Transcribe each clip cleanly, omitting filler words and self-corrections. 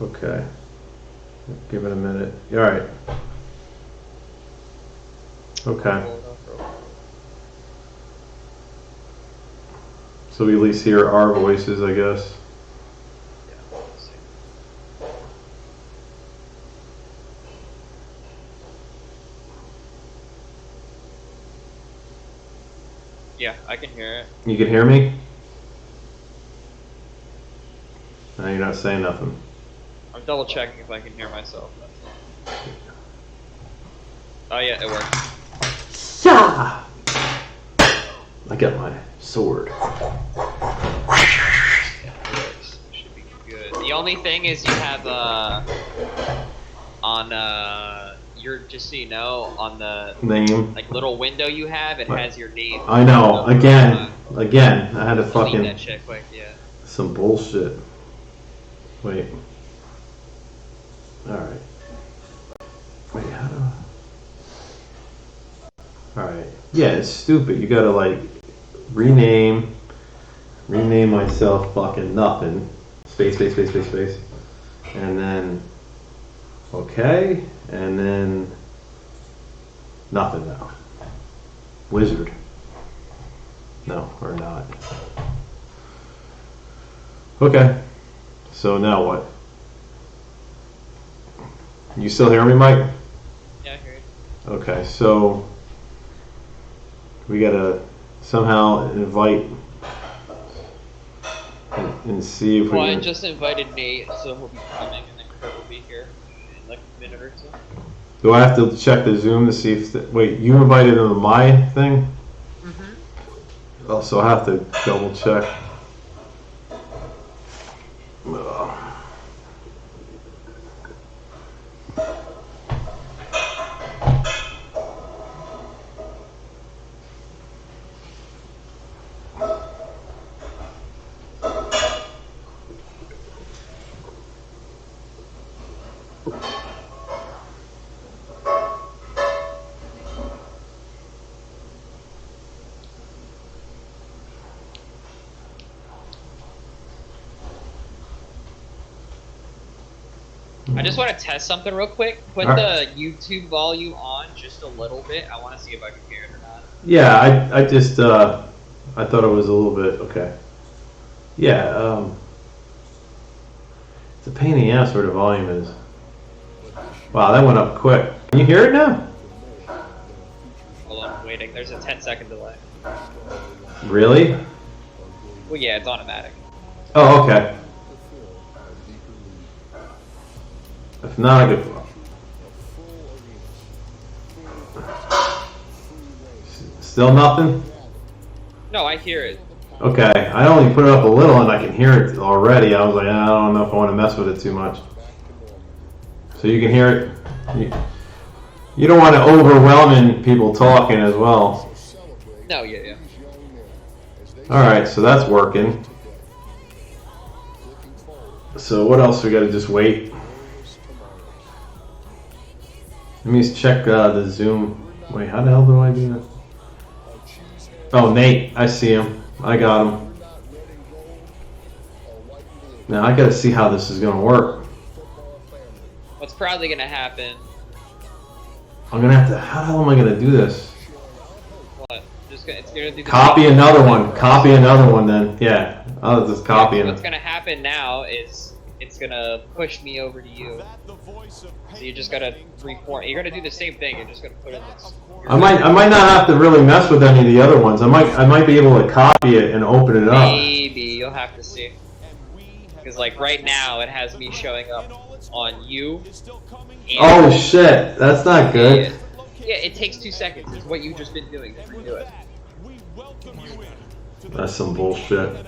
Okay. Give it a minute. All right. Okay. So we at least hear our voices, I guess. Yeah, I can hear it. You can hear me? No, you're not saying nothing. I'm double checking if I can hear myself. Oh yeah, it worked. Yeah! I got my sword. Yeah, it works. It should be good. The only thing is you have on your, just so you know, on the Name. like little window you have, it has your name. I know. Again. I had to fucking. Delete that shit quick. Yeah. Some bullshit. Wait. Alright. Wait, how do I... Alright. Yeah, it's stupid. You gotta, like, rename myself fucking nothing. Space. And then... Okay. And then... Nothing now. Wizard. No, or not. Okay. So now what? You still hear me, Mike? Yeah, I hear it. Okay, so we gotta somehow invite and see if Well, we I can. just invited Nate, so he'll be coming, and then Kurt will be here in like a minute or two. Do I have to check the Zoom to see if? Wait, you invited him to my thing? Mm-hmm. Oh, so I have to double check. I just want to test something real quick. Put the YouTube volume on just a little bit. I want to see if I can hear it or not. Yeah, I just I thought it was a little bit okay. Yeah, it's a pain in the ass where the volume is. Wow, that went up quick. Can you hear it now? Hold on, I'm waiting. There's a 10-second delay. Really? Well, yeah, it's automatic. Oh, okay. If not, I could. Still nothing? No, I hear it. Okay, I only put it up a little and I can hear it already. I was like, I don't know if I want to mess with it too much. So you can hear it. You don't want to overwhelming people talking as well. No, yeah. Alright, so that's working. So what else we gotta just wait? Let me check the Zoom. Wait, how the hell do I do that? Oh, Nate, I see him. I got him. Now I gotta see how this is gonna work. What's probably gonna happen? I'm gonna have to. How the hell am I gonna do this? What? It's gonna do. Copy another one. Copy another one then. Yeah, I'll just copy it. What's gonna happen now is it's gonna push me over to you. So you just gotta reform. You're gonna do the same thing. You're just gonna put in this. I might not have to really mess with any of the other ones. I might be able to copy it and open it up. Maybe you'll have to see. Because like right now, it has me showing up on you. Oh shit, that's not good. Yeah, it takes 2 seconds. It's what you've just been doing to redo it. That's some bullshit.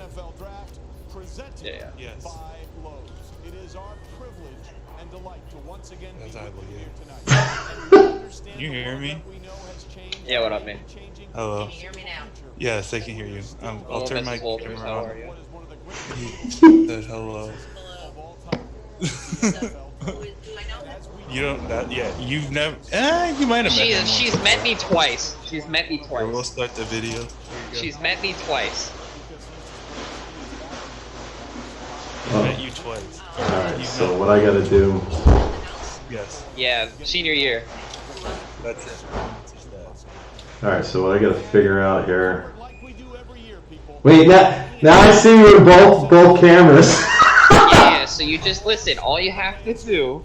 Yeah. Yes. That's you hear me? Yeah, what up, man? Hello. Can you hear me now? Yes, I can hear you. I'll turn my camera How on. are you? He said hello. Do I know? You don't. Yeah. You've never. You might have met him. She's once. met me twice. She's met me We'll twice. start the video. She's met me twice. I met you twice. Alright, so what I gotta do. Yes. Yeah, senior year. That's it. Alright, so what I gotta figure out here. Like we do every year, people. Wait, now I see you in both cameras. Yeah, so you just listen. All you have to do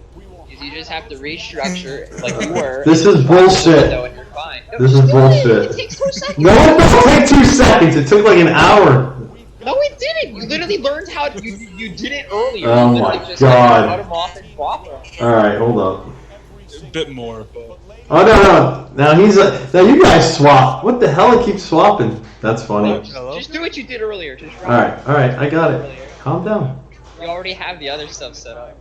is you just have to restructure like you were. This is and bullshit. you're fine. No, This just is do it. bullshit. It takes 2 seconds. No, it don't take 2 seconds. It took like an hour. No, it didn't. You literally learned how to, you did it earlier. Oh You literally my just God. cut them off and swap them. Alright, hold up. A bit more, but Oh no. Now you guys swap. What the hell? It keeps swapping. That's funny. hello. Just do what you did earlier. Just Alright, I got it. Calm down. You already have the other stuff set up.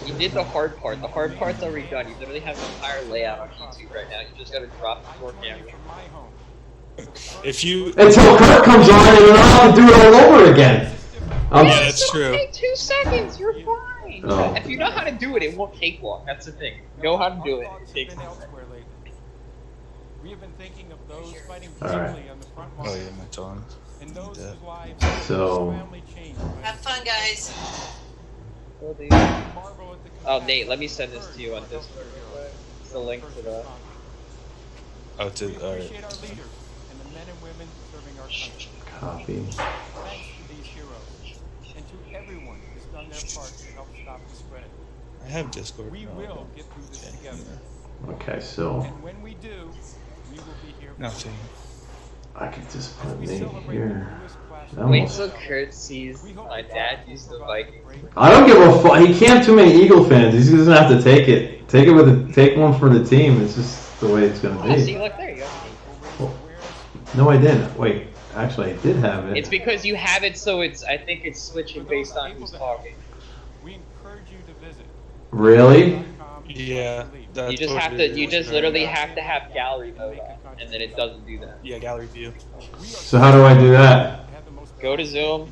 You did the hard part. The hard part's already done. You literally have an entire layout on YouTube right now. You just gotta drop the 4 cameras. if you Until Kurt comes on and then I'll have to do it all over again. Yeah, Yes, that's it'll true. take 2 seconds. You're fine. Oh. If you know how to do it, it won't take long. That's the thing. You know how to do it. It takes 2 seconds. We have been thinking of those fighting All right. bravely on the front Oh lines yeah, my tongue. and those Yeah. whose lives have So- profoundly changed by Have fun, guys. Well, dude. marvel at the Oh, Nate, let me send this to you on Discord. It's the link to the. Oh, to We alright. appreciate our leaders and the men and women serving our country. Copy. Thanks to these heroes and to everyone who's done their part to help stop the spread. I have Discord. We No, I will don't. get through this Okay, together. Okay, so And when we do, we will be here. for Nothing. I could just you. put We Nate celebrate the here. newest class That of Wait almost- till Kurt sees my dad use the Viking. I don't give a fuck. He can't have too many Eagle fans. He's just gonna have to take it. Take one for the team. It's just the way it's gonna Oh, see, be. look there you go. No, I didn't. Wait, actually, I did have it. It's because you have it, so it's. I think it's switching based on who's talking. We encourage you to visit. Really? Yeah. That's You just what have it to. is. You just literally have to have gallery mode on, and then it doesn't do that. Yeah, gallery view. So how do I do that? Go to Zoom,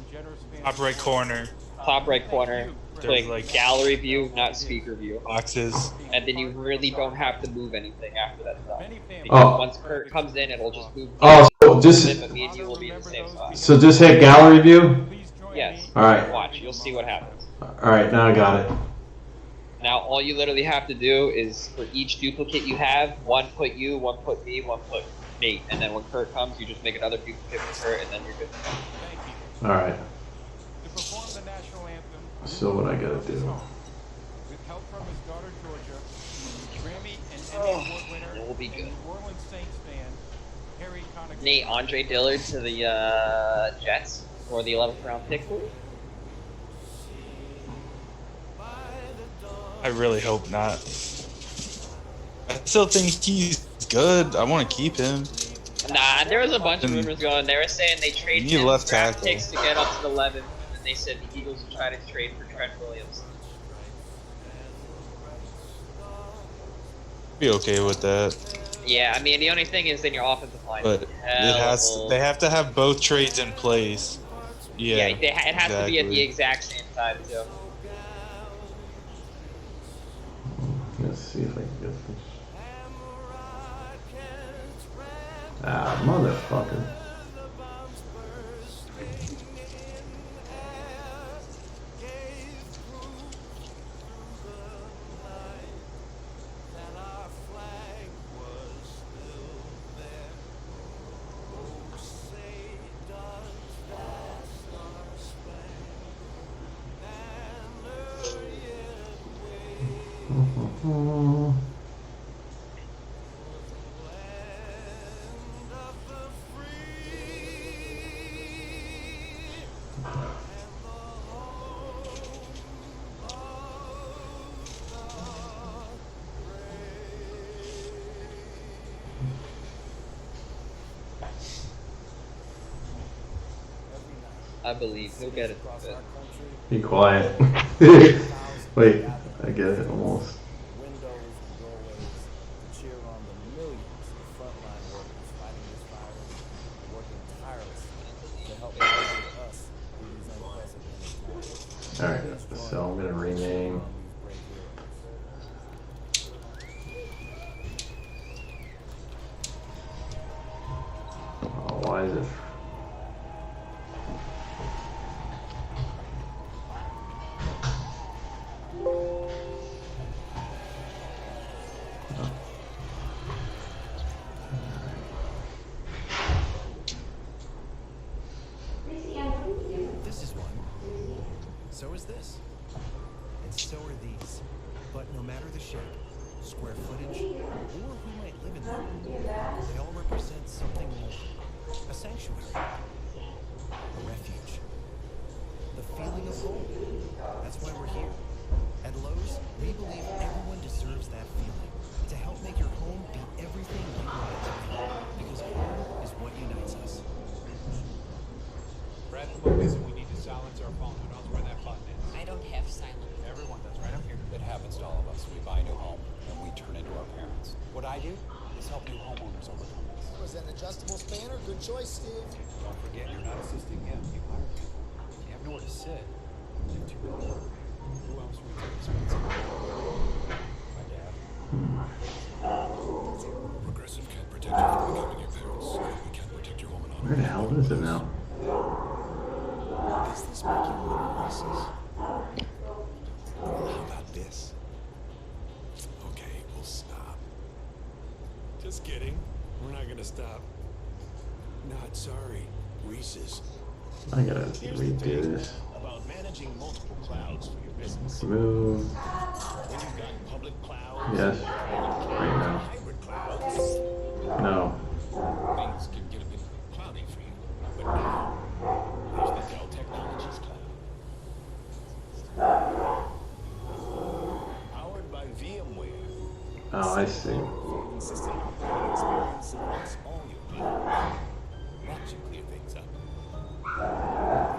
Top right corner. top right corner, click like- gallery view, not speaker view, Boxes. and then you really don't have to move anything after that's done. Many Because Oh. once Kurt comes in, it'll just move. Oh, so just But me and you will be in the same spot. so just hit gallery view. Yes. All right. Watch, you'll see what happens. All right, now I got it. Now all you literally have to do is for each duplicate you have, one put you, one put me, one put Nate, and then when Kurt comes, you just make another duplicate for Kurt, and then you're good. Thank you. All right. To perform the national anthem. So what I gotta do? With help from his daughter Georgia, Grammy and Emmy Award winner, It will be and good. New Orleans Saints fan, Harry Connick. Nate, Andre Dillard to the Jets for the 11th round pick. Please. I really hope not. I still think he's good. I want to keep him. Nah, there was a bunch of rumors going. They were saying they trade You need him left draft tackle. picks to get up to the 11th, and they said the Eagles would try to trade for Trent Williams. Be okay with that. Yeah, I mean the only thing is then your offensive line. But is it has. hell- They have to have both trades in place. Yeah. it has to be at the exactly. exact same time too. Let's see if I can get this. Ah, motherfucker. I believe he'll get it. Be quiet. Wait, I get it almost. Windows, doorways, to cheer on the millions of frontline workers fighting this virus, working tirelessly to help motivate us through these unprecedented times. All right, so I'm gonna rename. On these great heroes. Oh, why is it? So are these. But no matter the shape, square footage, or who might live in them, they all represent something more. A sanctuary. A refuge. The feeling of home. That's why we're here. At Lowe's, we believe everyone deserves that feeling. To help make your home be everything you want it to be. Because home is what unites us. Brad, look, listen, we need to silence our phone. Who knows where that button is? I don't have silent. Everyone does, right up here. It happens to all of us. We buy a new home and we turn into our parents. What I do is help new homeowners overcome this. Was that an adjustable spanner? Good choice, Steve. Don't forget, you're not assisting him. You hired him. You have nowhere to sit. You're too busy. Who else would take responsibility? My dad. Progressive can't protect you from becoming your parents. We can't protect your home and honor. Where the hell is it now? Does this make you want Reese's? How about this? Okay, we'll stop. Just kidding. We're not gonna stop. Not sorry. Reese's. I gotta redo this. About managing multiple clouds for your business. Move. When you've got public clouds, Yes. Right now. hybrid clouds, No. things can get a bit cloudy for you. But now, there's the Dell Technologies cloud. Powered by VMware. Oh, I see. Consistent operating experience across all your clouds. Watch you clear things up.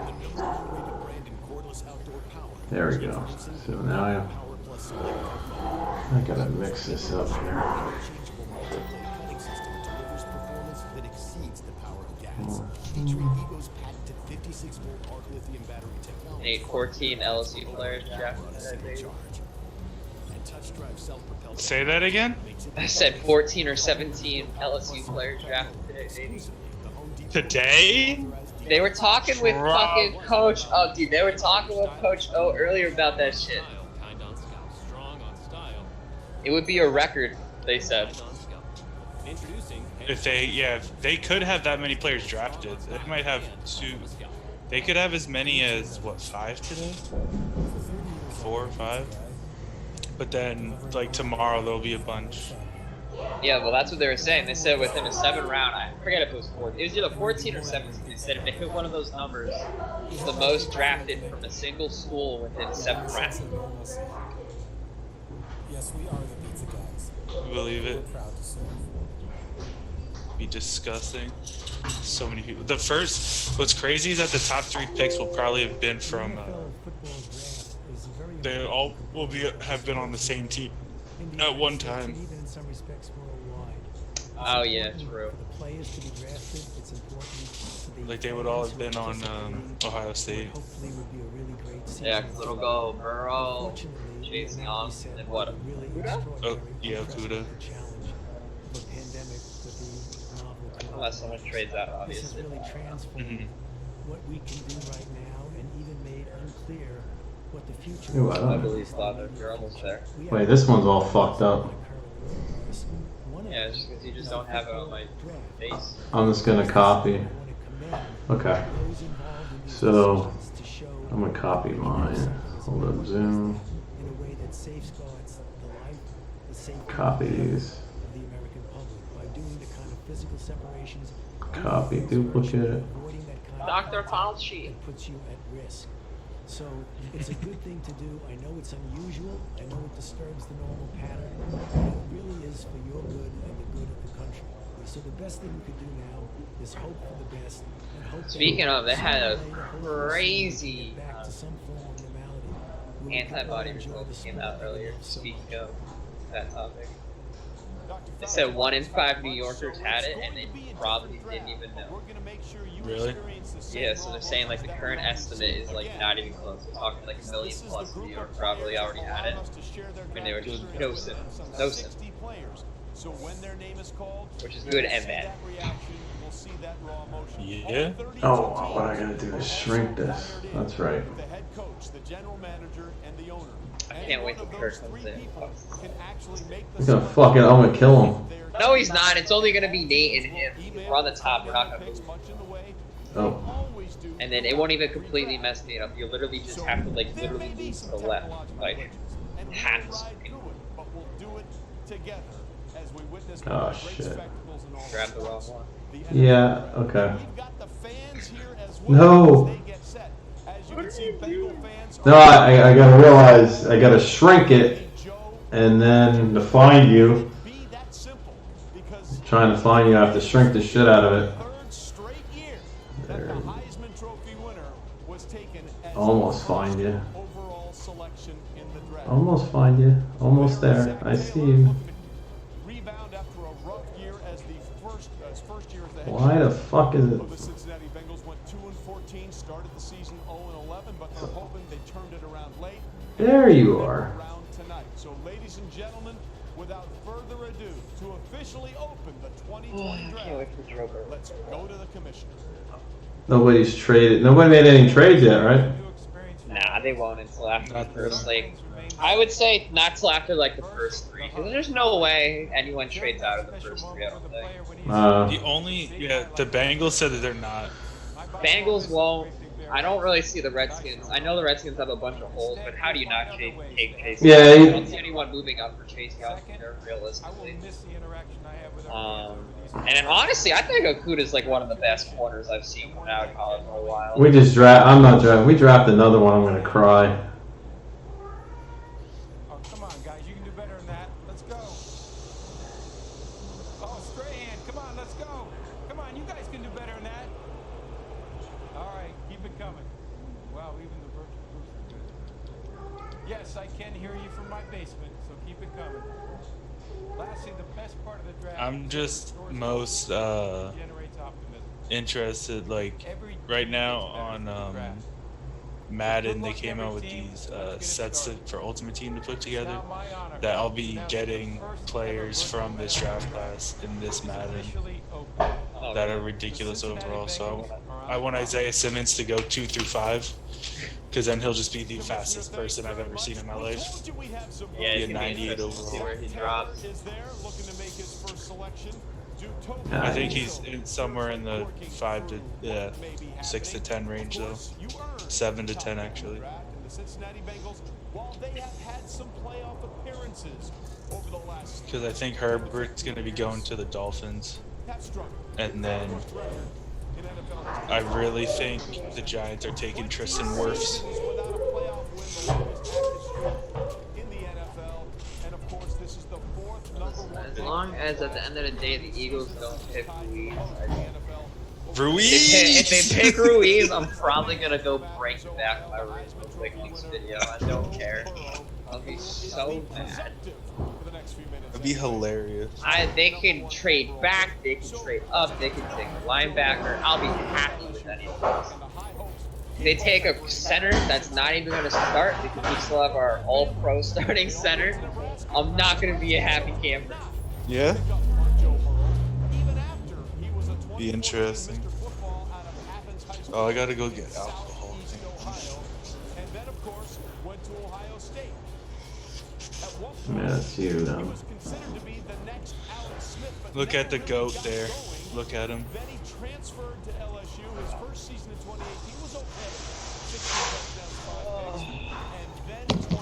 The Mills-operated brand in cordless outdoor power. There we go. So now Power Plus Select I gotta mix this up here. interchangeable multi-blade cutting system delivers performance that exceeds the power of gas. Featuring Ego's patented 56-volt arc lithium battery technology. 14 LSU players Run drafted a today. single charge. And touch drive self-propelled. Say that again? makes it I said 14 or 17 LSU players drafted today, baby. the Home Depot Today? They were talking with fucking Coach O. Dude, they were talking with Coach O earlier about that shit. It would be a record, they said. If they could have that many players drafted. They might have two. They could have as many as, what, 5 today? 4 or 5? But then, like, tomorrow there'll be a bunch. Yeah, well, that's what they were saying. They said within a 7th round, I forget if it was 14. It was either 14 or 17. They said if they hit one of those numbers, it's the most drafted from a single school within 7th round. Yes, we are the pizza guys. You believe We're it? proud to serve. Be disgusting. So many people. What's crazy is that the top 3 picks will probably have been from. They all will have been on the same team at one time. Oh, yeah, true. Like they would all have been on Ohio State. Yeah, because it'll go Burrow, Chase Young, and what? Kuda? Oh, yeah, Kuda. Unless someone trades out, obviously. Mhm. What we can do right now, and even made unclear what the future Ooh, I I don't. believe Slaughter, you're almost there. Wait, this one's all fucked up. Yeah, it's just because you just don't have it on my face. I'm just gonna copy. Okay. So I'm gonna copy mine. Hold up, zoom. Copy these. Copy duplicate. Dr. Fauci. Puts you at risk. So it's a good thing to do. I know it's unusual. I know it disturbs the normal pattern. But it really is for your good and the good of the country. So the best thing we could do now is hope for the best and hope. Speaking of, they had a crazy back to some form of normality. antibody results came out earlier. Speaking of that topic, they said 1 in 5 New Yorkers had it, and they probably didn't even know. Really? Yeah, so they're saying like the current estimate is like not even close. We're talking like 1 million plus in New York probably already had it. I mean, they were just dosing, which is good and bad. Yeah. Oh, what I gotta do is shrink this. That's right. I can't wait till Kurt comes in. He's gonna fuck it. I'm gonna kill him. No, he's not. It's only gonna be Nate and him. We're on the top. We're not gonna move. Oh. and then it won't even completely mess me up. You literally just have to like literally move to the left, like half a second. Oh shit. Grab the wrong one. Yeah. Okay. No. No, I gotta realize I gotta shrink it, and then to find you. Trying to find you, I have to shrink the shit out of it. There. Almost find you. Almost find you. Almost there. I see you. Why the fuck is it? The Cincinnati Bengals went 2-14, started the season 0-11, but they're hoping they turned it around late. There you are. So, ladies and gentlemen, without further ado, to officially open the 2020 draft, let's go to the commissioner. Nobody's traded. Nobody made any trades yet, right? Nah, they won't until after the first, like, I would say not till after like the first three, because there's no way anyone trades out of the first three. I don't think. The only, the Bengals said that they're not. Bengals won't. I don't really see the Redskins. I know the Redskins have a bunch of holes, but how do you not take Chase? Yeah, I don't see anyone moving up for Chase Young there, realistically. And then honestly, I think Okuda's like one of the best corners I've seen come out of college for a while. We just draft. I'm not drafting. We draft another one. I'm gonna cry. Oh, come on, guys. You can do better than that. Let's go. Oh, Strahan. Come on, let's go. Come on, you guys can do better than that. All right, keep it coming. Wow, even the virtual proofs are good. Yes, I can hear you from my basement, so keep it coming. Lastly, the best part of the draft. I'm just most generates optimism. interested, like right now on Madden, they came out with these sets for Ultimate Team to put together. That I'll be getting players from this draft class in this Madden that are ridiculous overall. So I want Isaiah Simmons to go 2 through 5. Because then he'll just be the fastest person I've ever seen in my life. Yeah, Be a it's 98 overall. See where he drops. I think he's somewhere in the 6 to 10 range though. 7 to 10 actually. Because I think Herbert's going to be going to the Dolphins. And then I really think the Giants are taking Tristan Wirfs. As long as at the end of the day the Eagles don't pick Ruiz, Ruiz! if they pick Ruiz, I'm probably gonna go break back my original Vikings video. I don't care. I'll be so mad. It'd be hilarious. They can trade back, they can trade up, they can take a linebacker. I'll be happy with any of this. If they take a center that's not even going to start because we still have our all-pro starting center, I'm not going to be a happy camper. Yeah? Be interesting. Oh, I gotta go get alcohol. Yeah, that's you now. Look at the GOAT there. Look at him. Then he transferred to LSU. His first season in 2018 was okay. 16 touchdowns, 5 picks. And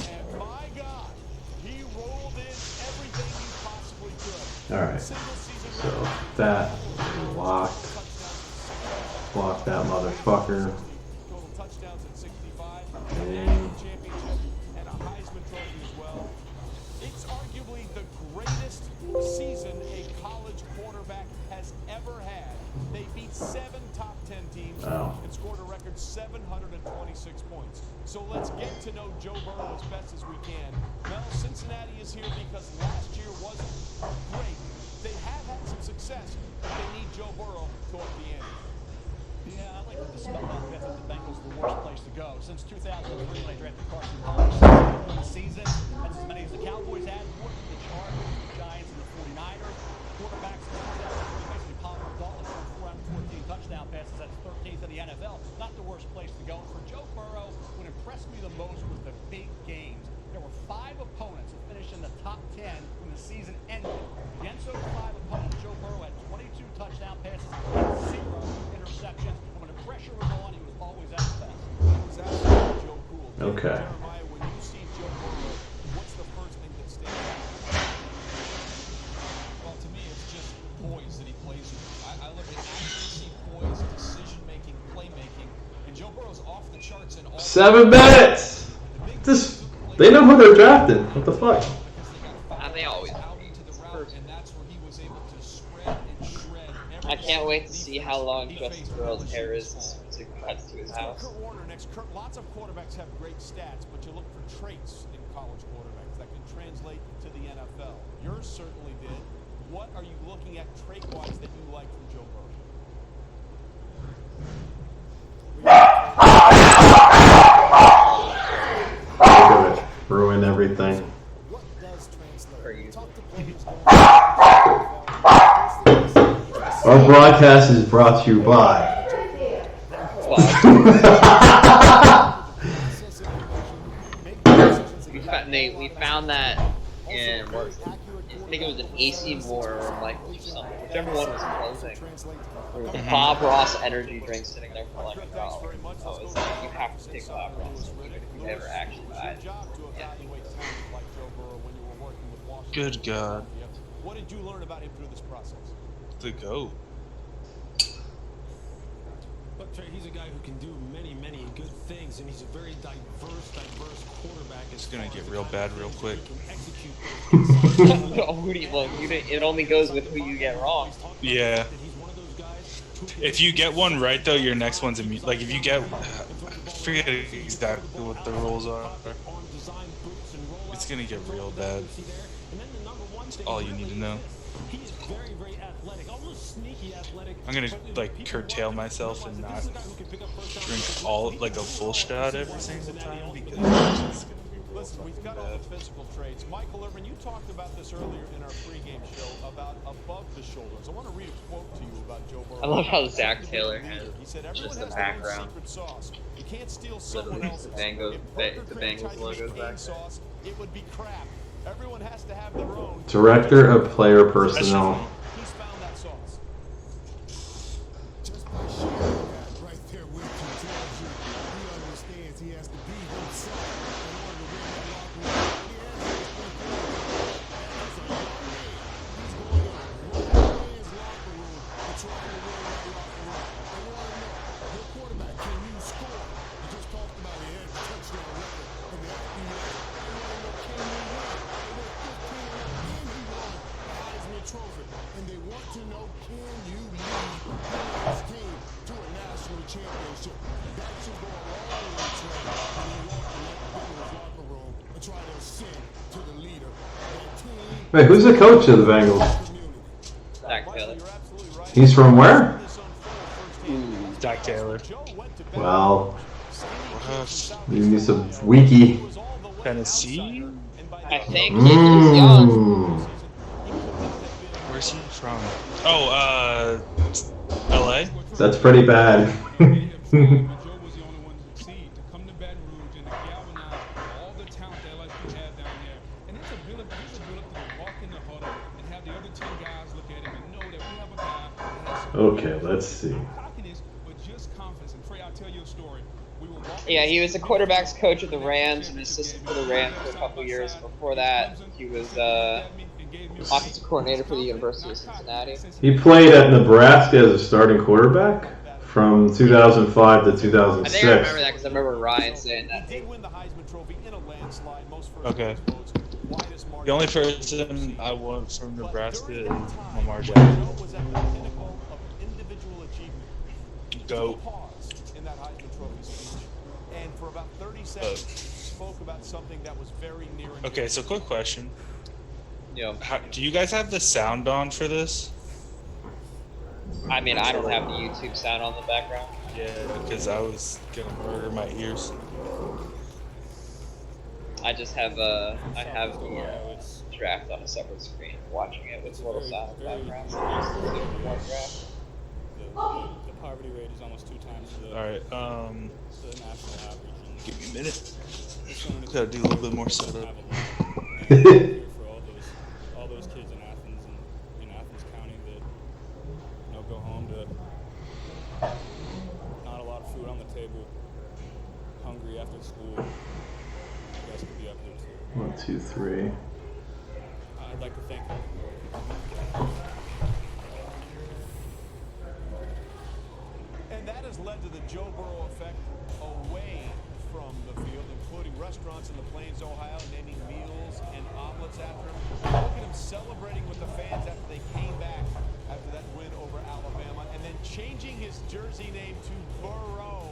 then and my God, he rolled in everything he possibly could. All right. So that is locked. Block that motherfucker. Total touchdowns at 65. Dang. Championship and a Heisman Trophy as well. It's arguably the greatest season a college quarterback has ever had. They beat 7 top 10 teams and scored a record 726 points. So let's get to know Joe Burrow as best as we can. Well, Cincinnati is here because last year wasn't great. They have had some success, but they need Joe Burrow to up the ante. Yeah, I like to dispel that myth that the Bengals are the worst place to go. Since 2003, when I drafted Carson Palmer, in the season, that's as many as the Cowboys had, more than the Chargers, the Giants, and the 49ers. Quarterbacks in 2003, basically Palmer and Dalton scored 414 touchdown passes. That's 13th in the NFL. Not the worst place to go. And for Joe Burrow, what impressed me the most was the big games. There were 5 opponents that finished in the top 10 when the season ended. Against those 5 opponents, Joe Burrow had 22 touchdown passes and 0 interceptions. Okay. Jeremiah, when you see Joe Burrow, what's the first thing that stands out? Well, to me, it's just poise that he plays with. I look at accuracy, poise, decision-making, playmaking, and Joe Burrow's off the charts in all. 7 minutes. This, they know who they're drafting. What the fuck? They always out into the route, and that's where he was able to spread and shred. I can't wait to see how long Justin Burrow's hair is as it cuts to his house. Kurt Warner next. Kurt, lots of quarterbacks have great stats, but you look for traits in college quarterbacks that can translate to the NFL. Yours certainly did. What are you looking at trait-wise that you like from Joe Burrow? Look at it. Ruin everything. What does translate? Talk to players Our broadcast is brought to you by. We found that in what was it? I think it was an AC Moore or Michael or something. Whichever one was closing. There was a Bob Ross energy drink sitting there for like $1. I was like, you have to take Bob Ross. You never actually died. Yeah. Good God. What did you learn about him through this process? The GOAT. Look, Trey, he's a guy who can do many, many good things, and he's a very diverse quarterback. It's gonna get real bad real quick. Who do you like? It only goes with who you get wrong. Yeah. If you get one right though, your next one's immediate. Like if you get, I forget exactly what the rules are. It's gonna get real bad. That's all you need to know. He is very, very athletic, almost sneaky athletic. I'm gonna like curtail myself and not drink all like a full shot every single time because it's just gonna be real Listen, we've fucking got all bad. the physical traits. Michael Irvin, you talked about this earlier in our pregame show about above the shoulders. I want to read a quote to you about Joe Burrow. I love how Zach Taylor has He said, just "Everyone the has their own background. secret sauce. You can't steal someone Literally, else's. the Bengals- If the Burger King Bengals tried to logo's make back there. sauce, it would be crap. Everyone has to have their own. Director of Player Personnel. He's found that sauce. just by sharing that right there with you tells you he understands he has to be himself in order to win that locker room. He has to be as a young man. He's going to run his locker room to try to win that locker room. They want to know, your quarterback, can you score? You just talked about he had the touchdown record in the FBS. They want to know, can you win? They went 15 and he won the Heisman Trophy. And they want to know, can you lead his team to a national championship? That should go a long way, Trey, when you walk in that Bengals locker room and try to ascend to the leader of that team. Wait, who's the coach of the Bengals? Community. Zach Taylor. You're absolutely right. He's from where? This unfold firsthand. Zach Taylor. Joe went to Well, Uh, you need some wiki. Tennessee? I think he was young. Mmm. Where's he from? Oh, LA? That's pretty bad. Joe was the only one to succeed, to come to Baton Rouge and to galvanize all the talent that LSU had down there. And his ability to walk in the huddle and have the other 10 guys look at him and know that we have a guy that has some Okay, let's see. cockiness, but just confidence. And Trey, I'll tell you a story. We were walking. Yeah, he was the quarterbacks coach of the Rams and assistant for the Rams for a couple of years. Before that, he was offensive coordinator for the University of Cincinnati. He played at Nebraska as a starting quarterback from 2005 to I think I 2006. remember that because I remember Ryan saying He that. did win the Heisman Trophy in a landslide. Most first Okay. votes, widest margin. The only person I want from Nebraska is Lamar Jackson. Joe was at the pinnacle of individual achievement. Go. Paused in that Heisman Trophy speech, and for about 30 seconds spoke about something that was very near and Okay, so quick question. You know, Do you guys have the sound on for this? I mean, I don't have the YouTube sound on the background. Yeah, because I was gonna murder my ears. I just have I have the draft on a separate screen, watching it with a little sound in the background. So just listen to one draft. The poverty rate is almost 2 times the, Alright, the national average. And give me a minute. it's something to Gotta do a little bit more setup. have a lot. And here for all those kids in Athens and in Athens County that go home to not a lot of food on the table, hungry after school, there too. 1, 2, 3. I'd like to thank them. And that has led to the Joe Burrow effect away from the field, including restaurants in the Plains, Ohio, naming meals and omelets after him. Look at him celebrating with the fans after they came back after that win over Alabama, and then changing his jersey name to Burrow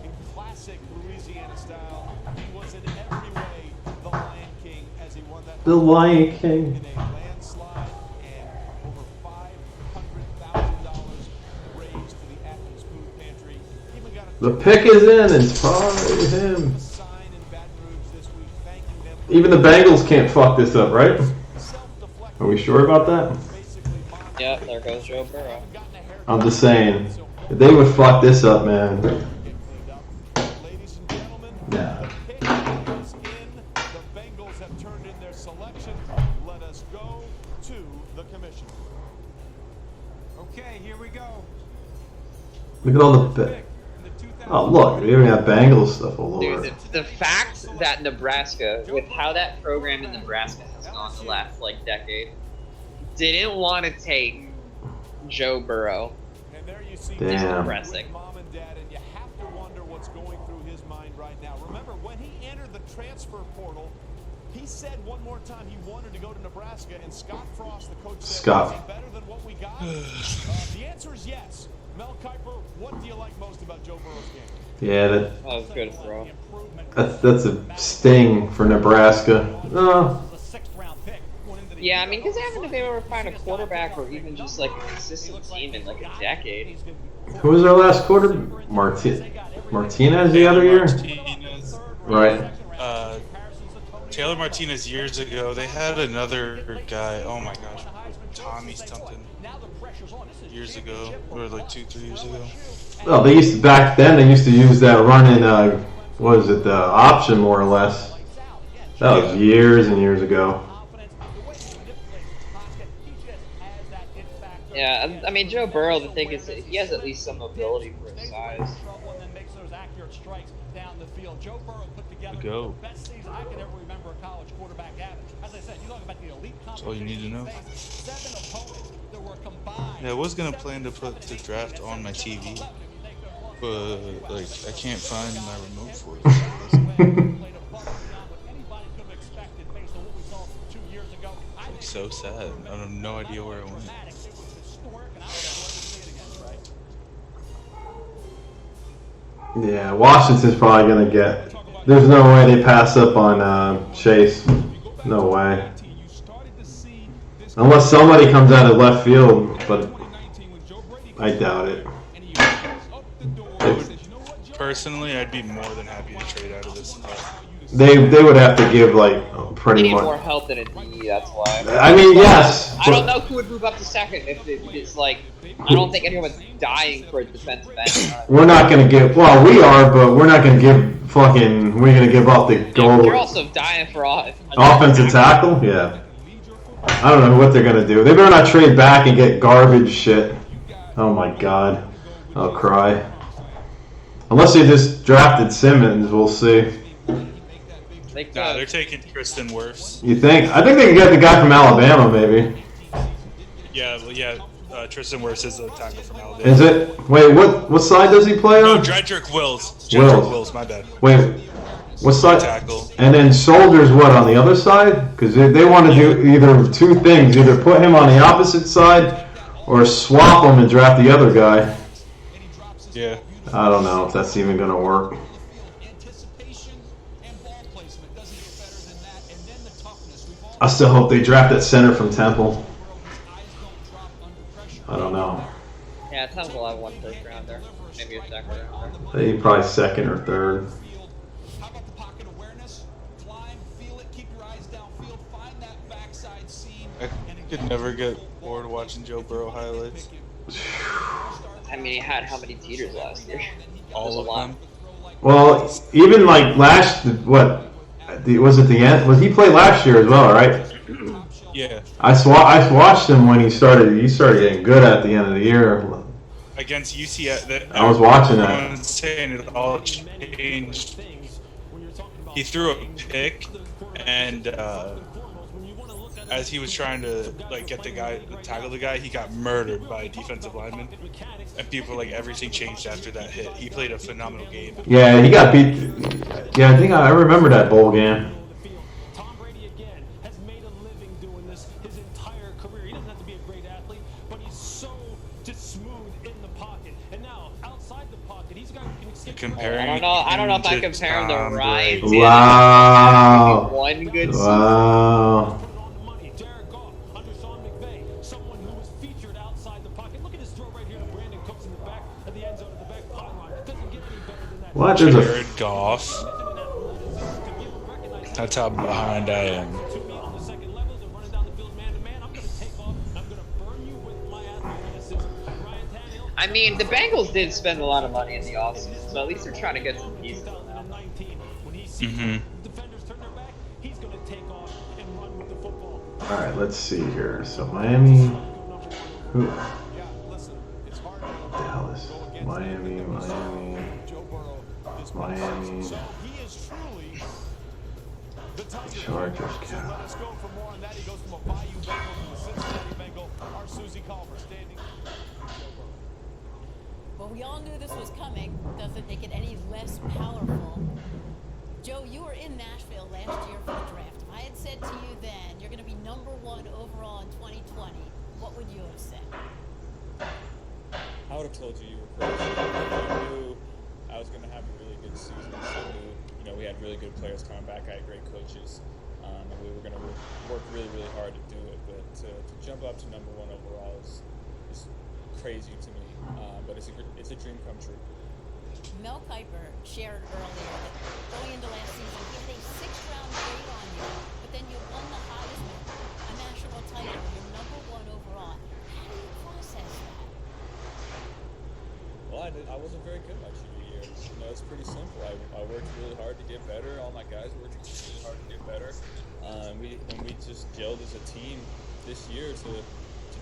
in classic Louisiana style. He was in every way the Lion King as he won that The Lion King. in a landslide, and over $500,000 raised to the Athens Food Pantry. Even got a The pick is in. It's probably him. sign in Baton Rouge this week thanking them for Even the Bengals can't fuck this up, right? Are we sure about that? Yep, there goes Joe Burrow. I'm just saying. If they would fuck this up, man. Ladies and gentlemen, Nah. the pick is in. The Bengals have turned in their selection. Let us go to the commission. Okay, here we go. Look at all the. Oh, look. We even have Bengals stuff all over. Dude, the fact that Nebraska, with how that program in Nebraska has gone the last like decade, didn't want to take Joe Burrow. And there you see Damn. Is depressing. mom and dad, and you have to wonder what's going through his mind right now. Remember, when he entered the transfer portal, he said one more time he wanted to go to Nebraska, and Scott Frost, the coach, said, Scott. "Is he better than what we got?" The answer is yes. Mel Kiper, what do you like most about Joe Burrow's game? Yeah, That was good, bro. that's a sting for Nebraska. No. Yeah, I mean, because they haven't been able to find a quarterback or even just like a consistent team in like a decade. Who was our last quarter? Martinez the other year? Martinez, Right. Taylor Martinez years ago. They had another guy. Oh my gosh, Tommy something. Years ago, or like 2-3 years ago. Well, they used to, back then, they used to use that running, what is it, the option more or less. That was years and years ago. Yeah, I mean, Joe Burrow, the thing is, he has at least some mobility for his size. Joe Burrow put together Go. the best season I can ever remember a college quarterback having. As I said, you talk about the elite That's all you need to know. 7 opponents that were combined. Yeah, I was gonna plan to put the draft on my TV, but like I can't find my remote for it. It's so sad. I have no idea where it went. Yeah, Washington's probably going to get... There's no way they pass up on Chase. No way. Unless somebody comes out of left field, but I doubt it. Personally, I'd be more than happy to trade out of this spot. They would have to give, like, They pretty need much... more help than a D, that's why. I mean, yes. I don't know who would move up to second if it's like, I don't think anyone's dying for a defensive end. We're not going to give... Well, we are, but we're not going to give fucking... We're going to give up the goal. You're also dying for Offensive tackle? Yeah. I don't know what they're going to do. They better not trade back and get garbage shit. Oh my god. I'll cry. Unless they just drafted Simmons, we'll see. Nah, they're taking Tristan Wirfs. You think? I think they can get the guy from Alabama, maybe. Yeah, well, yeah. Tristan Wirfs is a tackle from Alabama. Is it? Wait, what side does he play No, on? Dredrick Wills. Wills. Wills, my bad. Wait, what side? Tackle. And then Soldiers, what, on the other side? Because they want to do either two things. Either put him on the opposite side or swap him and draft the other guy. Yeah. I don't know if that's even going to work. I still hope they draft that center from Temple. I don't know. Yeah, Temple will have one first rounder, maybe a second rounder. They probably second or third. How about the pocket awareness? Climb, feel it, keep your eyes downfield, find that backside seam. I could never get bored watching Joe Burrow highlights. I mean, he had how many teeters last year? All of them. Well, even like last, was it the end? Was he played last year as well, right? Yeah. I watched him when he started. He started getting good at the end of the year. Against UCF. I was watching that. Everyone's saying it all changed he threw a pick, and as he was trying to like get the guy, tackle the guy, he got murdered by a defensive lineman. And people were like, everything changed after that hit. He played a phenomenal game. Yeah, he got beat. Yeah, I think I remember that bowl game. Tom Brady again has made a living doing this his entire career. He doesn't have to be a great athlete, but he's so just smooth in the pocket. And now outside the pocket, he's got can escape. Comparing I don't know if I him to compare him to Tom Ryan Brady. Tannehill. Wow. One good season. Wow. Put it on the money. Jared Goff under Sean McVay, someone who was featured outside the pocket. Look at his throw right here to Brandon Cooks in the back of the end zone at the back pylon. Doesn't get any better than that. What? There's a. Jared Goff. That's how behind I am. To me on the second level, they're running down the field man to man. I'm going to take off. I'm going to burn you with my athleticism. Ryan Tannehill. I mean, the Bengals did spend a lot of money in the offseason, so at least they're trying to get some pieces now. 2019, when he sees the defenders turn their back, he's going to take off and run with the football. All right, let's see here. So Miami, who? Yeah, listen, it's hard to Dallas, go against Miami, him. Miami, Joe Burrow this Miami. So he is truly the Tiger. Chargers, So let us go for more on that. He goes from a Bayou Bengal to a Cincinnati Bengal. Our Susie Culver standing. Joe Burrow. Well, we all knew this was coming. Doesn't make it any less powerful. Joe, you were in Nashville last year for the draft. If I had said to you then, you're going to be #1 overall in 2020, what would you have said? I would have told you were crazy. I knew I was going to have a really good season. So I knew, we had really good players coming back. I had great coaches, and we were going to work really, really hard to do it. But to jump up to #1 overall is crazy to me. But it's a dream come true. Mel Kiper shared earlier that going into last season, he had a 6th-round grade on you, but then you won the Heisman, a national title, you're #1 overall. How do you process that? Well, I wasn't very good my junior year. It's pretty simple. I worked really hard to get better. All my guys worked really hard to get better. We just gelled as a team this year to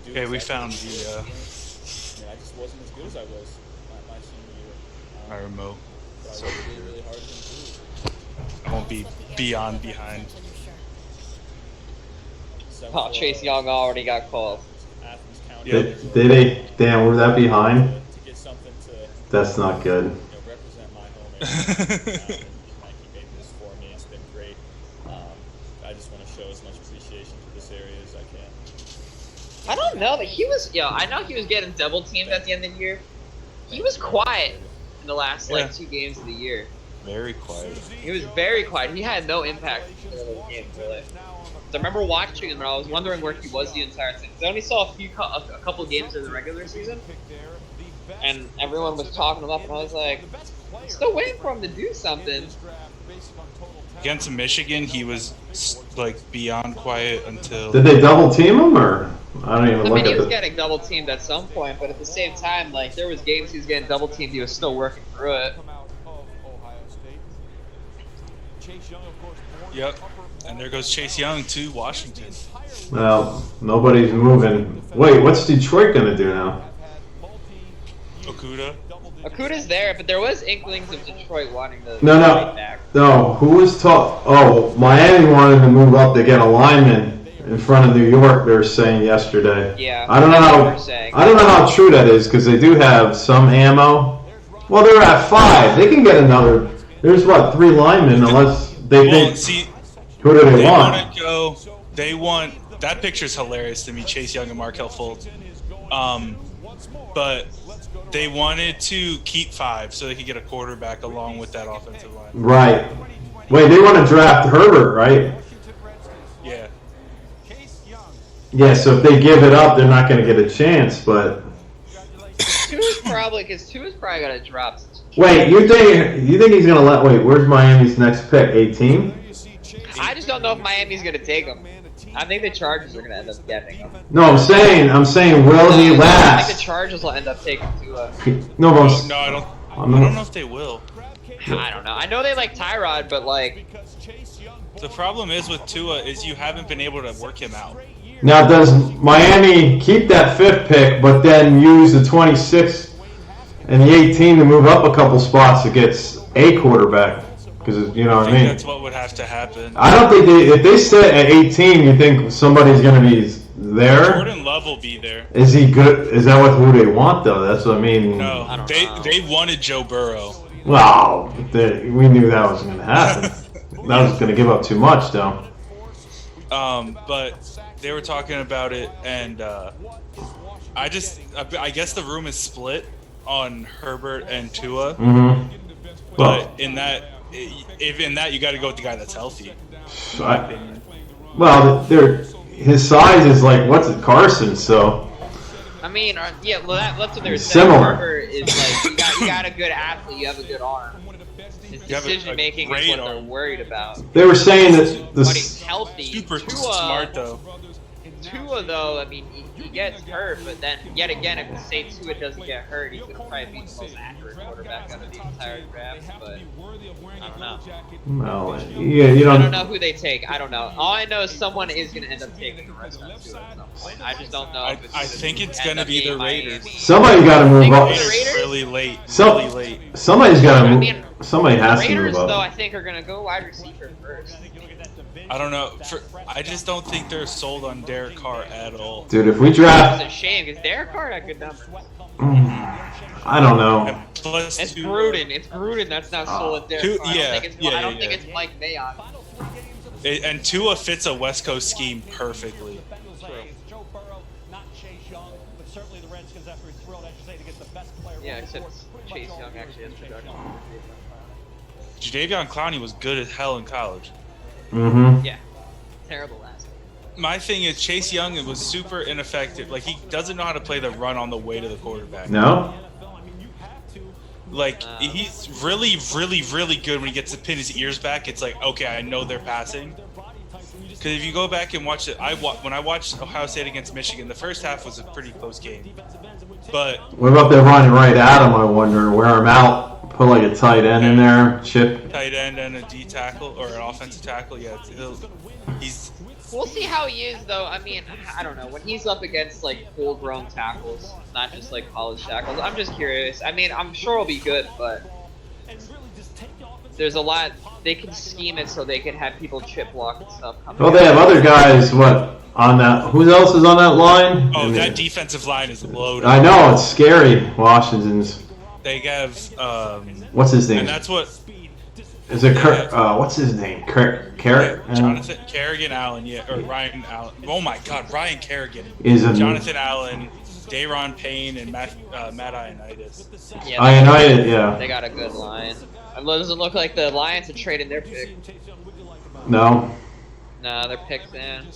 do. Okay, we exactly found what we the. did. I just wasn't as good as I was my senior year. My remote. But I worked really, really hard to improve. I won't be beyond behind. Oh, Chase Young already got called. Athens County. Did they? Damn, were that behind? To get something to That's not good. represent my home area. Nike made this for me. It's been great. I just want to show as much appreciation to this area as I can. I don't know, but he was, I know he was getting double teamed at the end of the year. He was quiet in the last, 2 games of the year. Very quiet. He was very quiet. He had no impact in the game, really. So I remember watching him and I was wondering where he was the entire time. I only saw a couple games in the regular season, and everyone was talking him up, and I was like, I'm still waiting for him to do something. Against Michigan, he was beyond quiet until. Did they double team him or? I don't even I look mean, he at was the. getting double teamed at some point, but at the same time, there was games he was getting double teamed. He was still working through it. Yep. And there goes Chase Young to Washington. Well, nobody's moving. Wait, what's Detroit gonna do now? Okuda. Okuda's there, but there was inklings of Detroit wanting to No. trade back. No, who was taught? Oh, Miami wanted to move up to get a lineman in front of New York. They were saying yesterday. Yeah, I don't know that's what how. they're saying. I don't know how true that is because they do have some ammo. Well, they're at 5. They can get another. There's 3 linemen unless they Well, think. see, Who do they they want? want to go. They want. That picture's hilarious to me. Chase Young and Markel Fultz. But they wanted to keep 5 so they could get a quarterback along with that offensive line. Right. Wait, they want to draft Herbert, right? Yeah. Yeah. So if they give it up, they're not going to get a chance. But Tua's probably gonna drop. wait, you think he's going to let? Wait, where's Miami's next pick? 18? I just don't know if Miami's gonna take him. I think the Chargers are gonna end up getting him. No, I'm saying, will he I think the last? Chargers will end up taking Tua. No, but No, I don't. I'm I don't not- know if they will. I don't know. I know they like Tyrod, but The problem is with Tua is you haven't been able to work him out. Now, does Miami keep that 5th pick, but then use the 26th and the 18 to move up a couple spots to get a quarterback? Because you know I what I think mean. that's what would have to happen. I don't think if they sit at 18, you think somebody's going to be there? Jordan Love will be there. Is he good? Is that who they want though? That's what I mean. No, they wanted Joe Burrow. Well, we knew that was going to happen. That was going to give up too much though. But they were talking about it, and I guess the room is split on Herbert and Tua. Mm-hmm. But in that you got to go with the guy that's healthy. Well, his size is like Carson, so. I mean, yeah, well, that's what they were saying. Similar. Herbert is like, you got a good athlete, you have a good arm. His decision making is what they're worried about. They were saying that But he's healthy. Super smart though. Tua, though, I mean, he gets hurt, but then, yet again, if say Tua doesn't get hurt, he's going to probably be the most accurate quarterback out of the entire draft, but I don't know. Well, yeah, you I don't don't. know who they take. I don't know. All I know is someone is going to end up taking the rest of Tua at some point. I just don't know. I think it's going to be the Raiders. Somebody got to move up. Raiders? Really late. Somebody has got to move. Somebody has to Raiders, move though, up. I think are going to go wide receiver first. I don't know. I just don't think they're sold on Derek Carr at all. Dude, if we draft, It's a shame because Derek Carr had good numbers. I don't know. And plus It's two- Gruden. It's Gruden that's not sold at Derek Carr. yeah, I don't think yeah. it's Mike Mayock. And Tua fits a West Coast scheme perfectly. Joe Burrow, not Chase Young, but certainly the Redskins after he's thrilled, as you say, to get the best player. Yeah, except Chase Young actually has production. Jadeveon Clowney was good as hell in college. Mm-hmm. Yeah, terrible last year. My thing is Chase Young was super ineffective. Like, he doesn't know how to play the run on the way to the quarterback. No. Like, he's really, really, really good when he gets to pin his ears back. It's like, okay, I know they're passing. Because if you go back and watch it, when I watched Ohio State against Michigan, the first half was a pretty close game. But What about they're running right at him? I wonder. Wear him out. Put like a tight end in there. Chip. tight end and a D tackle or an offensive tackle, yeah, he's. We'll see how he is, though. I mean, I don't know. When he's up against, like, full-grown tackles, not just, like, college tackles, I'm just curious. I mean, I'm sure he'll be good, but there's a lot. They can scheme it so they can have people chip block and stuff. Well, they have other guys. What on that? Who else is on that line? Oh, that defensive line is loaded. I know it's scary. Washington's. They have. What's his name? And that's what. Is it Kirk? What's his name? Carrot. Jonathan Kerrigan Allen, yeah, or Ryan Allen. Oh my God, Ryan Kerrigan. Jonathan Allen, Dayron Payne, and Matt Ioannidis. Yeah, Ioannidis, yeah. They got a good line. It doesn't look like the Lions are trading their pick. No. Nah, their pick's in.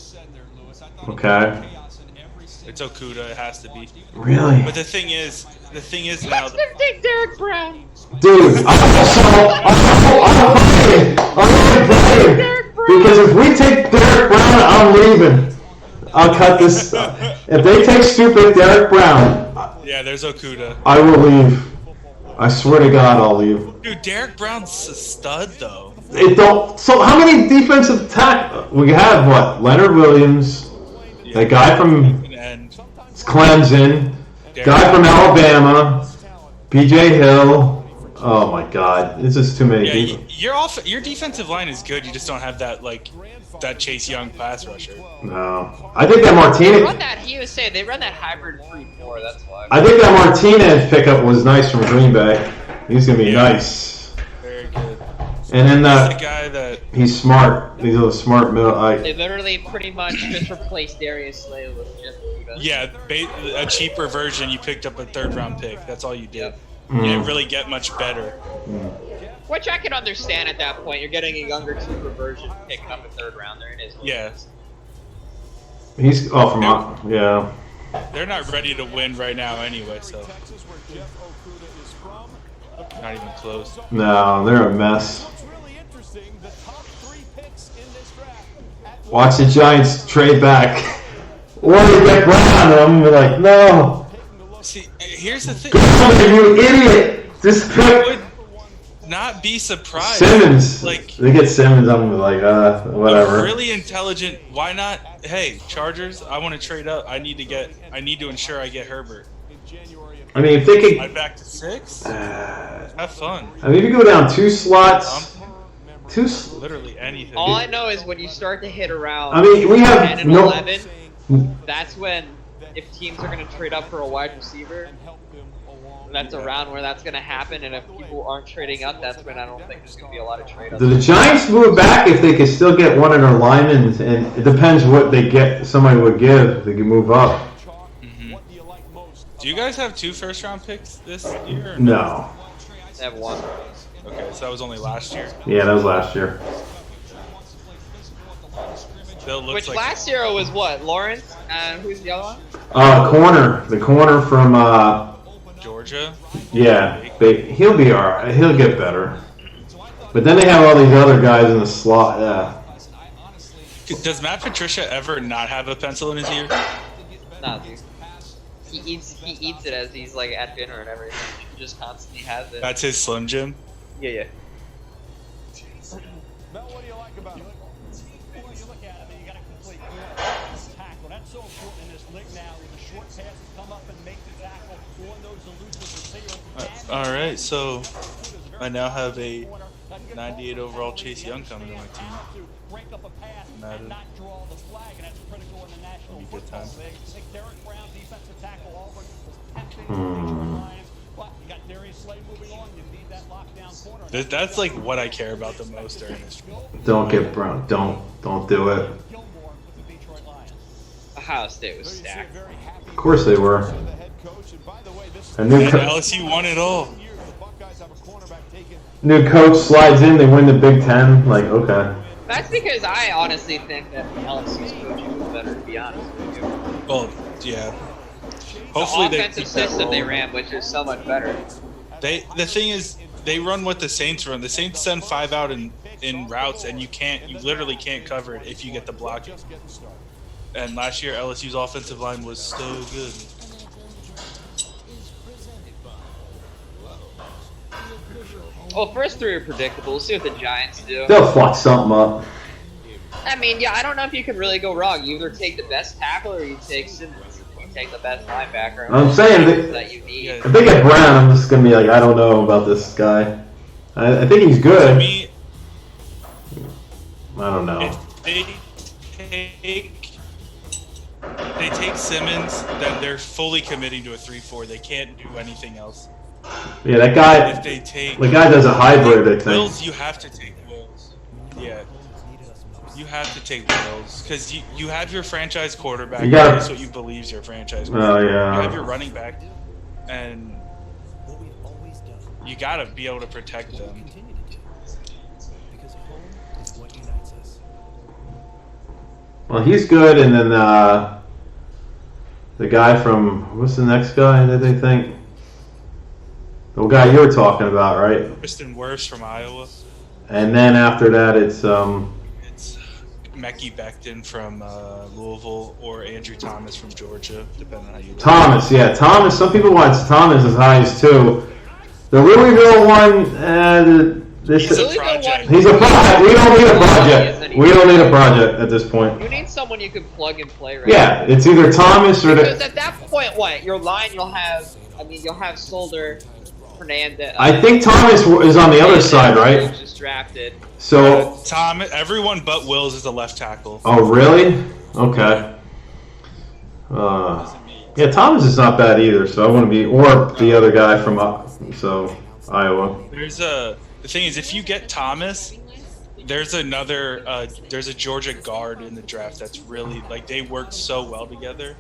Okay. It's Okuda. It has to be. Really? But the thing is now. Let's take Derek Brown. Dude, I'm playing. Because if we take Derek Brown, I'm leaving. I'll cut this. If they take stupid Derek Brown, Yeah, there's Okuda. I will leave. I swear to God, I'll leave. Dude, Derek Brown's a stud though. It don't. So how many defensive tackles? We have what? Leonard Williams, that guy from Clemson, guy from Alabama, PJ Hill. Oh my God, this is too many people. Your defensive line is good. You just don't have that that Chase Young pass rusher. No, I think that They Martinez. run that. He was saying they run that hybrid 3-4. That's why. I think that Martinez pickup was nice from Green Bay. He's gonna be nice. Very good. And then He's the guy that he's smart. He's a smart middle. They literally pretty much just replaced Darius Slay with Jeff Okuda. yeah, a cheaper version. You picked up a 3rd round pick. That's all you did. You Mm. didn't really get much better. Which I can understand at that point. You're getting a younger, cheaper version, picking up a 3rd rounder. It is. Yeah, He's from yeah. they're not ready to win right now anyway, so not even close. No, they're a mess. Watch the Giants trade back. Or they get Brown on them. We're like, no. See, here's the thing. You idiot. Just I pick would not be surprised. Simmons. Like, They get Simmons. I'm like, whatever. really intelligent. Why not? Hey, Chargers, I want to trade up. I need to ensure I get Herbert. I mean, if they could. Slide back to 6. Have fun. I mean, if you go down 2 slots, Literally anything. All I know is when you start to hit around I mean, we have 10 and no- 11, that's when, if teams are going to trade up for a wide receiver, that's around where that's going to happen. And if people aren't trading up, that's when I don't think there's going to be a lot of trade ups. Do the Giants move back if they could still get one of their linemen? And it depends what they get. Somebody would give. They can move up. Mm-hmm. Do you guys have 2 first-round picks this year? Or No. They have one. Okay, so that was only last year. Yeah, that was last year. Bill looks Which like last year was what? Lawrence? And who's the other one? Corner. The corner from Georgia. yeah. He'll be all right. He'll get better. But then they have all these other guys in the slot. Yeah. Does Matt Patricia ever not have a pencil in his ear? Nah, dude. He eats it as he's like at dinner and everything. He just constantly has it. That's his Slim Jim. Yeah. Mel, what do you like about it? Well, you look at it, I mean, you got a complete tackle. That's so important in this league now, with the short passes come up and make the tackle on those elusive receivers. All right, so I now have a 98 overall Chase Young coming to my team. Break up a pass and not draw the flag, and that's critical in the National Football League. I think Derek Brown, defensive tackle, Auburn, was 10 feet from the Lions. But you got Darius Slay moving on. You need that lockdown corner. That's like what I care about the most during this. Don't get Brown. Don't do it. Ohio State was stacked. Of course they were. A And new LSU won it all. new coach slides in. They win the Big Ten. Like, okay. That's because I honestly think that LSU's coaching was better, to be honest with you. Well, yeah. The Hopefully offensive they keep that system they rolling. ran, which is so much better. The thing is, they run what the Saints run. The Saints send 5 out in routes, and you literally can't cover it if you get the block. And last year, LSU's offensive line was so good. Well, first 3 are predictable. We'll see what the Giants do. They'll fuck something up. I mean, yeah, I don't know if you can really go wrong. You either take the best tackle or you take Simmons. You take the best linebacker. I'm saying that you need. if they get Brown, I'm just gonna be like, I don't know about this guy. I think he's To good. me, I don't know. if they take Simmons, then they're fully committing to a 3-4. They can't do anything else. Yeah, that guy. If they take The guy does a hybrid, I think. Wills, you have to take Wills. Yeah. You have to take Wills because you have your franchise quarterback. You gotta- That's what you believe is your franchise quarterback. Oh, yeah. You have your running back, and you gotta be able to protect them. Well, he's good, and then the guy from what's the next guy that they think? The guy you were talking about, right? Kristen Wirfs from Iowa. And then after that, it's It's Mekhi Becton from Louisville or Andrew Thomas from Georgia, depending on how you look. Thomas. Yeah, Thomas. Some people want Thomas as high as 2. The Louisville one, He's a project. he's a project. We don't need a project. We don't need a project at this point. You need someone you can plug and play right Yeah, it's either Thomas or Because the. at that point, what? Your line, you'll have Solder, Hernandez. I think Thomas is on the other side, right? Just drafted. So. Everyone but Wills is a left tackle. Oh, really? Okay. Yeah, Thomas is not bad either. So I want to be, or the other guy from Iowa. The thing is, if you get Thomas, there's a Georgia guard in the draft that's really, like, they worked so well together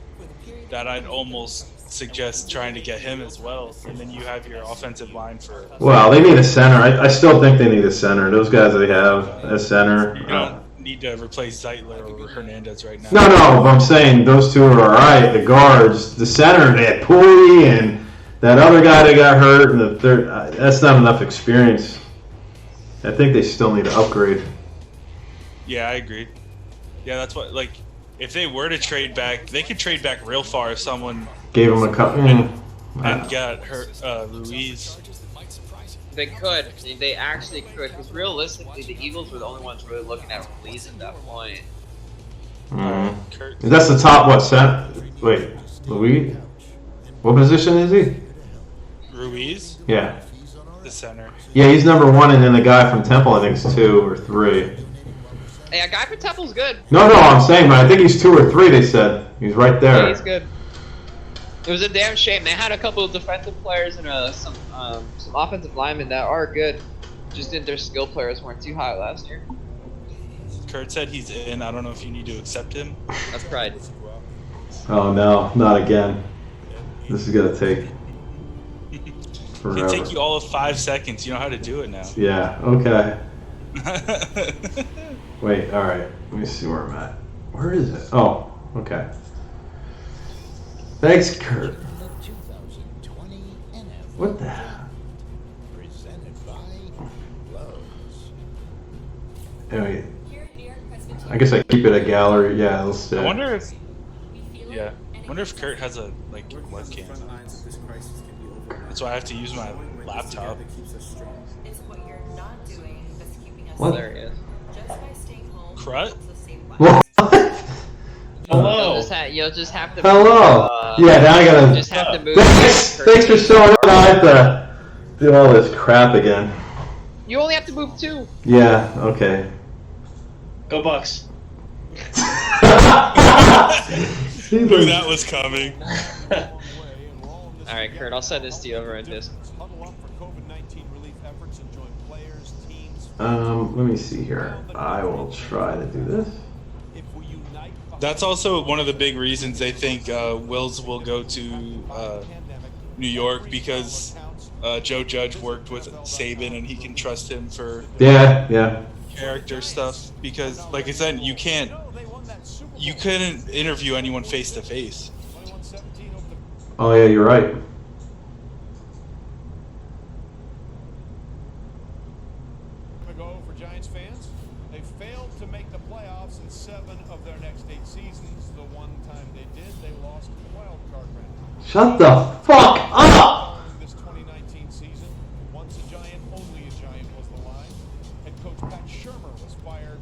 that I'd almost suggest trying to get him as well. And then you have your offensive line for... Well, they need a center. I still think they need a center. Those guys they have as center. You don't need to replace Zeitler or Hernandez right now. No, but I'm saying those 2 are all right. The guards, the center, they had Pooley and that other guy that got hurt, and the third. That's not enough experience. I think they still need to upgrade. Yeah, I agree. Yeah, that's what, like, if they were to trade back, they could trade back real far if someone Gave him a couple. and got hurt, Ruiz. They could. They actually could. Because realistically, the Eagles were the only ones really looking at Ruiz at that point. That's the top, what, center? Wait, Louis? What position is he? Ruiz? Yeah. The center. Yeah, he's number 1, and then the guy from Temple, I think, is 2 or 3. Hey, a guy from Temple's good. No, I'm saying, but I think he's 2 or 3. They said he's right there. Yeah, he's good. It was a damn shame. They had a couple of defensive players and some offensive linemen that are good. Just didn't their skill players weren't too high last year. Kurt said he's in. I don't know if you need to accept him. That's pride. Oh no, not again. This is gonna take forever. It'll take you all of 5 seconds. You know how to do it now. Yeah. Okay. Wait. All right. Let me see where I'm at. Where is it? Oh. Okay. Thanks, Kurt. What the hell? Presented by Lowe's. Anyway, I guess I keep it a gallery. Yeah, let's stay. I wonder if. Yeah. I wonder if Kurt has a webcam. That's why I have to use my laptop. Is what you're not doing that's keeping us What? There he is. just by staying home. Crut? What? Hello. You'll just have to. Hello. Yeah, now I gotta. Just have to move. Thanks for showing up. I have to do all this crap again. You only have to move 2. Yeah. Okay. Go Bucks. Knew that was coming. All right, Kurt. I'll send this to you over in Discord. Let me see here. I will try to do this. That's also one of the big reasons they think Wills will go to New York, because Joe Judge worked with Saban and he can trust him for Yeah. character stuff. Because, like I said, you couldn't interview anyone face to face. Oh yeah, you're right. Go for Giants fans. They failed to make the playoffs in 7 of their next 8 seasons. The one time they did, they lost the wild card round. Shut the fuck up! This 2019 season, once a Giant, only a Giant was the line. Head coach Pat Shermer was fired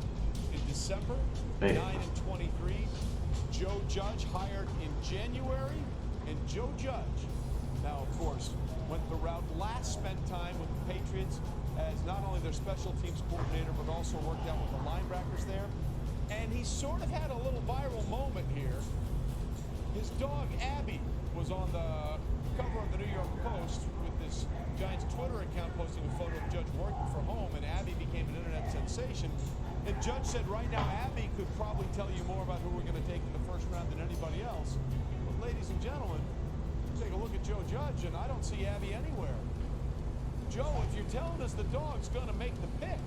in December. Hey. 9-23. Joe Judge hired in January, and Joe Judge, now of course, went the route last, spent time with the Patriots as not only their special teams coordinator, but also worked out with the linebackers there. And he sort of had a little viral moment here. His dog, Abby, was on the cover of the New York Post with this Giants Twitter account posting a photo of Judge working from home, and Abby became an internet sensation. And Judge said right now Abby could probably tell you more about who we're going to take in the first round than anybody else. But ladies and gentlemen, take a look at Joe Judge, and I don't see Abby anywhere. Joe, if you're telling us the dog's going to make the pick,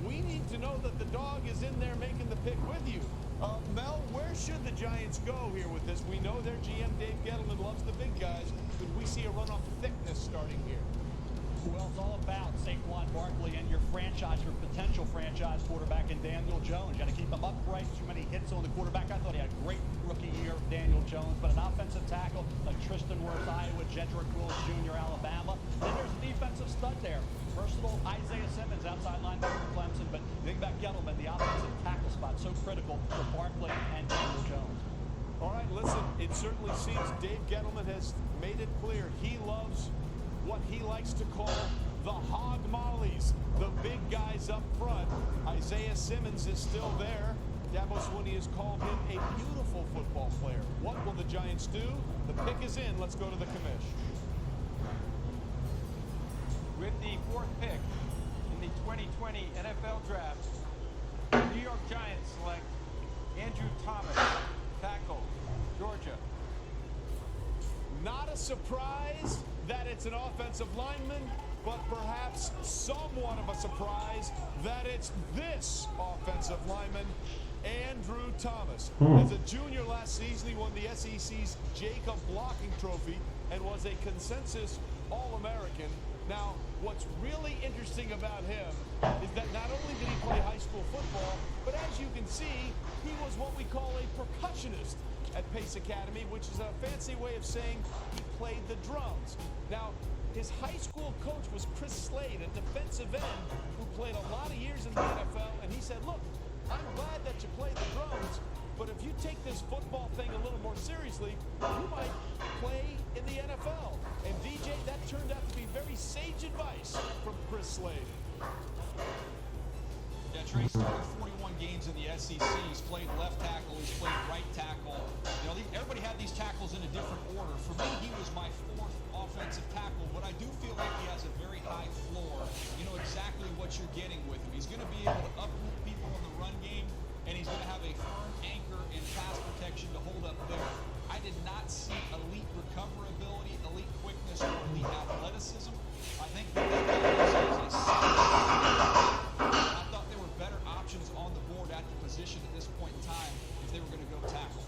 we need to know that the dog is in there making the pick with you. Mel, where should the Giants go here with this? We know their GM, Dave Gettleman, loves the big guys. Could we see a run off thickness starting here? Well, it's all about Saquon Barkley and your franchise, your potential franchise quarterback in Daniel Jones. You got to keep him upright. Too many hits on the quarterback. I thought he had a great rookie year, Daniel Jones, but an offensive tackle like Tristan Wirfs, Iowa, Jedrick Wills Jr., Alabama. Then there's a defensive stud there. Versatile Isaiah Simmons, outside linebacker for Clemson, but Big Back Gettleman, the offensive tackle spot, so critical for Barkley and Daniel Jones. All right, listen, it certainly seems Dave Gettleman has made it clear he loves what he likes to call the hog mollies, the big guys up front. Isaiah Simmons is still there. Dabo Swinney has called him a beautiful football player. What will the Giants do? The pick is in. Let's go to the commish. With the 4th pick in the 2020 NFL Draft, the New York Giants select Andrew Thomas, tackle, Georgia. Not a surprise that it's an offensive lineman, but perhaps somewhat of a surprise that it's this offensive lineman, Andrew Thomas. As a junior last season, he won the SEC's Jacob Blocking Trophy and was a consensus All-American. Now, what's really interesting about him is that not only did he play high school football, but as you can see, he was what we call a percussionist at Pace Academy, which is a fancy way of saying he played the drums. Now, his high school coach was Chris Slade, a defensive end who played a lot of years in the NFL, and he said, look, I'm glad that you play the drums, but if you take this football thing a little more seriously, you might play in the NFL. And DJ, that turned out to be very sage advice from Chris Slade. Yeah, Trey started 41 games in the SEC. He's played left tackle. He's played right tackle. You know, everybody had these tackles in a different order. For me, he was my fourth offensive tackle, but I do feel like he has a very high floor. You know exactly what you're getting with him. He's going to be able to uproot people in the run game, and he's going to have a firm anchor and pass protection to hold up there. I did not see elite recovery ability, elite quickness, or elite athleticism. I think that is a I thought there were better options on the board at the position at this point in time if they were going to go tackle.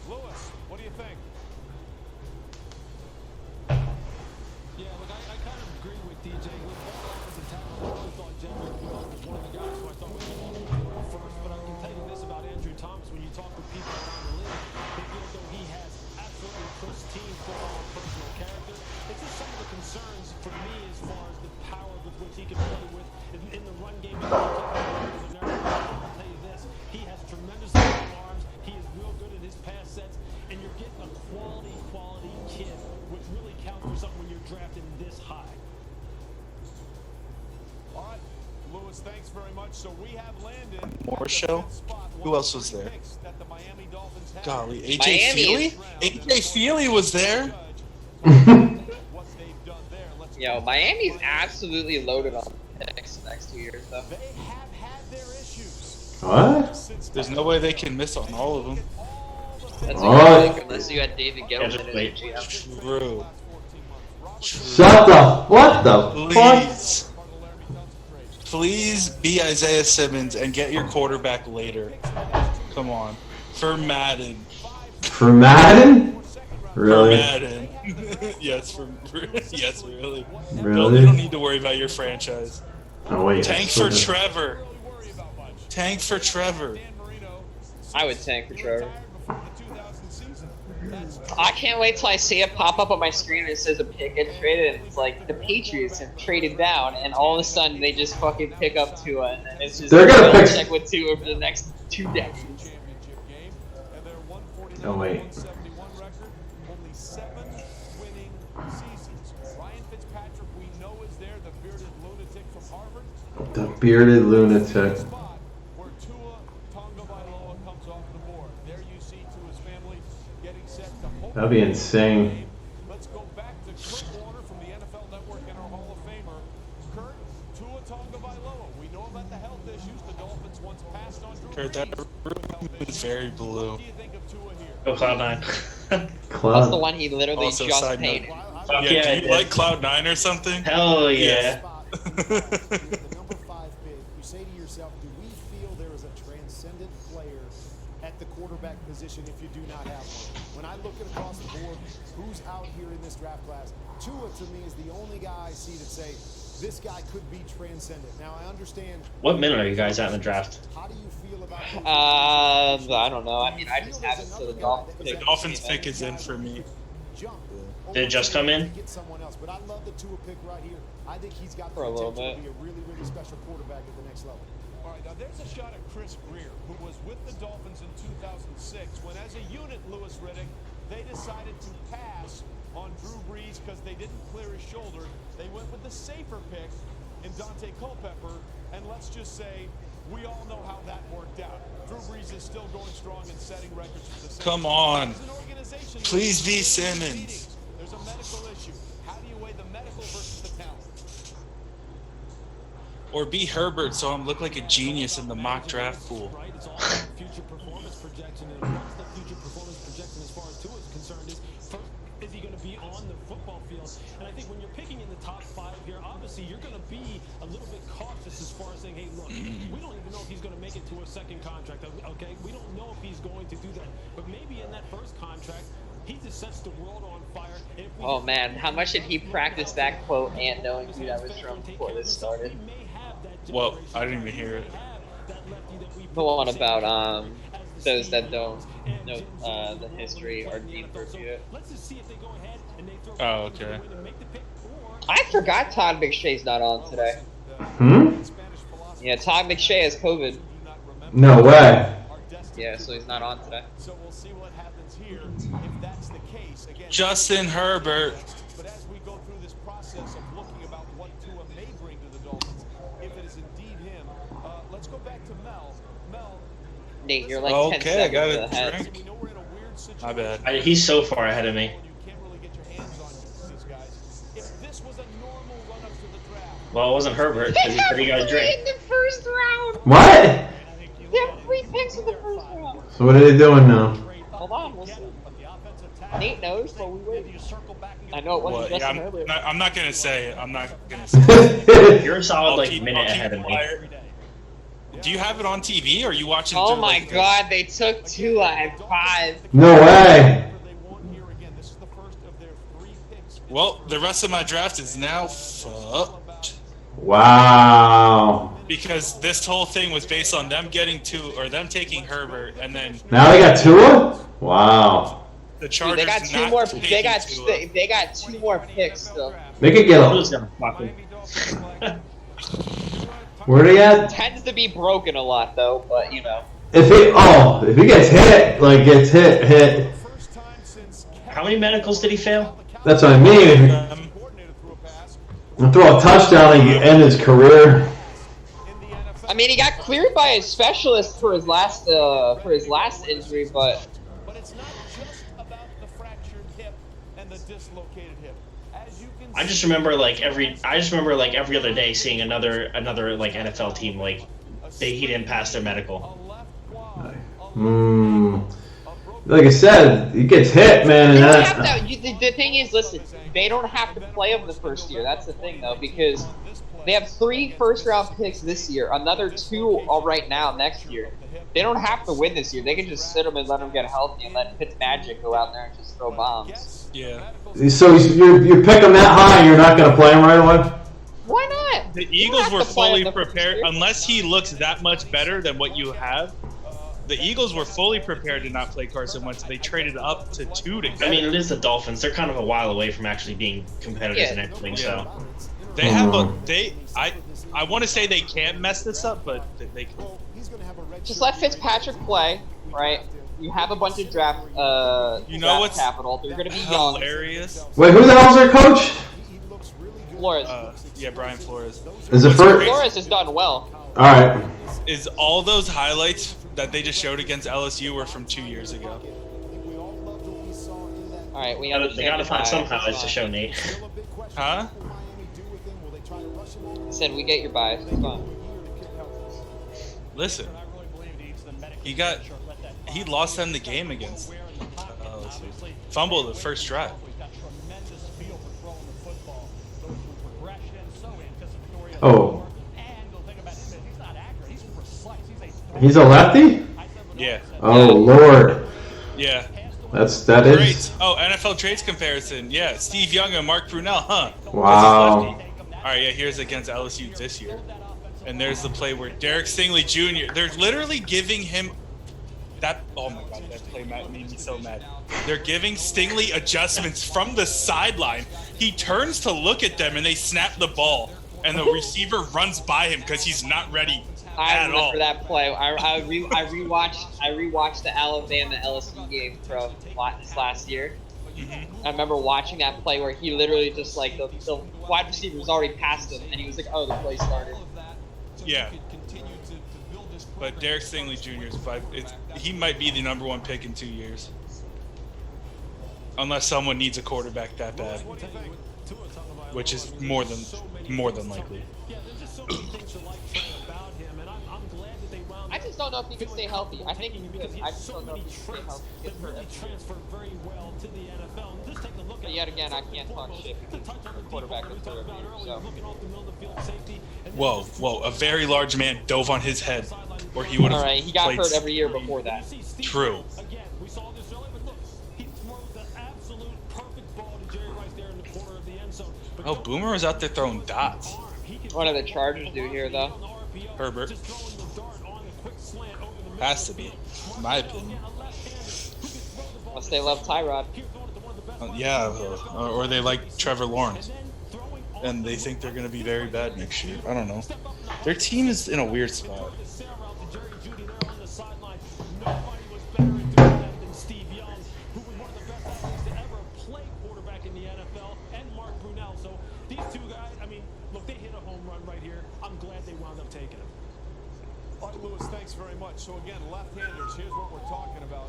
Lewis, what do you think? Yeah, look, I kind of agree with DJ. With all offensive tackle, I really thought Jedrick Wills was one of the guys who I thought was going to go first. But I can tell you this about Andrew Thomas: when you talk with people around the league, they feel as though he has absolutely pristine football and personal character. It's just some of the concerns for me as far as the power with which he can play with in the run game. I'll tell you this: he has tremendous long arms. He is real good at his pass sets, and you're getting a quality kid, which really counts for something when you're drafted this high. All right, Lewis, thanks very much. So we have landed More show? Who else was there? that the Miami Dolphins have. Golly, AJ Feely? AJ Feely was there. Yo, Miami's absolutely loaded on picks the next 2 years, though. They have had their issues. What? There's no way they can miss on all of them. That's what you think, unless you had David Gettleman in wait. the GM. True. Shut the. What the fuck? Please be Isaiah Simmons and get your quarterback later. Come on. For Madden. For Madden? For Really? Madden. yes, yes, really. Really? You don't need to worry about your franchise. Oh wait. Tank for Trevor. Tank for Trevor. I would tank for Trevor. I can't wait till I see it pop up on my screen and it says a pick gets traded, and it's like the Patriots have traded down, and all of a sudden they just fucking pick up Tua, and then it's just They're gonna pick- check with Tua for the next 2 decades. Oh wait. Only 7 winning seasons. Ryan Fitzpatrick, we know, is there, the bearded lunatic from Harvard. The bearded lunatic. Where Tua Tagovailoa comes off the board. There you see Tua's family getting set to hope. That'd be insane. Let's go back to Kurt Warner from the NFL Network and our Hall of Famer. Kurt, Tua Tagovailoa. We know about the health issues. The Dolphins once passed on Drew Kurt, that room is very blue. What do you think of Tua here? Go Cloud9. That's the one he literally Also, just side note. painted. Fuck Yeah, yeah, do you like Cloud9 or something? Hell yeah. The number 5 bid, you say to yourself, do we feel there is a transcendent player at the quarterback position if you do not have one? When I look at across the board, who's out here in this draft class, Tua to me is the only guy I see that say, this guy could be transcendent. Now I understand. What minute are you guys at in the draft? How do you feel about I don't know. I mean, I just have it so the Dolphins The pick. Dolphins pick is in for me. jump? Did it just come in? Get someone else, but I love the Tua pick right here. I think he's got the For a little potential to bit. be a really, really special quarterback at the next level. All right, now there's a shot at Chris Greer, who was with the Dolphins in 2006, when as a unit, Louis Riddick, they decided to pass on Drew Brees because they didn't clear his shoulder. They went with the safer pick in Dante Culpepper, and let's just say we all know how that worked out. Drew Brees is still going strong and setting records for the Saints. Come on. As an organization, Please be there's Simmons. meetings. There's a medical issue. How do you weigh the medical versus the talent? Or be Herbert so I look like a genius in the mock draft pool. Right? It's all about future performance projection, and once the future performance projection as far as Tua is concerned is, first, is he going to be on the football field? And I think when you're picking in the top 5 here, obviously you're going to be a little bit cautious as far as saying, hey, look, we don't even know if he's going to make it to a second contract, okay? We don't know if he's going to do that. But maybe in that first contract, he just sets the world on fire. And if we Oh man, how much did he practice that quote and knowing who that was from before this started? Well, I didn't even hear it. The one about those that don't know the history or deep review it. Oh, okay. I forgot Todd McShay's not on today. Hmm? Yeah, Todd McShay has COVID. No way. Yeah, so he's not on today. So we'll see what happens here. here if that's the case. Again, Justin Herbert. but as we go through this process of looking about what Tua may bring to the Dolphins, if it is indeed him, let's go back to Mel. Mel, Nate, you're like 10 Okay, I got seconds a ahead. drink. we know we're in a weird situation. My bad. He's so far ahead of me. You can't really get your hands on these guys. If this was a normal run-up to the draft, Well, it wasn't Herbert because he said he got a drink. In the first round. What? They have 3 picks in the first round. So what are they doing now? Hold on, we'll see. Nate knows, but we wait. I know it wasn't Well, yeah, Justin Herbert. I'm not gonna say it. I'm not gonna say it. You're a solid I'll like keep- minute I'll keep ahead of me. quiet. Do you have it on TV or are you watching? Oh through, my like, god, they took 2. I had 5. No way. Well, the rest of my draft is now fucked Wow. because this whole thing was based on them getting 2 or them taking Herbert and then Now they got Tua? Wow. the Dude, Chargers they got 2 not more. taking They got Tua. they got 2 more picks still. They could get Who's a. gonna fucking? Where they at? Tends to be broken a lot though, but you know. If he gets hit, like gets hit. How many medicals did he fail? That's what I mean. And throw a touchdown and end his career. I mean, he got cleared by a specialist for his last injury, but but it's not just about the fractured hip and the dislocated hip. As you can I just remember like every other day seeing another like NFL team like he didn't pass their medical. Like I said, he gets hit, man, and they don't that. have to. The thing is, listen, they don't have to play him the first year. That's the thing, though, because they have 3 first-round picks this year, another 2 right now next year. They don't have to win this year. They can just sit them and let them get healthy and let Fitzmagic go out there and just throw bombs. Yeah. So you pick him that high, and you're not going to play him right away. Why not? The You don't Eagles have were to play him fully the first prepared year. unless he looks that much better than what you have. The Eagles were fully prepared to not play Carson Wentz. They traded up to 2 to get I mean, him. it is the Dolphins. They're kind of a while away from actually being competitors Yeah. and everything. Yeah. So They have I want to say they can't mess this up, but they can. Just let Fitzpatrick play, right? You have a bunch of draft, You know draft what's capital. They're going to be young. hilarious? Wait, who the hell's their coach? Flores. Yeah, Brian Flores. Is it What's first? crazy Flores has done well. All right. Is all those highlights that they just showed against LSU were from 2 years ago. All right, we they understand. gotta the find some bias. highlights to show Nate. Huh? Said we get your bias. It's fine. Listen, he lost them the game against. Let's see. Fumbled the first drive. Oh. He's a lefty? Yeah. Oh Lord. Yeah. That is. Great. Oh, NFL trades comparison. Yeah, Steve Young and Mark Brunell, huh? Wow. All right, yeah, here's against LSU this year. And there's the play where Derek Stingley Jr., they're literally giving him that. Oh my God, that play made me so mad. They're giving Stingley adjustments from the sideline. He turns to look at them and they snap the ball. And the receiver runs by him because he's not ready I at remember all. that play. I rewatched the Alabama LSU game from this last year. I remember watching that play where he literally just like the wide receiver was already past him and he was like, oh, the play started. Yeah. But Derek Stingley Jr. He might be the #1 pick in 2 years. Unless someone needs a quarterback that bad. Which is more than likely. I just don't know if he can stay healthy. I think he could. I just don't know if he can stay healthy. He gets hurt. But yet again, I can't talk shit because the quarterback is hurt every year. So. Whoa! A very large man dove on his head, or he would have. All right, he got played hurt every year before that. True. Oh, Boomer was out there throwing dots. What do the Chargers do here, though? Herbert. Has to be, in my opinion. Unless they love Tyrod. Yeah, or they like Trevor Lawrence. And they think they're going to be very bad next year. I don't know. Their team is in a weird spot. Mel. So these two guys, I mean, look, they hit a home run right here. I'm glad they wound up taking it. All right, Lewis, thanks very much. So again, left-handers, here's what we're talking about.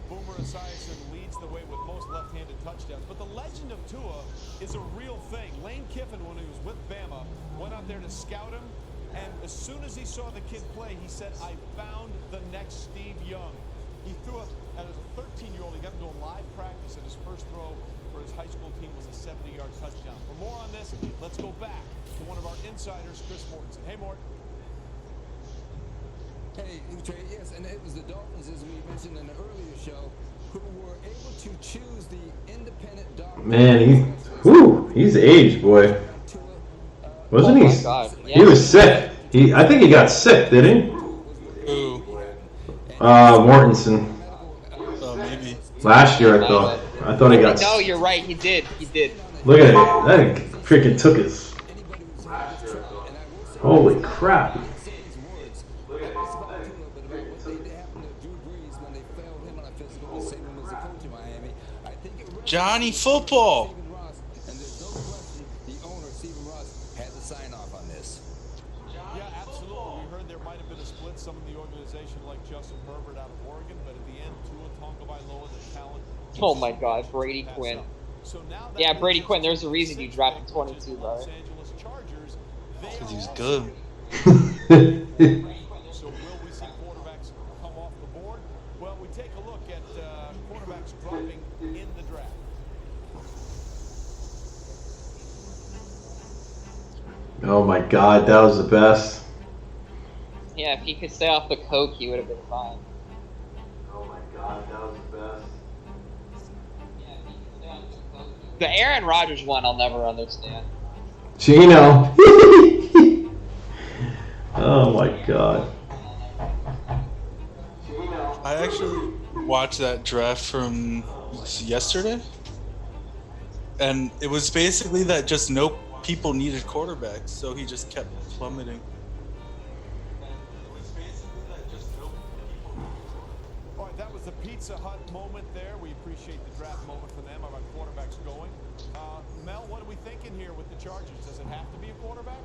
Boomer Esiason leads the way with most left-handed touchdowns. But the legend of Tua is a real thing. Lane Kiffin, when he was with Bama, went out there to scout him. And as soon as he saw the kid play, he said, I found the next Steve Young. He threw a, as a 13-year-old, he got into a live practice, and his first throw for his high school team was a 70-yard touchdown. For more on this, let's go back to one of our insiders, Chris Mortensen. Hey, Mort. Hey, Trey, yes, and it was the Dolphins, as we mentioned in the earlier show, who were able to choose the independent Dolphins. Man, he's aged, boy. Wasn't he? God. Yeah. He was sick. I think he got sick, did he? Who? Mortensen. Maybe. Last year, I thought. I thought he got. No, you're right. He did. He did. Look at it. That freaking took his. Holy crap. Johnny Football. Yeah, absolutely. We heard there might have been a split. Some in the organization like Justin Herbert out of Oregon, but at the end, Tua Tagovailoa, the talent. Oh my God, Brady Quinn. Yeah, Brady Quinn. There's a reason you drafted 22, right? Because he's good. So will we see quarterbacks come off the board? Well, we take a look at quarterbacks dropping in the draft. Oh my God, that was the best. Yeah, if he could stay off the coke, he would have been fine. Oh my God, that was the best. The Aaron Rodgers one, I'll never understand. Gino. Oh my God. I actually watched that draft from yesterday, and it was basically that just no people needed quarterbacks, so he just kept plummeting. All right, that was the Pizza Hut moment there. We appreciate the draft moment for them. Our quarterbacks going. Mel, what are we thinking here with the Chargers? Does it have to be a quarterback?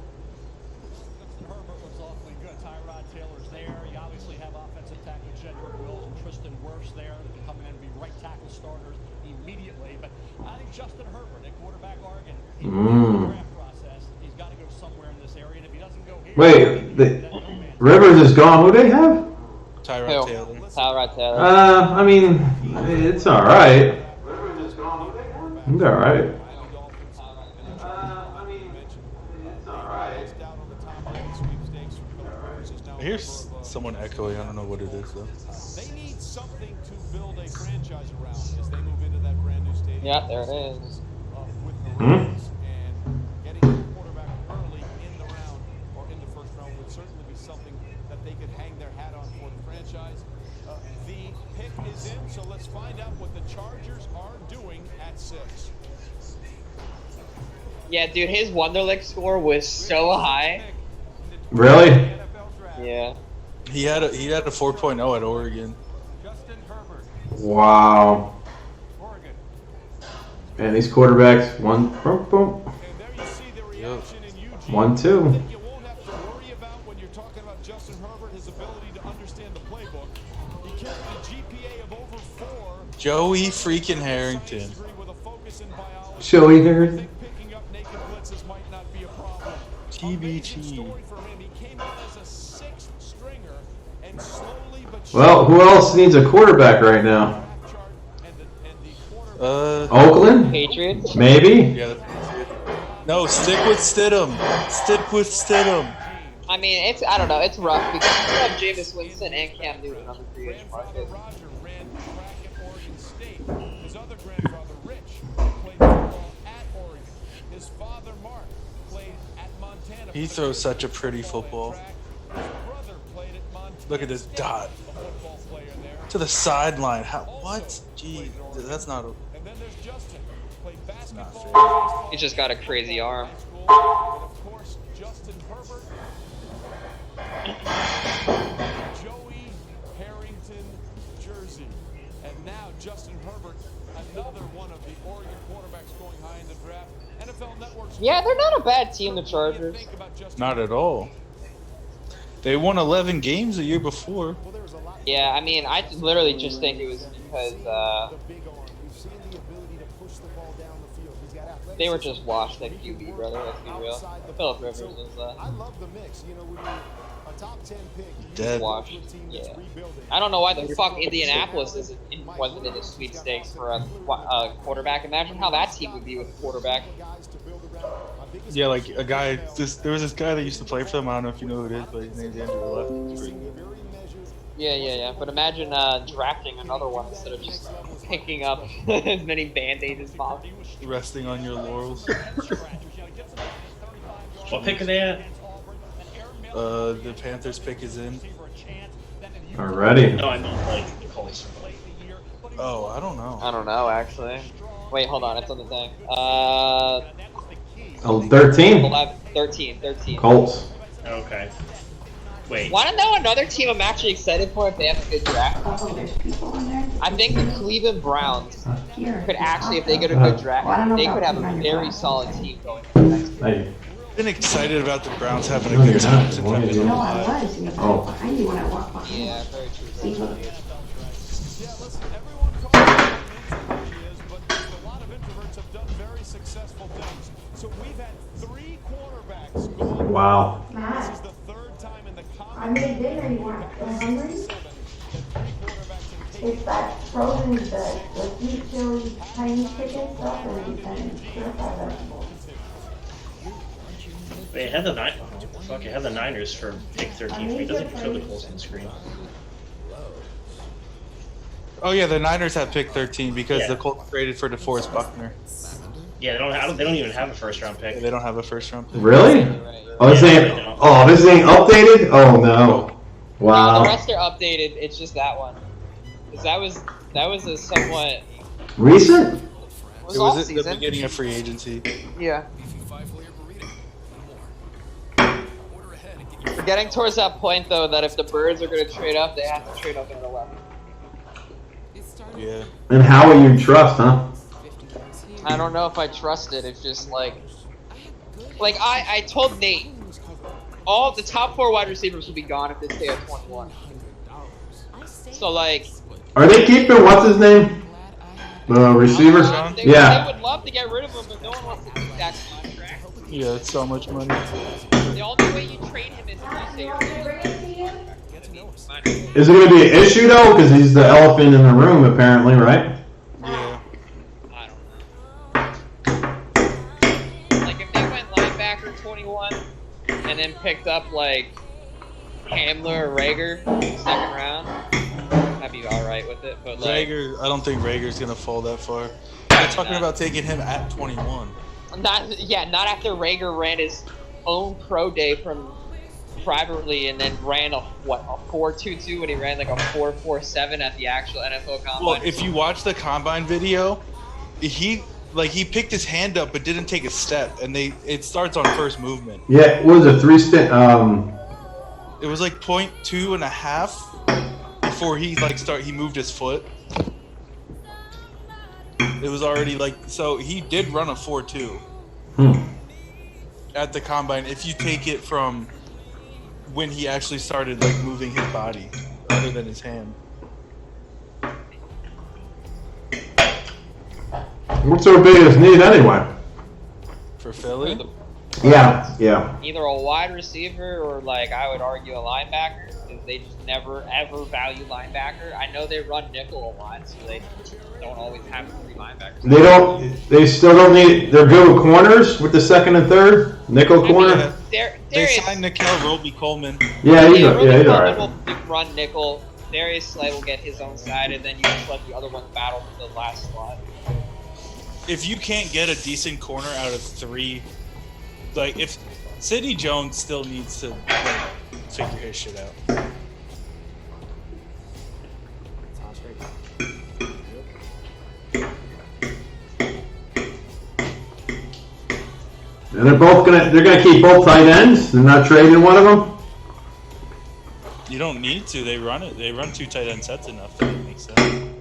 Herbert was awfully good. Tyrod Taylor's there. You obviously have offensive tackle Jedrick Wills and Tristan Wirfs there that can come in and be right tackle starters immediately. But I think Justin Herbert at quarterback Oregon, in the draft process, he's got to go somewhere in this area. And if he doesn't go here, Rivers is gone. Who they have? Tyrod Taylor. Tyrod Taylor. I mean, it's all right. It's all right. I hear someone echoing. I don't know what it is though. They need something to build a franchise around as they move into that brand new stadium. Yeah, there it is. With the Ravens and getting a quarterback early in the round or in the first round would certainly be something that they could hang their hat on for the franchise. The pick is in, so let's find out what the Chargers are doing at 6. Yeah, dude, his Wonderlic score was so high. Really? Yeah. He had a 4.0 at Oregon. Wow. And these quarterbacks, 1, boom, boom. 1, 2. Joey freaking Harrington. Joey Harrington. TBT. Well, who else needs a quarterback right now? Oakland? Patriots? Maybe? Yeah. No, stick with Stidham. Stick with Stidham. I mean, I don't know, it's rough because you have Jameis Winston and Cam Newton on the free agent market. His other grandfather, Rich, played football at Oregon. His father, Mark, played at Montana. He throws such a pretty football. Look at this dot. To the sideline. How? What? Gee, that's not a... And then there's Justin, played basketball. He's just got a crazy arm. And of course, Justin Herbert. Joey Harrington jersey. And now Justin Herbert, another one of the Oregon quarterbacks going high in the draft. NFL Network's Yeah, they're not a bad team, the Chargers. Not at all. They won 11 games the year before. Yeah, I mean, I literally just think it was because they were just washed at QB, brother. Let's be real. Philip Rivers was I love the mix. You know, when you're a top 10 pick, Dead. washed. Yeah. I don't know why the fuck Indianapolis wasn't in the sweepstakes for a quarterback. Imagine how that team would be with a quarterback. Yeah, like a guy. There was this guy that used to play for them. I don't know if you know who it is, but his name's Andrew Luck. He's pretty good. Yeah. But imagine drafting another one instead of just picking up as many band-aids as possible. Resting on your laurels. What pick are they at? The Panthers pick is in. Already. No, I mean like the Colts. Oh, I don't know. I don't know, actually. Wait, hold on. It's on the thing. 13. 13. Colts. Okay. Wait. Want to know another team I'm actually excited for if they have a good draft? I think the Cleveland Browns could actually, if they get a good draft, they could have a very solid team going into next year. Hey. I've been excited about the Browns having a good time since I've been alive. Oh. Yeah, very true. Wow. I made dinner. You want hungry? It's that frozen, the sweet chili Chinese chicken stuff and stir-fried vegetables. Wait, it had the it had the Niners for pick 13. It doesn't show the Colts on the screen. Oh yeah, the Niners have pick 13 because Yeah. the Colts traded for DeForest Buckner. Yeah, they don't even have a first round pick. They don't have a first round pick. Really? Oh, this ain't updated? Oh no. The Wow. rest are updated. It's just that one. 'Cause that was a somewhat. Recent? It was It all was at the season. beginning of free agency. Yeah. We're getting towards that point though that if the Birds are going to trade up, they have to trade up at 11. Yeah. And how will you trust, huh? I don't know if I trust it. It's just like I told Nate, all the top 4 wide receivers will be gone if they stay at 21. So like, Are they keeping what's his name? The receiver? they Yeah. would love to get rid of him, but no one wants to keep that contract. Yeah, it's so much money. The only way you trade him is if you say you're Is it going to be an issue though? Because he's the elephant in the room apparently, right? Yeah. Like if they went linebacker 21 and then picked up like Hamler or Rager second round, I'd be alright with it. But like, Rager, I don't think Rager's gonna fall that far. They're talking about taking him at 21. not after Rager ran his own pro day from privately and then ran a 4.22 when he ran like a 4.47 at the actual NFL combine. Well, if you watch the combine video, he picked his hand up but didn't take a step, and it starts on first movement. Yeah, what was it? 3 stint? It was like 0.2 and a half before he he moved his foot. It was already so he did run a 4.2 at the combine. If you take it from when he actually started moving his body, other than his hand. What's their biggest need anyway? For Philly? Yeah. Either a wide receiver or I would argue a linebacker, because they just never ever value linebacker. I know they run nickel a lot, so they don't always have 3 linebackers. They still don't need, they're good with corners with the second and third? Nickel corner? They signed Nikel Roby-Coleman. Yeah, he's Roby alright. will run nickel. Darius Slay will get his own side, and then you just let the other one battle for the last spot. If you can't get a decent corner out of 3, if Sidney Jones still needs to figure his shit out. And they're gonna keep both tight ends? They're not trading one of them? You don't need to. They run 2 tight end sets enough that it makes sense.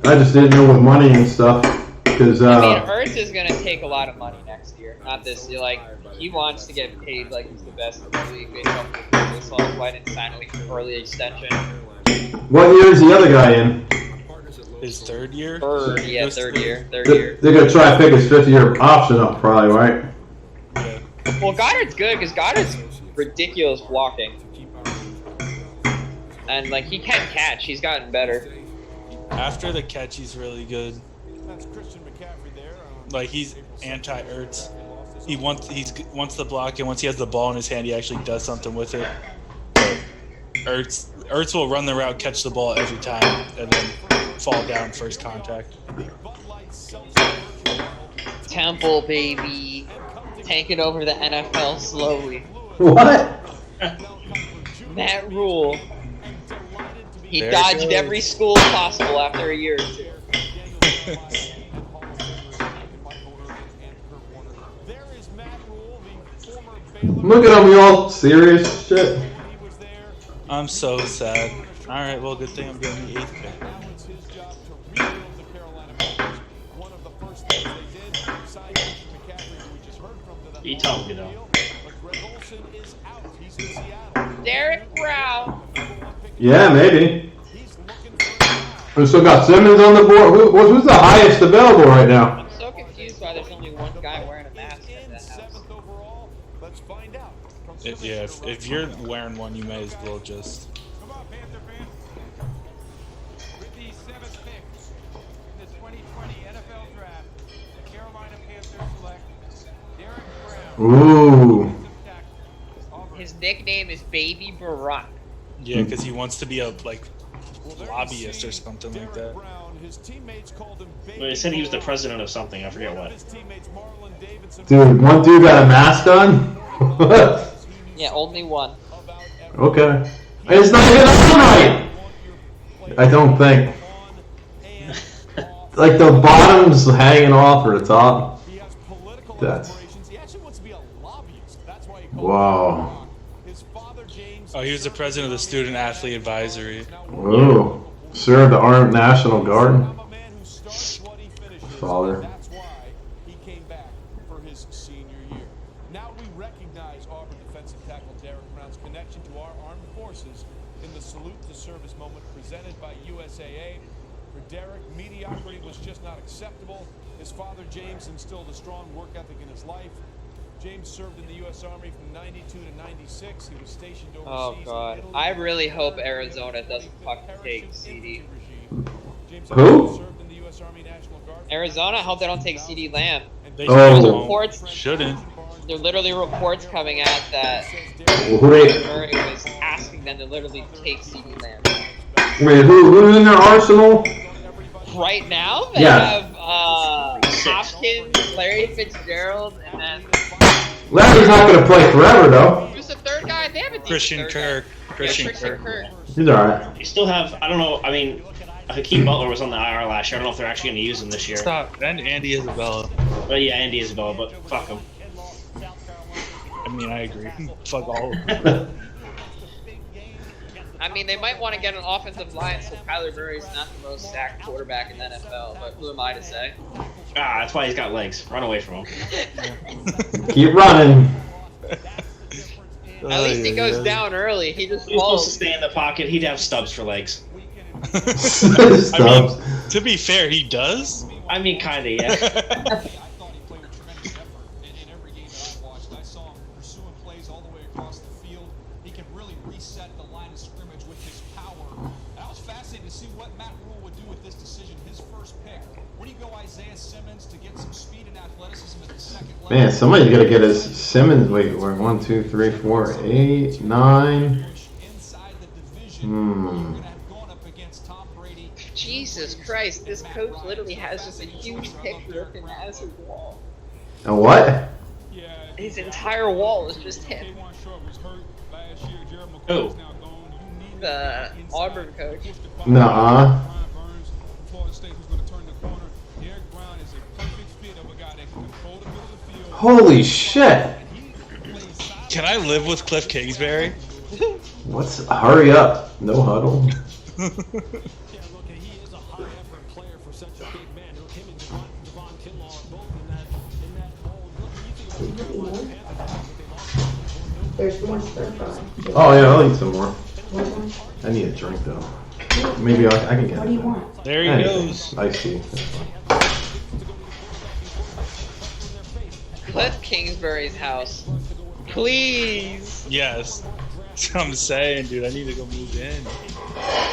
I just didn't know with money and stuff because I mean, Ertz is gonna take a lot of money next year. Not this year. Like he wants to get paid like he's the best in the league based off the they saw why didn't sign an early extension. what year is the other guy in? His third year. Third year. They're gonna try to pick his 5th-year option up, probably, right? Well, Goddard's good because Goddard's ridiculous blocking, and like he can catch. He's gotten better. After the catch, he's really good. Like he's anti-Ertz. He wants the block, and once he has the ball in his hand, he actually does something with it. But Ertz will run the route, catch the ball every time, and then fall down first contact. Temple, baby, taking over the NFL slowly. What? Matt Rule. He There it dodged goes. every school possible after a year or two. Look at him, you all serious shit. I'm so sad. All right, well, good thing I'm getting the 8th pick. You tell me though. Derek Brown. Yeah, maybe. We still got Simmons on the board. Who's the highest available right now? I'm so confused why there's only one guy wearing a mask in that house. If you're wearing one, you may as well just. Come on, Panther fans. With the 7th pick in the 2020 NFL Draft, the Carolina Panthers select Derek Brown. Ooh. His nickname is Baby Barack. Yeah, because he wants to be a lobbyist or something like that. Well, he said he was the president of something. I forget what. Dude, one dude got a mask on? Yeah, only one. Okay. It's not even on right! I don't think. Like the bottom's hanging off or the top. That's. Wow. Oh, he was the president of the Student Athlete Advisory. Whoa. Served the Armed National Guard. Father. He came back for his senior year. Now we recognize Auburn defensive tackle Derek Brown's connection to our armed forces in the salute to service moment presented by USAA. For Derek, mediocrity was just not acceptable. His father, James, instilled a strong work ethic in his life. James served in the U.S. Army from 92 to 96. He was stationed overseas. Oh God, I really hope Arizona doesn't fucking take CD. Who? Arizona, I hope they don't take CD Lamb. They Oh. There's reports. Shouldn't. There are literally reports coming out that Well, who they- Murray was asking them to literally take CD Lamb. Wait, who's in their arsenal? Right now, they Yeah. have Hopkins, Larry Fitzgerald, and then Larry's not gonna play forever though. who's the third guy? They have a Christian Kirk. Christian Kirk. He's alright. You still have. I don't know. I mean, Hakeem Butler was on the IR last year. I don't know if they're actually going to use him this year. Stop. And Andy Isabella. But yeah, Andy Isabella. But fuck him. I mean, I agree. Fuck all of them. I mean, they might want to get an offensive line so Kyler Murray's not the most sacked quarterback in the NFL, but who am I to say? Ah, that's why he's got legs. Run away from him. Keep running. At least he goes down early. He just He's supposed to falls. stay in the pocket. He'd have stubs for legs. I mean, to be fair, he does. I mean, kinda, yeah. I saw him pursuing plays all the way across the field. He can really reset the line of scrimmage with his power. And I was fascinated to see what Matt Rule would do with this decision, his first pick. Where do you go Isaiah Simmons to get some speed and athleticism at the second level? Man, somebody's gotta get his Simmons. Wait, we're 1, 2, 3, 4, 8, 9. Jesus Christ, this coach literally has just a huge picture of him as his wall. A what? His entire wall is just him. Who? The Auburn coach. Nuh-uh. Holy shit. Can I live with Cliff Kingsbury? What's hurry up? No huddle. player for such a big man. Look, him and Devon Kinlaw are both in that mold. Look, when you think about the Carolina Panthers, what they lost. There's more stir fry. Oh yeah, I'll eat some more. What do you want? I need a drink though. Maybe I can get. What do you want? There he Anything. goes. I see. Cliff Kingsbury's house. Please. Yes. That's what I'm saying, dude. I need to go move in.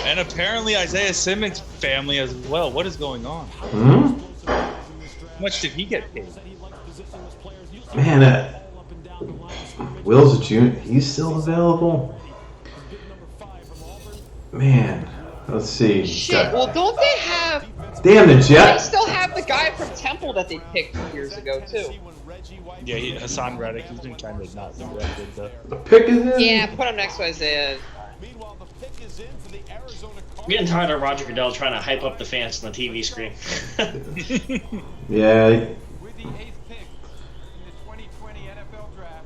And apparently Isaiah Simmons' family as well. What is going on? Hmm? How much did he get paid? Man, Wills Jr. He's still available. Man, let's see. Shit. Well, don't they have? Damn the They Jets. still have the guy from Temple that they picked years ago too. Yeah, Hassan Reddick. He's been kind of not very good though. The pick is in. Yeah, put him next to Isaiah. I'm getting tired of Roger Goodell trying to hype up the fans on the TV screen. Yeah. With the 8th pick in the 2020 NFL Draft,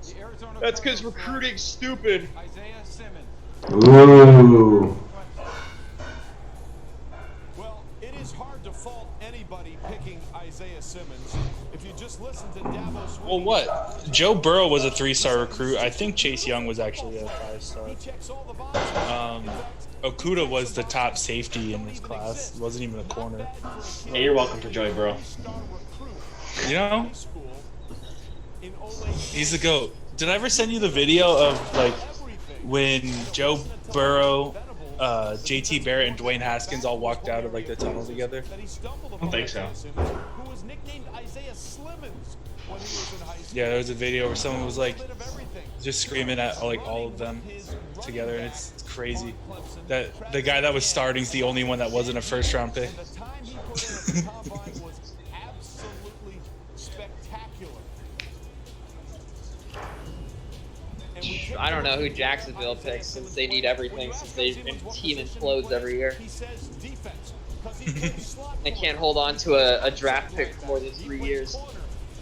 the Arizona That's because Cardinals recruiting's stupid. Isaiah Simmons. Ooh. Well, it is hard to fault anybody picking Isaiah Simmons. If you just listen to Davos. Well, what? Joe Burrow was a 3-star recruit. I think Chase Young was actually a 5-star. Okuda was the top safety in this class. He wasn't even a corner. Yeah, you're welcome for Joey Burrow. You know? He's the GOAT. Did I ever send you the video of, like, when Joe Burrow, JT Barrett, and Dwayne Haskins all walked out of, like, the tunnel together? I don't think so. Who was nicknamed Isaiah Slimmons when he was in high school. Yeah, there was a video where someone was, like, just screaming at, like, all of them together, and it's crazy. That the guy that was starting is the only one that wasn't a first-round pick. Absolutely spectacular. I don't know who Jacksonville picks since they need everything since their team implodes every year. They can't hold on to a draft pick for more than 3 years.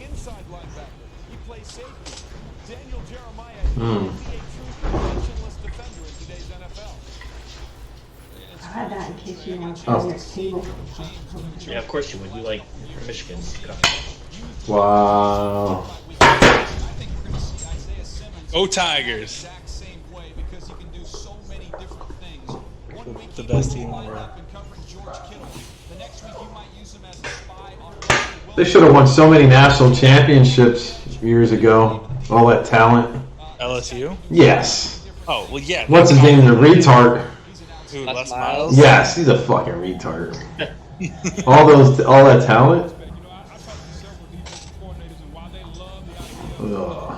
Inside linebacker. He plays safety. Daniel Jeremiah is Hmm. a true positionless defender in today's NFL. I had that in case you want to Oh. try your table. Yeah, of course you would. You like Michigan. Wow. Go Tigers! The best team in the world. They should have won so many national championships years ago. All that talent. LSU? Yes. Oh, well, yeah. What's his name? The retard. Who, Les Miles? Yes, he's a fucking retard. all that talent. Ugh.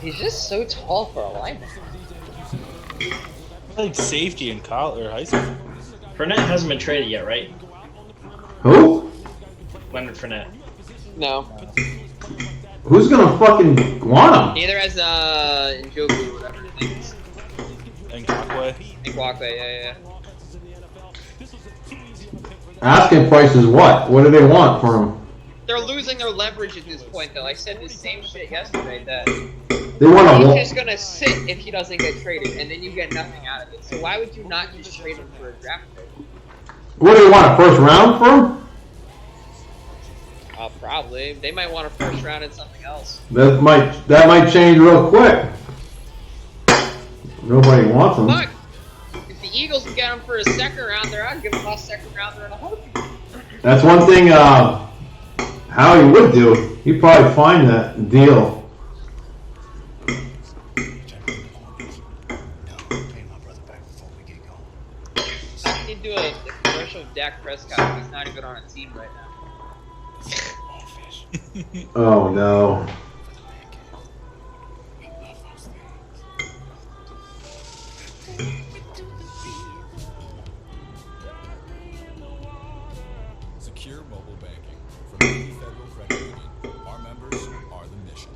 He's just so tall for a linebacker. Played safety in college or high school. Fournette hasn't been traded yet, right? Who? Leonard Fournette. No. Who's gonna fucking want him? Neither has Njoku, whatever his name is. Ngakwe. Ngakwe, yeah. Asking price is what? What do they want for him? They're losing their leverage at this point, though. I said the same shit yesterday that They want he's a. just gonna sit if he doesn't get traded, and then you get nothing out of it. So why would you not just trade him for a draft pick? What do they want? A first round for him? Probably. They might want a first round and something else. That might change real quick. Nobody wants him. Fuck! If the Eagles can get him for a second rounder, I'd give him a second rounder and a whole. That's one thing. Howie would do. He'd probably find that deal. I can do a commercial of Dak Prescott. He's not even on a team right now. Oh no. Secure mobile banking from Navy Federal Credit Union. Our members are the mission.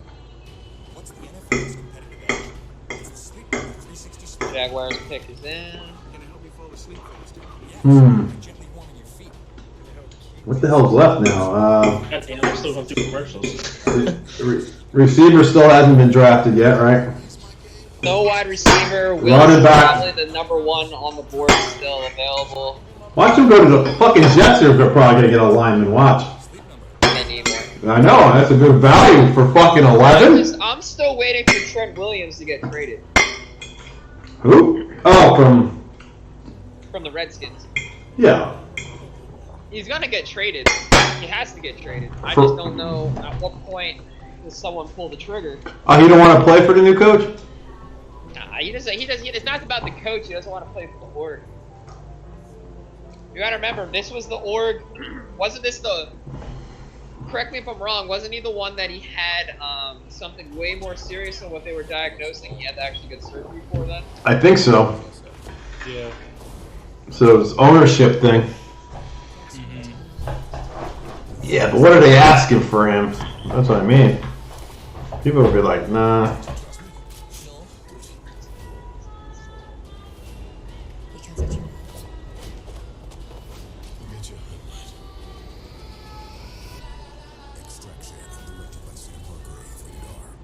Jaguars pick is in. What the hell's left now? God damn, we're still going through commercials. Receiver still hasn't been drafted yet, right? No wide receiver. Will Running back. probably the number one on the board is still available. Watch him go to the fucking Jets. They're probably gonna get a lineman. Watch. They need one. I know, that's a good value for fucking 11. I'm still waiting for Trent Williams to get traded Who? Oh, from the Redskins. yeah. He's gonna get traded. He has to get traded. I For- just don't know at what point does someone pull the trigger. Oh, he don't want to play for the new coach? Nah, he doesn't. It's not about the coach. He doesn't want to play for the org. You gotta remember, this was the org. Wasn't this the? Correct me if I'm wrong. Wasn't he the one that he had something way more serious than what they were diagnosing? He had to actually get surgery for that. I think so. Yeah. So it's ownership thing. Yeah, but what are they asking for him? That's what I mean. People would be like, nah.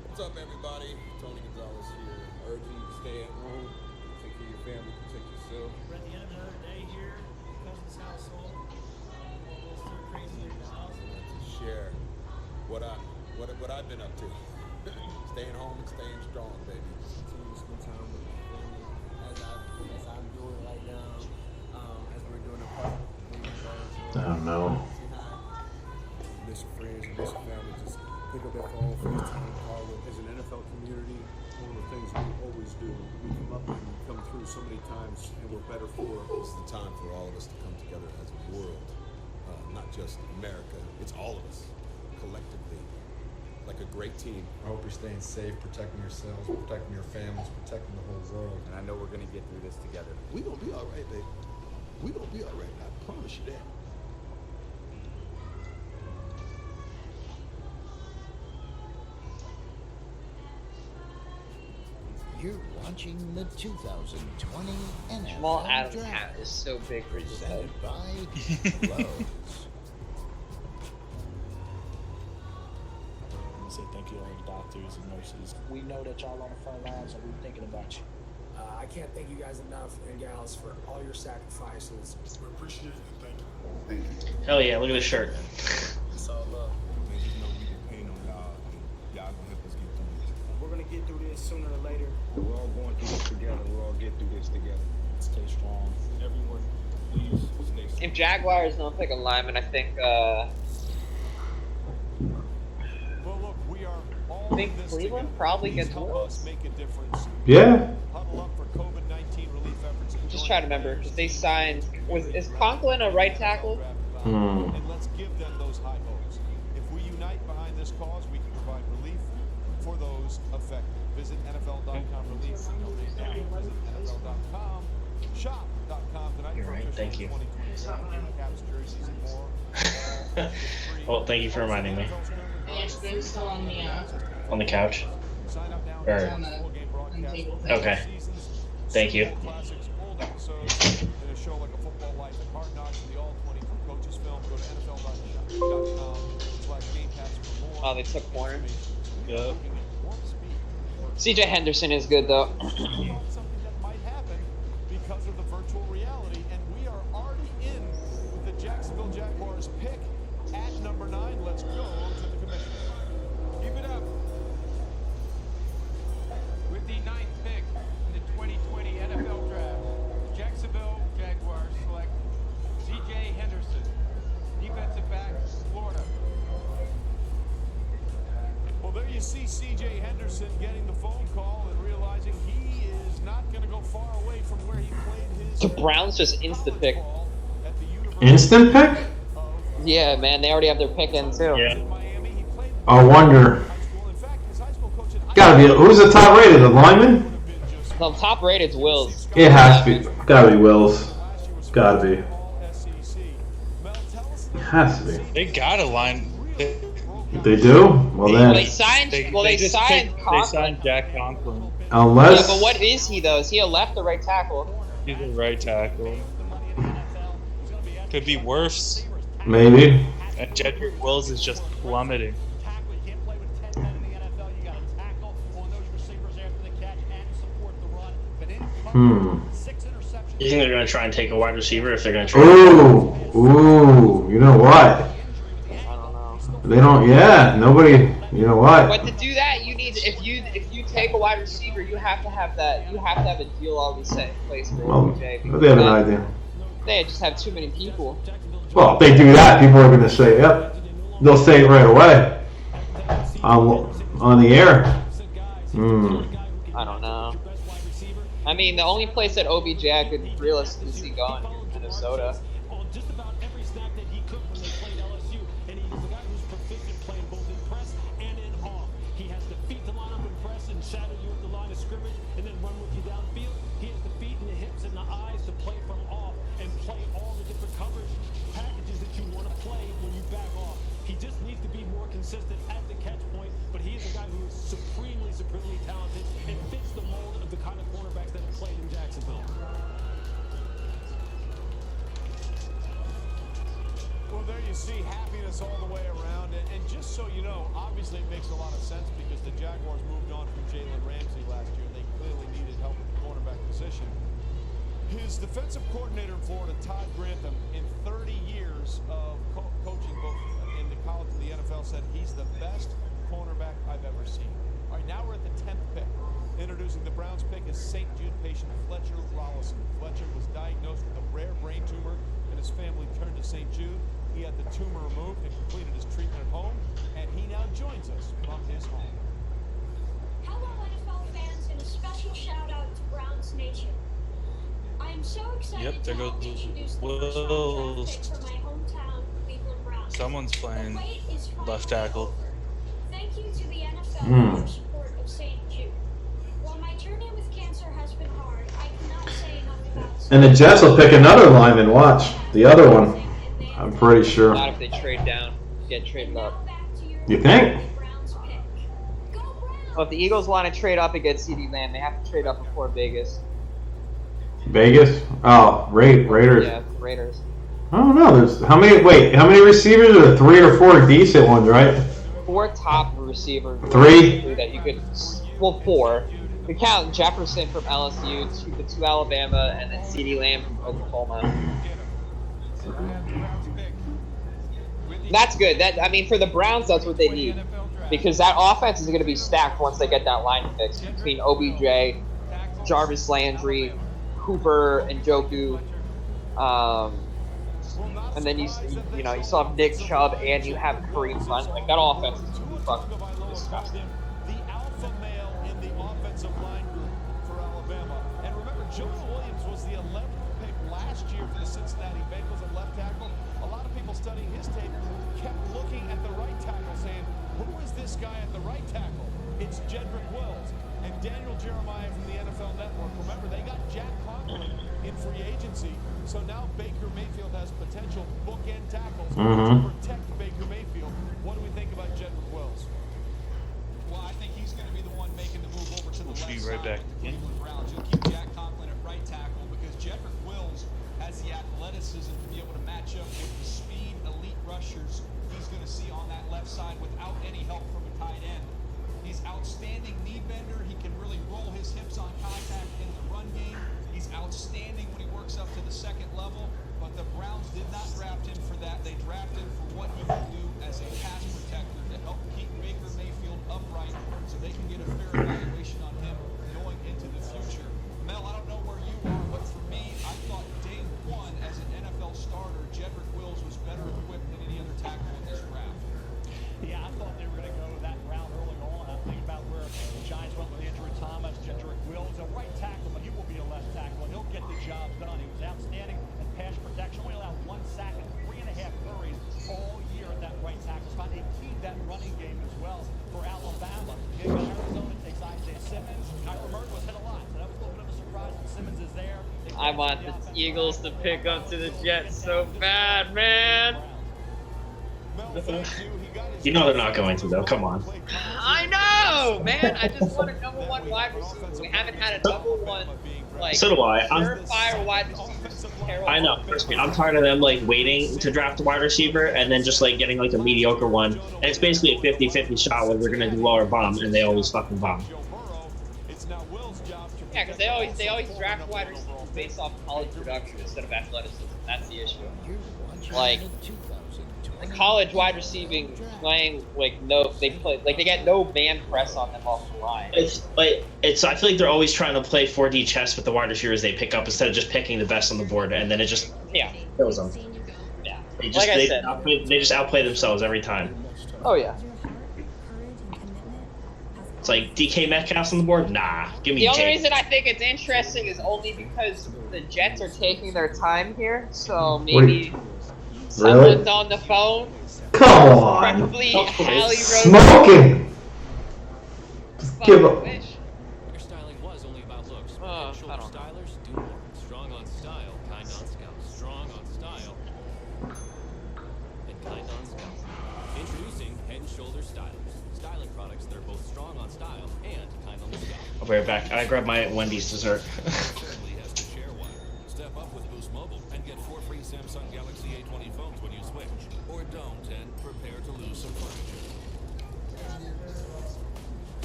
What's up, everybody? Tony Gonzalez here. Urging you to stay at home, take care of your family, protect yourself. We're at the end of another day here at Cousin's household. We'll start crazy in the house. To share what I've been up to. Staying home and staying strong, baby. Continue to spend time with my family as I'm doing right now. As we're doing a part. I don't know. Miss your friends, miss your family. Just pick up that phone, FaceTime, call them. As an NFL community, one of the things we always do, we come up and come through so many times, and we're better for it. It's the time for all of us to come together as a world, not just America. It's all of us, collectively, like a great team. I hope you're staying safe, protecting yourselves, protecting your families, protecting the whole world. And I know we're gonna get through this together. We gonna be all right, baby. We gonna be all right. I promise you that. You're watching the 2020 NFL Jamal Adams' Draft. hat is so big for his head. Presented by Lowe's. I want to say thank you to all the doctors and nurses. We know that y'all on the front lines and we're thinking about you. I can't thank you guys enough and gals for all your sacrifices. We appreciate it and thank you. Hell yeah, look at this shirt. It's all love. Man, just know we depend on y'all, and y'all gonna help us get through this. We're gonna get through this sooner or later. We're all going through this together. We'll all get through this together. Stay strong. Everyone, please stay safe. If Jaguars don't pick a lineman, I think Well, look, we are all I think in this Cleveland together. probably Please gets help Wills. us make a difference. Yeah. Huddle up for COVID-19 relief efforts. I'm just trying to remember because they signed. Is Conklin a right tackle? Hmm. And let's give them those high hopes. If we unite behind this cause, we can provide relief for those affected. Visit NFL.com relief. Donate now. Visit NFL.com. Shop.com tonight. You're right, thank you. 2020 Caps jerseys and more. Well, thank you for reminding me. Yes, they're still on the On the couch. Sign up now. Or, on the table. okay. Thank you. Classics, old episodes in a show like a football life and Hard Knocks and the All 22 Coaches film. Go to NFL.com/Game Pass for more. Oh, they took corner. Yeah. CJ Henderson is good though. Something that might happen because of the virtual reality, and we are already in with the Jacksonville Jaguars pick at number 9. Let's go to the commissioner. Keep it up. With the 9th pick in the 2020 NFL Draft, Jacksonville Jaguars select C.J. Henderson, defensive back, Florida. Well, there you see C.J. Henderson getting the phone call and realizing he is not going to go far away from where he played his The Browns just instant pick. Instant pick? Yeah, man, they already have their pick in too. Yeah. I wonder. Gotta be. Who's the top rated? The lineman? The top rated's Wills. It has to be. Gotta be Wills. Gotta be. It has to be. They got a line. They do? Well then. They signed. They just signed picked- Conklin. They signed Jack Conklin. Unless Yeah, but what is he though? Is he a left or right tackle? He's a right tackle. Could be worse. maybe. And Jedrick Wills is just plummeting. Hmm. You think they're going to try and take a wide receiver if they're going to trade? Ooh. You know what? They don't. Yeah. Nobody. You know what? But to do that, you need if you take a wide receiver, you have to have that. You have to have a deal already set in place for Well, OBJ. they because have an idea. They just have too many people. Well, if they do that, people are going to say, "Yep." They'll say it right away. On the air. Hmm. I don't know. I mean, the only place that OBJ I could realistically see going is Minnesota. Consistent at the catch point, but he is a guy who is supremely talented and fits the mold of the kind of cornerbacks that have played in Jacksonville. Well, there you see happiness all the way around. And just so you know, obviously it makes a lot of sense because the Jaguars moved on from Jalen Ramsey last year. They clearly needed help at the cornerback position. His defensive coordinator in Florida, Todd Grantham, in 30 years of coaching both in the college and the NFL, said he's the best cornerback I've ever seen. All right, now we're at the 10th pick. Introducing the Browns pick is St. Jude patient Fletcher Rollison. Fletcher was diagnosed with a rare brain tumor, and his family turned to St. Jude. He had the tumor removed and completed his treatment at home, and he now joins us from his home. Hello, NFL fans, and a special shout out to Browns Nation. I am so excited There to help goes introduce the Wills. first round draft pick for my hometown Cleveland Browns. Someone's playing The wait is finally left tackle. over. Thank you to the NFL Hmm. for your support of St. Jude. While my journey with cancer has been hard, I cannot say enough about And the Jets will pick another lineman. Watch the other one. I'm pretty sure. Not if they trade down, get traded up. You think? Well, if the Eagles want to trade up against CeeDee Lamb, they have to trade up before Vegas. Vegas? Oh, Raiders. Yeah, Raiders. I don't know. There's how many? Wait, how many receivers? Are 3 or 4 decent ones, right? 4 top receivers. 3? That you could. Well, 4. We count Jefferson from LSU, the 2 Alabama, and then CeeDee Lamb from Oklahoma. That's good. I mean, for the Browns, that's what they need, because that offense is going to be stacked once they get that line fixed between OBJ, Jarvis Landry, Cooper, and Njoku. And then you still have Nick Chubb and you have Kareem Hunt. Like, that offense is fucking disgusting. The alpha male in the offensive line group for Alabama. And remember, Jonah Williams was the 11th pick last year for the Cincinnati Bengals at left tackle. A lot of people studying his tape kept looking at the right tackle saying, who is this guy at the right tackle? It's Jedrick Wills and Daniel Jeremiah from the NFL Network. Remember, they got Jack Conklin in free agency, so now Baker Mayfield has potential bookend tackles to protect Baker Mayfield. What do we think about Jedrick Wills? Well, I think he's going to be the one making the move over to the left be right back. side of the Cleveland Browns. You'll keep Jack Conklin at right tackle because Jedrick Wills has the athleticism to be able to match up with the speed elite rushers he's going to see on that left side without any help from a tight end. He's outstanding knee bender. He can really roll his hips on contact in the run game. He's outstanding when he works up to the second level, but the Browns did not draft him for that. They drafted him for what he can do as a pass protector to help keep Baker Mayfield upright so they can get a fair evaluation on him going into the future. Mel, I don't know where you are, but for me, I thought day one as an NFL starter, Jedrick Wills was better equipped than any other tackle in this draft. Yeah, I thought they were going to go that route early on. I think about where the Giants went with Andrew Thomas, Jedrick Wills, a right tackle, but he will be a left tackle, and he'll get the job done. He was outstanding at pass protection. Only allowed 1 sack and 3.5 hurries all year at that right tackle spot. They keyed that running game as well for Alabama. They got Arizona, takes Isaiah Simmons. Kyler Murray was hit a lot, so that was a little bit of a surprise when Simmons is there. I want the Eagles to pick up to the Jets so bad, man. You know they're not going to, though. Come on. I know! know, man. I just want a number one wide receiver. We haven't had a number one, like, So do I. surefire wide receiver. I know. Trust me, I'm tired of them like waiting to draft a wide receiver and then just like getting like a mediocre one. And it's basically a 50-50 shot whether they're gonna do well or bomb, and they always fucking bomb. Yeah, because they always draft wide receivers based off college production instead of athleticism. That's the issue. Like, the college wide receiving playing they get no man press on them off the line. I feel like they're always trying to play 4D chess with the wide receivers they pick up instead of just picking the best on the board, and then it just kills them. Yeah. They just Like I said. they just outplay themselves every time. Oh yeah. It's like DK Metcalf's on the board? Nah, give me The only Jake. reason I think it's interesting is only because the Jets are taking their time here, so maybe someone's on the phone. Come on. Preferably Hallie Rose. Smoking. Just give up. Wish. Your styling was only about looks. I Shoulder don't know. stylers do more. Strong on style, kind on scalp. Strong on style, and kind on scalp. Introducing Head and Shoulder Stylers. Styling products that are both strong on style and kind on the scalp. I'll be right back. I grabbed my Wendy's dessert. Step up with Boost Mobile and get 4 free Samsung Galaxy A20 phones when you switch. Or don't and prepare to lose some furniture.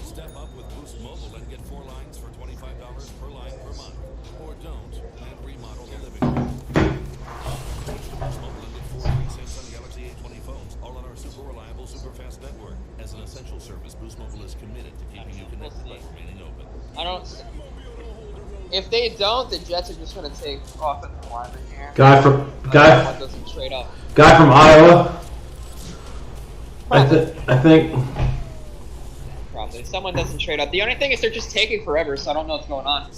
Step up with Boost Mobile and get 4 lines for $25 per line per month. Or don't and remodel the living room. Switch to Boost Mobile and get 4 free Samsung Galaxy A20 phones, all on our super reliable, super fast network. As an essential service, Boost Mobile is committed to keeping you connected by remaining open. I don't. If they don't, the Jets are just going to take offensive lineman here. Guy from Doesn't trade up. Guy from Iowa. I think. Probably someone doesn't trade up. The only thing is they're just taking forever, so I don't know what's going on.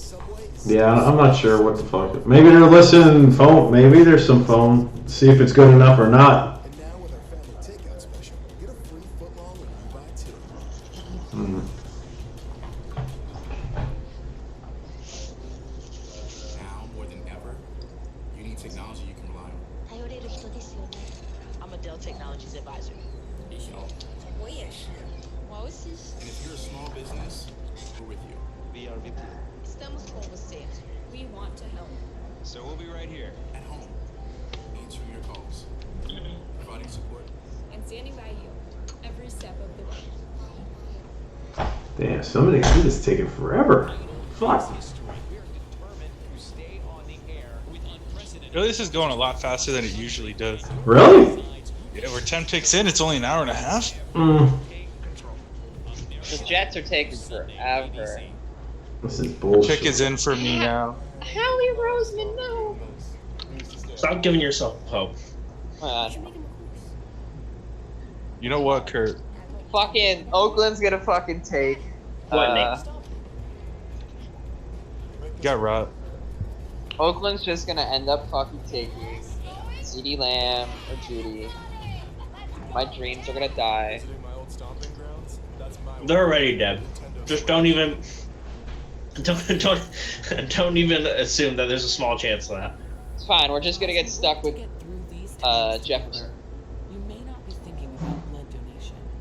Yeah, I'm not sure what the fuck. Maybe they're listening phone. Maybe there's some phone. See if it's good enough or not. Hmm. Now, more than ever, you need technology you can rely on. I'm a Dell Technologies advisor. And if you're a small business, we're with you. Estamos com você. We want to help. So we'll be right here. At home. Answering your calls. Providing support. And standing by you every step of the way. Damn, some of these shit is taking forever. Fuck. Really, this is going a lot faster than it usually does. Really? Yeah, we're 10 picks in. It's only an hour and a half. The Jets are taking forever. This is bullshit. Pick is in for me now. Howie Roseman, no. Stop giving yourself hope. You know what, Kurt? Fucking Oakland's gonna fucking take. What, Nick? Got robbed. Oakland's just gonna end up fucking taking CeeDee Lamb or Judy. My dreams are gonna die. They're already dead. Just don't even even assume that there's a small chance of that. It's fine. We're just gonna get stuck with Jefferson.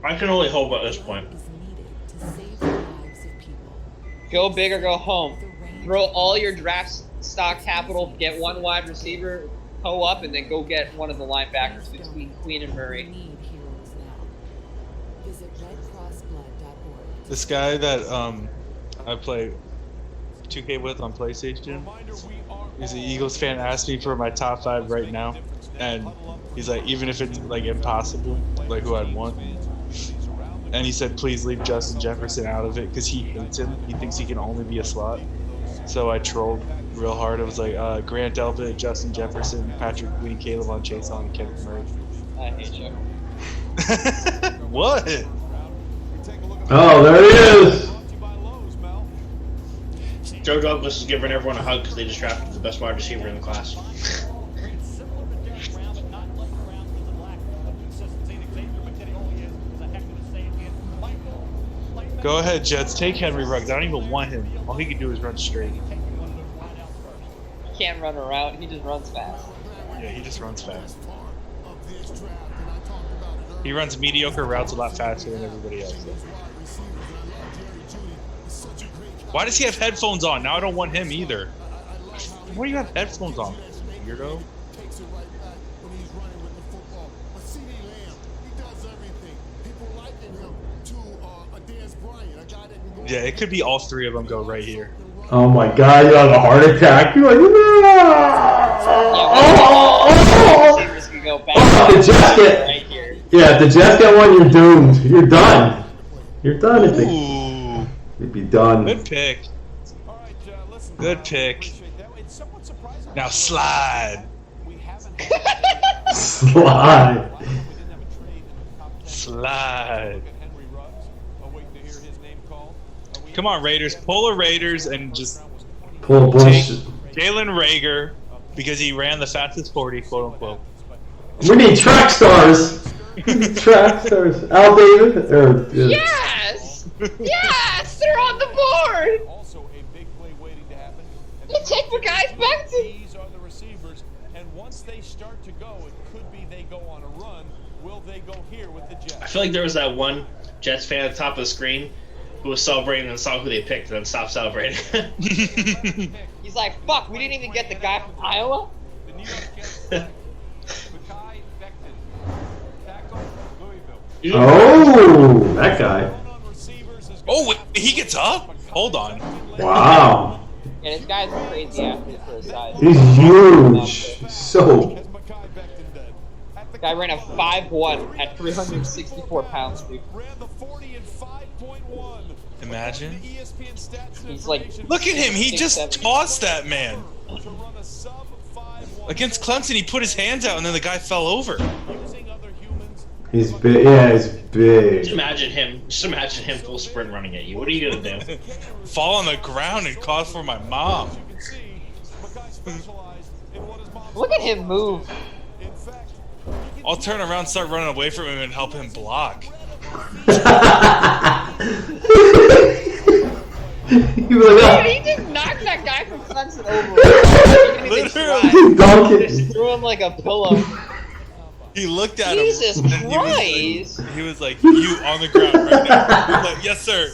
I can only hope at this point. Go big or go home. Throw all your draft stock capital, get one wide receiver, hoe up, and then go get one of the linebackers between Queen and Murray. This guy that I play 2K with on PlayStation, he's an Eagles fan, asked me for my top 5 right now, and he's like, even if it's like impossible, like who I'd want, and he said please leave Justin Jefferson out of it because he hates him. He thinks he can only be a slot. So I trolled real hard. I was like, Grant Delpit, Justin Jefferson, Patrick Queen, Caleb Chase on Kenneth Murray. I hate you. What? Oh, there he is. Joe Douglas is giving everyone a hug because they just drafted the best wide receiver in the class. Go ahead, Jets. Take Henry Ruggs. I don't even want him. All he can do is run straight. He can't run around. He just runs fast. Yeah, he just runs fast. He runs mediocre routes a lot faster than everybody else. Why does he have headphones on? Now I don't want him either. Why do you have headphones on, weirdo? Takes it right back when he's running with the football. But CeeDee Lamb, he does everything. People liken him to a Dez Bryant, a guy that can go. Yeah, it could be all three of them go right here. Oh my god, you have a heart attack. You're like, Receivers can go back the Jets get, right here. yeah, if the Jets get one, you're doomed. You're done. You're done. If they, Ooh, you'd be done. good pick. Good pick. Now slide. Slide. Slide. Come on, Raiders. Pull a Raiders and just Pull a take bunch. Jalen Rager because he ran the fastest 40, quote unquote. We need track stars. Track stars. Al Davis. Or, Yes! Yes! They're on the board! You take the guys back to... These are the receivers, and once they start to go, it could be they go on a run. Will they go here with the Jets? I feel like there was that one Jets fan at the top of the screen who was celebrating and saw who they picked and then stopped celebrating. He's like, fuck, we didn't even get the guy from Iowa? The New York Jets select Mekhi Becton, tackle, Louisville. Oh, that guy. Oh, wait, he gets up? Hold on. Wow. Yeah, this guy's a crazy athlete for his size. He's huge. So. Guy ran a 5'1" at 364 pounds, dude. Imagine. He's like... Look at him. He 6'7". just tossed that man. Against Clemson, he put his hands out and then the guy fell over. He's big. Yeah, he's big. Just imagine him full sprint running at you. What are you gonna do? Fall on the ground and call for my mom. Look at him move. I'll turn around, start running away from him, and help him block. He was like, Dude, he just knocked that guy from Clemson over. Literally. Just threw him like a pillow. He looked at Jesus him. and Christ! He was like, you on the ground right now. I'm like, yes, sir.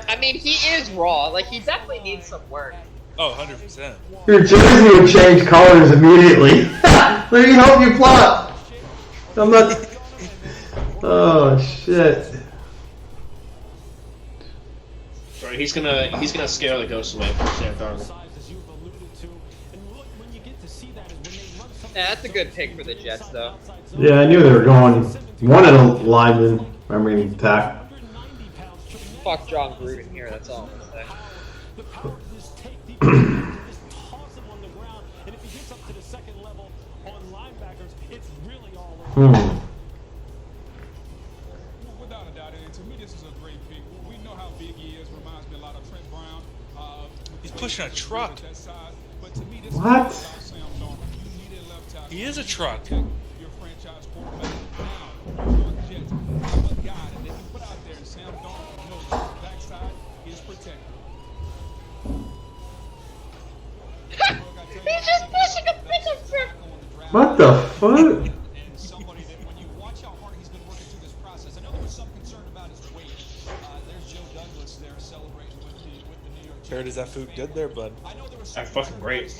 I mean, he is raw. Like, he definitely needs some work. Oh, 100%. your jersey would change colors immediately. Let me help you plot. I'm not. Oh shit. Right, he's gonna scare the ghost away from Sam Darnold. Yeah, that's a good pick for the Jets, though. Yeah, I knew they were going. One of the linemen. Remember him attack. Fuck John Gruden here, that's all I'm gonna say. Without a doubt, and to me, this is a great pick. We know how big he is. Reminds me a lot of Trent Brown. He's pushing a truck. But to me, this What? is about Sam Darnold. You need a left tackle. He is a truck. Your franchise quarterback. Now, New York Jets have a guy that they can put out there, and Sam Darnold knows his backside is protected. He's just pushing a pickup truck! What the fuck? Somebody that when you watch how hard he's been working through this process, I know there was some concern about his weight. There's Joe Douglas there celebrating with the New York Jets. Heard, is that food good there, bud? That's fucking great.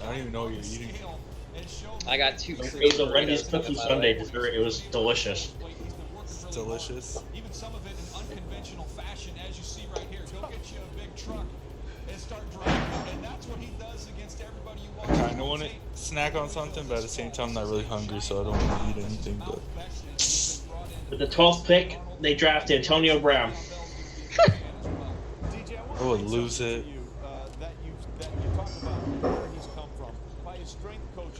I don't even know what you're eating. I got two It was cream a Wendy's burritos cookie coming my sundae way. dessert. It was delicious. It's delicious. Even some of it in unconventional fashion, as you see right here. Go get you a big truck and start driving. And that's what he does against everybody you watch. I kind of want to snack on something, but at the same time, I'm not really hungry, so I don't want to eat anything. But With the 12th pick, they draft Antonio Brown. I would lose it.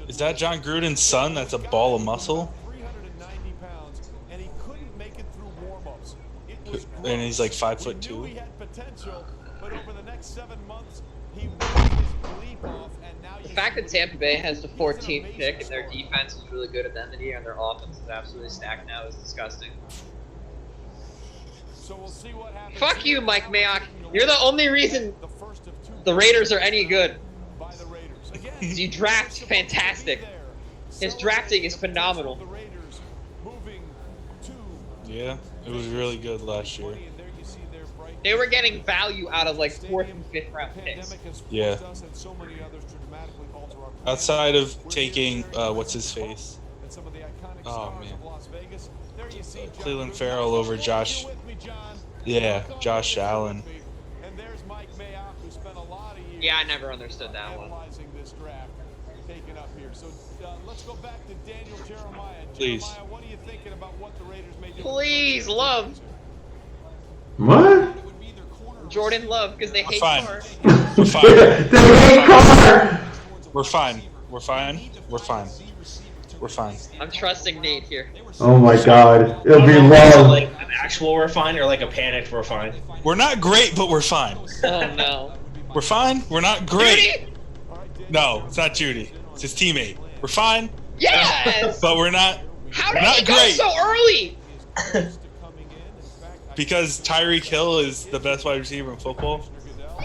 Is that John Gruden's son? That's a ball of muscle. 390 pounds, and he couldn't make it through warm-ups. And he's like 5'2". He had potential, but over the next 7 months, he worked his bleep off, and now The fact that Tampa Bay has the 14th pick and their defense is really good at the end of the year and their offense is absolutely stacked now is disgusting. So we'll see what happens. Fuck you, Mike Mayock. You're the only reason the Raiders are any good. You draft fantastic. His drafting is phenomenal. Yeah, it was really good last year. They were getting value out of like 4th and 5th round picks. Yeah. Outside of taking what's his face? Oh man. Cleveland Farrell over Josh. Yeah, Josh Allen. Yeah, I never understood that one. Let's go back to Daniel Jeremiah. Please. Jeremiah, what are you thinking about what the Raiders may do? Please, Love. What? Jordan Love, because they hate Fine. Carr. We're fine. They hate Carr. We're fine. We're fine. We're fine. We're fine. I'm trusting Nate here. Oh my God, it'll be So, love. like an actual we're fine or like a panicked we're fine? We're not great, but we're fine. Oh no. We're fine. We're not great. Judy? No, it's not Judy. It's his teammate. We're fine. Yes! But we're not. How we're did not he go great so early? because Tyreek Hill is the best wide receiver in football.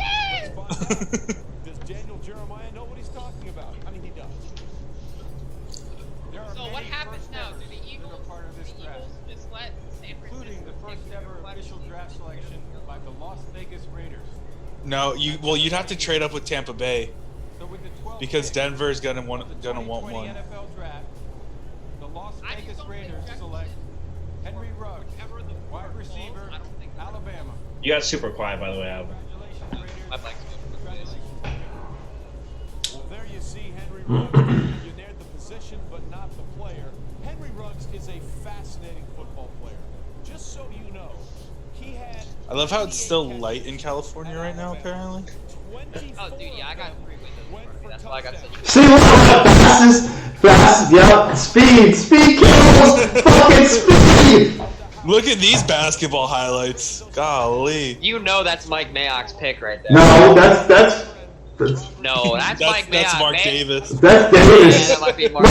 Does Daniel Jeremiah know what he's talking about? I mean, he does. So what happens now? Do the Eagles just let San Francisco Including the first ever official draft selection by the Las Vegas Raiders. No, you'd have to trade up with Tampa Bay So with the 12th because pick, Denver's gonna want the 2020 one. NFL draft, the Las Vegas Raiders select Henry Ruggs, wide receiver, Alabama. You got super quiet, by the way, Albert. I'd like to. Well, there you see Henry Ruggs. You nared the position, but not the player. Henry Ruggs is a fascinating football player. Just so you know, he had. I love how it's still light in California right now. Apparently. Oh, dude, yeah, I got 3 windows in front of me. That's why I got such. See what fast, yep, speed kills, fucking speed. Look at these basketball highlights. Golly. You know that's Mike Mayock's pick right there. No, that's No, that's Mike Mayock. That's Mark Davis. That's Davis. Yeah, that might be Mark.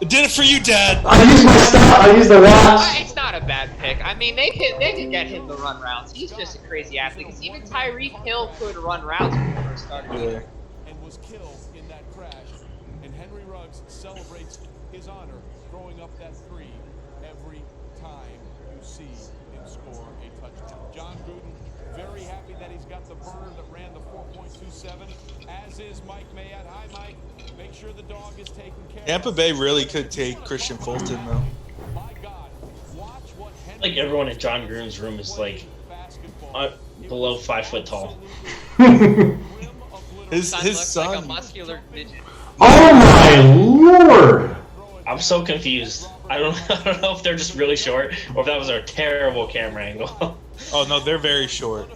I did it for you, Dad. I used my stop. I used the watch. It's not a bad pick. I mean, they can get him to run routes. He's just a crazy athlete. Because even Tyreek Hill could run routes when he first started. Yeah. And was killed in that crash. And Henry Ruggs celebrates his honor throwing up that 3 every time you see him score a touchdown. John Gruden, very happy that he's got the burner that ran the 4.27, as is Mike Mayock. Hi, Mike. Make sure the dog is taken care of. Tampa Bay really could take Christian Fulton though. My God, watch what Henry Like everyone in John Gruden's room is like below 5 foot tall. His looks son. like a muscular midget. Oh my lord. I'm so confused. I don't know if they're just really short or if that was a terrible camera angle. Oh no, they're very short.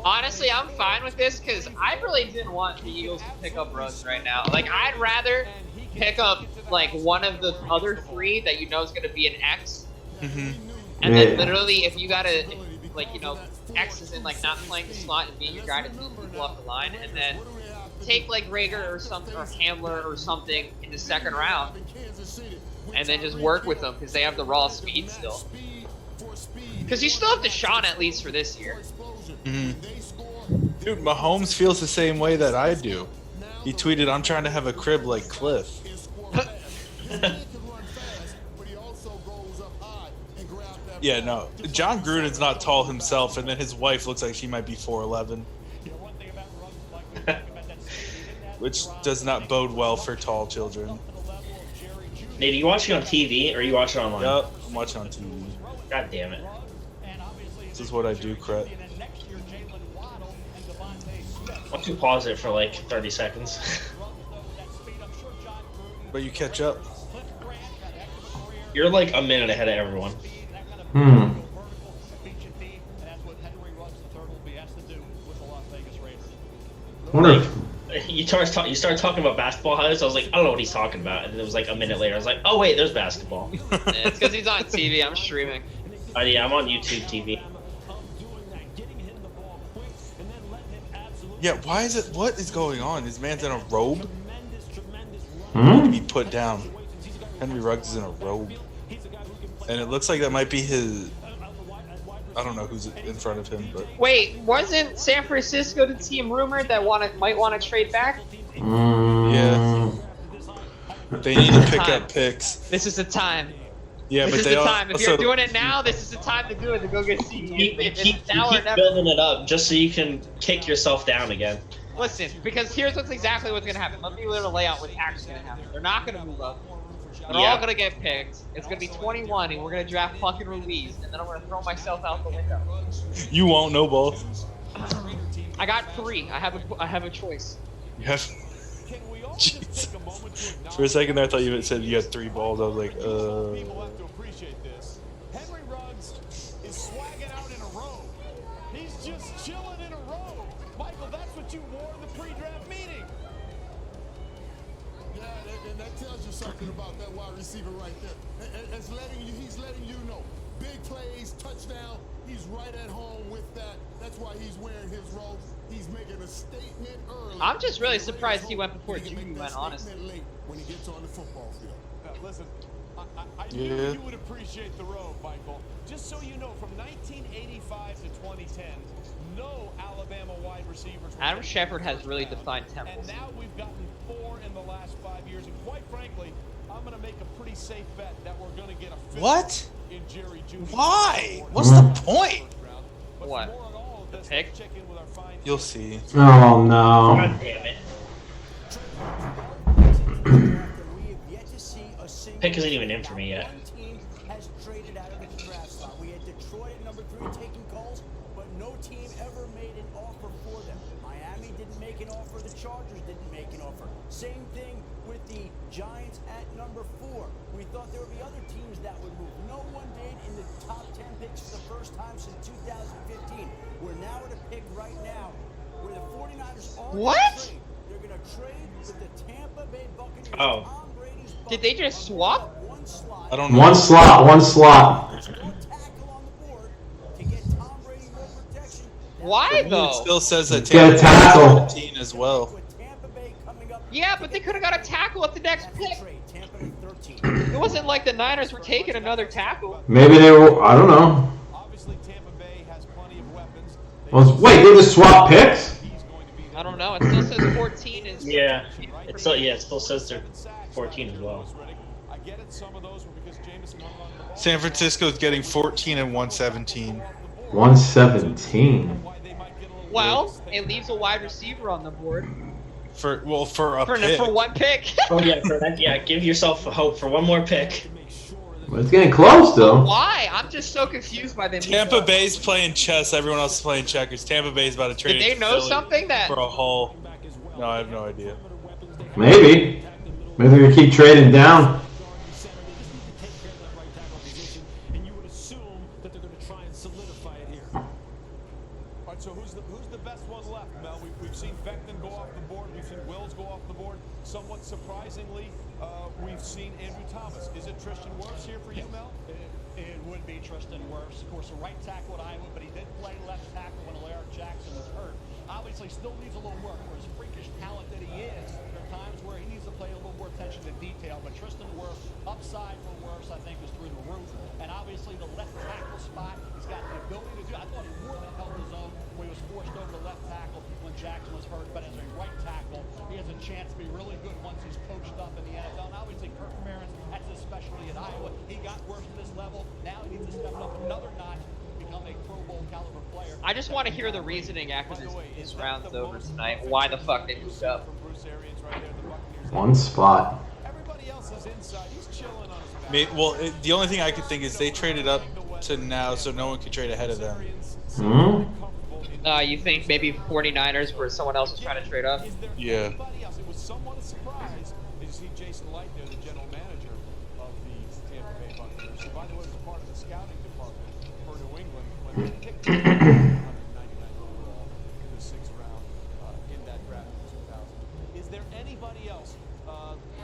Honestly, I'm fine with this because I really didn't want the Eagles to pick up Ruggs right now. Like, I'd rather pick up like one of the other 3 that you know is going to be an X, and then literally if you gotta like X is in like not playing the slot and being your guy to move people off the line, and then take like Rager or something or Hamler or something in the 2nd round, and then just work with them because they have the raw speed still. Because you still have Deshaun at least for this year. Dude, Mahomes feels the same way that I do. He tweeted, "I'm trying to have a crib like Cliff." Yeah, no. John Gruden's not tall himself, and then his wife looks like she might be 4'11", which does not bode well for tall children. Nate, are you watching on TV or are you watching online? Yup, I'm watching on TV. God damn it. This is what I do, Cret. Why don't you pause it for like 30 seconds? But you catch up. You're like a minute ahead of everyone. You started talking about basketball highlights. I was like, I don't know what he's talking about, and it was like a minute later. I was like, oh wait, there's basketball. It's because he's on TV. I'm streaming. Yeah, I'm on YouTube TV. Yeah, why is it? What is going on? This man's in a robe. To be put down. Henry Ruggs is in a robe, and it looks like that might be his. I don't know who's in front of him, but Wait, wasn't San Francisco the team rumored that might want to trade back? yeah. They need to pick up picks. This is the time. Yeah, This but is they the time. If also you're doing it now, this is the time to do it. To go get CT. It's now or keep never. building it up just so you can kick yourself down again. Listen, because here's what's exactly what's gonna happen. Let me lay out what's actually gonna happen. They're not gonna move up. They're all gonna get picked. It's gonna be 21, and we're gonna draft fucking Ruiz, and then I'm gonna throw myself out the window. You won't know both. I got 3. I have a choice. You have. Jesus. For a second there, I thought you said you had 3 balls. I was like, People have to appreciate this. Henry Ruggs is swagging out in a row. He's just chilling in a row. Michael, that's what you wore in the pre-draft meeting. Yeah, and that tells you something about that wide receiver right there. He's letting you know. Big plays, touchdown. He's right at home with that. That's why he's wearing his robe. He's making a statement early. I'm just really surprised he went before Judy went, honestly. When he gets on the football field. Now, listen, I knew you would appreciate the road, Michael. Just so you know, from 1985 to 2010, no Alabama wide receivers. Adam Shepard has really defined temples. And now we've gotten 4 in the last 5 years. And quite frankly, I'm going to make a pretty safe bet that we're going to get a 5th What? in Jerry Judy. Why? What's the point? What? The pick? You'll see. Oh no. God damn it. Pick isn't even in for me yet. Has traded out of the draft slot. We had Detroit at number 3 taking calls, but no team ever made an offer for them. Miami didn't make an offer. The Chargers didn't make an offer. Same thing with the Giants at number 4. We thought there would be other teams that would move. No one did in the top 10 picks for the first time since 2015. We're now at a pick right now where the 49ers are What? trade. They're going to trade with the Tampa Bay Buccaneers. Oh. Did they just swap? I don't know. One slot. Why though? It still says that Get a Tampa tackle. Bay 15 as well. Yeah, but they could have got a tackle at the next pick. It wasn't like the Niners were taking another tackle. Maybe they were. I don't know. Wait, they just swap picks? I don't know. It still says 14 is. Yeah. It still says they're 14 as well. I get it. Some of those were because Jameson hung on. San Francisco's getting 14 and 117. 117. Well, it leaves a wide receiver on the board For a pick. for one pick. Oh yeah, for that. Yeah, give yourself hope for one more pick. But it's getting close though. Why? I'm just so confused by them. Tampa Bay's playing chess. Everyone else is playing checkers. Tampa Bay's about to trade. Did they to know Philly something that? for a haul? No, I have no idea. Maybe. Maybe they're gonna keep trading down. And you would assume that they're going to try and solidify it here. All right, so who's the best one left, Mel? We've seen Becton go off the board. We've seen Wills go off the board. Somewhat surprisingly, we've seen Andrew Thomas. Is it Tristan Wirfs here for you, Mel? It would be Tristan Wirfs, of course, a right tackle at Iowa, but he did play left tackle when Alaric Jackson was hurt. Obviously, still needs a little work for his freakish talent that he is. There are times where he needs to play a little more attention to detail, but Tristan Wirfs, upside for Wirfs, I think, is through the roof. And obviously, the left tackle spot, he's got the ability to do. I thought he more than held his own when he was forced over to left tackle when Jackson was hurt, but as a right tackle, he has a chance to be really good once he's coached up in the NFL. And obviously, Kirk Ferentz, that's his specialty at Iowa. He got worse at this level. Now he needs to step up another notch, become a Pro Bowl caliber player. I just want to hear the reasoning after this round's over tonight. Why the fuck they moved up? One spot. Everybody else is inside. He's chilling on his back. Well, the only thing I could think is they traded up to now, so no one could trade ahead of them. Hmm? You think maybe 49ers where someone else was trying to trade up? Yeah. It was somewhat a surprise. Did you see Jason Light there, the general manager of the Tampa Bay Buccaneers, who, by the way, was a part of the scouting department for New England when they picked 199 overall in the 6th round in that draft in 2000. Is there anybody else,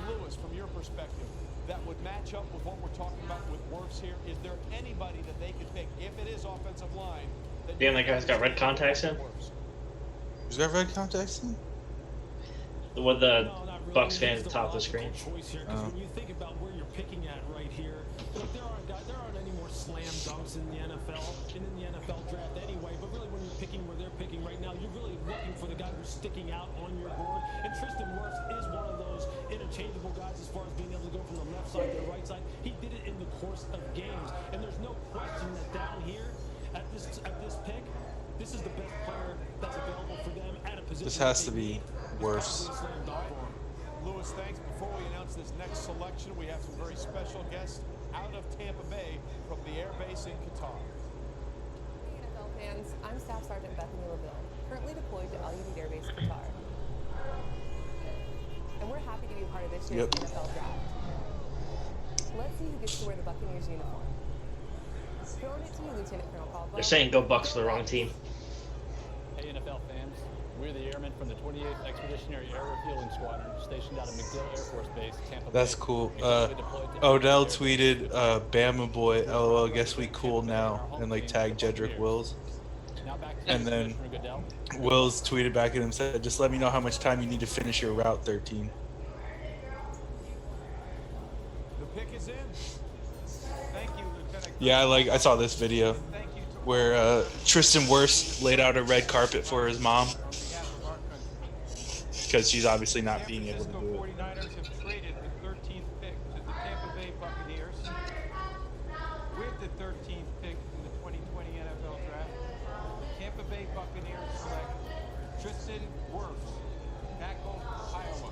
Lewis, from your perspective, that would match up with what we're talking about with Wirfs here? Is there anybody that they could pick, if it is offensive line? Damn, that guy's got red contacts in. Is that red contacts in? With the Bucks fan at the top of the screen. When you think about where you're picking at right here, look, there aren't any more slam dunks in the NFL and in the NFL draft anyway. But really, when you're picking where they're picking right now, you're really looking for the guy who's sticking out on your board. And Tristan Wirfs is one of those interchangeable guys as far as being able to go from the left side to the right side. He did it in the course of games, and there's no question that down here at this pick, this is the best player that's available for them at a position. This has to be worse. Lewis, thanks. Before we announce this next selection, we have some very special guests out of Tampa Bay from the air base in Qatar. Hey NFL fans, I'm Staff Sergeant Bethany LaVille, currently deployed to Al Udeid Air Base, Qatar. And we're happy to be part of this year's NFL draft. Let's see who gets to wear the Buccaneers uniform. Throwing it to you, Lieutenant Colonel Caldwell. They're saying go Bucks for the wrong team. Hey NFL fans, we're the airmen from the 28th Expeditionary Air Refueling Squadron, stationed out of MacDill Air Force Base, Tampa Bay. That's cool. Odell tweeted, Bama boy, LOL, guess we cool now, and like tagged Jedrick Wills. And then Wills tweeted back at him and said, just let me know how much time you need to finish your Route 13. The pick is in. Thank you, Lieutenant. Yeah, I saw this video where Tristan Wirfs laid out a red carpet for his mom because she's obviously not being able to do it. 49ers have traded the 13th pick to the Tampa Bay Buccaneers. With the 13th pick in the 2020 NFL Draft, the Tampa Bay Buccaneers select Tristan Wirfs, tackle, Iowa.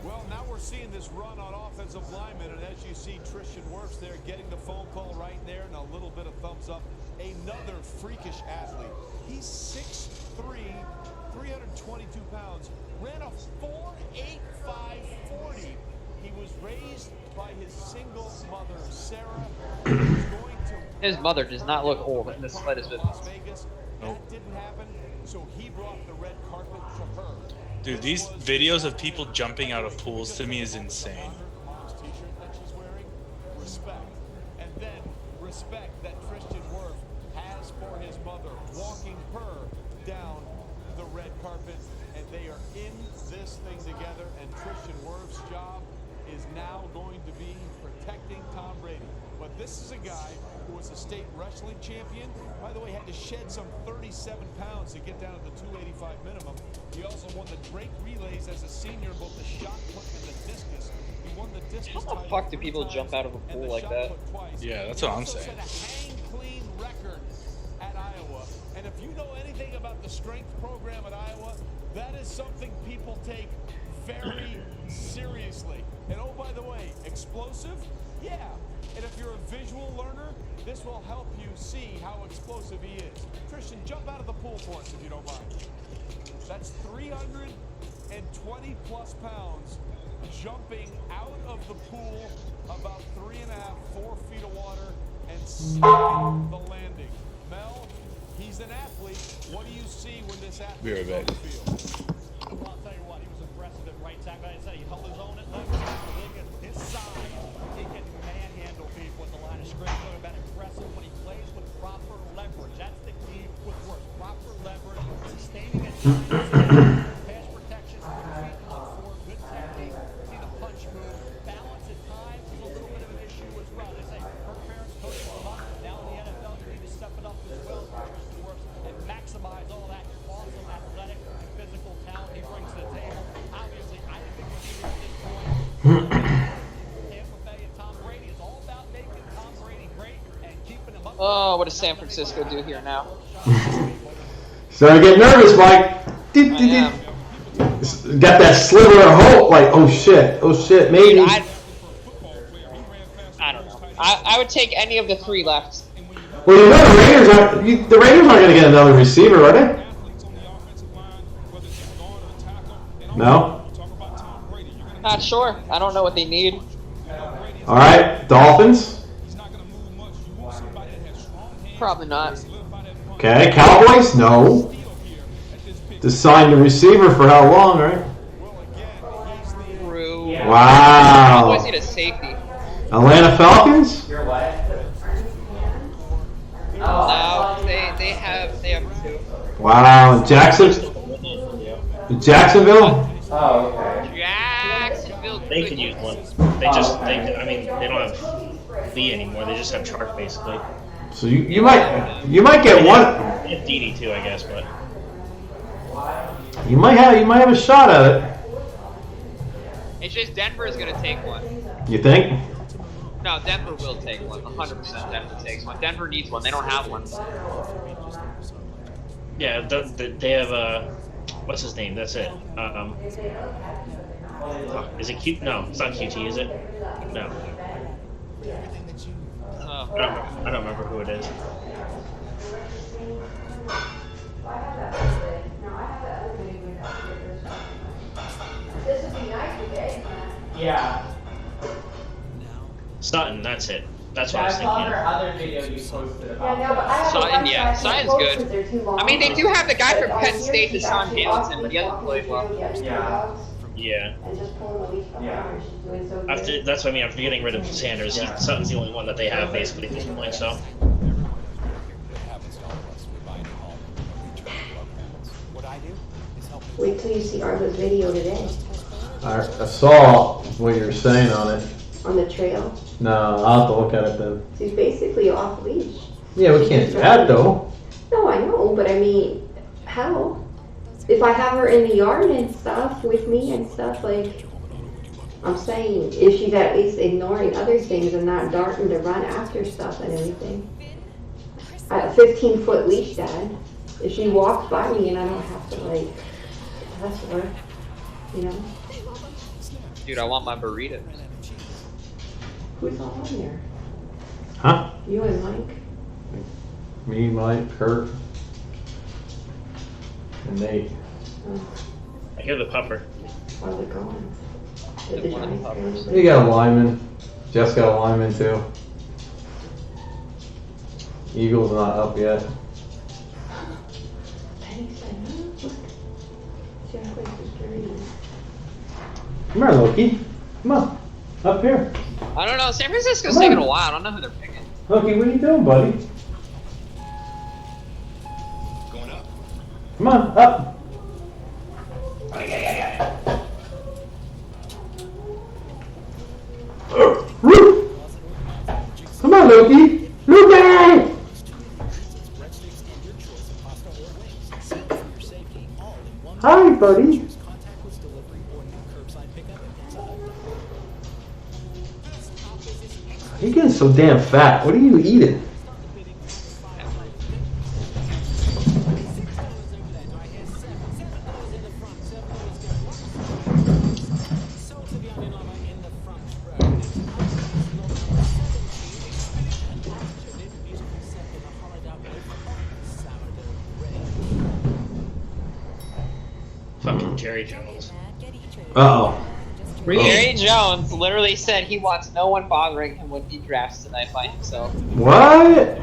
Well, now we're seeing this run on offensive linemen, and as you see Tristan Wirfs there getting the phone call right there and a little bit of thumbs up. Another freakish athlete. He's 6'3", 322 pounds, ran a 4.85 40. He was raised by his single mother, Sarah. His mother does not look old in the slightest bit. Las Vegas. That didn't happen, so he brought the red carpet to her. Dude, these videos of people jumping out of pools to me is insane. T-shirt that she's wearing, respect, and then respect that Tristan Wirfs has for his mother, walking her down the red carpet, and they are in this thing together. And Tristan Wirfs' job is now going to be protecting Tom Brady. But this is a guy who was a state wrestling champion. By the way, had to shed some 37 pounds to get down to the 285 minimum. He also won the Drake relays as a senior, both the shot put and the discus. He won the discus. How the fuck do people jump out of a pool like that? Yeah, that's what I'm saying. He also set a hang clean record at Iowa. And if you know anything about the strength program at Iowa, that is something people take very seriously. And oh, by the way, explosive? Yeah. And if you're a visual learner, this will help you see how explosive he is. Christian, jump out of the pool for us if you don't mind. That's 320 plus pounds jumping out of the pool about 3.5, 4 feet of water and stopping the landing. Mel, he's an athlete. What do you see when this athlete Be right back. on the field? Well, I'll tell you what, he was aggressive at right tackle. I said he held his own at left tackle. Look at his size. He can manhandle people at the line of scrimmage. Talking about aggressive when he plays with proper leverage. That's the key with work. Proper leverage, sustaining at times, pass protection, good feet on forward, good technique. See the punch move. Balance at times is a little bit of an issue as well. They say her parents coached him up. Now in the NFL, you need to step it up as well for Tristan Wirfs and maximize all that awesome athletic and physical talent he brings to the table. Obviously, I think we're here at this point. Tampa Bay and Tom Brady is all about making Tom Brady great and keeping him up. Oh, what does San Francisco do here now? Starting to get nervous, Mike. Got that sliver of hope, like, oh shit, maybe. Dude, I don't know. I would take any of the three left. Well, you know the Raiders aren't going to get another receiver, are they? No? Not sure. I don't know what they need. All right, Dolphins. Probably not. Okay, Cowboys? No. Just signed a receiver for how long, right? True. Wow. Cowboys need a safety. Atlanta Falcons? No, they have two. Wow, Jacksonville? Oh, okay. Jacksonville. They could use one. They don't have B anymore. They just have Chark basically. So you might get one. They have DD too, I guess, but You might have a shot at it. It's just Denver's gonna take one. You think? No, Denver will take one. 100% Denver takes one. Denver needs one. They don't have one. Yeah, they have what's his name? That's it. Is it Q? No, it's not QT, is it? No. I don't remember who it is. Yeah. Sutton, that's it. That's what Yeah, I was I saw thinking. her other video you posted about Yeah, no, but I have a Sutton, website, yeah, I Sutton's can't good. post 'cause they're too long. I mean, they do have the guy from But Penn on State, here, Deshaun she's Hamilton, but he hasn't walking played well. through the other Yeah. dogs Yeah. and just pulling the leash behind Yeah. her. She's doing so good. After that's what I mean. After getting rid of Sanders, Sutton's the only one that they have basically at this point. So. It happens to all of us. We buy into all. We try to love parents. What I do is help them. Wait till you see Argo's video today I saw what you were saying on it. on the trail. No, I'll have to look at it then. She's basically off leash. Yeah, we can't do that though. No, I know, but I mean, how? If I have her in the yard and stuff with me and stuff, like, I'm saying, if she's at least ignoring other things and not darting to run after stuff and everything. At a 15-foot leash, Dad. If she walks by me and I don't have to, like, hustle her, you know? Dude, I want my burrito. Who's all on there? Huh? You and Mike? Me, Mike, Kurt, and Nate. I hear the pupper. How's it going? Did the Giants finish? You got a lineman. Jeff's got a lineman too. Eagles not up yet. Penny said, huh? Look. Jack Lake is dirty. Come here, Loki. Come on. Up here. I don't know. San Francisco's Come on. taking a while. I don't know who they're picking. Loki, what are you doing, buddy? Going up. Come on, up. Come on, Loki. Loki! Hi, buddy. You're getting so damn fat. What are you eating? Fucking Jerry Jones. Uh-oh. Jerry Jones literally said he wants no one bothering him when he drafts tonight by himself. What?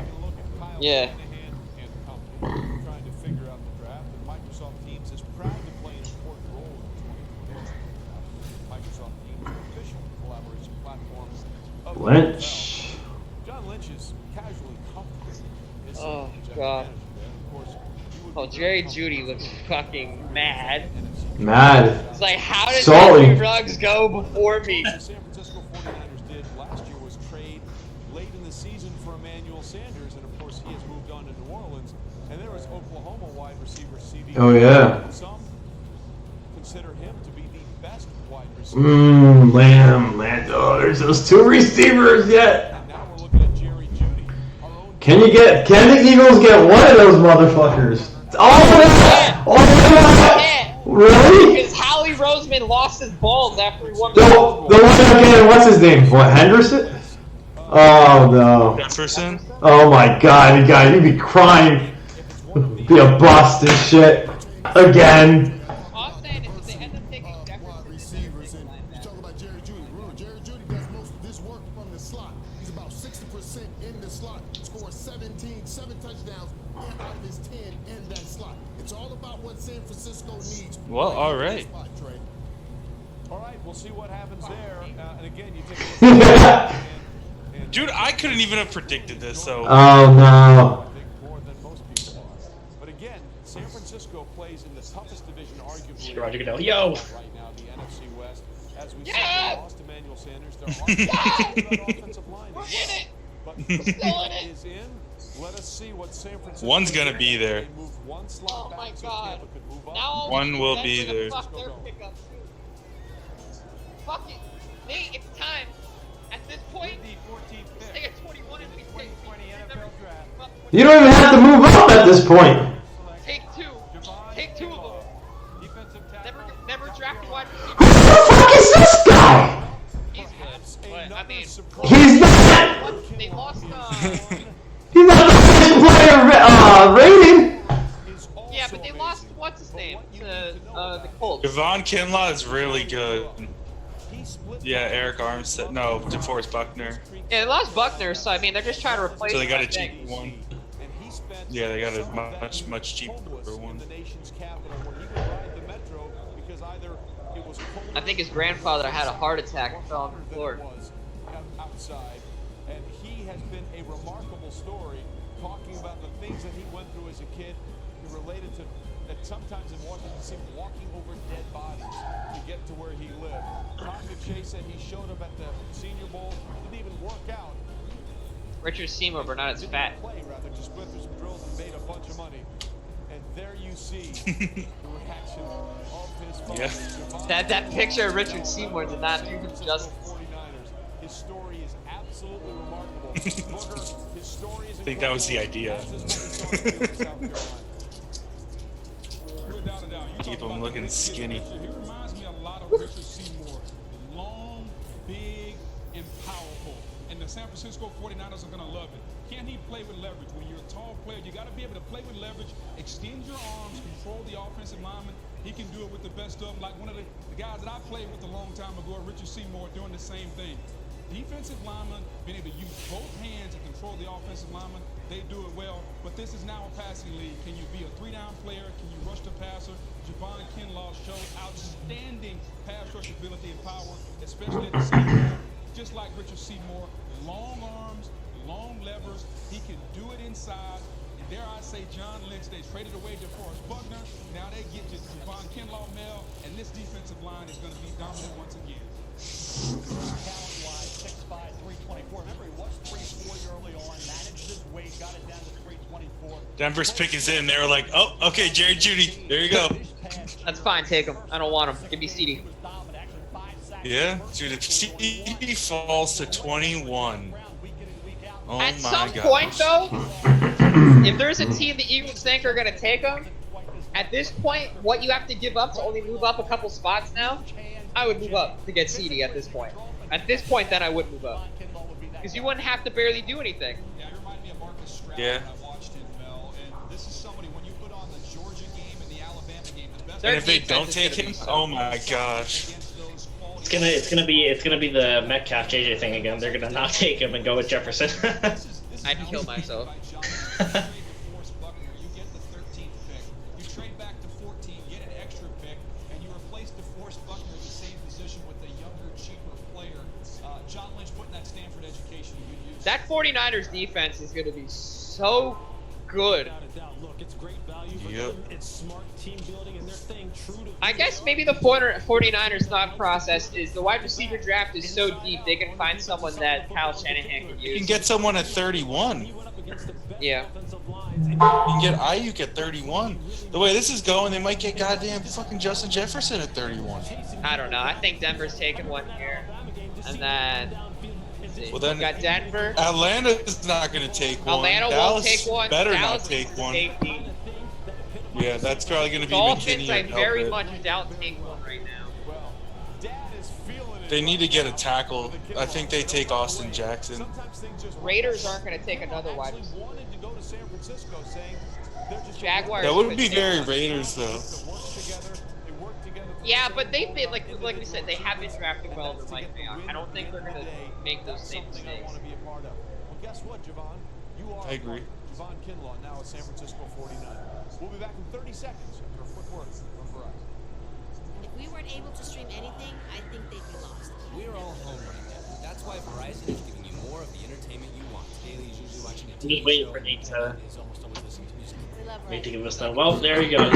Yeah. Trying to figure out the draft, and Microsoft Teams is proud to play an important role in the 2020 Microsoft Teams, official collaboration platform of the Lynch. NFL. John Lynch is casually comfortable. His Oh, general God. manager there, of course, he would Oh, be Jerry very Judy looks fucking mad. Mad. It's like, how did Salty. Henry Ruggs go before me? What the San Francisco 49ers did last year was trade late in the season for Emmanuel Sanders, and of course he has moved on to New Orleans. And there was Oklahoma wide receiver CD. Oh, yeah. Some consider him to be the best wide receiver. Lamb. Oh, there's those two receivers yet. And now we're looking at Jerry Judy, our own. Can the Eagles get one of those motherfuckers? All of them? All of them? Really? Because Howie Roseman lost his balls after he won The the Super one Bowl. again, what's his name? What, Henderson? Oh, no. Jefferson? Oh, my God. You guys, you'd be crying. Be a bust and shit. Again. All I'm saying is if they end up taking Wide receivers, and you talk about Jerry Judy. Remember, Jerry Judy does most of this work from the slot. He's about 60% in the slot, scoring 7 touchdowns out of his 10 in that slot. It's all about what San Francisco needs. Well, all right. Spot, Trey. All right, we'll see what happens there. And again, you take a look at Dude, I couldn't even have predicted this, so. Oh, no. more than most people are. But again, San Francisco plays in the toughest division, arguably. Roger Goodell. Yo. Right now, the NFC West. As we said, they lost Emmanuel Sanders. They're on the offensive line as well. But the is in. Let us see what San Francisco. One's gonna be there. They move one slot Oh my back, so God. Tampa could move up. Now One will be they're gonna there. fuck their pickup fuck it. Nate, it's time. At this point, let's take a 21 and we take You don't even have to move up at this point. Take two. Take two of them. Never draft a wide receiver. Who the fuck is this guy? He's good. But, I mean, He's not. they lost, He's not the best player rating. yeah, but they lost, what's his name? The Colts. Javon Kinlaw is really good. Yeah, Eric Armstead. No, DeForest Buckner. Yeah, they lost Buckner, so I mean, they're just trying to replace So they got a him, I think. cheap one. Yeah, they got a much cheaper one. I think his grandfather had a heart attack and fell on the floor. Outside, and he has been a remarkable story, talking about the things that he went through as a kid, related to that sometimes in Washington seemed walking over dead bodies to get to where he lived. Tom McShay said he showed up at the Senior Bowl, didn't even work out. Richard Seymour, but not as fat. Play rather, just went through some drills and made a bunch of money. And there you see the reaction of his father. Yeah. That picture of Richard Seymour did not do him justice. His story is absolutely remarkable. His story is I think that was the idea. Keep him looking skinny. He reminds me a lot of Richard Seymour. Long, big, and powerful. And the San Francisco 49ers are going to love it. Can he play with leverage? When you're a tall player, you got to be able to play with leverage, extend your arms, control the offensive lineman. He can do it with the best of them. Like one of the guys that I played with a long time ago, Richard Seymour, doing the same thing. Defensive linemen being able to use both hands and control the offensive lineman, they do it well. But this is now a passing league. Can you be a three-down player? Can you rush the passer? Javon Kinlaw showed outstanding pass rush ability and power, especially at the center. Just like Richard Seymour, long arms, long levers. He can do it inside. And dare I say, John Lynch, they traded away DeForest Buckner. Now they get to Javon Kinlaw, Mel, and this defensive line is going to be dominant once again. Talent-wise, 6'5", 324. Remember, he was 340 early on, managed his weight, got it down to 324. Denver's pick is in. They were like, oh, okay, Jerry Jeudy. There you go. That's fine, take him. I don't want him. Give me CD. Yeah, dude, if CD falls to 21. Oh At my some God. point, though, if there's a team the Eagles think are going to take him, at this point, what you have to give up to only move up a couple spots now, I would move up to get CD at this point. At this point, then I would move up. Because you wouldn't have to barely do anything. Yeah, you remind me of Marcus Stroud Yeah. when I watched him, Mel. And this is somebody, when you put on the Georgia game and the Alabama game, the best And if they defense don't is take gonna him, be so oh my gosh. It's gonna be the Metcalf JJ thing again. They're gonna not take him and go with Jefferson. I'd kill myself. You get the 13th pick. You trade back to 14, get an extra pick, and you replace DeForest Buckner at the same position with a younger, cheaper player. John Lynch putting that Stanford education to good use. That 49ers defense is going to be so good. Without a doubt. Look, it's great value for Yep. them. It's smart team building, and they're staying true to. I guess maybe the 49ers thought process is the wide receiver draft is so deep they can find someone that Kyle Shanahan can You use. can get someone at 31. Yeah. You can get Ayuk at 31. The way this is going, they might get goddamn fucking Justin Jefferson at 31. I don't know. I think Denver's taking one here. And then Well, then we got Denver. Atlanta's not going to take one. Atlanta Dallas won't take one. better Dallas not take is one. safety. Yeah, that's probably going to be Dolphins, McKinney I or very Elbert. much doubt take one right now. They need to get a tackle. I think they take Austin Jackson. Raiders aren't going to take another wide receiver. Wanted to go to San Francisco, saying they're just Jaguars. That would could be take very one. Raiders, though. Yeah, but they've been like we said, they have been drafting well under Mike Mayock. I don't think they're going to make those same something I mistakes. want to be a part of. Well, guess what, Javon? You are I agree. Javon Kinlaw, now a San Francisco 49er. We'll be back in 30 seconds after a quick word from Verizon. If we weren't able to stream anything, I think they'd be lost. We're all home right now. That's why Verizon is giving you more of the entertainment you want. Daily is usually watching a I'm just waiting for Nate to, is almost always listening to music. We love Nate to Verizon. give us that. Well, there he goes.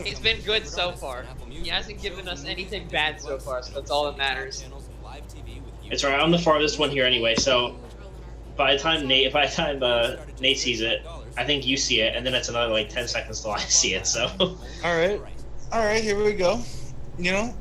He's been good so far. He hasn't given us anything bad so far, so that's all that matters. It's alright. I'm the farthest one here anyway. So by the time Nate sees it, I think you see it, and then it's another like 10 seconds till I see it. So All right, here we go. You know,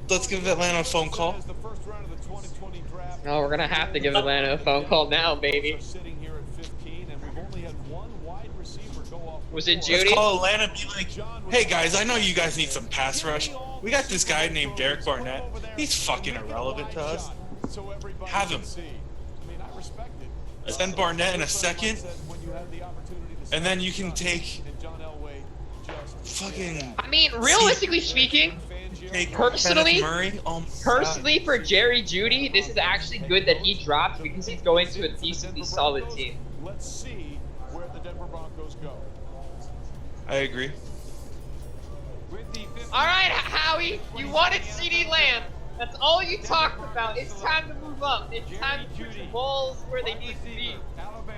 let's give Atlanta a phone call. As the first round of the 2020 draft. No, we're gonna have to give Atlanta a phone call now, baby. Are sitting here at 15, and we've only had one wide receiver go off. Was it Let's Judy? call Atlanta and be like, hey guys, I know you guys need some pass rush. We got this guy named Derek Barnett. He's fucking irrelevant to us. So everybody Have can him. see. I mean, I respect it. Send Barnett in a second, When you have the opportunity to and then you can take and John Elway just fucking. I mean, realistically speaking, Take personally, Kenneth Murray. Oh my personally for Jerry Judy, this is actually good that he dropped because he's going to a decently solid team. Let's see where the Denver Broncos go. I agree. All right, Howie, you wanted CeeDee Lamb. That's all you talked about. It's time to move up. It's time to put the balls where they need to be.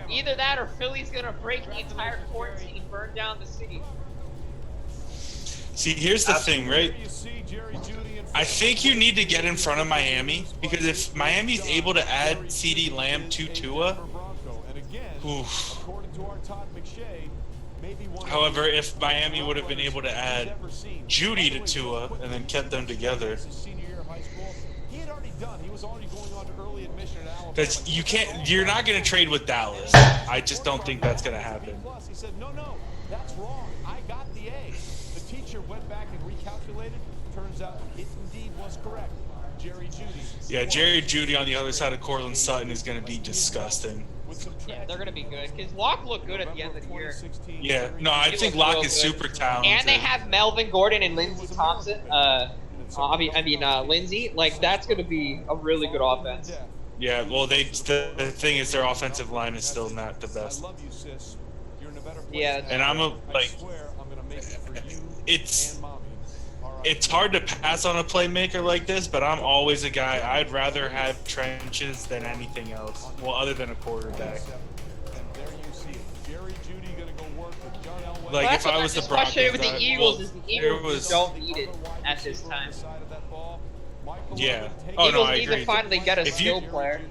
Either that or Philly's gonna break the entire quarantine and burn down the city. See, here's the thing, right? I think you need to get in front of Miami because if Miami's able to add CeeDee Lamb to Tua, oof. According to our Todd McShay, maybe one. However, if Miami would have been able to add Judy to Tua and then kept them together, Senior year of high school, he had already done. He was already going on to early admission at Alabama. that's you can't. You're not going to trade with Dallas. I just don't think that's going to happen. Plus, he said, no, that's wrong. I got the A. The teacher went back and recalculated. Turns out it indeed was correct. Jerry Judy. Yeah, Jerry Judy on the other side of Cortland Sutton is going to be disgusting. Yeah, they're gonna be good because Locke looked good at the end of the year. Yeah, no, I think Locke is super talented. And they have Melvin Gordon and Lindsey Thompson. Lindsey. Like that's gonna be a really good offense. Yeah, well, the thing is their offensive line is still not the best. I love you, sis. You're in a better place. Yeah. And I'm a like, I swear I'm gonna make it for you it's and mommy. it's hard to pass on a playmaker like this, but I'm always a guy. I'd rather have trenches than anything else. Well, other than a quarterback. And there you see it. Jerry Judy gonna go work with John Elway. Like if I was the Broncos, frustrated with the Eagles is the Eagles was- just don't need it at this time. Yeah. Oh no, Eagles I need agree. to finally get a If skill you player.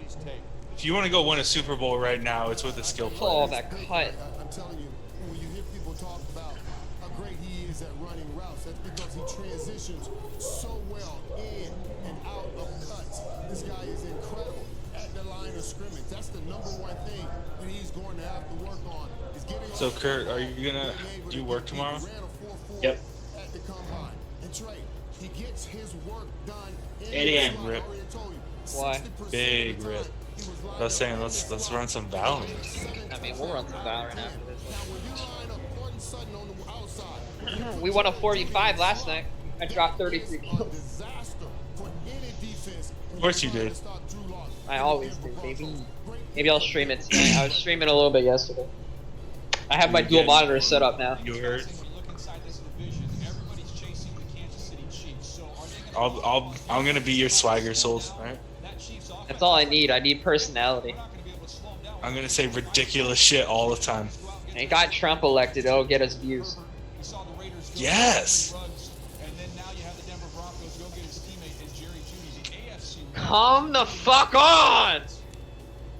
if you want to go win a Super Bowl right now, it's with a skill player. Oh, that cut. I'm telling you, when you hear people talk about how great he is at running routes, that's because he transitions so well in and out of cuts. This guy is incredible at the line of scrimmage. That's the number one thing that he's going to have to work on. Is getting So Kurt, are you gonna do work tomorrow? Yep. at the combine. And Trey, he gets his work done. 8 a.m. Rip. Why? Big rip. I was saying let's run some Valorant. I mean, we'll run some Valorant after this. We won a 45 last night. I dropped 33 kills. Of course you did. I always do, baby. Maybe I'll stream it tonight. I was streaming a little bit yesterday. I have my dual monitor set up now. You heard. I'm gonna be your swagger souls, right? That's all I need. I need personality. I'm gonna say ridiculous shit all the time. And got Trump elected. It'll get us views. Yes. Come the fuck on!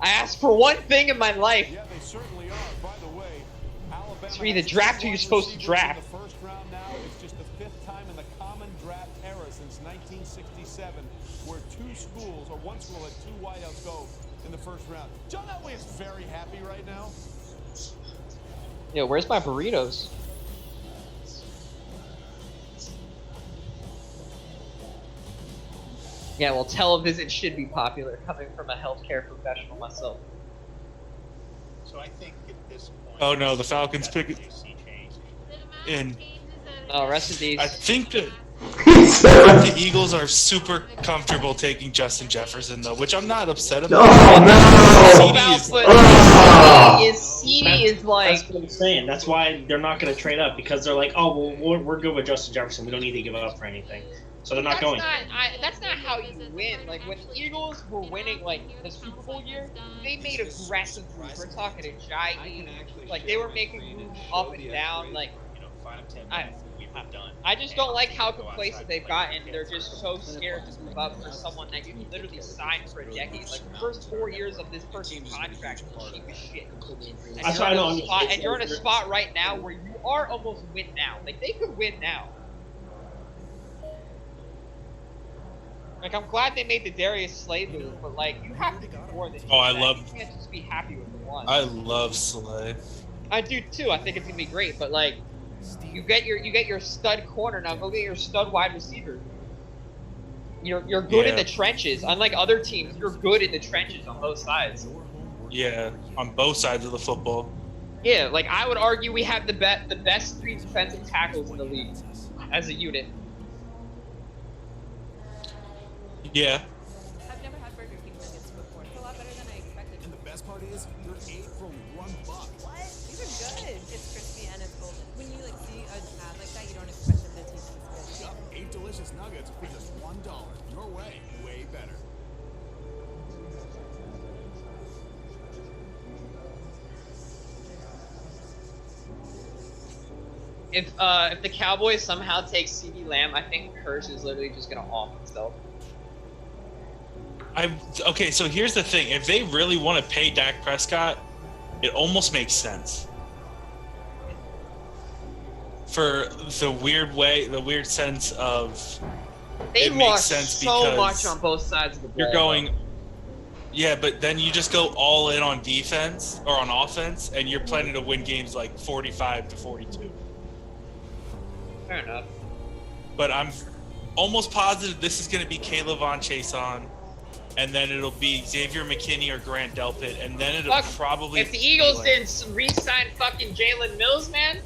I asked for one thing in my life. Yeah, they certainly are. By the way, Alabama It's for you to draft who you're supposed to draft. The first round now is just the 5th time in the common draft era since 1967 where one school had 2 wideouts go in the first round. John Elway is very happy right now. Yo, where's my burritos? Yeah, well, television should be popular coming from a healthcare professional myself. So I think at this point. Oh no, the Falcons pick it in. Oh, rest in peace. I think that the Eagles are super comfortable taking Justin Jefferson though, which I'm not upset about. CD is like. That's what I'm saying. That's why they're not going to trade up because they're like, oh, well, we're good with Justin Jefferson. We don't need to give up for anything. So they're not going. That's not how you win. Like when the Eagles were winning, like the Super Bowl year, they made aggressive moves. We're talking a giant. Like they were making moves up and down. Like I just don't like how complacent they've gotten. They're just so scared to move up for someone that you can literally sign for a decade. Like the first 4 years of this person's contract is cheap as shit. And you're in a spot right now where you are almost win now. Like they could win now. Like, I'm glad they made the Darius Slay move, but like, you have to do more than Oh, I that. love. You can't just be happy with the one. I love Slay. I do too. I think it's gonna be great, but like, you get your stud corner now. Go get your stud wide receiver. You're good in Yeah. the trenches. Unlike other teams, you're good in the trenches on both sides. Yeah, on both sides of the football. Yeah, like I would argue we have the best 3 defensive tackles in the league as a unit. Yeah. I've never had Burger King nuggets before. It's a lot better than I expected. And the best part is, you're 8 for $1. What? These are good. It's crispy and it's golden. When you like see a ad like that, you don't expect them to taste this good. Shop 8 delicious nuggets for just $1. Your way, way better. If the Cowboys somehow take CeeDee Lamb, I think Curse is literally just gonna off himself. Okay, so here's the thing. If they really want to pay Dak Prescott, it almost makes sense. For the weird sense of They it makes lost sense so because much on both sides of the ball. you're going. Yeah, but then you just go all in on defense or on offense, and you're planning to win games like 45-42. Fair enough. But I'm almost positive this is going to be Caleb Von Chason, and then it'll be Xavier McKinney or Grant Delpit, and then it'll probably. If the Eagles be didn't re-sign fucking Jalen Mills, man,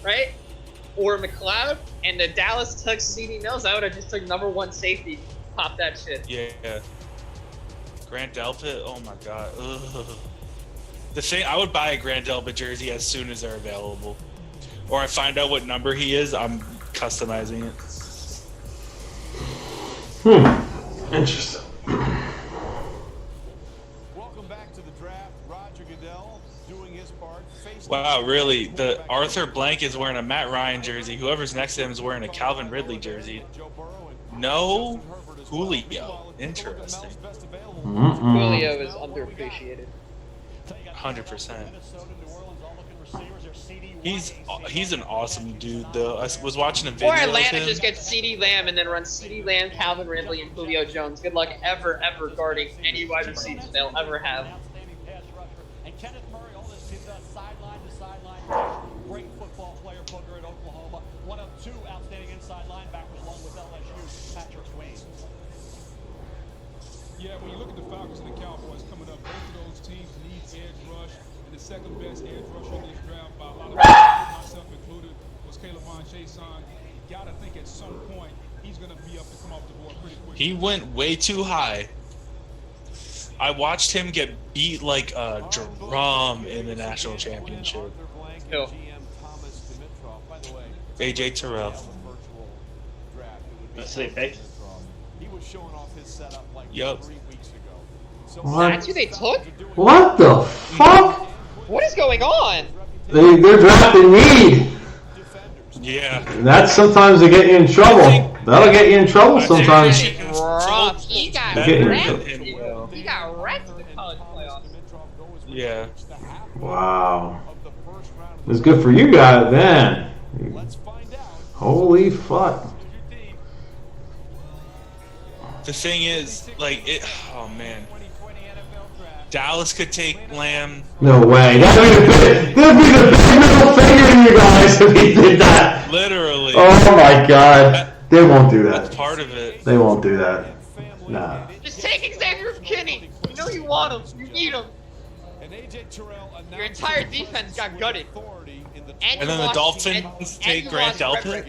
right? Or McLeod, and the Dallas took CeeDee Mills, I would have just took #1 safety, pop that shit. Yeah. Grant Delpit, oh my god. Ugh. The thing, I would buy a Grant Delpit jersey as soon as they're available. Or I find out what number he is, I'm customizing it. Interesting. Welcome back to the draft. Roger Goodell doing his part. Wow, really? The Arthur Blank is wearing a Matt Ryan jersey. Whoever's next to him is wearing a Calvin Ridley jersey. No Julio. Interesting. Julio is underappreciated. 100%. He's an awesome dude, though. I was watching a video Or of Atlanta him. just gets CeeDee Lamb and then runs CeeDee Lamb, Calvin Ridley, and Julio Jones. Good luck ever guarding any wide receiver they'll ever have. And Kenneth Murray, all this sideline to sideline, great football player, booger at Oklahoma. One of 2 outstanding inside linebackers along with LSU, Patrick Queen. Yeah, when you look at the Falcons and the Cowboys coming up, both of those teams need edge rush, and the second best edge rusher in this draft by a lot of people, myself included, was Caleb Von Chason. You gotta think at some point he's gonna be up to come off the board pretty quick. He went way too high. I watched him get beat like a drum in the national championship. AJ Terrell. That's what they picked. He was showing off his setup like Yup. 3 weeks ago. What? That's who they took? What the fuck? What is going on? They're drafting need. Yeah. And that's sometimes to get you in trouble. That'll get you in trouble sometimes. Rough. He got Get your- wrecked. He got wrecked in the college playoffs. Yeah. Wow. It's good for you guys, man. Holy fuck. The thing is, like, oh man. Dallas could take Lamb. No way. That'd be the big middle finger to you guys if he did that. Literally. Oh my god. They won't do that. That's part of it. They won't do that. Nah. Just take Xavier McKinney. You know you want him. You need him. Your entire defense got gutted. And then the Dolphins take Grant Delpit.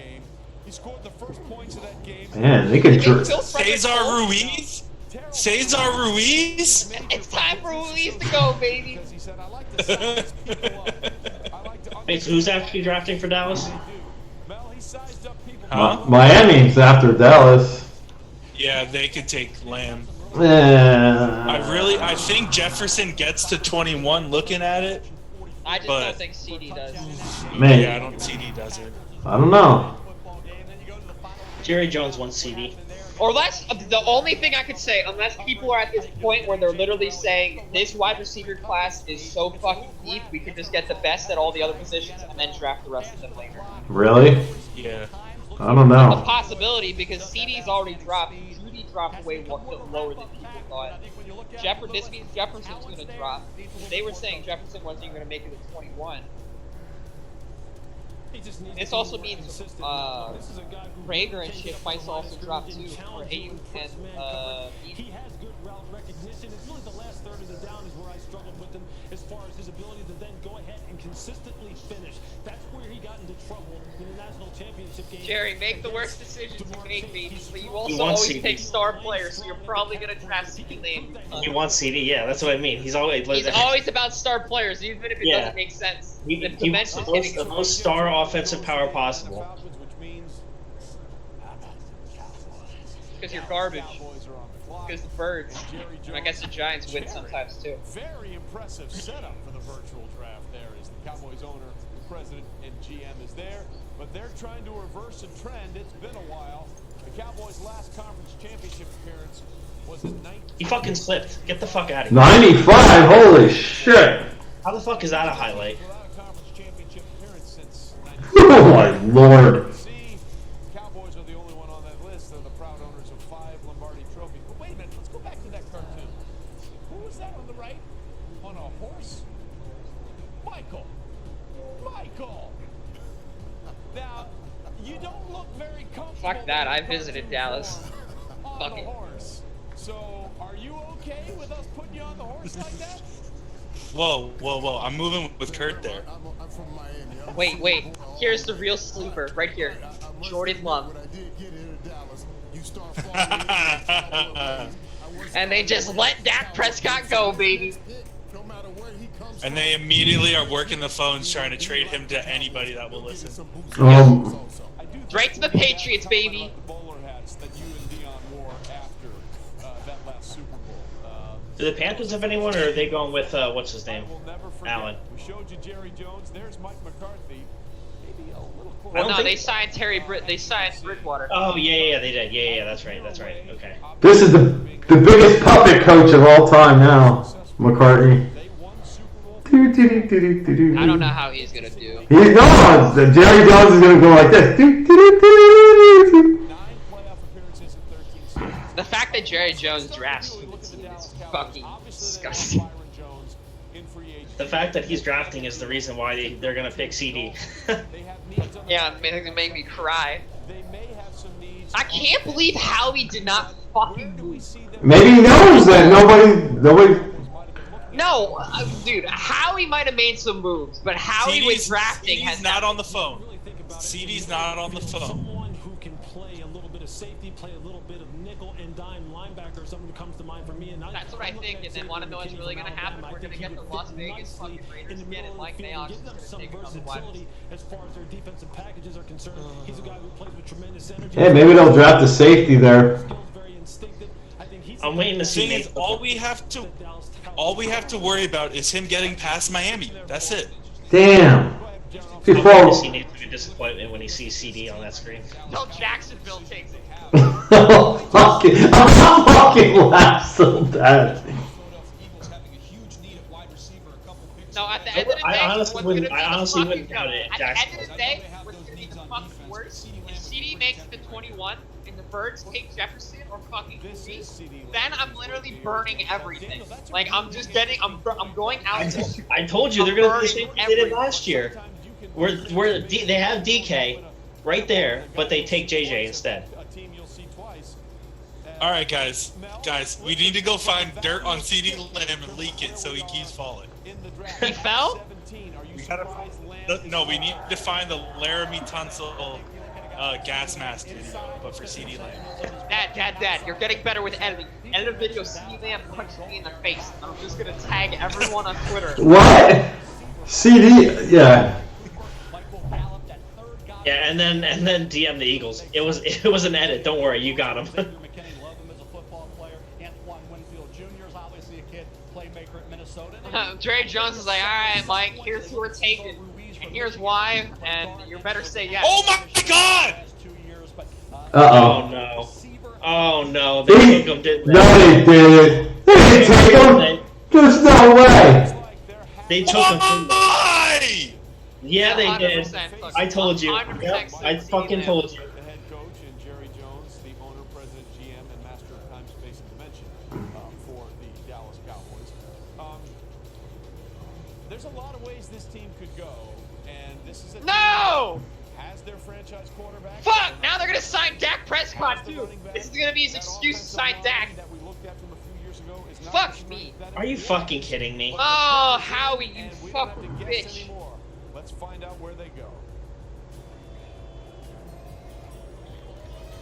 Man, they could. Cesar Ruiz? Cesar Ruiz? It's time for Ruiz to go, baby. Wait, so who's actually drafting for Dallas? Miami's after Dallas. Yeah, they could take Lamb. Yeah. I think Jefferson gets to 21 looking at it. I just but, don't think CD does. Man. Yeah, I don't CD does it. I don't know. Jerry Jones wants CD. Or unless, the only thing I could say, unless people are at this point where they're literally saying, this wide receiver class is so fucking deep, we could just get the best at all the other positions and then draft the rest of them later. Really? Yeah. I don't A know. possibility, because CD's already dropped. Judy CD dropped way lower than people thought. This means Jefferson's going to drop. They were saying Jefferson wasn't even going to make it to 21. This also means Rager and shit might also drop too, or Ayuk and He has good route recognition. It's really the last third of the down is where I struggled with him as far as his ability to then go ahead and consistently finish. That's where he got into trouble in the national championship game. Jerry, make the worst decisions you make, baby. But you also always CD. pick star players, so you're probably gonna draft CD Lamb. He wants CD, yeah, that's what I mean. He's always about star players, even if it doesn't make sense. He wants the most star offensive power possible. Because you're garbage. Because the Birds. And I guess the Giants win sometimes too. Very impressive setup for the virtual draft there as the Cowboys owner, the president, and GM is there. But they're trying to reverse a trend. It's been a while. The Cowboys' last conference championship appearance was in 19... He fucking slipped. Get the fuck out of here. 95? Holy shit. How the fuck is that a highlight? Oh my lord. Cowboys are the only one on that list. They're the proud owners of 5 Lombardi trophies. But wait a minute, let's go back to that cartoon. Who was that on the right? On a horse? Michael. Michael. Now, you don't look very comfortable. Fuck that, I visited Dallas. On the horse. So, are you okay with us putting you on the horse like that? Whoa, whoa, whoa! I'm moving with Kurt there. Wait. Here's the real sleeper, right here. Jordan Love. And they just let Dak Prescott go, baby. And they immediately are working the phones trying to trade him to anybody that will listen. Straight to the Patriots, baby. Do the Panthers have anyone, or are they going with, what's his name? Allen. We showed you Jerry Jones. There's Mike McCarthy. Maybe a little close. Well, no, they signed They signed Bridgewater. Oh, yeah, they did. Yeah, that's right. Okay. This is the biggest puppet coach of all time now, McCartney. I don't know how he's gonna do. Jerry Jones is gonna go like this. The fact that Jerry Jones drafts is fucking disgusting. The fact that he's drafting is the reason why they're gonna pick CD. Yeah, it made me cry. I can't believe Howie did not fucking move. Maybe he knows that nobody. No, dude, Howie might have made some moves, but Howie with drafting CD's not on the phone. CD's not on the phone. Someone who can play a little bit of safety, play a little bit of nickel and dime linebacker, something that comes to mind for me. And that's what I think, and then want to know what's really going to happen. We're going to get the Las Vegas fucking Raiders again, and Mike Mayock is going to take another wide. As far as their defensive packages are concerned, he's a guy who plays with tremendous energy. Hey, maybe they'll draft a safety there. I'm waiting to see. All we have to worry about is him getting past Miami. That's it. Damn. He needs to be a disappointment when he sees CD on that screen. Until Jacksonville takes it. I'll fucking laugh so bad. No, at the end of the day, I honestly wouldn't doubt it. At the end of the day, what's going to be the fucking worst if CD makes the 21 and the Birds take Jefferson or fucking me, then I'm literally burning everything. Like, I'm just getting, I'm going out. I told you they're going to do the same thing they did last year. They have DK right there, but they take JJ instead. All right, guys, we need to go find dirt on CD Lamb and leak it so he keeps falling. He fell? We need to find the Laramie Tunsil gas mask video, but for CD Lamb. Dad, you're getting better with editing. Edit a video, CD Lamb punched me in the face. I'm just gonna tag everyone on Twitter. What? CD? Yeah. Yeah, and then DM the Eagles. It was an edit. Don't worry, you got him. Jerry Jones is like, all right, Mike, here's who we're taking, and here's why, and you better say yes. Oh my God! Oh no! They took him, didn't they? No, they didn't. They didn't take him. There's no way. They took him. Yeah, they did. I told you. Yep, I fucking told you. in Jerry Jones, the owner, president, GM, and master of time, space, and dimension for the Dallas Cowboys. There's a lot of ways this team could go, and this is a No! has their franchise quarterback. Fuck! Now they're gonna sign Dak Prescott too. This is gonna be his excuse to sign Dak. That we looked at from a few years ago is not Fuck the me. strength that Are you it fucking kidding me? Oh, Howie, you and we don't have fucking to guess bitch. anymore. Let's find out where they go.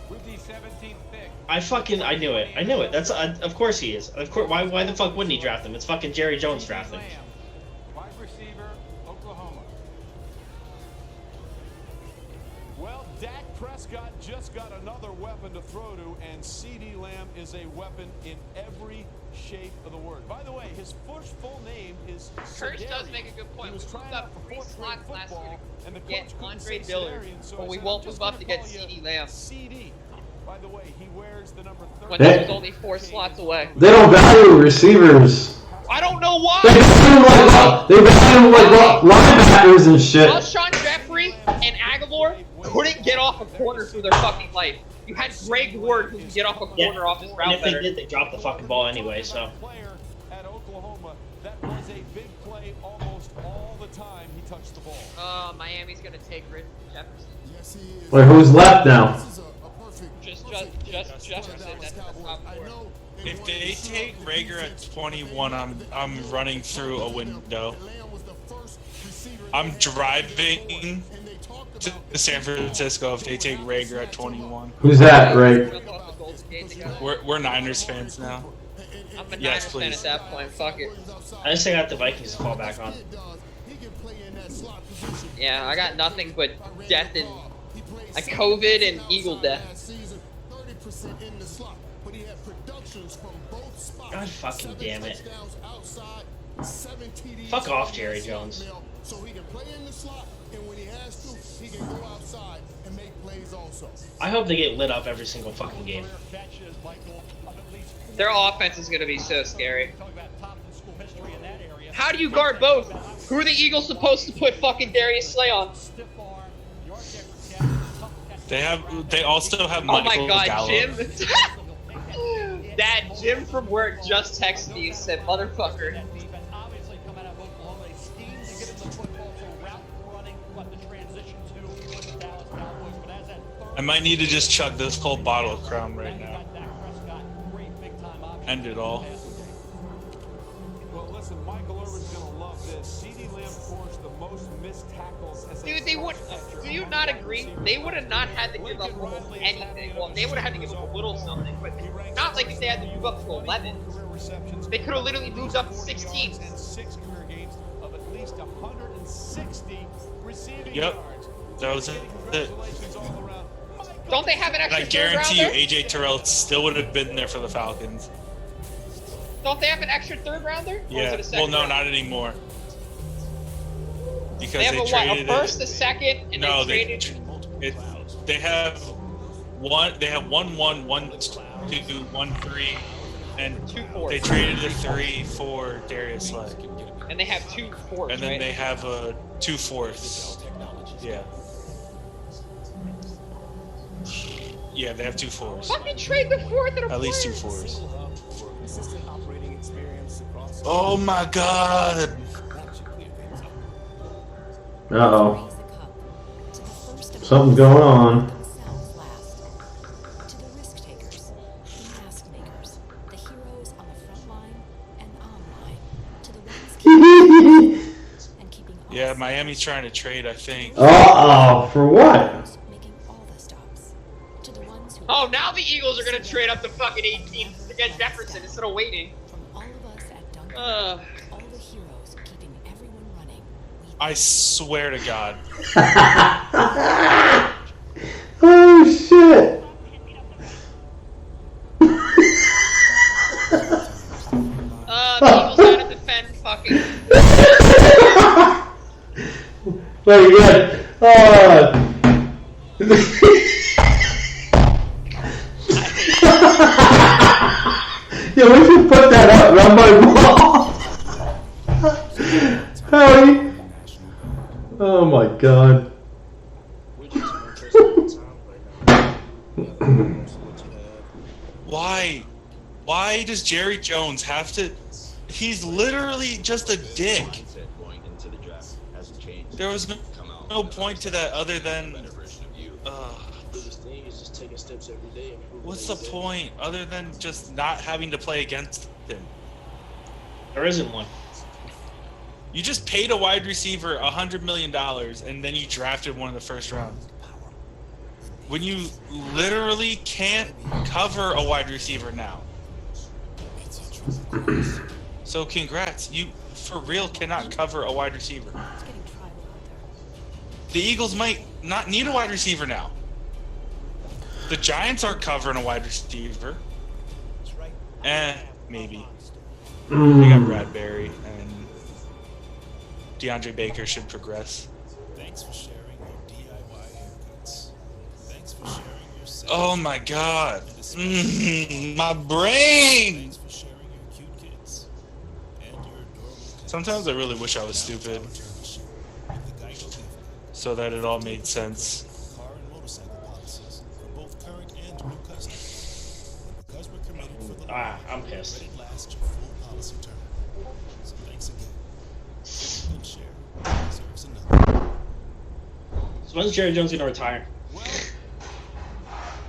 With the 17th pick. I knew it. I knew it. That's of course he is. Of course. Why the fuck wouldn't he draft him? It's fucking Jerry Jones drafting. Lamb, wide receiver, Oklahoma. Well, Dak Prescott just got another weapon to throw to, and CeeDee Lamb is a weapon in every shape of the word. By the way, his full name is Church does Sedarian. make a good point. He was We trying moved up out for 3 fourth slots grade last year football, and the to get coach couldn't Andre say Dillard, Sedarian, so but I we said, won't "I'm just move up gonna to get call you CeeDee Lamb." CD. By the way, he wears the number 30. When that was only 4 slots away. They don't value receivers. I don't know why. They value like linebackers and shit. Alshon Jeffrey and Aguilar couldn't get off a corner for their fucking life. You had Greg Ward who could get off a corner off his And route if they better. did, they dropped the fucking ball anyway. So. Player at Oklahoma, that was a big play almost all the time he touched the ball. Miami's gonna take Rich Jefferson. Yes, he is. Wait, who's left now? This is a perfect Just Jefferson. That's the top I 4. know If they take Rager at 21, I'm running through a window. Lamb was the first receiver I'm they had driving and they talked to about San Francisco if they take Rager at 21. Who's that, Ray? We're Niners fans now. I'm a Yes, Niners fan please. at that point. Fuck it. I just got the Vikings to fall back on. Yeah, I got nothing but death and a COVID and Eagle death. God fucking damn it. Fuck off, Jerry Jones. So he can play in the slot, and when he has to, he can go outside and make plays also. I hope they get lit up every single fucking game. Their offense is gonna be so scary. How do you guard both? Who are the Eagles supposed to put fucking Darius Slay on? They also have Oh Michael my god, Gallup. Jim! That Jim from work just texted me and said, motherfucker. I might need to just chug this whole bottle of Crown right now. End it all. Well, listen, Michael Irvin's going to love this. CeeDee Lamb forced the most missed tackles as a Dude, they would. Do you not agree? They would have not had to give up almost anything. Well, they would have had to give up a little something, but not like if they had to move up to 11. They could have literally moved up to 16. and 6 career games of at least 160 receiving Yep. yards. That was it. Congratulations all around. Don't they have an And extra I guarantee you, third rounder? AJ Terrell still would have been there for the Falcons. Don't they have an extra third rounder? Or is Yeah. it a second Well, no, rounder? not anymore. Because They have a what? traded A first, a second, and No, they traded. They have one. They have 1-1, 1-2, 1-3, and 2-4. they traded the 3 for Darius Slay, And they have 2 fourths, and then right? they have 2 fourths. Yeah. Yeah, they have 2 fours. Fucking trade the fourth and a At least 2 fourth. fours. Consistent operating experience across Oh my God! Uh-oh. Something's going on. To the risk takers, the mask makers, the heroes on the front line and online, to the ones and keeping Yeah, Miami's trying to trade, I think. Uh-oh. For what? making all the stops, to the ones who Oh, now the Eagles are gonna trade up to fucking 18 to get Jefferson instead of waiting. all of us at Duncan, Ugh. all the heroes keeping everyone running. I swear to God. Oh, shit. The Eagles gotta defend fucking. Very good. Yeah, we should put that up around my wall. Howie. Oh my god. Why? Why does Jerry Jones have to? He's literally just a dick. There was no point to that other than. What's the point other than just not having to play against him? There isn't one. You just paid a wide receiver $100 million and then you drafted one in the first round. When you literally can't cover a wide receiver now. So congrats, you for real cannot cover a wide receiver. The Eagles might not need a wide receiver now. The Giants aren't covering a wide receiver. Maybe. They got Bradbury and DeAndre Baker should progress. Thanks for sharing your DIY haircuts. Thanks for sharing your Oh my god. My brain! Thanks for sharing your cute kids. And your adorable Sometimes I really wish I was stupid. So that it all made sense. car and motorcycle policies for both current and new customers. Because we're committed for the I'm pissed. let it last your full policy term. So thanks again. Good share deserves another. So when's Jerry Jones gonna retire? Well,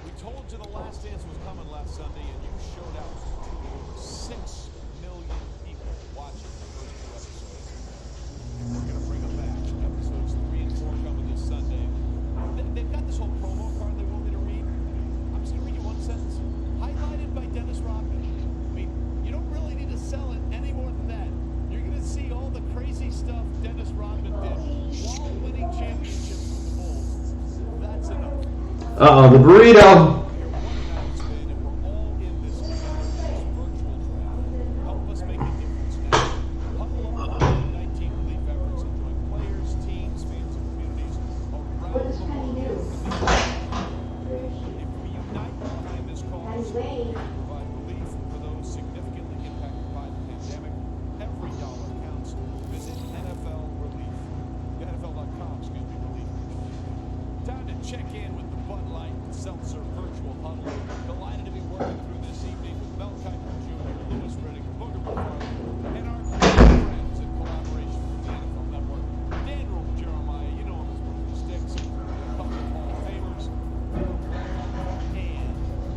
we told you the Last Dance was coming last Sunday, and you showed out. Over 6 million people watching the first 2 episodes. We're going to bring them back. Episodes 3 and 4 coming this Sunday. They've got this whole promo card they want me to read. I'm just going to read you one sentence. Highlighted by Dennis Rodman. I mean, you don't really need to sell it any more than that. You're going to see all the crazy stuff Dennis Rodman did while winning championships with the Bulls. That's enough. Uh-oh, the burrito. Help us make a difference now. Huddle up the COVID-19 relief efforts and join players, teams, fans, and communities around the world. If we unite behind this cause, we can provide relief for those significantly impacted by the pandemic. Every dollar counts. Visit NFL Relief. NFL.com, relief. Time to check in with the Bud Light Seltzer Virtual Huddle. Delighted to be working through this evening with Mel Kiper Jr., Lewis Riddick, Booger McFarland, and our friends in collaboration with the NFL Network. Daniel Jeremiah, you know him as one of the sticks, a couple of Hall of Famers, and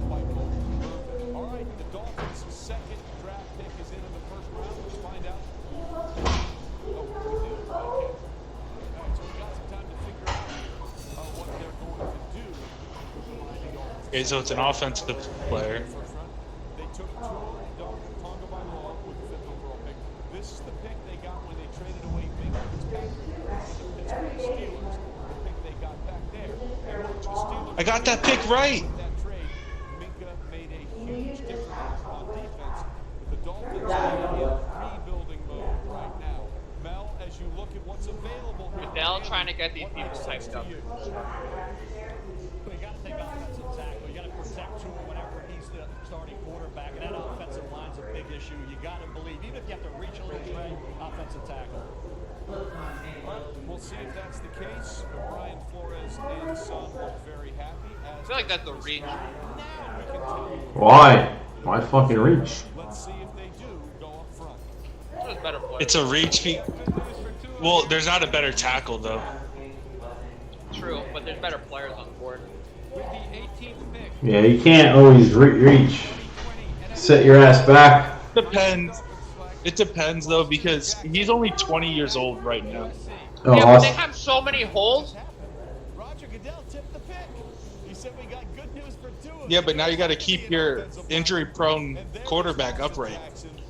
Michael Irvin. All right, the Dolphins' second draft pick is in the first round. Let's find out. Oh, we do? Okay. All right, so we got some time to figure out what they're going to do. Okay, so it's an offensive player. They took Tua Tagovailoa with the 5th overall pick. This is the pick they got when they traded away Minka Fitzpatrick to the Pittsburgh Steelers. The pick they got back there. And once the Steelers I got that pick right. that trade, Minka made a huge difference on defense. The Dolphins are in rebuilding mode right now. Mel, as you look at what's available here, Goodell trying to get these what people makes sense hyped up. to you? Well, you got to think offensive tackle. You got to protect Tua whenever he's the starting quarterback, and that offensive line's a big issue. You got to believe, even if you have to reach a little way, offensive tackle. We'll see if that's the case. Brian Flores and son look very happy. I feel like that's the reach. Why? Why fucking reach? Let's see if they do go up front. There's better players. It's a reach. Well, there's not a better tackle though. True, but there's better players on the board. With the 18th pick, Yeah, you can't always reach. Set your ass back. Depends. It depends though because he's only 20 years old right now. Oh, Yeah, but they awesome. have so many holes. Roger Goodell tipped the pick. He said we got good news for Tua. Yeah, but now you got to keep your injury-prone quarterback upright.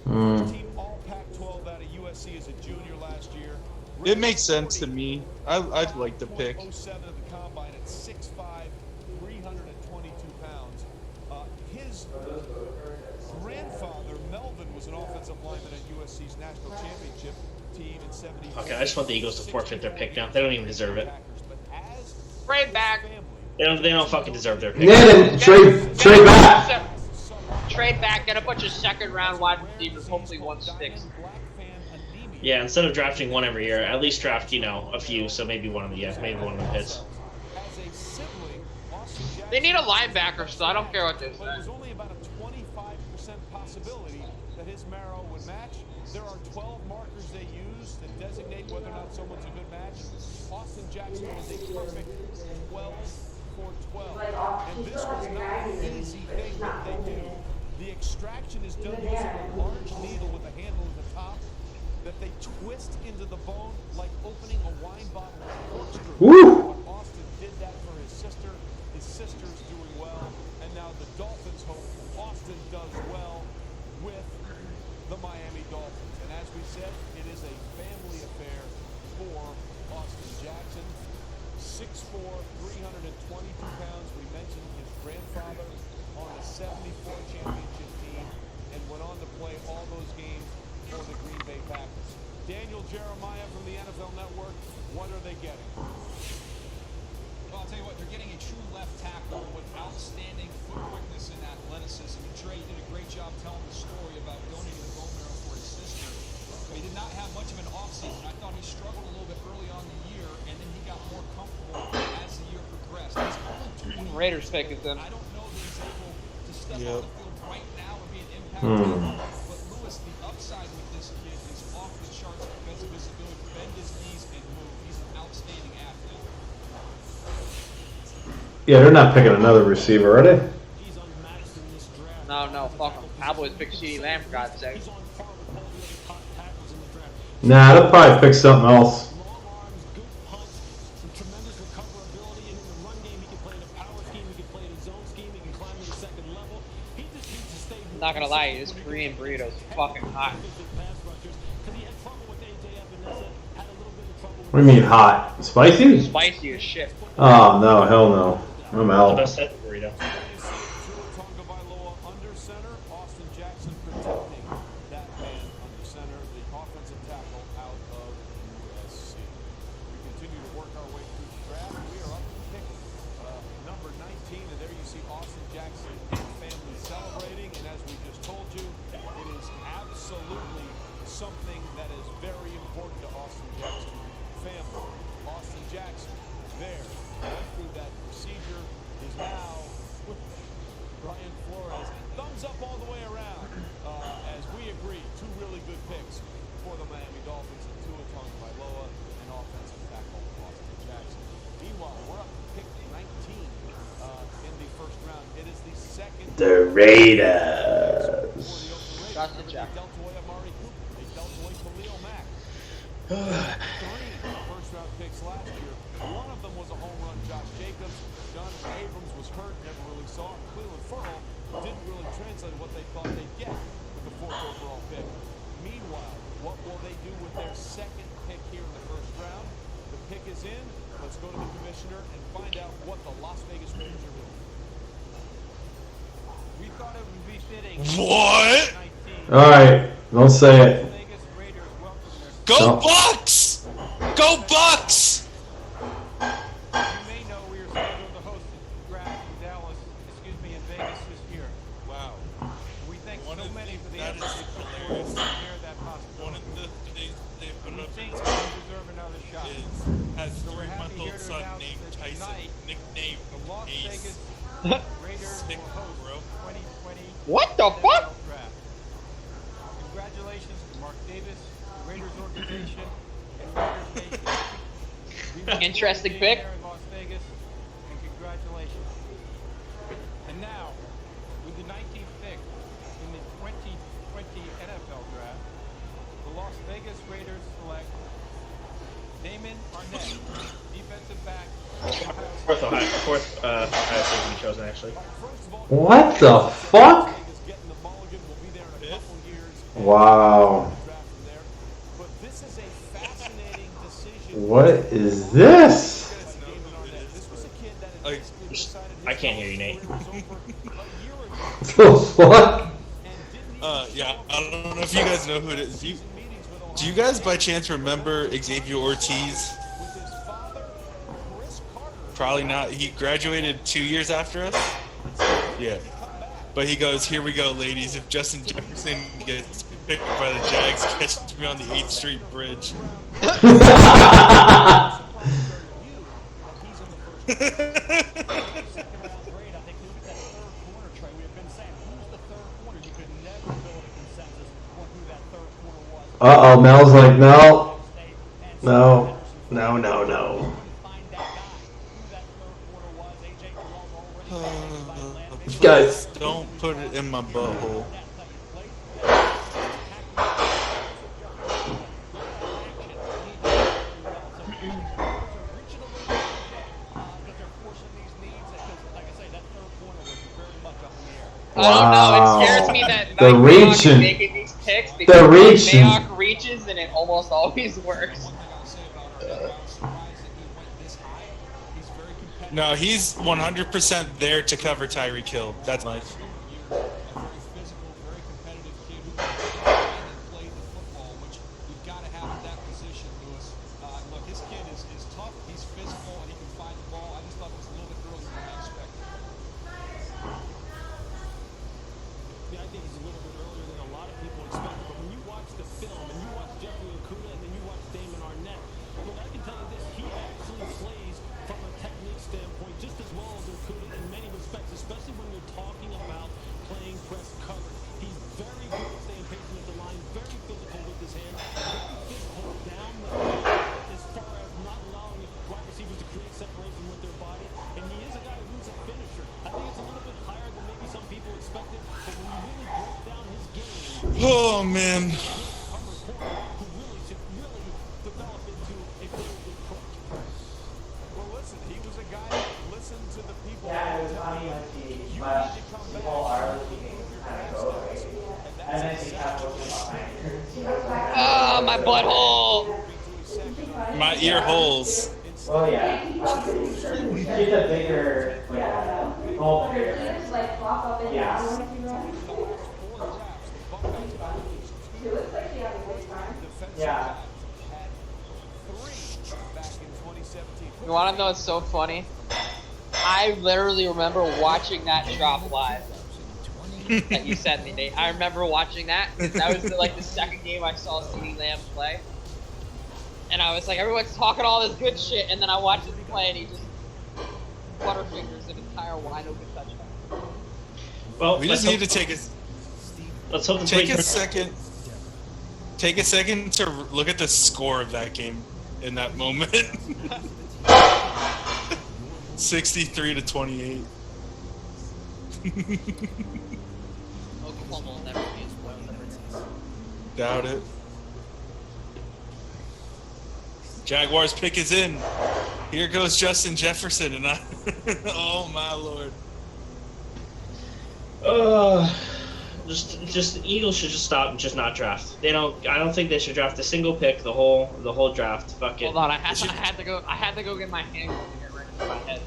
Team all Pac-12 out of USC as a junior last year. It makes sense to me. I'd like the pick. 07 of the combine at 6'5", 322 pounds. His grandfather, Melvin, was an offensive lineman at USC's national championship team in 74. Okay, I just want the Eagles to forfeit their pick now. They don't even deserve it. Trade back. They don't fucking deserve their pick. Yeah, then trade back. Trade back. Get a bunch of second-round wide receivers. Hopefully one sticks. Yeah, instead of drafting one every year, at least draft, a few, so maybe one of them hits. As a sibling, Austin Jackson They need a linebacker, so I don't care what they But it was say. only about a 25% possibility that his marrow would match. There are 12 markers they use to designate whether or not someone's a good match. Austin Jackson was a perfect 12 for 12. And this was not an easy thing that they do. The extraction is done using a large needle with a handle at the top that they twist into the bone like opening a wine bottle with a corkscrew. Woo! But Austin did that for his sister. His sister's doing well. And now the Dolphins hope Austin does well with the Miami Dolphins. And as we said, it is a family affair for Austin Jackson. 6'4", 322 pounds. We mentioned his grandfather on the 74 championship team and went on to play all those games for the Green Bay Packers. Daniel Jeremiah from the NFL Network, what are they getting? Well, I'll tell you what, they're getting a true left tackle with outstanding foot quickness and athleticism. And Trey did a great job telling the story about donating the bone marrow for his sister. He did not have much of an offseason. I thought he struggled a little bit early on in the year, and then he got more comfortable as the year progressed. He's only 20. Raiders pick is them. I don't know that he's able to step on the field right now and be an impact Hmm. tackle. But Lewis, the upside with this kid is off the charts because of his ability to bend his knees and move. He's an outstanding athlete. Yeah, they're not picking another receiver, are they? No, fuck them. Cowboys pick CeeDee Lamb, for God's sake. Nah, they'll probably pick something else. I'm not gonna lie, this Korean burrito's fucking hot. What do you mean hot? Spicy? Spicy as shit. Oh no, hell no. I'm out. Best set burrito. Tagovailoa under center, Austin Jackson protecting that man under center, the offensive tackle out of USC. We continue to work our way through the draft. We are up to pick number 19, and there you see Austin Jackson and family celebrating. And as we just told you, it is absolutely something that is very important to Austin Jackson family. Austin Jackson there went through that procedure, is now Brian Flores. Thumbs up all the way around as we agree. Two really good picks for the Miami Dolphins, and Tua Tagovailoa and offensive tackle Austin Jackson. Meanwhile, we're up to pick 19 in the first round. It is the second. The Raiders. Justin Jackson. They dealt away Amari Cooper. They dealt away Khalil Mack. 3 first-round picks last year. One of them was a home run, Josh Jacobs. Jonathan Abrams was hurt, never really saw it. Cleveland Furl didn't really translate what they thought they'd get with the 4th overall pick. Meanwhile, what will they do with their second pick here in the first round? The pick is in. Let's go to the commissioner and find out what the Las Vegas Raiders are doing. We thought it would be fitting. What? Alright, don't say it. Go No. Bucks! Go Bucks! You may know we are scheduled to host the draft in Dallas, in Vegas this year. Wow. We thank One so of many for the that effort is they put forth hilarious. to prepare that One possibility. of the things they put We up think is we deserve another shot. has So we're happy here 3-month-old to son announce named that Tyson, tonight, nicknamed the Las Ace. Vegas Raiders Sick, will host bro. the 2020 What the fuck? NFL Draft. Congratulations to Mark Davis, the Raiders organization, and Raiders Nation. We look Interesting forward to being pick. there in Las Vegas, and congratulations. And now, with the 19th pick in the 2020 NFL Draft, the Las Vegas Raiders select Damon Arnett, defensive back. Fourth Ohio State to be chosen, actually. What the fuck? Wow. But this is a fascinating decision. What is this? I can't hear you, Nate. The fuck? Yeah, I don't know if you guys know who it is. Do you guys by chance remember Xavier Ortiz? Probably not. He graduated 2 years after us. Yeah. But he goes, "Here we go, ladies. If Justin Jefferson gets picked by the Jags, catch me on the 8th Street Bridge." Uh-oh, Mel's like, no. No. No, no, no. Guys. Don't put it in my butthole. I don't know. It scares me that The Mike Mayock is reaching. making these picks because reaching. Mayock reaches and it almost always works. No, he's 100% there to cover Tyreek Hill. That's life. Look, his kid is tough, he's physical, and he can find the ball. I just thought it was a little bit earlier than I expected. Yeah, I think he's a little bit earlier than a lot of people expected. But when you watch the film and you watch Jeffrey Okudah and then you watch Damon Arnett, look, I can tell you this: he actually plays from a technique standpoint just as well as Okudah in many respects, especially when you're talking about playing press coverage. He's very good at staying patient at the line, very physical with his hands, very physical down the field as far as not allowing wide receivers to create separation with their body. And he is a guy who's a finisher. I think it's a little bit higher than maybe some people expected, but when you really break down his game, Oh, man. who really should really develop into a very good coach. Well, listen, he was a guy that listened to the people. Yeah, it was funny when people are looking kind of go crazy. And then she kept looking behind her. Ah, my butthole. My ear holes. Oh yeah. She's a bigger, like, gold bigger. Yeah. Yeah. You want to know what's so funny? I literally remember watching that drop live that you sent me, Nate. I remember watching that. That was like the second game I saw CeeDee Lamb play. And I was like, everyone's talking all this good shit, and then I watched him play, and he just butterfingers an entire wide open touchdown. Well, We just need to take a let's hope the take a 2020 second. Take a second to look at the score of that game in that moment. 63-28. Oklahoma will never be as well. Doubt it. Jaguars pick is in. Here goes Justin Jefferson, and I. Oh my lord. just the Eagles should just stop and just not draft. They don't. I don't think they should draft a single pick the whole draft. Fuck it. Hold on, I had to go get my hand to get ready for my head.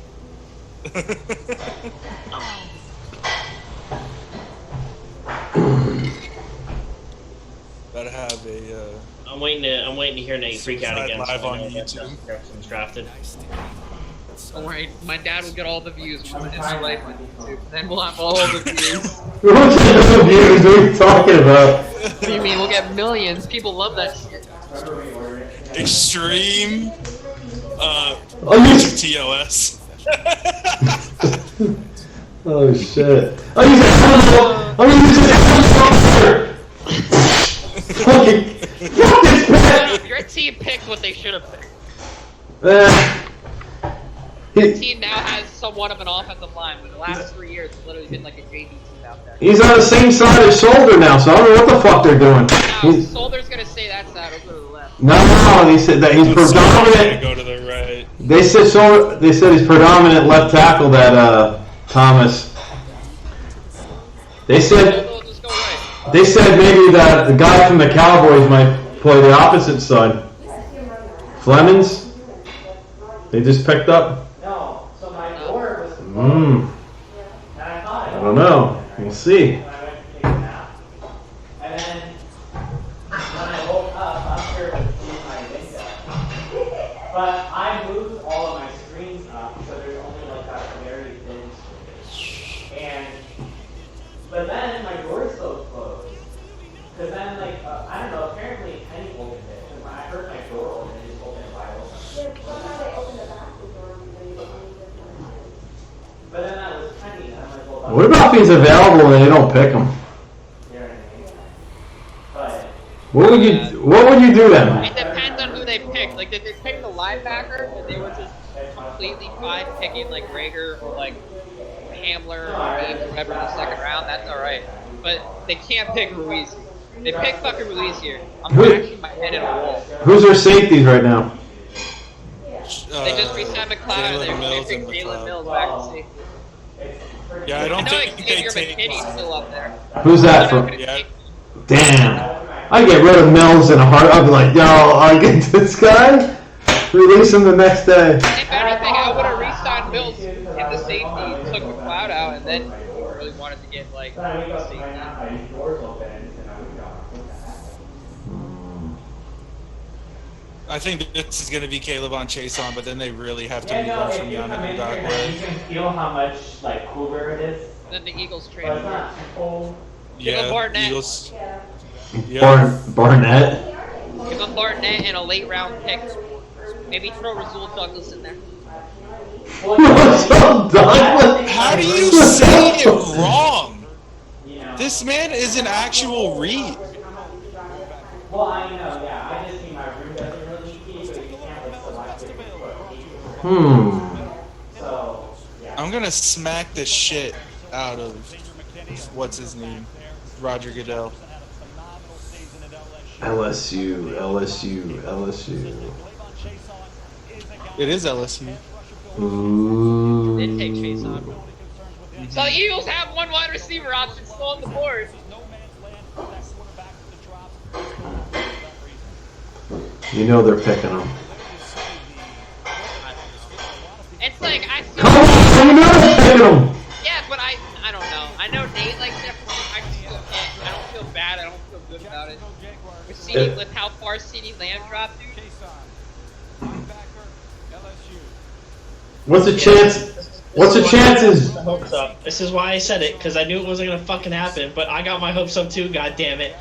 Gotta have a. I'm waiting to hear Nate freak out Suicide again. live so I on know that YouTube. Justin Jefferson's drafted. Don't worry, my dad will get all the views from his life on YouTube. Then we'll have all the views. What are you talking about? What do you mean? We'll get millions. People love that shit. Extreme. TOS. Oh shit. Your team picked what they should have picked. Uh, Your team now has somewhat of an offensive line, but the last 3 years it's literally been like a JV team out there. He's on the same side as Solder now, so I don't know what the fuck they're doing. Now, Solder's gonna say that side over to the left. No, they said that he's predominant. Go to the right. They said so. They said he's predominant left tackle. That Thomas. They said. They said maybe that the guy from the Cowboys might play the opposite side. Flemings. They just picked up. No, so my door was closed. Hmm. And I thought I don't know. We'll see. when I went to take a nap. And then when I woke up, I'm sure it was through my window. But I moved all of my screens up, so there's only like a very thin screen. But then my door still closed. Because then, like, I don't know, apparently Penny opened it. Because when I heard my door open, it just opened wide open. Somehow they opened the bathroom door and they But then that was Penny, and I'm like, well, What about if he's available and they don't pick him? You know what I mean? But What would you do then? It depends on who they pick. Like, if they pick the linebacker and they were just completely fine picking like Rager or like Hamler or Reeves or whatever in the second round, that's alright. But they can't pick Ruiz. They pick fucking Ruiz here. I'm bashing my head in a wall. Who's their safeties right now? They just re-signed McLeod and they're going to pick Jalen Mills back to safety. Yeah, I don't know think they Xavier take. McKinney's still up there. Who's that from? Yeah, Damn. I get rid of Mills in a heart. I'd be like, yo, I get this guy. Release him the next day. If anything, I would have re-signed Mills if the safety took McLeod out and then really wanted to get like a safety. I think this is going to be Caleb on Chase on, but then they really have to move on from Yannick Ngakoue. You can feel how much like cooler it is. Then the Eagles trade him. Yeah, Give him Barnett. Eagles. Yeah. Barnett. Give him Barnett and a late round pick. Maybe throw Rasul Douglas in there. How do you say it wrong? This man is an actual Reed. Well, I know, yeah. I just think my room doesn't really key, but you can't like select it for So, yeah. I'm gonna smack the shit out of what's his name, Roger Goodell. LSU. It is LSU. Ooh. Did take Chase on. So the Eagles have one wide receiver option still on the board. You know they're picking them. It's like I feel. Come on, you know they're picking them. Yeah, but I don't know. I know Nate likes that. I just feel I don't feel bad. I don't feel good about it. With CD, with how far CD Lamb dropped, dude. What's the chance? What's the chances? Hopes up. This is why I said it, because I knew it wasn't gonna fucking happen. But I got my hopes up too. God damn it.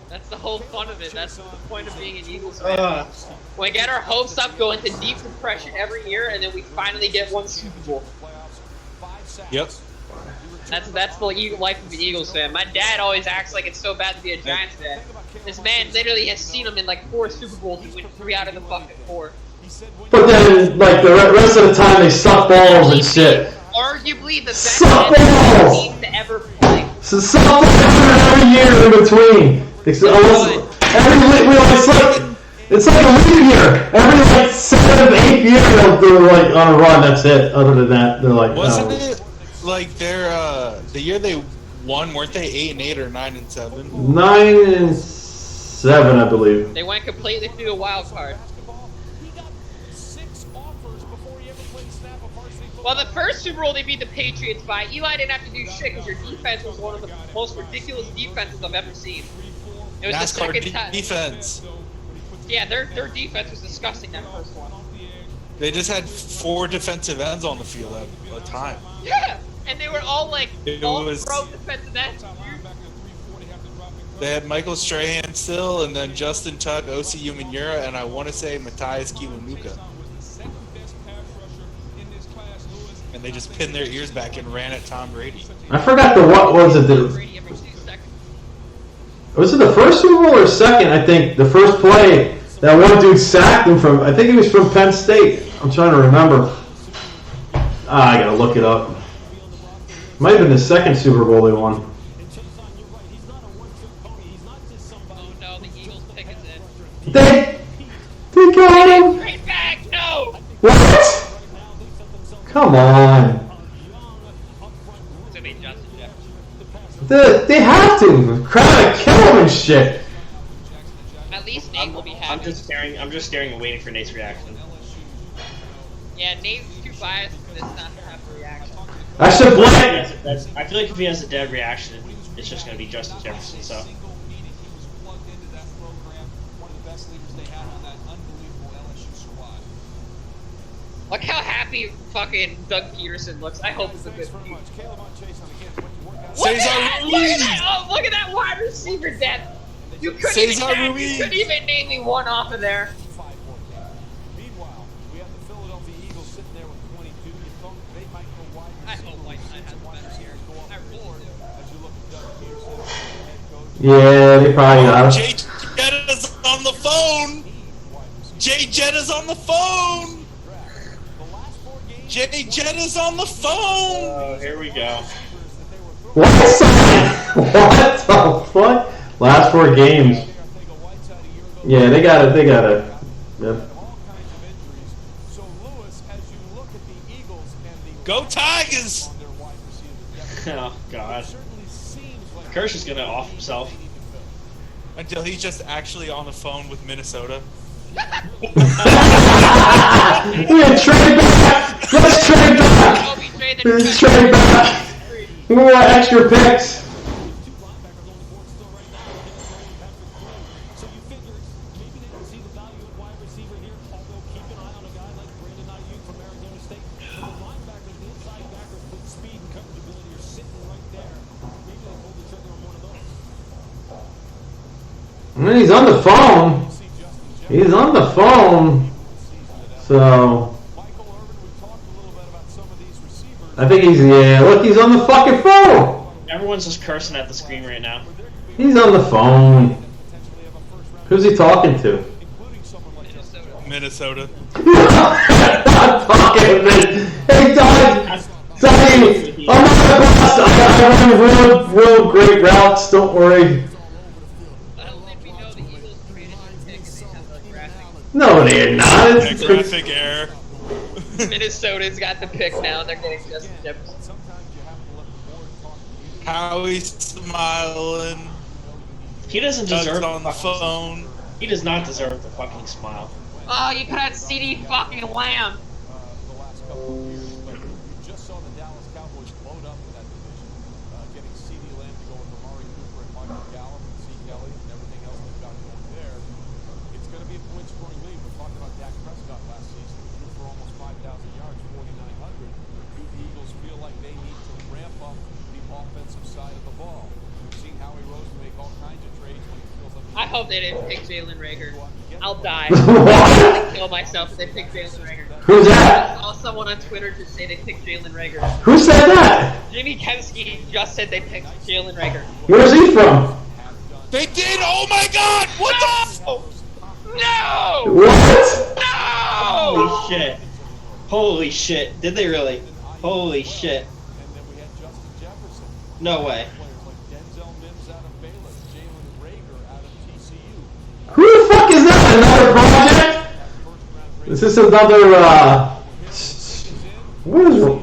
That's the whole fun of it. That's the point of being an Eagles fan. We get our hopes up, go into deep depression every year, and then we finally get one Super Bowl. Yep. That's the life of an Eagles fan. My dad always acts like it's so bad to be a Giants fan. This man literally has seen them in like 4 Super Bowls and win 3 out of the fucking 4. But then, like the rest of the time, they suck balls and shit. Arguably the best Suck balls! team to ever play. So suck balls every year in between. It's like a leap year. Every like 7th, 8th year they're like on a run. That's it. Other than that, they're like. Wasn't it like their the year they won? Weren't they 8-8 or 9-7? 9-7, I believe. They went completely through the wild card. Well, the first Super Bowl they beat the Patriots by, Eli didn't have to do shit because your defense was one of the most ridiculous defenses I've ever seen. It was NASCAR the second time. defense. Yeah, their defense was disgusting that first one. They just had 4 defensive ends on the field at a time. Yeah, and they were all like all was- pro defensive ends. They had Michael Strahan still, and then Justin Tuck, O.C. Umenyiora, and I want to say Matthias Kiwanuka. And they just pinned their ears back and ran at Tom Brady. I forgot what was it? Was it the first Super Bowl or second? I think the first play that one dude sacked him from. I think he was from Penn State. I'm trying to remember. I gotta look it up. Might have been the second Super Bowl they won. They got him. Straight back, no. What? Come on. It's gonna be Justin Jefferson. They have to. Crowd kill him and shit. At least Nate will be happy. I'm just staring and waiting for Nate's reaction. Yeah, Nate's too biased for this not to have a reaction. I should blame. I feel like if he has a dead reaction, it's just gonna be Justin Jefferson. So. Look how happy fucking Doug Peterson looks. I hope it's a good team. Look at that! Oh, look at that wide receiver depth. You couldn't even name me one off of there. I hope Whiteside has a better year. I really do. Yeah, they probably got him. Get Jay Jetta's on the phone! Jay Jetta's on the phone! Oh, here we go. What? What the fuck? Last 4 games. Yeah, they gotta. Yep. Go Tigers! Oh god. Kirsch is gonna off himself. Until he's just actually on the phone with Minnesota. Yeah, trade back! Let's trade back! Let's trade back! We want extra picks! And then he's on the phone. He's on the phone. So I think he's look, he's on the fucking phone. Everyone's just cursing at the screen right now. He's on the phone. Who's he talking to? Minnesota. I'm talking to me. Hey, Doug. Sorry, I'm not the boss. I run real great routes. Don't worry. No, they're not. It's graphic error. Minnesota's got the pick now. They're getting Justin Jefferson. Howie's smiling. He doesn't deserve on the phone. He does not deserve the fucking smile. Oh, you could have CD fucking Lamb. The last couple of years, but you just saw the Dallas Cowboys load up in that division, getting CD Lamb to go with Amari Cooper and Michael Gallup and C. Kelly and everything else they've got going there. It's going to be a point-scoring lead. We're talking about Dak Prescott last season. He threw for almost 5,000 yards, 4,900. Do the Eagles feel like they need to ramp up the offensive side of the ball? We've seen Howie Roseman make all kinds of trades when he feels like I hope they didn't pick Jalen Reagor. I'll die. I'll kill myself if they pick Jalen Reagor. Who's that? I saw someone on Twitter just say they picked Jalen Reagor. Who said that? Jimmy Kemsky just said they picked Jalen Reagor. Where's he from? They did! Oh my god! What the? No! What? No! Holy shit. Holy shit. Did they really? Holy shit. No way. Who the fuck is that? Another project? Is this another, what is it?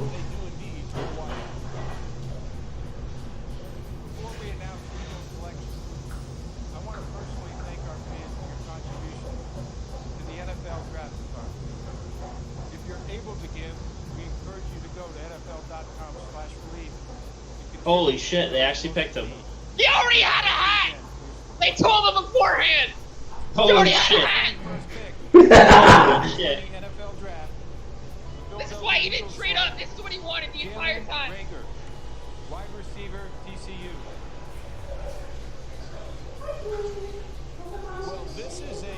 Holy shit, they actually picked him. He already had a hat! They told him beforehand! Holy shit. Holy shit. This is why he didn't trade up. This is what he wanted the entire time. Wide receiver, TCU. Well, this is a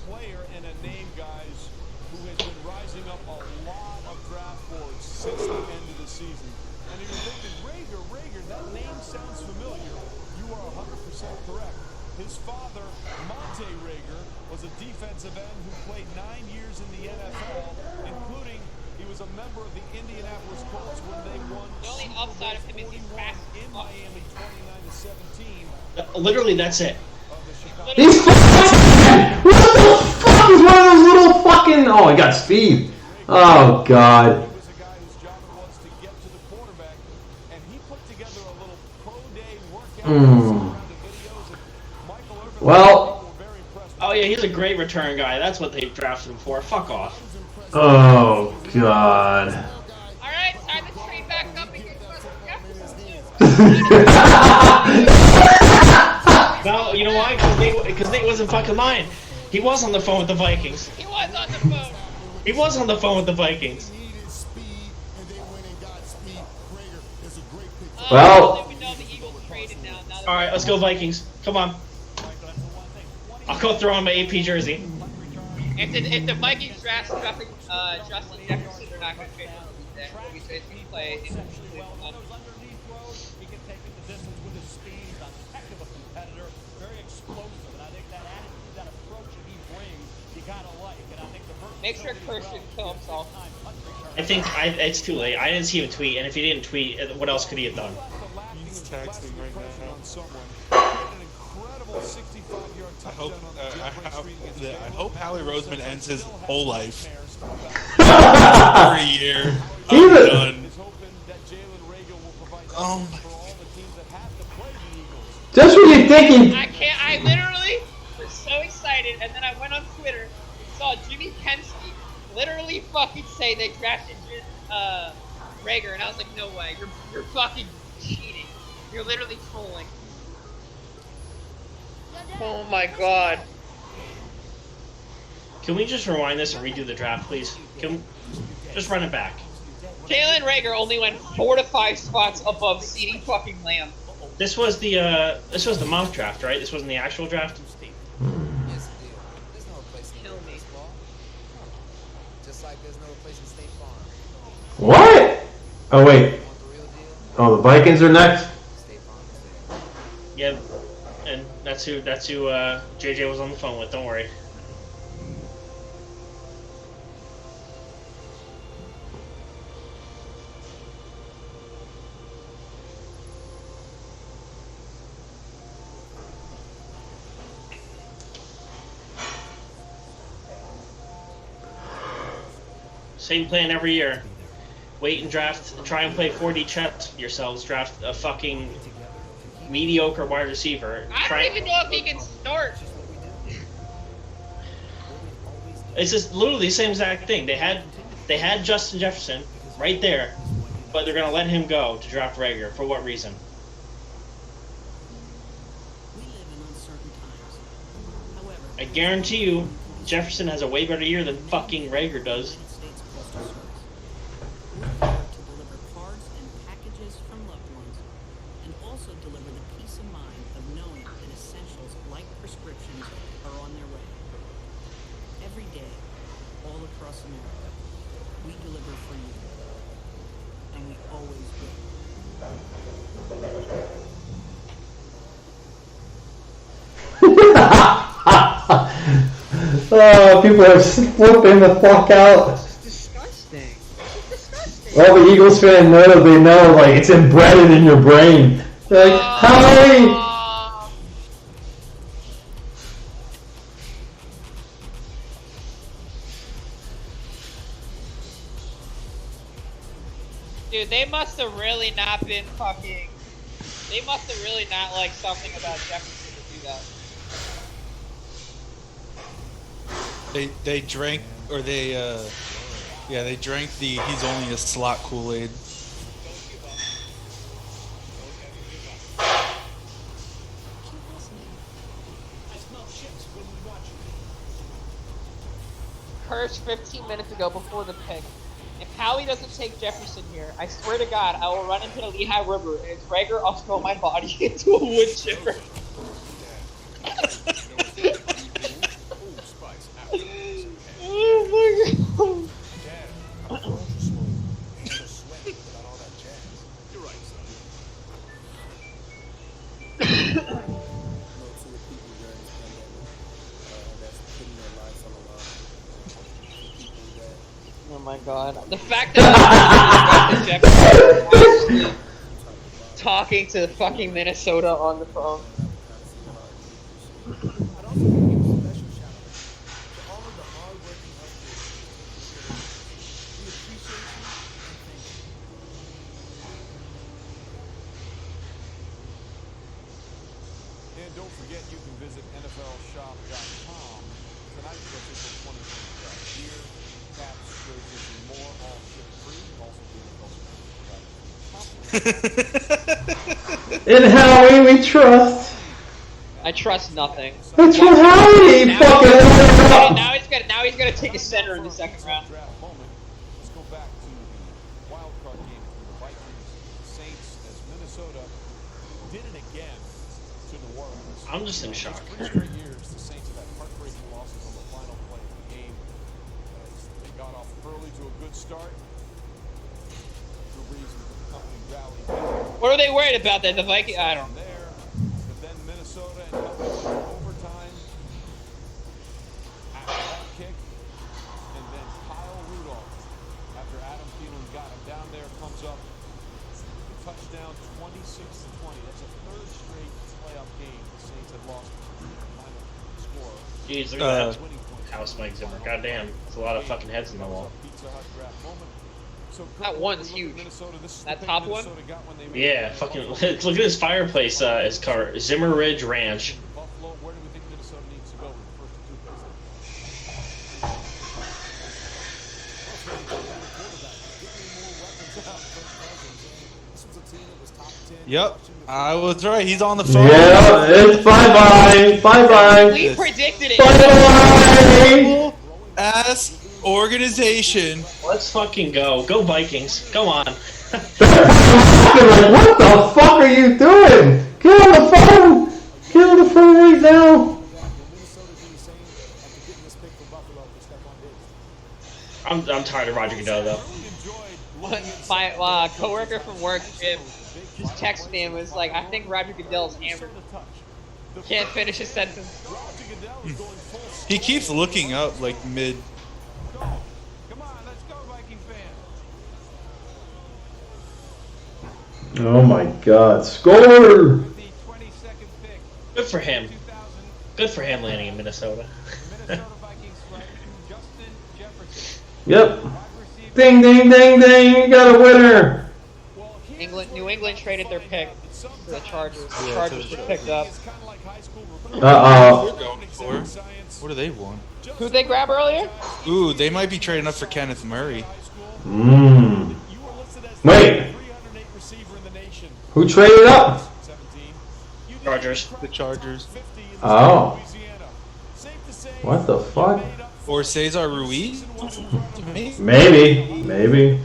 player and a name, guys, who has been rising up a lot of draft boards since the end of the season. And if you're thinking, Reagor, that name sounds familiar, you are 100% correct. His father, Monte Reagor, was a defensive end who played 9 years in the NFL, including he was a member of the Indianapolis Colts when they won The only upside of him is he's fast. in Miami 29-17. Literally, that's it. He's fucking. What the fuck is one of those little fucking? Oh, he got speed. Oh god. Well. Oh yeah, he's a great return guy. That's what they drafted him for. Fuck off. Oh god. Alright, time to trade back up and get Justin Jefferson. No, you know why? Because Nate wasn't fucking lying. He was on the phone with the Vikings. He was on the phone. He was on the phone with the Vikings. Well. Alright, let's go Vikings. Come on. I'll go throw on my AP jersey. If the Vikings draft Justin Jefferson, they're not going to trade him. They're going to play in He can take it the distance with his speed. He's a heck of a competitor. Very explosive. And I think that attitude, that approach that he brings, you gotta like. Make sure Christian kill himself. I think it's too late. I didn't see him tweet, and if he didn't tweet, what else could he have done? He's texting right now. I hope Howie Roseman ends his whole life. For a year. I'm done. Oh my. Just when you thinking. I can't. I literally was so excited, and then I went on Twitter and saw Jimmy Kempski literally fucking say they drafted Rager, and I was like, no way, you're fucking cheating. You're literally trolling. Oh my god. Can we just rewind this and redo the draft, please? Just run it back. Jalen Rager only went 4 to 5 spots above CeeDee fucking Lamb. This was the mock draft, right? This wasn't the actual draft. Kill me. Just like there's no replacing State Farm. What? Oh wait. Oh, the Vikings are next. Yeah, and that's who JJ was on the phone with. Don't worry. Same plan every year. Wait and draft. Try and play 4D chess yourselves. Draft a fucking mediocre wide receiver. I don't even know if he can start. It's just literally the same exact thing. They had Justin Jefferson right there, but they're gonna let him go to draft Rager. For what reason? I guarantee you, Jefferson has a way better year than fucking Rager does. Oh, people are flipping the fuck out. This is disgusting. This is disgusting. Well, the Eagles fan know, they know, like, it's embedded in your brain. They're like, hi! Dude, they must have really not been fucking... They must have really not liked something about Jefferson to do that. They drank, or they drank the he's only a slot Kool-Aid. Cursed 15 minutes ago before the pick. If Howie doesn't take Jefferson here, I swear to God, I will run into the Lehigh River, and it's Rager, I'll throw my body into a wood chipper. Oh my god. Oh my god. The fact that Jefferson actually talking to fucking Minnesota on the phone. And don't forget, you can visit NFLShop.com tonight for official 2020 gear, caps, jerseys, and more, all ship-free. Also, the NFL In Howie we trust. I trust nothing. That's what Howie fucking now he's gonna take a center in the second round. Let's go back to the wild card game between the Vikings and the Saints as Minnesota did it again to New Orleans. I'm just in shock. 3 straight years, the Saints have had heartbreaking losses on the final play of the game. They got off early to a good start. Drew Brees and the company rallied back. What are they worried about then? The Vikings? I don't know. But then Minnesota ended up in overtime after that kick, and then 76-20. That's a third straight playoff game the Saints have lost the final score. Jeez, look at that house Mike Zimmer. Goddamn, it's a lot of fucking heads in the wall. That one's huge. That top one? Yeah, fucking look at this fireplace. It's called Zimmer Ridge Ranch. Buffalo, where do we think Minnesota needs to go in the first two places? Yep, I was right. He's on the phone. Yeah, it's bye-bye. Bye-bye. We predicted it. Bye-bye. Ass organization. Let's fucking go. Go Vikings. Go on. Like, what the fuck are you doing? Get on the phone. Get on the phone right now. I'm tired of Roger Goodell though. My coworker from work, Jim, just texted me and was like, I think Roger Goodell's hammered. Can't finish his sentence. He keeps looking up like mid. Oh my God! Score! Good for him. Good for him landing in Minnesota. Yep. Ding, ding, ding, ding! You got a winner. New England traded their pick for the Chargers. The Chargers were picked up. What do they want? Who'd they grab earlier? Ooh, they might be trading up for Kenneth Murray. Wait. Who traded up? Chargers. The Chargers. Oh. What the fuck? Or Cesar Ruiz? Maybe.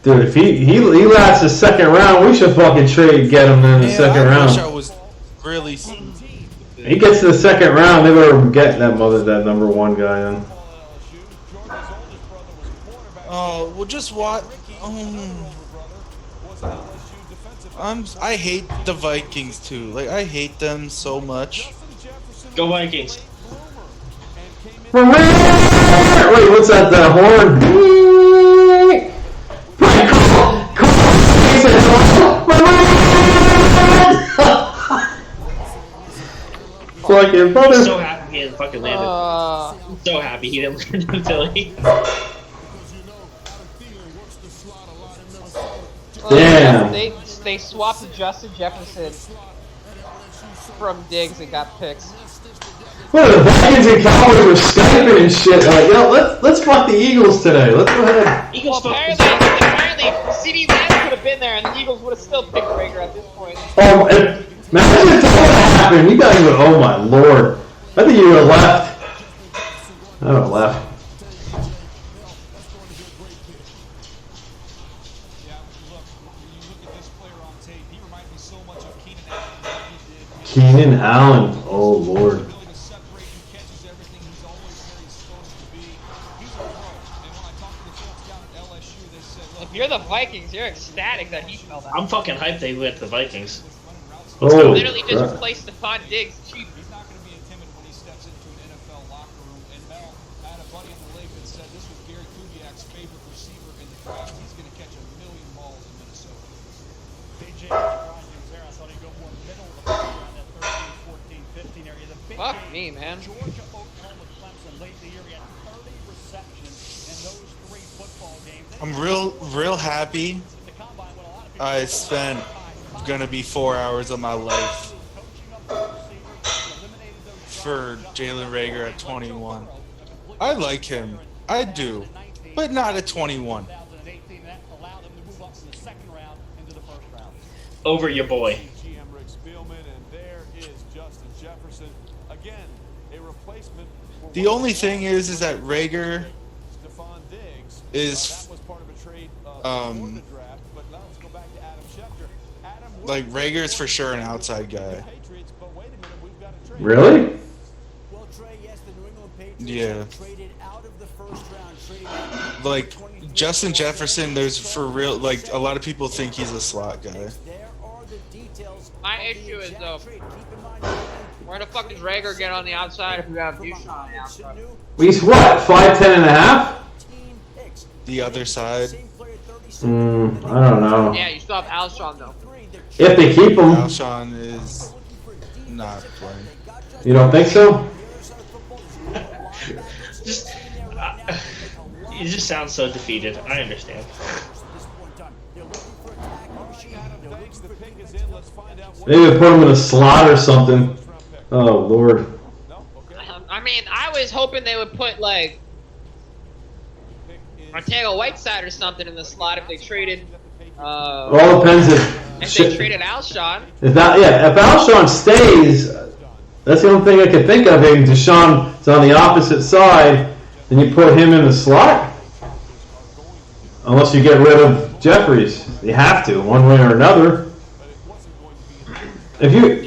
Dude, if he lasts the second round, we should fucking get him in the second round. I was really. He gets to the second round, they better get that number one guy in. Oh, well, just what? I hate the Vikings too. Like, I hate them so much. Go Vikings. Wait, what's that? The horn? Fucking brother. I'm so happy he didn't fucking land it. I'm so happy he didn't land in Philly. Damn. They swapped Justin Jefferson from Diggs and got picks. Well, the Vikings and Cowboys were Skyping and shit. Like, yo, let's fuck the Eagles today. Let's go ahead. Well, apparently, CeeDee Lamb could have been there, and the Eagles would have still picked Rager at this point. Oh, imagine if that happened. You guys would. Oh my lord. I think you would have left. I would have left. Keenan Allen. Oh lord. If you're the Vikings, you're ecstatic that he fell down. I'm fucking hyped they went the Vikings. Oh, literally just replaced Stephon Diggs cheap. He's not going to be intimidated when he steps into an NFL locker room. And Mel, I had a buddy in the league that said this was Gary Kubiak's favorite receiver in the draft. He's going to catch 1,000,000 balls in Minnesota. DJ Rogers there, I thought he'd go more middle of the field around that 13, 14, 15 area. The big Fuck game, me, man. Georgia, Oklahoma, Clemson, late in the year, he had 30 receptions in those 3 football games. I'm real happy. I spent gonna be 4 hours of my life for Jalen Reagor at 21. I like him. I do. But not at 21. Over your boy. GM Rick Spielman, and there is Justin Jefferson. Again, a replacement for The only thing is that Reagor Stephon Diggs. is That was part of a trade before the draft, but now let's go back to Adam Schefter. Adam, like Reagor is for sure an outside guy. Patriots, but wait a minute, we've got a trade. Really? Well, Trey, yes, the New England Patriots Yeah. traded out of the first round, trading Like Justin Jefferson, there's for real. Like a lot of people think he's a slot guy. My issue is though, where the fuck does Rager get on the outside if you have Duchamp on the outside? He's what? 5'10" and a half? The other side. I don't know. Yeah, you still have Alshon though. If they keep him, Alshon is not playing. you don't think so? Just, you just sound so defeated. I understand. Maybe put him in a slot or something. Oh Lord. I mean, I was hoping they would put like Ortega Whiteside or something in the slot if they traded. All depends If they traded Alshon. If Alshon stays, that's the only thing I can think of. If Deshaun is on the opposite side, then you put him in the slot. Unless you get rid of Jeffries, you have to one way or another. If you,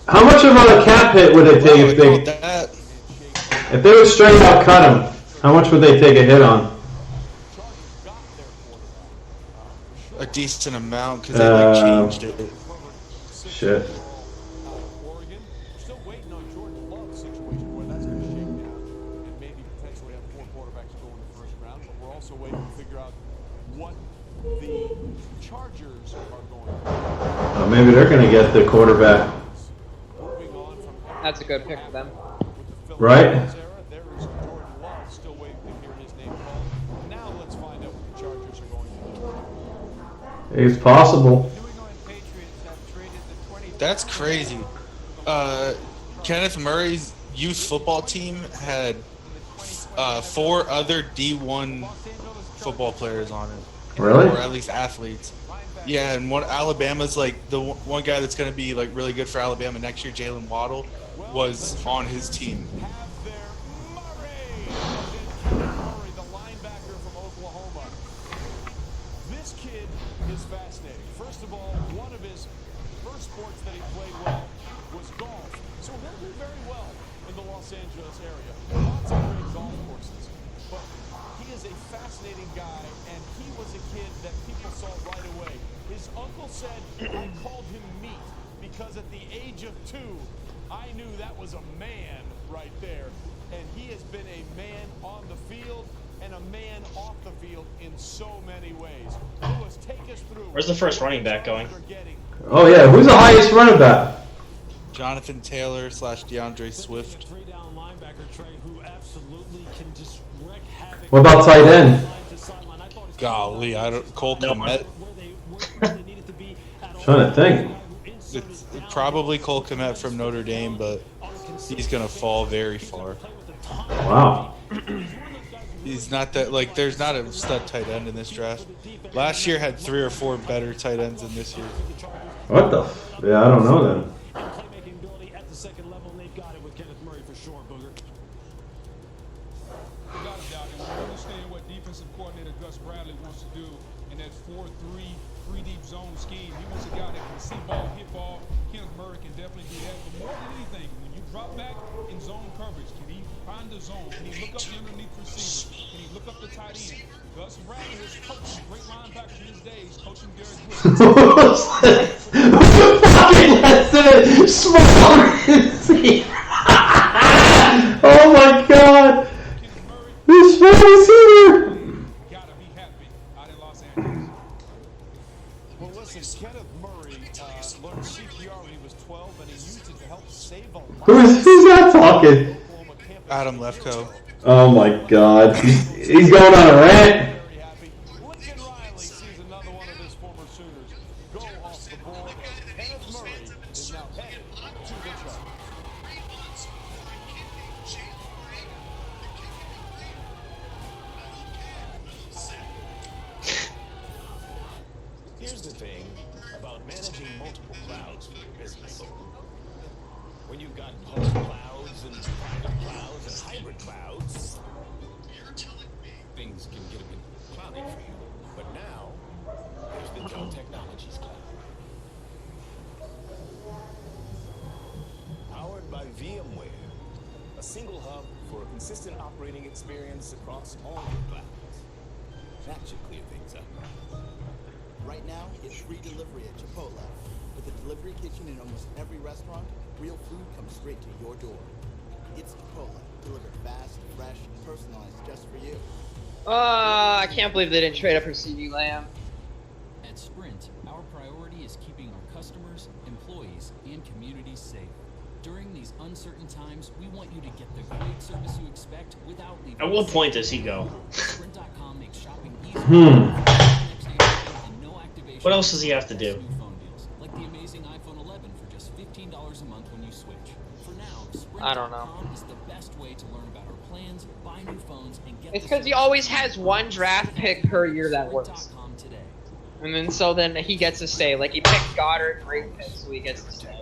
how much of a cap hit would they take if they would straight out cut him? How much would they take a hit on? A decent amount because they changed it. Shit. Oregon, still waiting on Jordan Love's situation where that's going to shake down and maybe potentially have 4 quarterbacks go in the first round. But we're also waiting to figure out what the Chargers are going to do. Maybe they're going to get the quarterback. That's a good pick for them. Right? There is Jordan Love, still waiting to hear his name called. Now let's find out what the Chargers are going to do. It's possible. That's crazy. Kenneth Murray's youth football team had 4 other D1 football players on it. Really? Or at least athletes. Yeah, and Alabama's like the one guy that's going to be like really good for Alabama next year, Jalen Waddle, was on his team. Murray, the linebacker from Oklahoma. This kid is fascinating. First of all, one of his first sports that he played well was golf. So he'll do very well in the Los Angeles area. Lots of great golf courses. But he is a fascinating guy, and he was a kid that people saw right away. His uncle said, I called him meat because at the age of 2, I knew that was a man right there. And he has been a man on the field and a man off the field in so many ways. Lewis, take us through. Where's the first running back going? Oh yeah, who's the highest running back? Jonathan Taylor / DeAndre Swift. What about tight end? Golly, Cole Kmet. Trying to think. It's probably Cole Kmet from Notre Dame, but he's gonna fall very far. Wow. He's not that like. There's not a stud tight end in this draft. Last year had 3 or 4 better tight ends than this year. What the? Yeah, I don't know then. At the second level, they've got it with Kenneth Murray for sure, Booger. Without a doubt, and we understand what defensive coordinator Gus Bradley wants to do in that 4-3 deep zone scheme. He wants a guy that can see ball, hit ball. Kenneth Murray can definitely do that. But more than anything, when you drop back in zone coverage, can he find the zone? Can he look up the underneath receiver? Can he look up the tight end? Gus Bradley has coached great linebackers in his days, coaching Derek Fucking that's it. Small receiver. Oh my god. This small receiver. Well, listen, Kenneth Murray learned CPR when he was 12, and he used it to help save a life. Who's that talking? Adam Lefko. Oh my god. He's going on a rant. Lincoln Riley sees another one of his former Sooners go off the board. Kenneth Murray is now headed to the Chargers. Here's the thing about managing multiple clouds for your business. When you've got public clouds and private clouds and hybrid clouds, things can get a bit cloudy for you. But now, there's the Dell Technologies Cloud. Powered by VMware, a single hub for a consistent operating experience across all your clouds. That should clear things up. Right now, it's free delivery at Chipotle. With a delivery kitchen in almost every restaurant, real food comes straight to your door. It's Chipotle, delivered fast, fresh, personalized just for you. I can't believe they didn't trade up for CeeDee Lamb. Our priority is keeping our customers, employees, and communities safe. During these uncertain times, we want you to get the great service you expect without leaving. At what point does he go? Sprint.com makes shopping easier. What else does he have to do? Phone deals, like the amazing iPhone 11 for just $15 a month when you switch. For now, I don't know. Sprint.com is the best way to learn about our plans, buy new phones, and get It's because he always has one draft pick per year that works. And then he gets to stay. Like, he picked Goddard, great pick, so he gets to stay.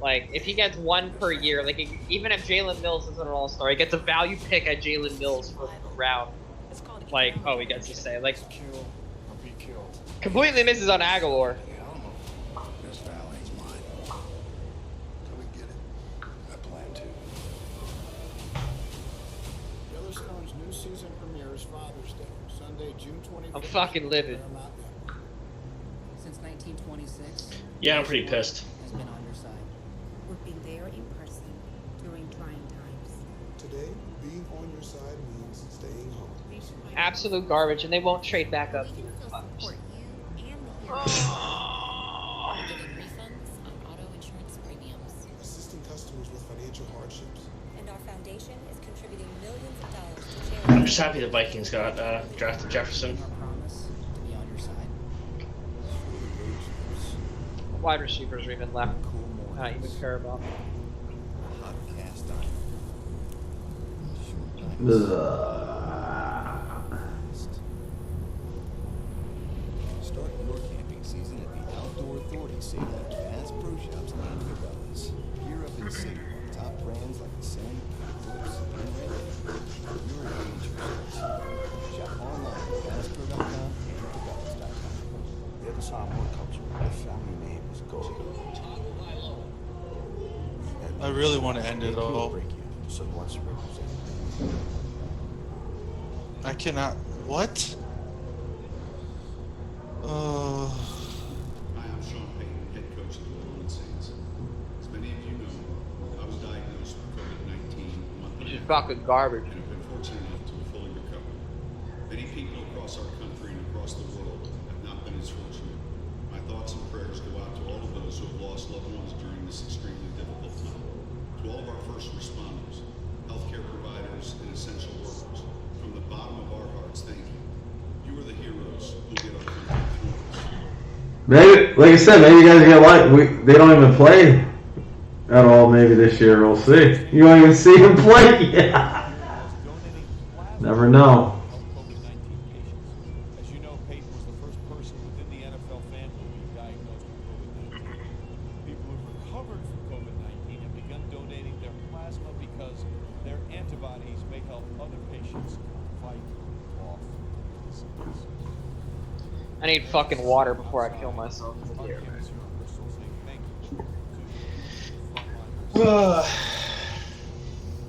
Like, if he gets one per year, like, even if Jalen Mills isn't an all-star, he gets a value pick at Jalen Mills for a round. Like, oh, he gets to stay. Like, completely misses on Aguilar. This valley's mine. Come and get it. I plan to. Yellowstone's new season premieres Father's Day, Sunday, June 25th. I'm fucking livid. Since 1926, Yeah, I'm pretty pissed. has been on your side. We've been there in person during trying times. Today, being on your side means staying home. Absolute garbage, and they won't trade back up. We can still support you and the We're giving refunds on auto insurance premiums. Assisting customers with financial hardships. And our foundation is contributing millions of dollars to I'm charity. just happy the Vikings got drafted Jefferson. Promise to be on your side. Wide receivers are even left. I don't even care about. Hot cast iron. Start your camping season at the Outdoor Authority sale at Bass Pro Shops and Cabela's. Gear up and save on top brands like the Sand, Clips, and Red. Your adventure starts here. Shop online at BassPro.com and Cabela's.com. The other side horticulture, the family name is Gold. I really want to end it all. So wants to represent. I cannot. What? Hi, I'm Sean Payton, head coach of the New Orleans Saints. As many of you know, I was diagnosed with COVID-19 a month Which is ago, fucking garbage. and have been fortunate enough to have fully recovered. Many people across our country and across the world have not been as fortunate. My thoughts and prayers go out to all of those who have lost loved ones during this extremely difficult time. To all of our first responders, healthcare providers, and essential workers, from the bottom of our hearts, thank you. You are the heroes who get our country through this. Maybe, like I said, maybe you guys get like they don't even play at all. Maybe this year we'll see. You don't even see him play. Yeah. Never know. As you know, Peyton was the first person within the NFL family to be diagnosed with COVID-19. People who've recovered from COVID-19 have begun donating their plasma because their antibodies may help other patients fight off disease. I need fucking water before I kill myself. Here.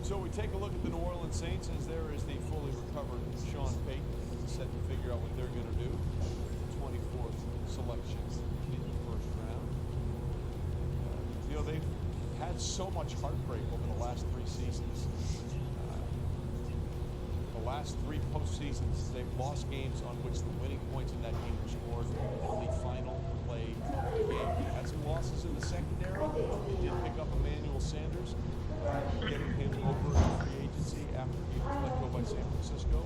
So we take a look at the New Orleans Saints as there is the fully recovered Sean Payton set to figure out what they're going to do. 24th selection in the first round. You know, they've had so much heartbreak over the last three seasons. The last three postseasons, they've lost games on which the winning points in that game were scored on the final play of the game. They had some losses in the secondary. They did pick up Emmanuel Sanders, getting him over to free agency after he was let go by San Francisco.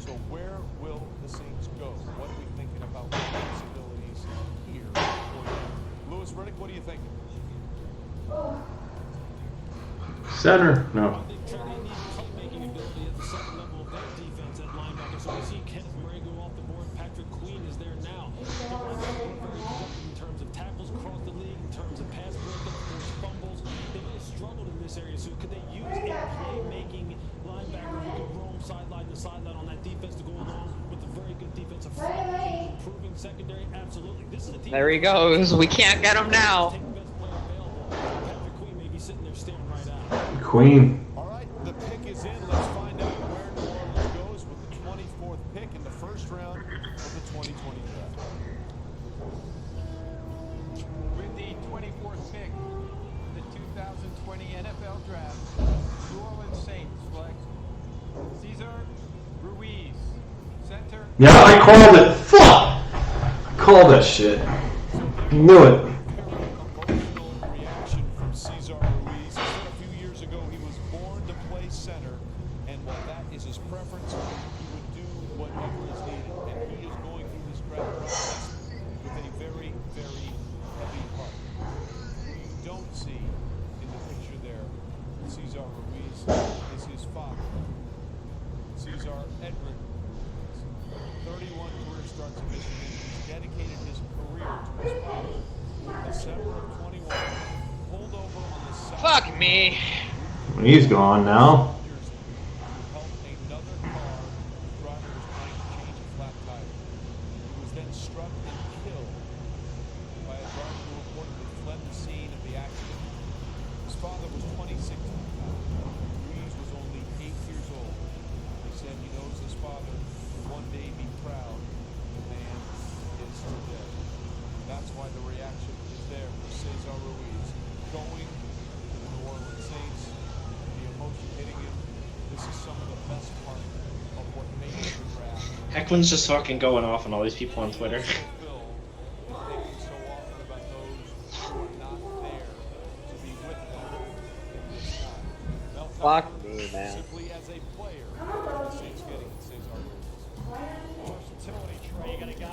So where will the Saints go? What are we thinking about possibilities here for them? Louis Riddick, what are you thinking? Center? No. So we see Kenneth Murray go off the board. Patrick Queen is there now. The linebackers are very productive in terms of tackles across the league, in terms of pass breakups, there's fumbles. They really struggled in this area. So could they use a playmaking linebacker who could roam sideline to sideline on that defense to go along with a very good defensive front? Improving secondary, absolutely. This is a team. There he goes. We can't get him now. Patrick Queen may be sitting there staring right at him. Queen. All right, the pick is in. Let's find out where New Orleans goes with the 24th pick in the first round of the 2020 draft. With the 24th pick in the 2020 NFL Draft, New Orleans Saints select Cesar Ruiz, center. Yeah, I called it. Fuck. I called that shit. Knew it. Emotional reaction from Cesar Ruiz. He said a few years ago he was born to play center, and while that is his preference, he would do whatever is needed. And he is going through this draft process with a very, very heavy heart. Who you don't see in the picture there, Cesar Ruiz, is his father. Cesar Edward, 31 career starts at Michigan. He's dedicated his career to his father. December of 21, pulled over on the side. Fuck me. He's gone now. Helped another car. The driver was trying to change a flat tire. He was then struck and killed by a driver who reportedly fled the scene of the accident. His father was 26 at the time. Ruiz was only 8 years old. He said he knows his father will one day be proud. The man is dead. That's why the reaction is there for Cesar Ruiz going to the New Orleans Saints. The emotion hitting him. This is some of the best part of what made the draft. Heckman's just fucking going off on all these people on Twitter. Bill is thinking so often about those who are not there to be with them in this time. Mel Fuck Kiper, me, man. simply as a player, the Saints getting Cesar Ruiz.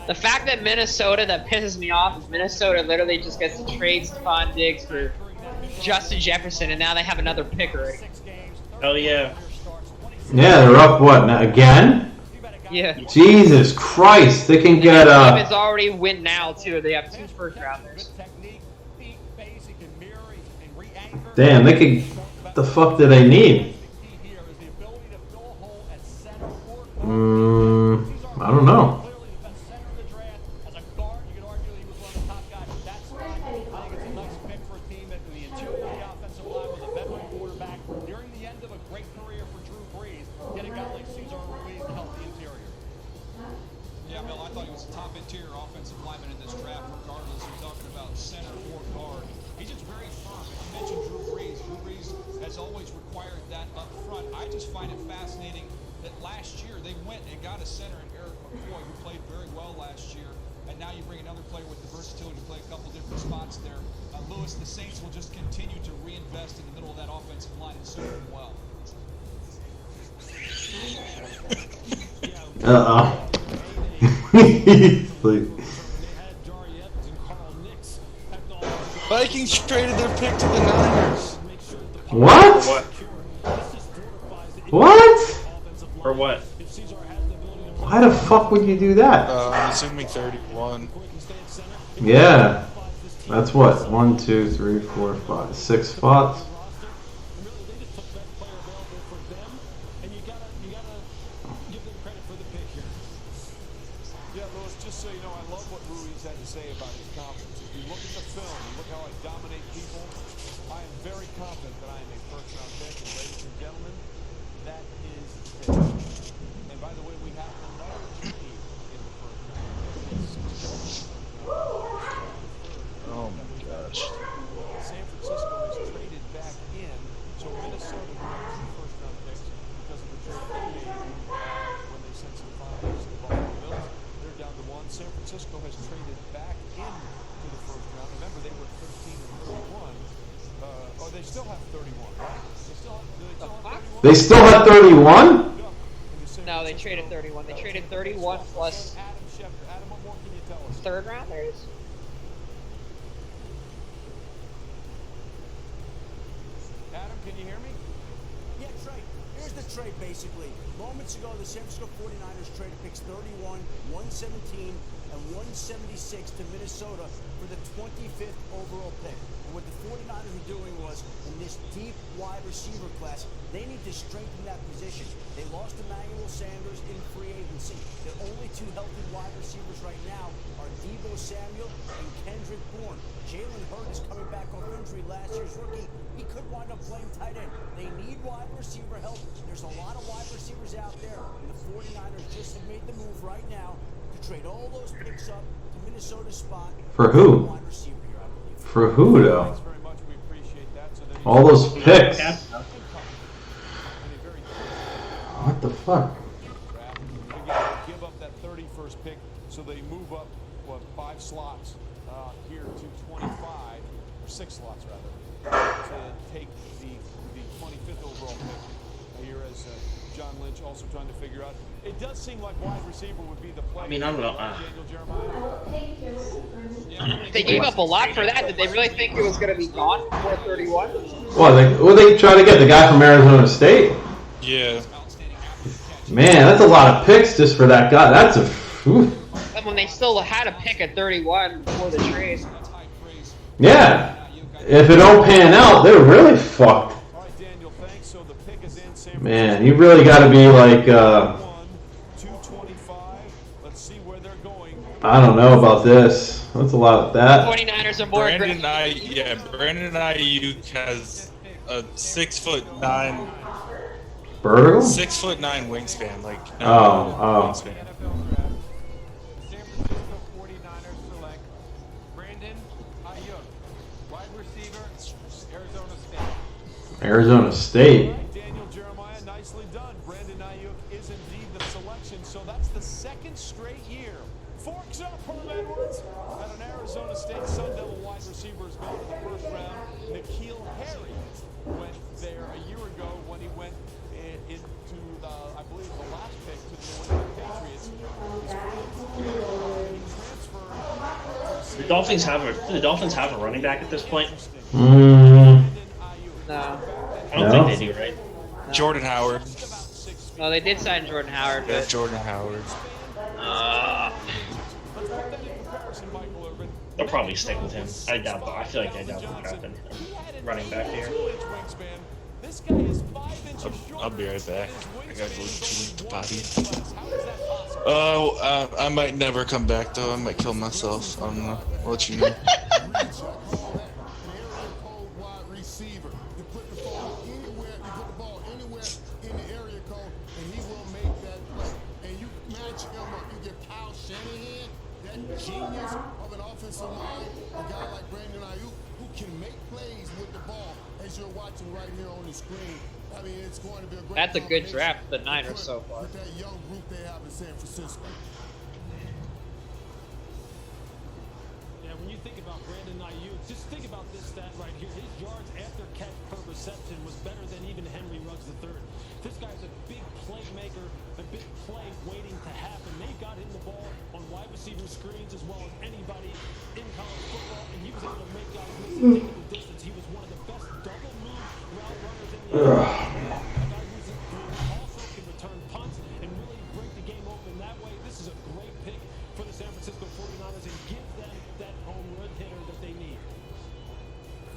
The fact that Minnesota, that pisses me off, is Minnesota literally just gets to trade Stephon Diggs for Justin Jefferson, and now they have another pick already. Oh yeah. Yeah, they're up what now, again? Yeah. Jesus Christ, they can get The team is already win now too. They have 2 first rounders. damn, they could. What the fuck do they need? I don't know. Yeah, Bill, I thought he was a top interior offensive lineman in this draft, regardless. You're talking about center or guard. He's just very firm. You mentioned Drew Brees. Drew Brees has always required that up front. I just find it fascinating that last year they went and got a center in Eric McCoy, who played very well last year. And now you bring another player with the versatility to play a couple different spots there. Lewis, the Saints will just continue to reinvest in the middle of that offensive line and serve them well. Vikings traded their pick to the Niners. What? What? For what? Why the fuck would you do that? I'm assuming 31. Yeah. That's what? 1, 2, 3, 4, 5, 6 spots? Yeah, Louis, just so you know, I love what Ruiz had to say about his confidence. If you look at the film, you look how I dominate people, I am very confident that I am a first-round pick. And ladies and gentlemen, that is it. And by the way, we have another team in the first round. Oh my gosh. San Francisco has traded back in, so Minnesota will have 2 first-round picks because of the trade they made when they sent Stephon Diggs to the Buffalo Bills. They're down to 1. San Francisco has traded back in to the first round. Remember, they were 13 and 31. They still have 31, right? They still have 31? No, they traded 31. They traded 31 plus Adam Schefter. Adam, what more can you tell us? 3rd rounders. Adam, can you hear me? Yeah, trade. Here's the trade, basically. Moments ago, the San Francisco 49ers traded picks 31, 117, and 176 to Minnesota for the 25th overall pick. And what the 49ers were doing was, in this deep wide receiver class, they need to strengthen that position. They lost Emmanuel Sanders in free agency. The only 2 healthy wide receivers right now are Deebo Samuel and Kendrick Bourne. Jalen Hurd is coming back off injury, last year's rookie. He could wind up playing tight end. They need wide receiver help. There's a lot of wide receivers out there, and the 49ers just have made the move right now to trade all those picks up to Minnesota's spot. For who? Wide receiver here, I believe. For who, though? Thanks very much. We appreciate that. So then All those picks. What the fuck? Give up that 31st pick, so they move up, 5 slots here to 6 slots rather, to take the 25th overall pick here as John Lynch also trying to figure out. It does seem like wide receiver would be the play. I mean, I don't know. Daniel Jeremiah. They gave up a lot for that. Did they really think it was going to be gone before 31? Well, they try to get the guy from Arizona State. Yeah. Man, that's a lot of picks just for that guy. That's a. Whew. And when they still had a pick at 31 before the trade. Yeah. If it don't pan out, they're really fucked. Man, you really got to be like. I don't know about this. That's a lot of that. 49ers are more Brandon Ayuk has a 6'9" vertical. 6'9" wingspan, like Wingspan. Brandon Ayuk, wide receiver, Arizona State. Arizona State. Daniel Jeremiah, nicely done. Brandon Ayuk is indeed the selection, so that's the second straight year. Forks up, Herm Edwards, and an Arizona State Sun Devil wide receiver has gone to the first round. N'Keal Harry went there a year ago when he went into, I believe, the last pick to the New England Patriots. The Dolphins have a running back at this point. No. I don't think they do, right? Jordan Howard. No, they did sign Jordan Howard. Yeah, But, Jordan Howard. They'll probably stick with him. I doubt. I feel like they doubt they'll draft him running back here. I'll be right back. I gotta go to the potty. Oh, I might never come back though. I might kill myself. I don't know. I'll let you know. Genius of an offensive line, a guy like Brandon Ayuk, who can make plays with the ball, as you're watching right here on the screen. I mean, it's going to be a great. That's a good draft, the Niners so far. With that young group they have in San Francisco. Yeah, when you think about Brandon Ayuk, just think about this stat right here. His yards after catch per reception was better than even Henry Ruggs III. This guy's a big playmaker, a big play waiting to happen. They got him the ball on wide receiver screens as well as anybody in college football, and he was able to make guys miss and take the distance. He was one of the best double move route runners in the NFL. A guy who also can return punts and really break the game open that way. This is a great pick for the San Francisco 49ers and give them that home run hitter that they need.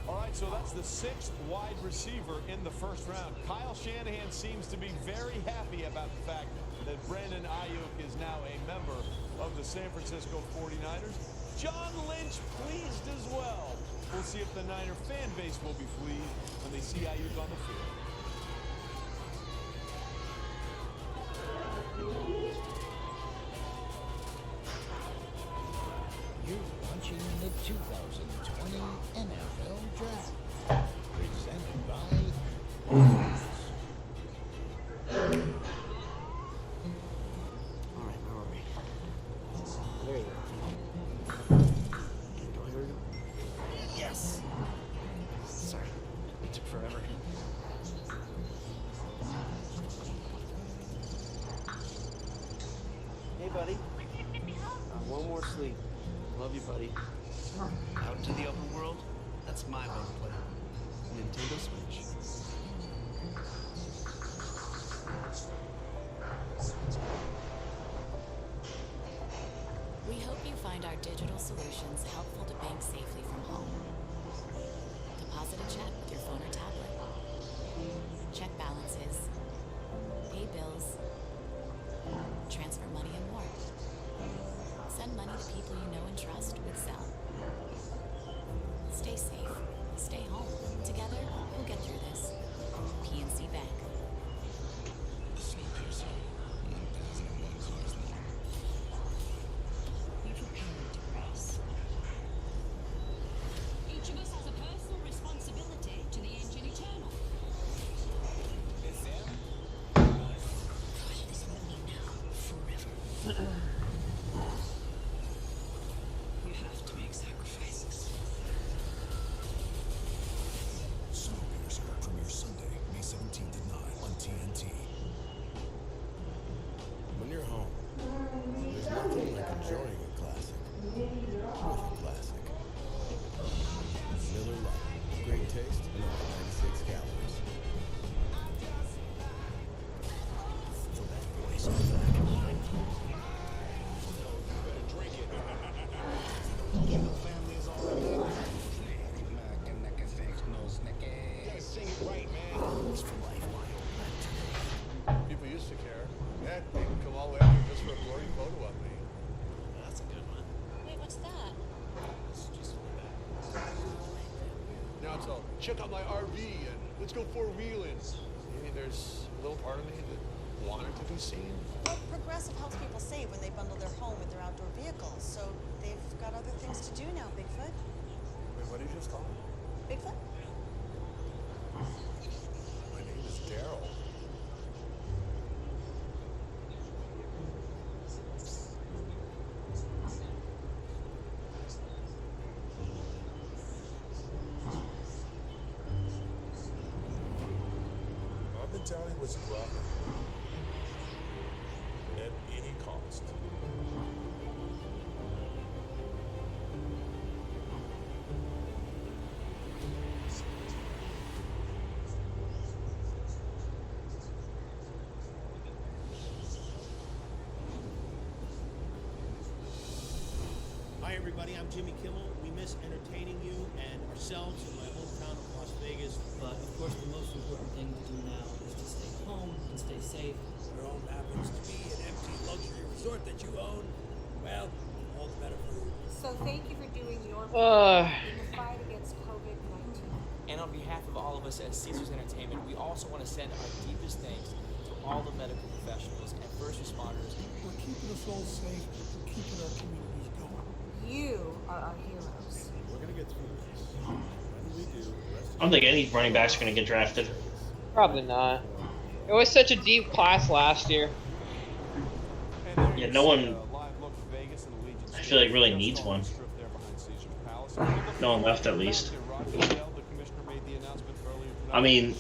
All right, so that's the 6th wide receiver in the first round. Kyle Shanahan seems to be very happy about the fact that Brandon Ayuk is now a member of the San Francisco 49ers. John Lynch pleased as well. We'll see if the Niner fan base will be pleased when they see Ayuk on the field. You're watching the 2020 NFL Draft, presented by. Yes. Sorry, it took forever. Hey, buddy. One more sleep. Love you, buddy. Out into the open world? That's my way to play. Nintendo Switch. We hope you find our digital solutions helpful to bank safely from home. Deposit a check with your phone or tablet. Check balances. Pay bills. Transfer money and more. Send money to people you know and trust with Zelle. Stay safe. Stay home. Together, we'll get through this. PNC Bank. Be prepared to press. Each of us has a personal responsibility to the engine eternal. It's them? This won't be now, forever. You have to make sacrifices. out, so check out my RV and let's go four-wheeling. There's a little part of me that wanted to be seen. Well, Progressive helps people save when they bundle their home with their outdoor vehicles, so they've got other things to do now, Bigfoot. Wait, what did you just call me? Bigfoot? My name is Daryl. I've been telling you what's wrong at any cost. Hi, everybody. I'm Jimmy Kimmel. We miss entertaining you and ourselves in my hometown of Las Vegas. But of course, the most important thing to do now is to stay home and stay safe. Your home happens to be an empty luxury resort that you own. Well, all the better for you. So thank you for doing your part in the fight against COVID-19. And on behalf of all of us at Caesars Entertainment, we also want to send our deepest thanks to all the medical professionals and first responders. We're keeping us all safe. We're keeping our communities going. You are our heroes. We're gonna get through this. When we do, I don't think any running backs are going to get drafted. Probably not. It was such a deep class last year. Yeah, no one, I feel like, really needs one. No one left, at least. I mean,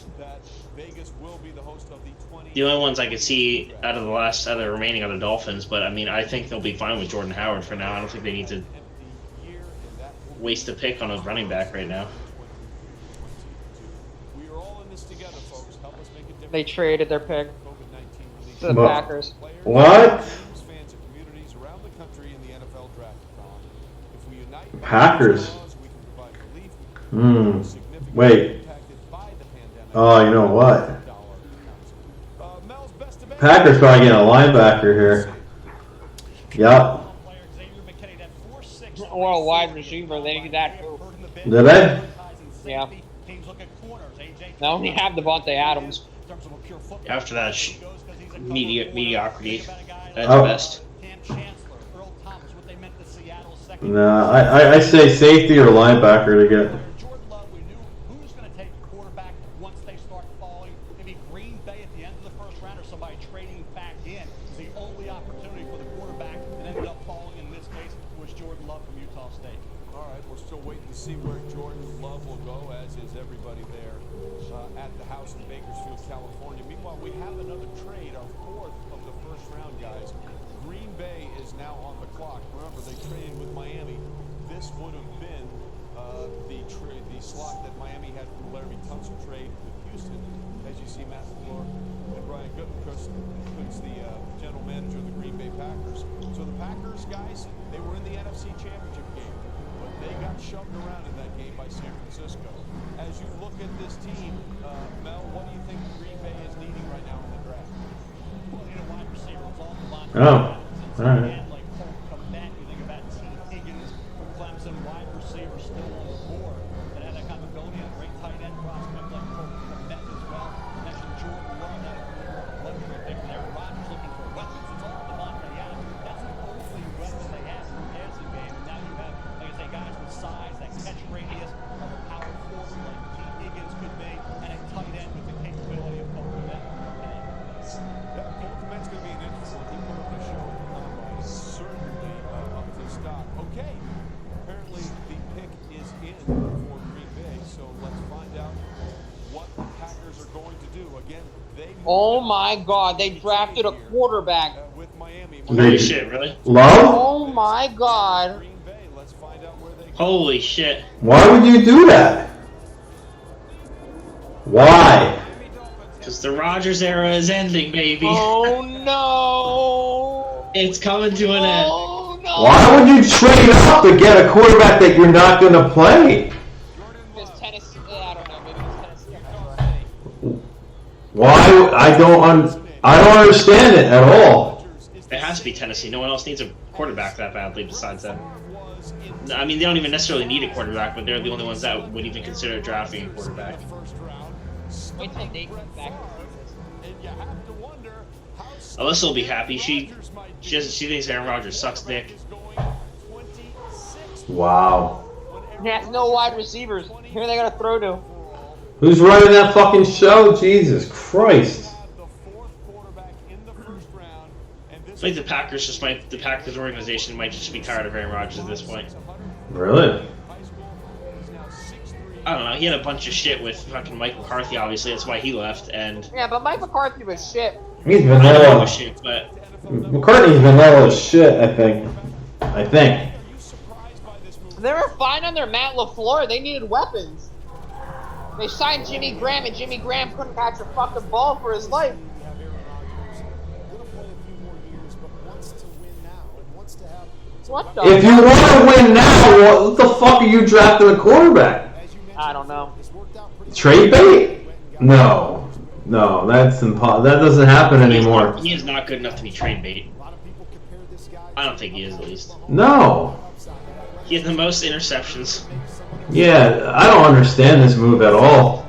the only ones I could see out of the remaining are the Dolphins, but I mean, I think they'll be fine with Jordan Howard for now. I don't think they need to waste a pick on a running back right now. They traded their pick to the What? Packers. What? Packers. Wait. Oh, you know what? Packers probably getting a linebacker here. Yep. Or a wide receiver, they need that too. Did they? Yeah. They only have Devontae Adams. After that, mediocrity at Oh. best. Nah, I say safety or linebacker to get. Who's going to take quarterback once they start falling? Maybe Green Bay at the end of the first round or somebody trading back in is the only opportunity for the quarterback that ended up falling. In this case, was Jordan Love from Utah State. All right, we're still waiting to see where Jordan Love will go, as is everybody there at the house in Bakersfield, California. Meanwhile, we have another trade, our fourth of the first round, guys. Green Bay is now on the clock. Remember, they traded with Miami. This would have been the slot that Miami had from the Laramie Tunsil trade with Houston. As you see, Matt LaFleur and Brian Gutekunst, who's the general manager of the Green Bay Packers. So the Packers, guys, they were in the NFC Championship game, but they got shoved around in that game by San Francisco. As you look at this team, Mel, what do you think Green Bay is needing right now in the draft? Well, you know, wide receiver is all the line. Oh, all right. Like Cole Kmet, you think about T. Higgins from Clemson, wide receiver still on the board that had that kind of ability, a great tight end prospect like Cole Kmet as well. You mentioned Jordan Love, that luxury pick there. Rodgers looking for weapons. It's all Devontae Adams. That's the only weapon they have in the passing game. And now you have, like I say, guys with size, that catch radius of a power forward like T. Higgins could be, and a tight end with the capability of Cole Kmet. Yeah, Cole Kmet's going to be an interesting one. He put up a show at the combine, certainly up to stock. Okay, apparently the pick is in for Green Bay, so let's find out what the Packers are going to do. Again, they Oh my God, they drafted a quarterback. with Miami. Holy shit, really? Love? Oh my God. Holy shit. Why would you do that? Why? Because the Rodgers era is ending, baby. Oh no. It's coming to an end. Oh no. Why would you trade up to get a quarterback that you're not going to play? Because Tennessee, I don't know, maybe it's Tennessee. Why? I don't understand it at all. It has to be Tennessee. No one else needs a quarterback that badly besides them. I mean, they don't even necessarily need a quarterback, but they're the only ones that would even consider drafting a quarterback. Wait till Nate comes back. Alyssa will be happy. She thinks Aaron Rodgers sucks dick. Wow. He has no wide receivers. Who are they gonna throw to? Who's running that fucking show? Jesus Christ. I think the Packers organization might just be tired of Aaron Rodgers at this point. Really? I don't know. He had a bunch of shit with fucking Mike McCarthy, obviously. That's why he left. And Yeah, but Mike McCarthy was shit. He's I know he vanilla. was shit, but McCartney's vanilla as shit, I think. They were fine under Matt LaFleur. They needed weapons. They signed Jimmy Graham, and Jimmy Graham couldn't catch a fucking ball for his life. What the? If you want to win now, what the fuck are you drafting a quarterback? I don't know. Trade bait? No. No, that's impossible. That doesn't happen anymore. he is not good enough to be trade bait. I don't think he is, at least. No. He has the most interceptions. Yeah, I don't understand this move at all.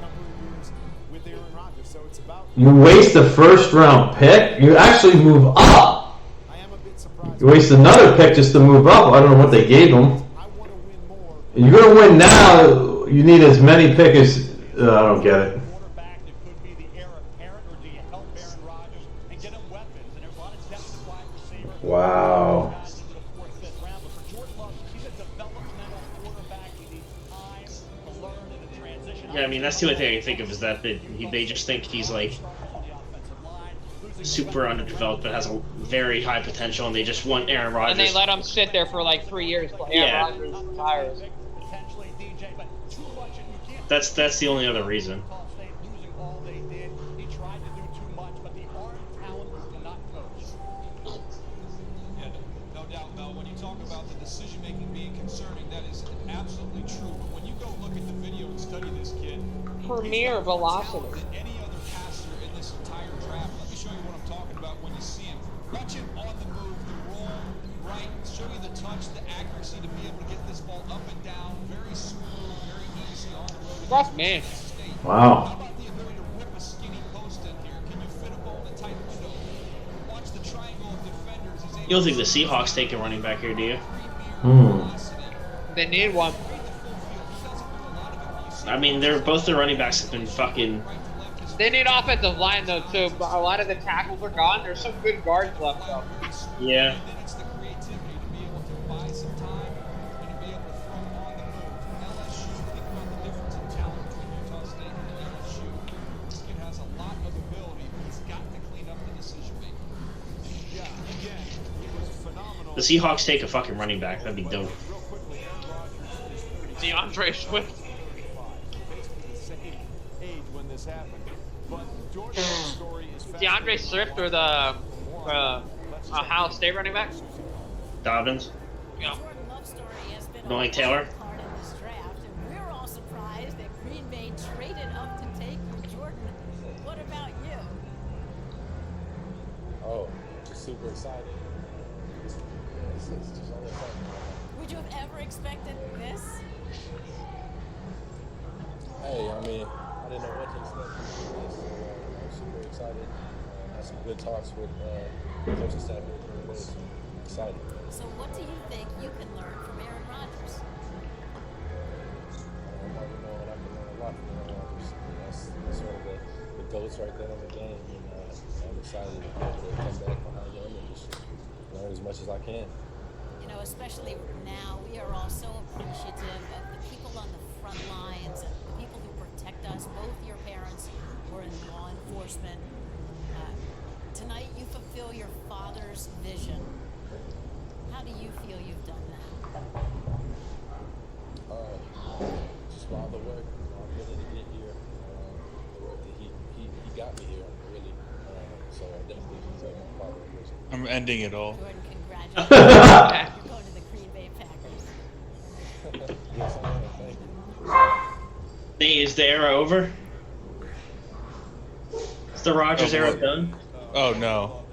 You waste a first round pick, you actually move up. You waste another pick just to move up. I don't know what they gave him. You're going to win now, you need as many picks as... I don't get it. Wow. Yeah, I mean, that's the only thing I can think of is that they just think he's like super underdeveloped but has a very high potential, and they just want Aaron Rodgers. And they let him sit there for like 3 years till Aaron Rodgers retires. That's the only other reason. Yeah, no doubt, Mel. When you talk about the decision making being concerning, that is absolutely true. But when you go look at the video and study this kid, Premier velocity. any other passer in this entire draft. Let me show you what I'm talking about when you see him. Watch him on the move, the roll, right, show you the touch, the accuracy to be able to get this ball up and down, very smooth, very easy on the road. That's man. Wow. How about the ability to rip a skinny post in here? Can you fit a ball in a tight window? Watch the triangle of defenders. You don't think the Seahawks take a running back here, do you? They need one. I mean, both their running backs have been fucking... They need offensive line though too. But a lot of the tackles are gone. There's some good guards left though. Yeah. The Seahawks take a fucking running back. That'd be dope. DeAndre Swift. DeAndre Swift or the Ohio State running back? Dobbins. Yeah. Knowing Taylor. We're all surprised that Green Bay traded up to take Jordan. What about you? Oh, just super excited. It's just all exciting. Would you have ever expected this? Hey, I mean, I didn't know what to expect. So, I'm super excited. Had some good talks with coaching staff here at Green Bay. Excited. So what do you think you can learn from Aaron Rodgers? I'm already knowing I can learn a lot from Aaron Rodgers. That's sort of the goats right there in the game. And I'm excited to be able to come back behind them and just learn as much as I can. You know, especially now, we are all so appreciative of the people on the front lines, and the people who protect us. Both your parents were in law enforcement. Tonight, you fulfill your father's vision. How do you feel you've done that? Just by the work I put in to get here, the work that he got me here, really. So I definitely take my father with me. I'm ending it all. Jordan, congratulations. You're going to the Green Bay Packers. Yes, I am. Thank you. Is the era over? Is the Rodgers era done? Oh no.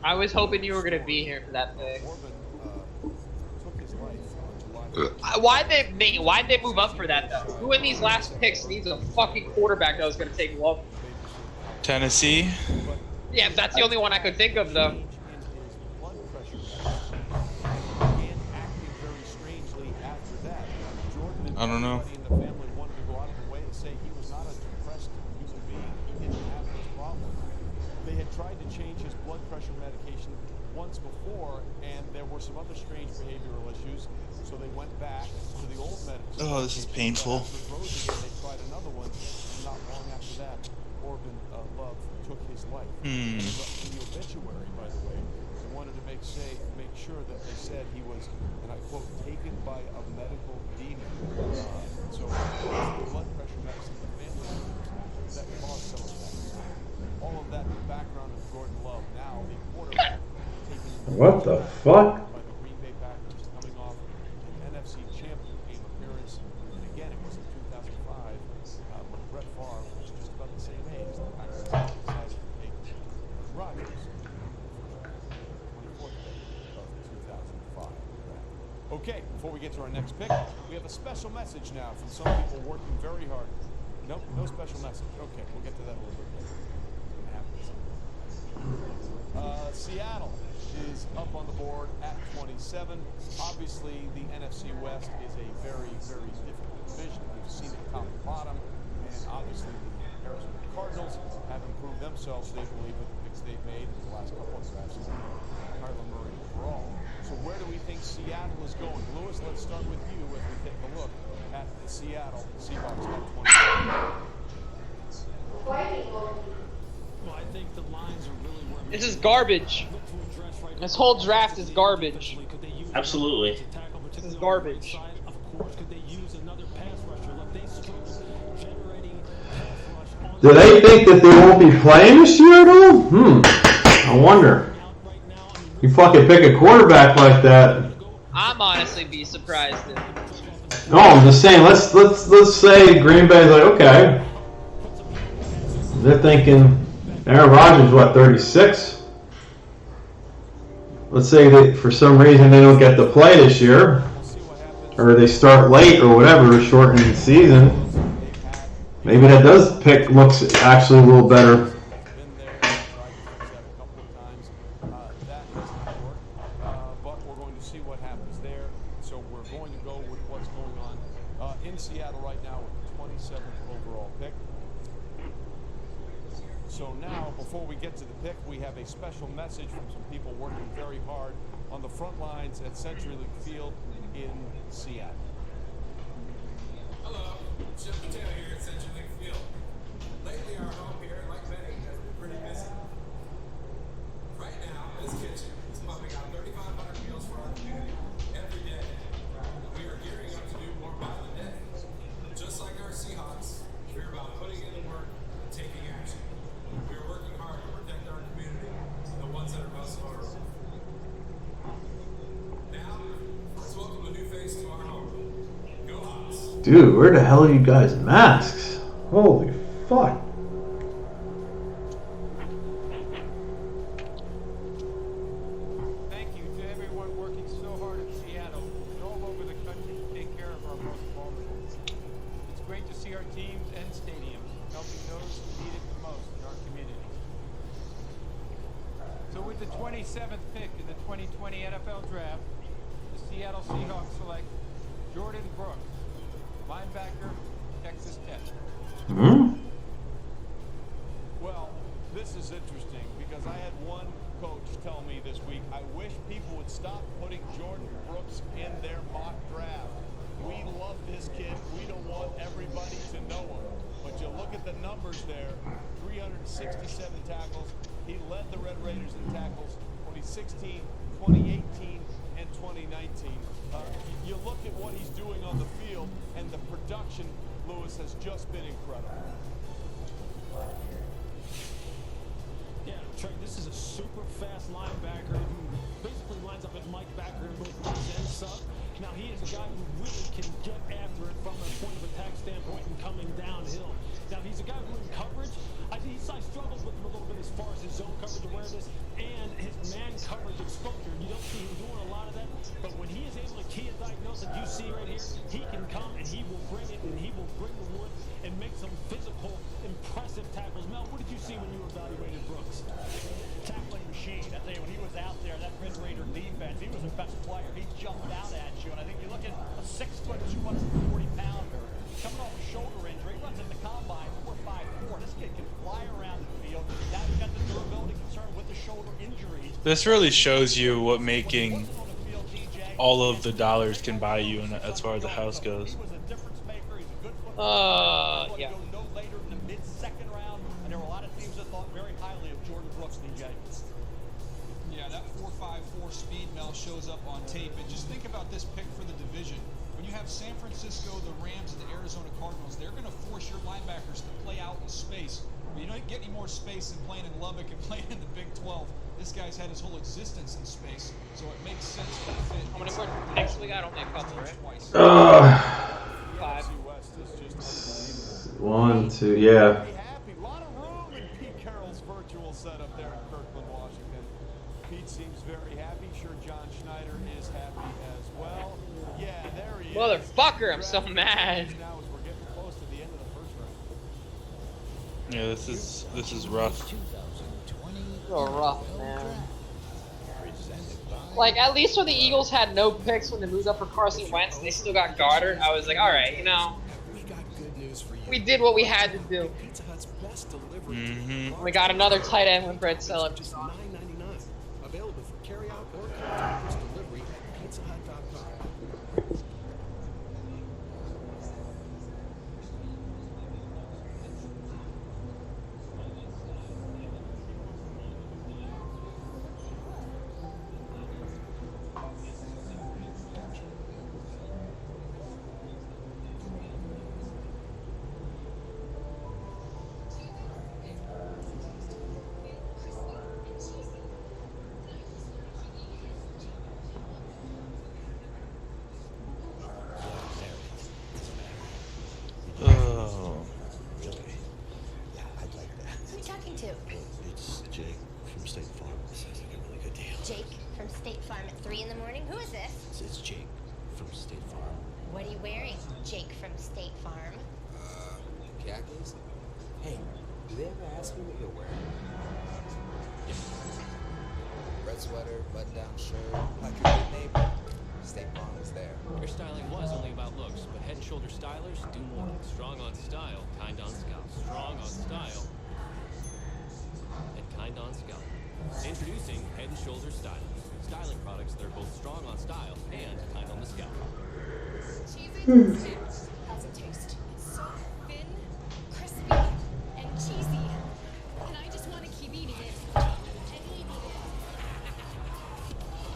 I was hoping you were gonna be here for that pick. Why'd they move up for that though? Who in these last picks needs a fucking quarterback that was going to take Love? Tennessee. Yeah, that's the only one I could think of though. I don't know. They had tried to change his blood pressure medication once before, and there were some other strange behavioral issues, so they went back to the old medicine. Oh, this is painful. They tried another one, and not long after that, Orban Love took his life. Hmm. In the obituary, by the way, they wanted to make sure that they said he was, and I quote, taken by a medical demon. So blood pressure medicine, the family members that caused some of that. All of that in the background of Jordan Love. Now the quarterback taking What the fuck? by the Green Bay Packers, coming off an NFC Championship game appearance. And again, it was in 2005 when Brett Favre was just about the same age. The Packers decided to take Rodgers, 24th pick of 2005 draft. Okay, before we get to our next pick, we have a special message now from some people working very hard. Nope, no special message. Okay, we'll get to that a little bit later. Seattle is up on the board at 27. Obviously, the NFC West is a very, very difficult division. We've seen it top to bottom, and obviously the Arizona Cardinals have improved themselves, they believe, with the picks they've made in the last couple of drafts, Kyler Murray overall. So where do we think Seattle is going? Lewis, let's start with you as we take a look at the Seattle Seahawks at 27. Well, I think the lines are really where This is garbage. This whole draft is garbage. Absolutely. This is garbage. Of course, could they use another pass rusher? Look, they struggle generating pass rush on Do they think that they won't be playing this year at all? I wonder. You fucking pick a quarterback like that. I'm honestly be surprised if No, I'm just saying. Let's say Green Bay's like, okay. They're thinking Aaron Rodgers, what, 36? Let's say that for some reason they don't get to play this year, or they start late or whatever, shorten the season. Maybe that does pick looks actually a little better. But we're going to see what happens there. So we're going to go with what's going on in Seattle right now with the 27th overall pick. So now, before we get to the pick, we have a special message from some people working very hard on the front lines at CenturyLink Field in Seattle. Hello, Chip Mateo here at CenturyLink Field. Lately, our home here, like many, has been pretty busy. Right now, this kitchen is pumping out 3,500 meals for our community every day. We are gearing up to do more by the day. Just like our Seahawks, we're about putting in the work and taking action. We're working hard to protect our community, the ones that are most vulnerable. Now, let's welcome a new face to our home. Go Hawks! Dude, where the hell are you guys' masks? Holy fuck. Thank you to everyone working so hard in Seattle and all over the country to take care of our most vulnerable. It's great to see our teams and stadiums helping those who need it the most in our communities. So with the 27th pick in the 2020 NFL Draft, the Seattle Seahawks select Jordan Brooks, linebacker, Texas Tech. Well, this is interesting because I had one coach tell me this week, I wish people would stop putting Jordan Brooks in their mock draft. We love this kid. We don't want everybody to know him. But you look at the numbers there, 367 tackles. He led the Red Raiders in tackles 2016, 2018, and 2019. You look at what he's doing on the field, and the production, Lewis, has just been incredible. Yeah, Trey, this is a super fast linebacker who basically lines up at Mike Backer in both base and sub. Now, he is a guy who really can get after it from a point of attack standpoint and coming downhill. Now, he's a guy who in coverage, I struggles with him a little bit as far as his zone coverage awareness and his man coverage exposure. You don't see him doing a lot of that, but when he is able to key a diagnosis, you see This really shows you what making all of the dollars can buy you, and as far as the house goes. Yeah. No later than the mid-second round, and there were a lot of teams that thought very highly of Jordan Brooks, DJ. Yeah, that 4.54 speed, Mel, shows up on tape. And just think about this pick for the division. When you have San Francisco, the Rams, and the Arizona Cardinals, they're going to force your linebackers to play out in space. But you don't get any more space than playing in Lubbock and playing in the Big 12. This guy's had his whole existence in space, so it makes sense for the fit. How many more picks we got? Only a couple, right? 5. 1, 2, yeah. Happy. A lot of room in Pete Carroll's virtual setup there in Kirkland, Washington. Pete seems very happy. Sure, John Schneider is happy as well. Yeah, there he is. Motherfucker, I'm so mad. Now as we're getting close to the end of the first round. Yeah, this is rough. So rough, man. Like, at least when the Eagles had no picks when they moved up for Carson Wentz, they still got Goddard. I was like, all right, you know, we did what we had to do. We got another tight end when Brett Sellers was on. Available for carry out or contactless delivery at pizzahut.com. It's Jake from State Farm. Sounds like a really good deal. Jake from State Farm at 3 in the morning? Who is this? It's Jake from State Farm. What are you wearing, Jake from State Farm? Khakis? Hey, do they ever ask you what you're wearing? Red sweater, button-down shirt, like your good neighbor. State Farm is there. Your styling was only about looks, but Head & Shoulder stylers do more. Strong on style, kind on scalp. Strong on style, and kind on scalp. Introducing Head & Shoulder Stylers. Styling products that are both strong on style and kind on the scalp. Cheesy? How's it taste? It's so thin, crispy, and cheesy. And I just want to keep eating it. And eating it.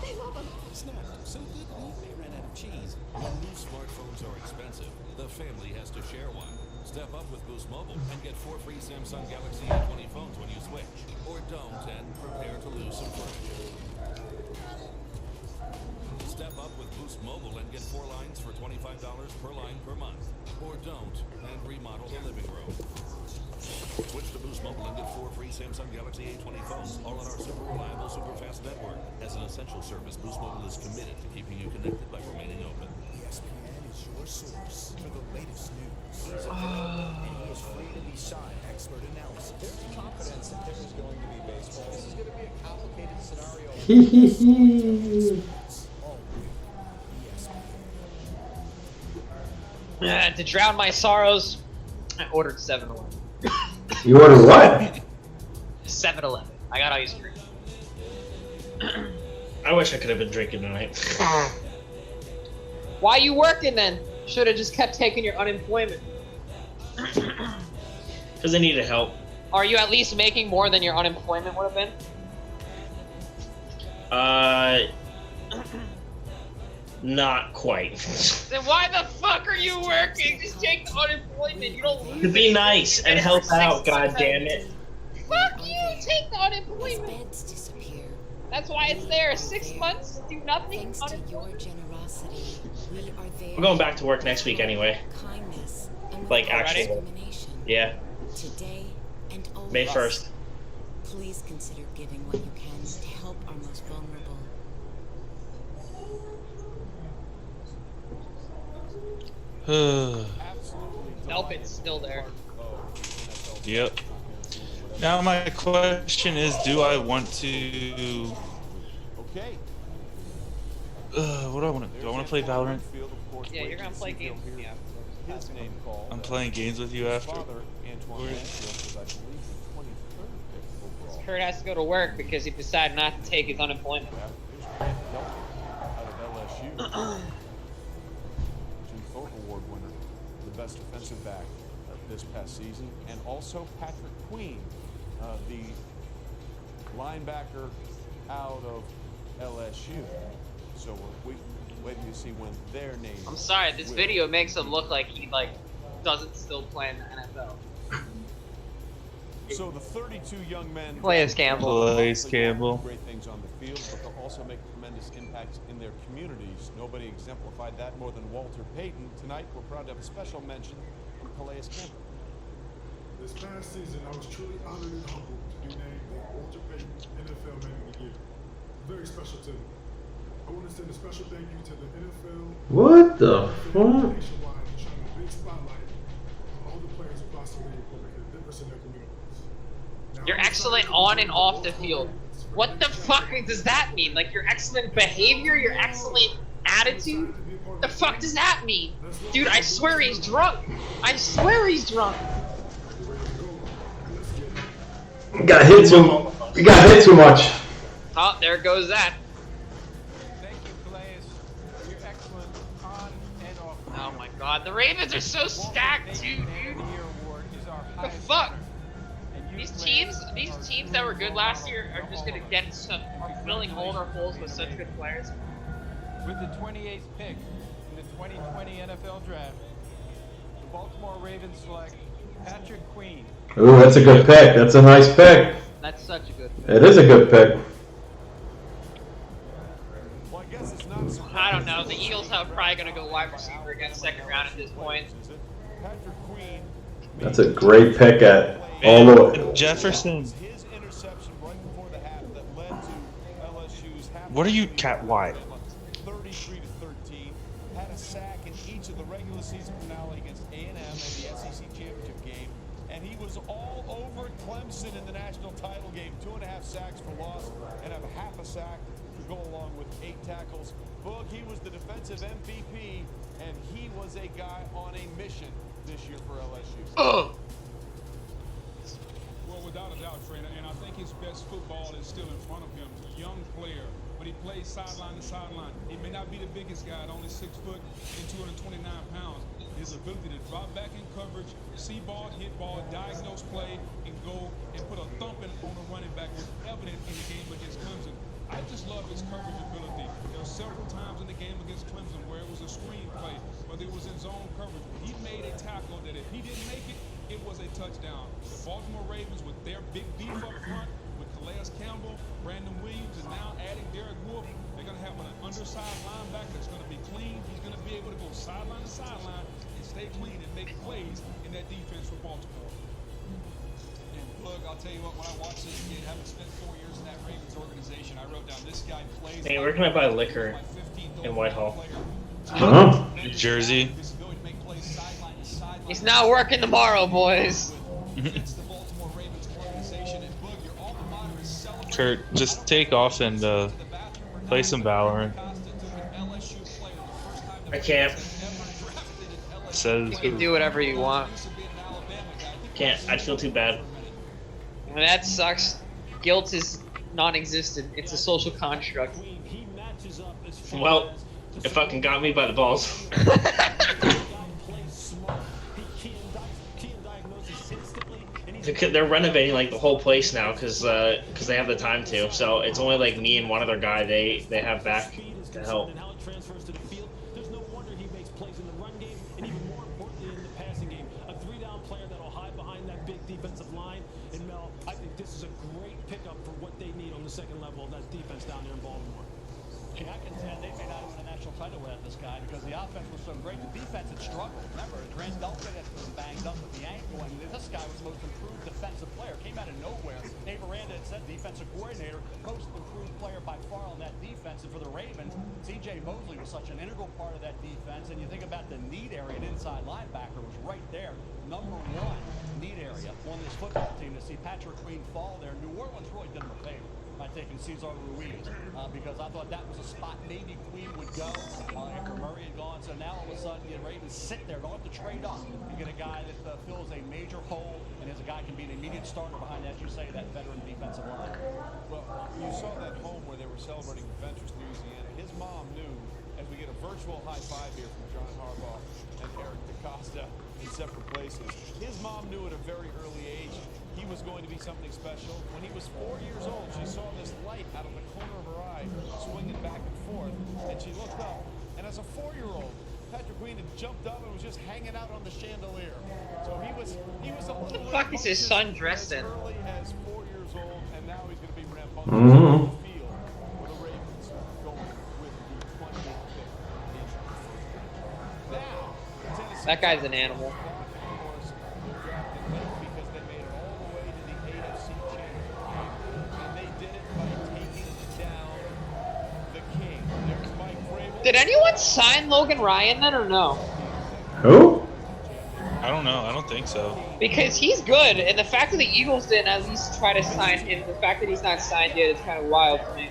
They love them. Snap, so good they ran out of cheese. When new smartphones are expensive, the family has to share one. Step up with Boost Mobile and get 4 free Samsung Galaxy A20 phones when you switch. Or don't and prepare to lose some furniture. Step up with Boost Mobile and get 4 lines for $25 per line per month. Or don't and remodel the living room. Switch to Boost Mobile and get 4 free Samsung Galaxy A20 phones, all on our super reliable, super fast network. As an essential service, Boost Mobile is committed to keeping you connected by remaining open. ESPN is your source for the latest news. He's available and he is free to be signed. Expert analysis. There's confidence that there is going to be baseball. This is going to be a complicated scenario. To drown my sorrows, I ordered 7-Eleven. You ordered what? 7-Eleven. I got ice cream. I wish I could have been drinking tonight. Why you working then? Should have just kept taking your unemployment. Because I needed help. Are you at least making more than your unemployment would have been? Not quite. Then why the fuck are you working? Just take the unemployment. You don't lose To be it. nice You and get it help for out, 6 god months. damn it. Fuck you! Take the unemployment. That's why it's there. 6 months, do nothing. Unemployment. I'm going back to work next week anyway. Like actually. Yeah. Today and always. May 1st. Please consider giving what you can to help our most vulnerable. Nope, it's still there. Yep. Now my question is, do I want to? Okay. What do I want to? Do I want to play Valorant? Yeah, you're gonna play games with me after. His name called. I'm playing games with you after. Father, Antoine Mansfield, was, I believe, the 23rd pick overall. Kurt has to go to work because he decided not to take his unemployment. Out of LSU. Jim Thorpe Award winner, the best defensive back this past season, and also Patrick Queen, the linebacker out of LSU. So we're waiting to see when their names. I'm sorry, this video makes him look like he doesn't still play in the NFL. So the 32 young men Calais Campbell. Great things on the field, but they'll also make tremendous impacts in their communities. Nobody exemplified that more than Walter Payton. Tonight, we're proud to have a special mention from Calais Campbell. This past season, I was truly honored and humbled to be named the Walter Payton NFL Man of the Year. Very special to me. I want to send a special thank you to the NFL. What the fuck? Nationwide and shine a big spotlight on all the players across the league who make a difference in their communities. Now, You're excellent on and off the field. What the fuck does that mean? Like your excellent behavior, your excellent attitude? The fuck does that mean? Dude, I swear he's drunk. I swear he's drunk. You got hit too much. Oh, there goes that. Thank you, Calais. You're excellent on and off. Oh my god, the Ravens are so stacked too, dude. The fuck? These teams that were good last year are just gonna are filling all their holes with such good players. With the 28th pick in the 2020 NFL Draft, the Baltimore Ravens select Patrick Queen. Ooh, that's a good pick. That's a nice pick. That's such a good pick. It is a good pick. Well, I guess it's not so I don't know. The Eagles are probably gonna go wide receiver again second round at this point. Patrick Queen. That's a great pick at all the way. Jefferson. His interception right before the half that led to LSU's half. What are you, Cat White? 33-13. Had a sack in each of the regular season finale against A&M and the SEC championship game, and he was all over Clemson in the national title game. 2.5 sacks for loss, and a half a sack to go along with 8 tackles. Boog, he was the defensive MVP, and he was a guy on a mission this year for LSU. Well, without a doubt, Trainer, and I think his best football is still in front of him. Young player, but he plays sideline to sideline. He may not be the biggest guy at only 6 foot and 229 pounds. His ability to drop back in coverage, see ball, hit ball, diagnose play, and go and put a thumping on a running back was evident in the game against Clemson. I just love his coverage ability. There were several times in the game against Clemson where it was a screen play, whether it was in zone coverage. He made a tackle that if he didn't make it, it was a touchdown. The Baltimore Ravens, with their big beef up front, with Calais Campbell, Brandon Williams, and now adding Derek Wolfe, they're going to have an undersized linebacker that's going to be clean. He's going to be able to go sideline to sideline and stay clean and make plays in that defense for Baltimore. And look, I'll tell you what, when I watched this kid, having spent 4 years in that Ravens organization, I wrote down this guy plays. Hey, where can I buy liquor in Whitehall? Huh? Jersey. He's not working tomorrow, boys. Kurt, just take off and play some Valorant. I can't. Says You can do whatever you want. Can't. I'd feel too bad. Well, that sucks. Guilt is non-existent. It's a social construct. Well, it fucking got me by the balls. They're renovating like the whole place now because they have the time to. So it's only like me and one other guy they have back to help. There's no wonder he makes plays in the run game and even more importantly in the passing game. A 3-down player that'll hide behind that big defensive line. And Mel, I think this is a great pickup for what they need on the second level of that defense down there in Baltimore. Yeah, I contend they may not win a national title without this guy because the offense was so great. The defense had struggled. Remember, Grant Delpit had been banged up with the ankle, and this guy was the most improved defensive player. Came out of nowhere. Dave Aranda had said defensive coordinator, most improved player by far on that defense. And for the Ravens, C.J. Mosley was such an integral part of that defense. And you think about the need area, an inside linebacker was right there. Number 1 need area on this football team. To see Patrick Queen fall there, New Orleans really did him a favor. by taking Cesar Ruiz because I thought that was a spot maybe Queen would go after Murray had gone. So now all of a sudden, you Ravens sit there, don't have to trade up. You get a guy that fills a major hole, and as a guy can be an immediate starter behind, as you say, that veteran defensive line. Well, you saw that home where they were celebrating Ventures, Louisiana. His mom knew, as we get a virtual high five here from John Harbaugh and Eric DeCosta in separate places, his mom knew at a very early age he was going to be something special. When he was 4 years old, she saw this light out of the corner of her eye swinging back and forth, and she looked up. And as a 4-year-old, Patrick Queen had jumped up and was just hanging out on the chandelier. So he was a little. What the fuck is his son dressed in? Early as 4 years old, and now he's going to be rambunctious Mhm. on the field for the Ravens, going with the 28th pick in the first round. Now, Tennessee. That guy's an animal. Of course, they're drafted late because they made it all the way to the AFC Championship game, and they did it by taking down the king. There's Mike Vrabel. Did anyone sign Logan Ryan then or no? Who? I don't know. I don't think so. Because he's good, and the fact that the Eagles didn't at least try to sign him, the fact that he's not signed yet is kind of wild to me.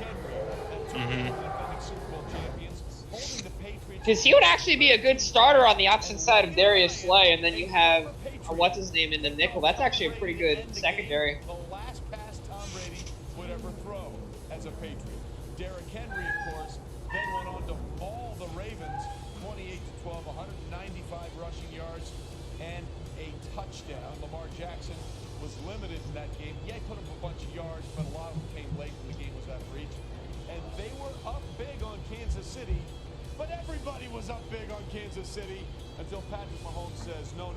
Because he would actually be a good starter on the opposite side of Darius Slay, and then you have, what's his name, in the nickel. That's actually a pretty good secondary. The last pass Tom Brady would ever throw as a Patriot. Derrick Henry, of course, then went on to maul the Ravens 28-12, 195 rushing yards and a touchdown. Lamar Jackson was limited in that game. Yeah, he put up a bunch of yards, but a lot of them came late when the game was out of reach. And they were up big on Kansas City, but everybody was up big on Kansas City until Patrick Mahomes says, no,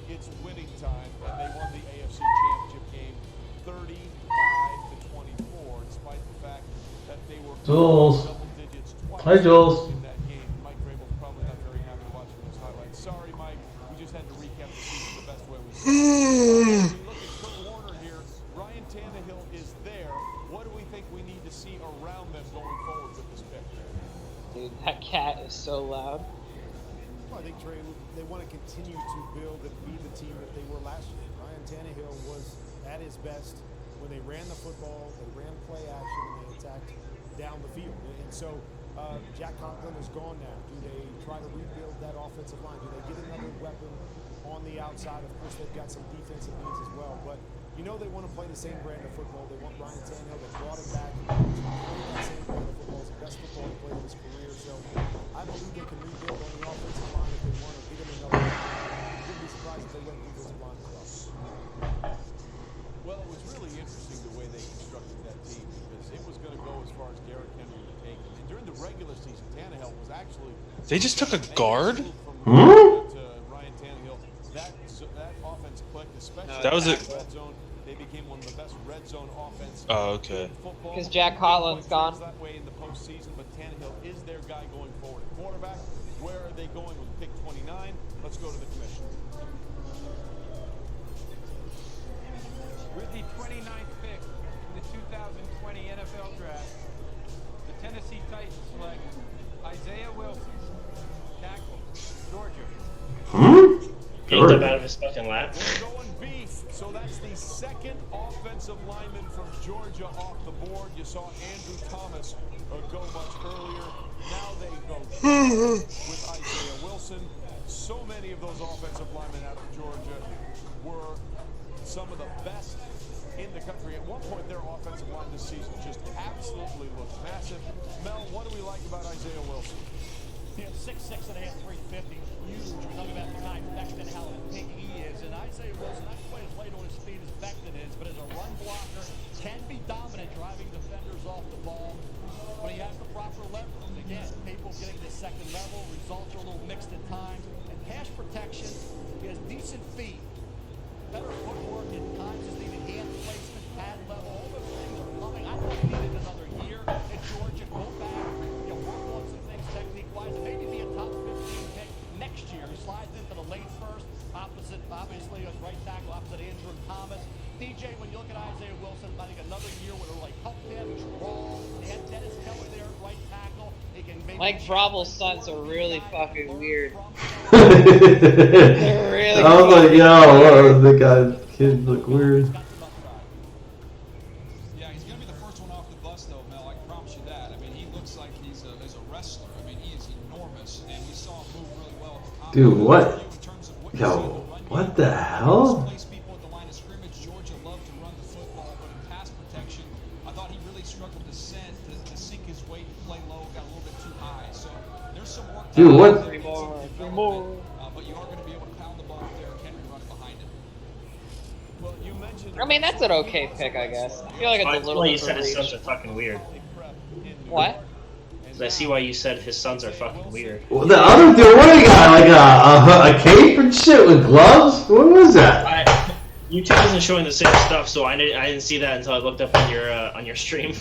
it's winning time. And they won the AFC Championship game 35-24, despite the fact that they were Jules. double digits twice Hi, Jules. in that game. Mike Vrabel probably not very happy watching those highlights. Sorry, Mike. We just had to recap the season the best way we could. As we look at Kurt Warner here, Ryan Tannehill is there. What do we think we need to see around them going forward with this pick? Dude, that cat is so loud. Well, I think, Trey, they want to continue to build and be the team that they were last year. Ryan Tannehill was at his best when they ran the football, they ran play action, and they attacked down the field. And so Jack Conklin is gone now. Do they try to rebuild that offensive line? Do they get another weapon on the outside? Of course, they've got some defensive needs as well. But you know they want to play the same brand of football. They want Ryan Tannehill. They brought him back to play that same brand of football. It's the best football he played in his career. So I believe they can rebuild on the offensive line if they want to get him another weapon. I wouldn't be surprised if they went defensive line as well. Well, it was really interesting the way they constructed that team because it was going to go as far as Derrick Henry would take. And during the regular season, Tannehill was actually They just took a guard? to Ryan Tannehill. That offense clicked, especially That was in it. the red zone. They became one of the best red zone offense. Oh, okay. in football. Because Jack Collins gone. That way in the postseason, but Tannehill is their guy going forward. At quarterback, where are they going with pick 29? Let's go to the commission. With the 29th pick in the 2020 NFL Draft, the Tennessee Titans select Isaiah Wilson, tackle, Georgia. Picked up out of his fucking lap. We're going beef. So that's the second offensive lineman from Georgia off the board. You saw Andrew Thomas go much earlier. Now they go with Isaiah Wilson. So many of those offensive linemen out of Georgia were some of the best in the country. At one point, their offensive line this season just absolutely looked massive. Mel, what do we like about Isaiah Wilson? He has 6'6", and a half, 350. Huge. We're talking about the guy Becton, how big he is. And Isaiah Wilson, not quite as light on his feet as Becton is, but as a run blocker, can be dominant driving defenders off the ball. When he has the proper leverage, again, people getting to the second level, results are a little mixed at times. And pass protection, he has decent feet. Better footwork at times, just needed hand placement, pad level, all those things are coming. I thought he needed another year at Georgia. Go back, work on some things technique-wise, and maybe be a top 15 pick next year. He slides into the late first, opposite, obviously, a right tackle, opposite Andrew Thomas. DJ, when you look at Isaiah Wilson, I think another year would have helped him. He's raw. They had Dennis Keller there at right tackle. He can maybe Mike Vrabel's sons are really fucking weird. They're really I was like, yo, the guy's kids look weird. Yeah, he's going to be the first one off the Dude, what? Yo, what the hell? Place people at the line of scrimmage. Georgia loved to run the football, but in pass protection, I thought he really struggled to sink his weight and play low. Got a little bit too high. So there's some work. Dude, what? Three more. But you are going to be able to pound the ball with Derrick Henry running behind him. Well, you mentioned. I mean, that's an okay pick, I guess. I feel like it's a little you bit said of a his sons reach. are fucking weird. What? I see why you said his sons are fucking weird. Well, the other dude, what do you got? Like a cape and shit with gloves? What was that? YouTube isn't showing the same stuff, so I didn't see that until I looked up on your stream.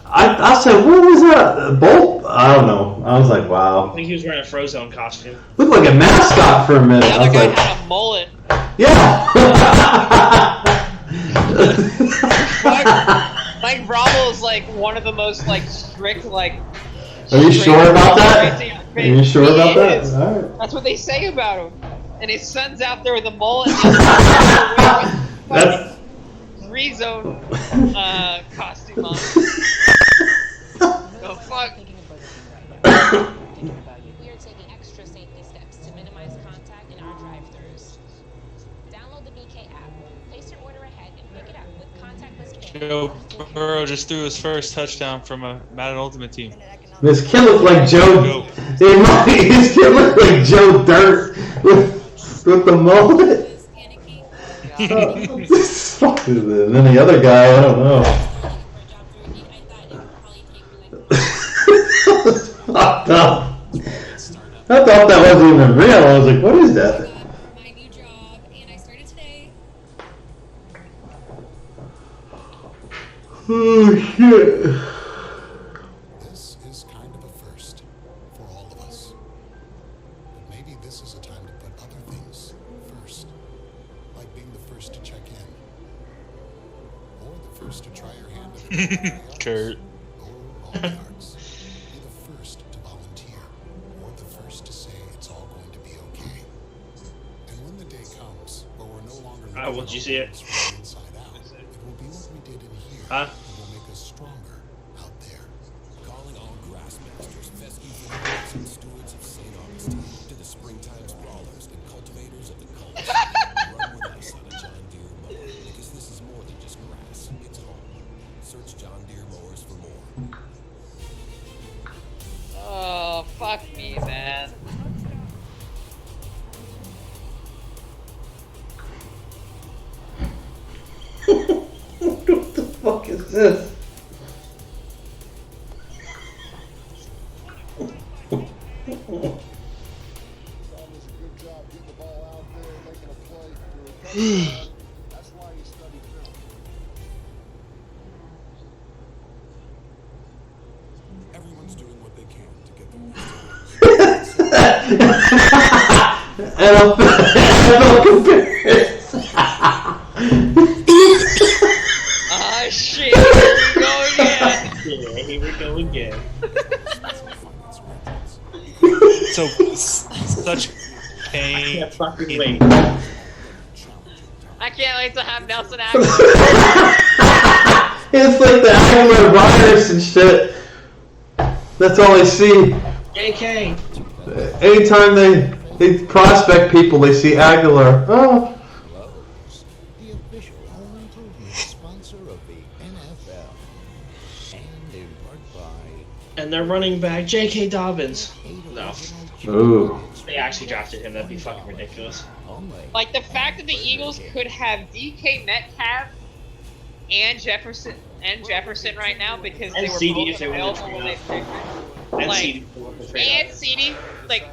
I said, what was that? Bolt? I don't know. I was like, wow. I think he was wearing a Frozone costume. Looked like a mascot for a minute. The I other was guy like, had a mullet. yeah. Mike Bravo is like one of the most like strict like. Are you sure about that? Are you sure He about that? is. All right. That's what they say about him. And his son's out there with a mullet. That's 3-zone costume on. Oh fuck. We are taking extra safety steps to minimize contact in our drive-thrus. Download the BK app, place your order ahead, and pick it up with contactless payment. Joe Burrow just threw his first touchdown from a Madden Ultimate Team. this kid looked like Joe. His kid looked like Joe Dirt with the mullet. And then the other guy, I don't know. Fucked up. I thought that wasn't even real. I was like, what is that? My new job, and I started today. Oh shit. This is kind of a first for all of us. But maybe this is a time to put other things first. Like being the first to check in. Or the first to try your hand at Kurt. Or all yards. Be the first to volunteer. Or the first to say it's all going to be okay. And when the day comes where we're no longer Will you see it? from the inside out, it will be what we did in here. Huh? It will make us stronger out there. Calling all grassmasters, fescue followers, and stewards of St. Augustine, to the springtime brawlers and cultivators of the cult. Run with us on a John Deere mower, because this is more than just grass, it's home. Search John Deere mowers for more. Oh fuck me, man. What the fuck is this? Everyone's doing what they can to get the most NFL comparison. Ah shit, here we go again. Yeah, here we go again. So such pain. Yeah, fucking wait. I can't wait to have Nelson Aguilar. It's like the Aguilar virus and shit. That's all I see. JK. Anytime they prospect people, they see Aguilar. Oh. The official home improvement sponsor of the NFL. And in part by And they're running back J.K. Dobbins. No. Ooh. They actually drafted him. That'd be fucking ridiculous. Like the fact that the Eagles could have DK Metcalf and Jefferson right now because And they were CD both if they wanted to available when they trade picked And Like, CD if they wanted to trade and CD. Like,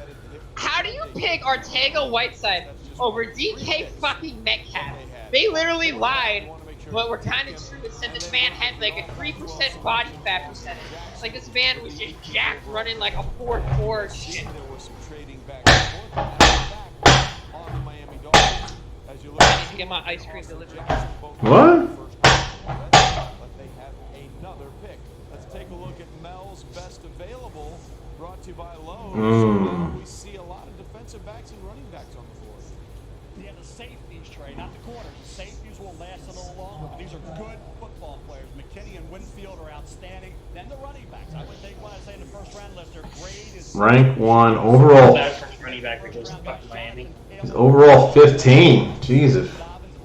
how do you pick Ortega-Whiteside over DK fucking Metcalf? They literally lied, but were kind of true and said this man had like a 3% body fat percentage. Like this man was just jacked running like a 4.4 shit. There was some trading back and forth on the Miami Dolphins. As you look I need to get my ice cream delivered. What? But they have another pick. Let's take a look at Mel's best available, brought to you by Lowe's. Now we see a lot of defensive backs and running backs on the board. Yeah, the safeties, Trey, not the corners. The safeties will last a little longer, but these are good football players. McKinney and Winfield are outstanding. Then the running backs. I would take one, I'd say in the first round list, their grade is Rank 1 overall. Bad first running backer goes to fucking Miami. He's overall 15. Jesus.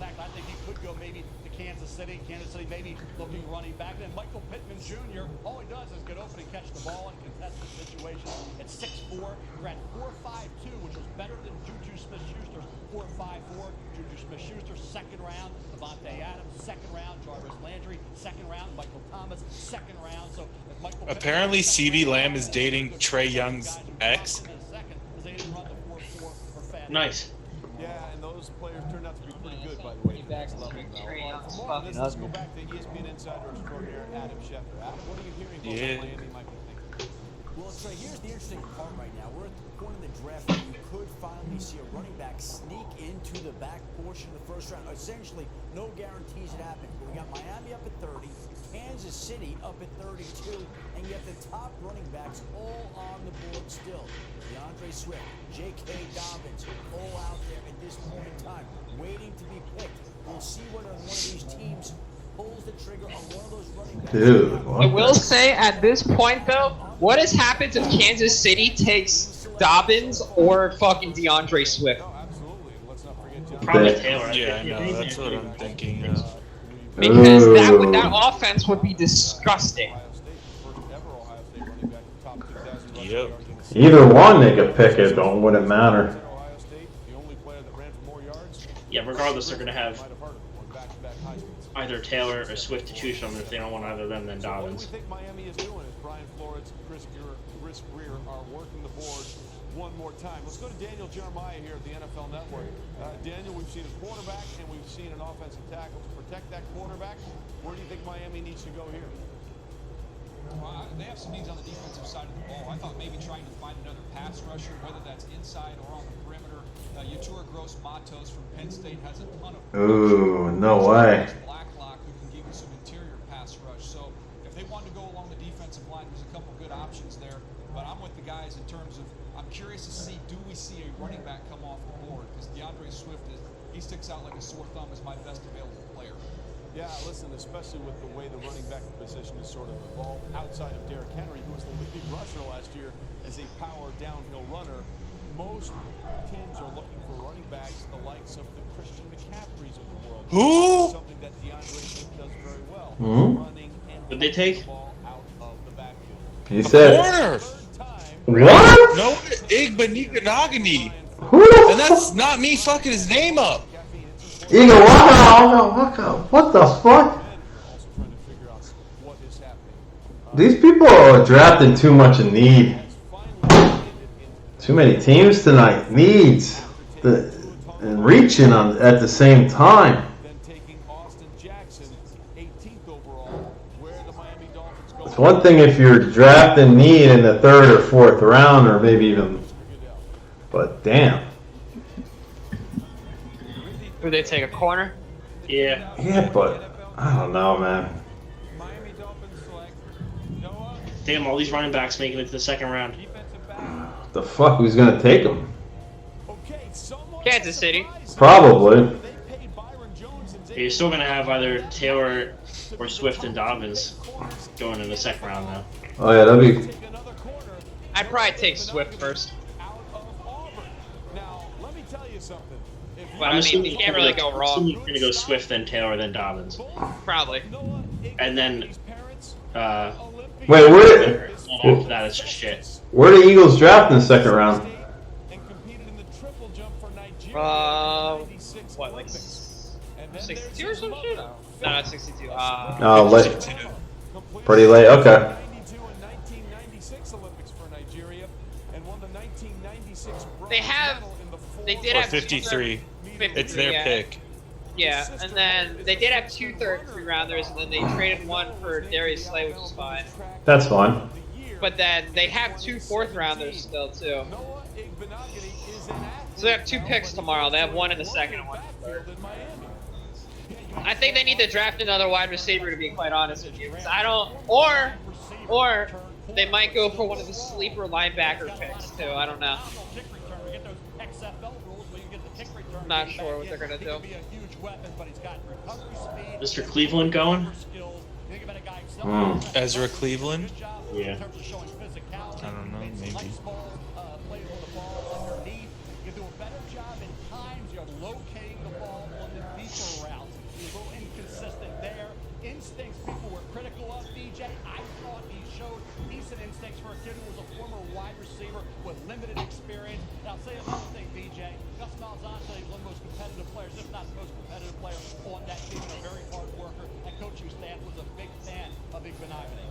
I think he could go maybe to Kansas City. Kansas City maybe looking running back. Then Michael Pittman Jr., all he does is get open and catch the ball in contested situations. At 6'4", ran 4.52, which was better than Juju Smith-Schuster's 4.54. Juju Smith-Schuster, second round. Devontae Adams, second round. Jarvis Landry, second round. Michael Thomas, second round. So if Michael Apparently, CB Lamb is dating Trey Young's ex. Nice. Yeah, and those players turned out to be pretty good, by the way. Let's go back to ESPN Insider extraordinaire Adam Schefter. Adam, what are you hearing from Miami Michael think? Well, Trey, here's the interesting part right now. We're at the point in the draft where you could finally see a running back sneak into the back portion of the first round. Essentially, no guarantees it happens. But we got Miami up at 30, Kansas City up at 32, and yet the top running backs all on the board still. DeAndre Swift, J.K. Dobbins, all out there at this point in time, waiting to be picked. We'll see whether one of these teams pulls the trigger on one of those running backs. Dude, I will say at this point though, what has happened if Kansas City takes Dobbins or fucking DeAndre Swift? Probably Taylor. Yeah, I know. That's what I'm thinking. Because that offense would be disgusting. Yep. Either one they could pick it, though, wouldn't matter. Yeah, regardless, they're going to have either Taylor or Swift to choose from. If they don't want either of them, then Dobbins. What do you think Miami is doing as Brian Flores, Chris Greer are working the board one more time? Let's go to Daniel Jeremiah here at the NFL Network. Daniel, we've seen a quarterback and we've seen an offensive tackle to protect that quarterback. Where do you think Miami needs to go here? Well, they have some needs on the defensive side of the ball. I thought maybe trying to find another pass rusher, whether that's inside or on the perimeter. Yatura Gross-Matos from Penn State has a ton of. Ooh, no way. Blacklock who can give you some interior pass rush. So if they want to go along the defensive line, there's a couple good options there. But I'm with the guys in terms of I'm curious to see, do we see a running back come off the board? Because DeAndre Swift he sticks out like a sore thumb as my best available player. Yeah, listen, especially with the way the running back position has sort of evolved outside of Derrick Henry, who was the leading rusher last year as a power downhill runner. Most teams are looking for running backs the likes of the Christian McCaffreys of the world. Who? Something that DeAndre Swift does very well. Hmm? What'd they take? He said. Corner. What? No, Igbenogany. Who? And that's not me fucking his name up. What the fuck? These people are drafting too much in need. Too many teams tonight. Needs. And reaching at the same time. It's one thing if you're drafting need in the 3rd or 4th round, or maybe even. But damn. Would they take a corner? Yeah. Yeah, but I don't know, man. Damn, all these running backs making it to the 2nd round. The fuck? Who's gonna take them? Kansas City. Probably. You're still going to have either Taylor or Swift and Dobbins going in the 2nd round now. Oh yeah, that'd be. I'd probably take Swift first. But I mean, you can't really go wrong. You're going to go Swift, then Taylor, then Dobbins. Probably. And then, Wait, where? after that, it's just shit. Where the Eagles draft in the 2nd round? What, like 62 or some shit? No, not 62. Oh, late. Pretty late. Okay. They did Or have 53. It's their yeah. pick. Yeah, and then they did have 2 3rd rounders, and then they traded one for Darius Slay, which is fine. That's fine. But then they have 2 4th rounders still too. So they have 2 picks tomorrow. They have one in the 2nd and one in the 3rd. I think they need to draft another wide receiver, to be quite honest with you. 'Cause I don't, or they might go for one of the sleeper linebacker picks too. I don't know. I'm not sure what they're gonna do. Mr. Cleveland going? Ezra Cleveland? Yeah. I don't know, maybe. kid who was a former wide receiver with limited experience. And I'll say another thing, BJ. Gus Malzahn said he was one of the most competitive players, if not the most competitive player on that team, and a very hard worker. And coaching staff was a big fan of Igbenogany.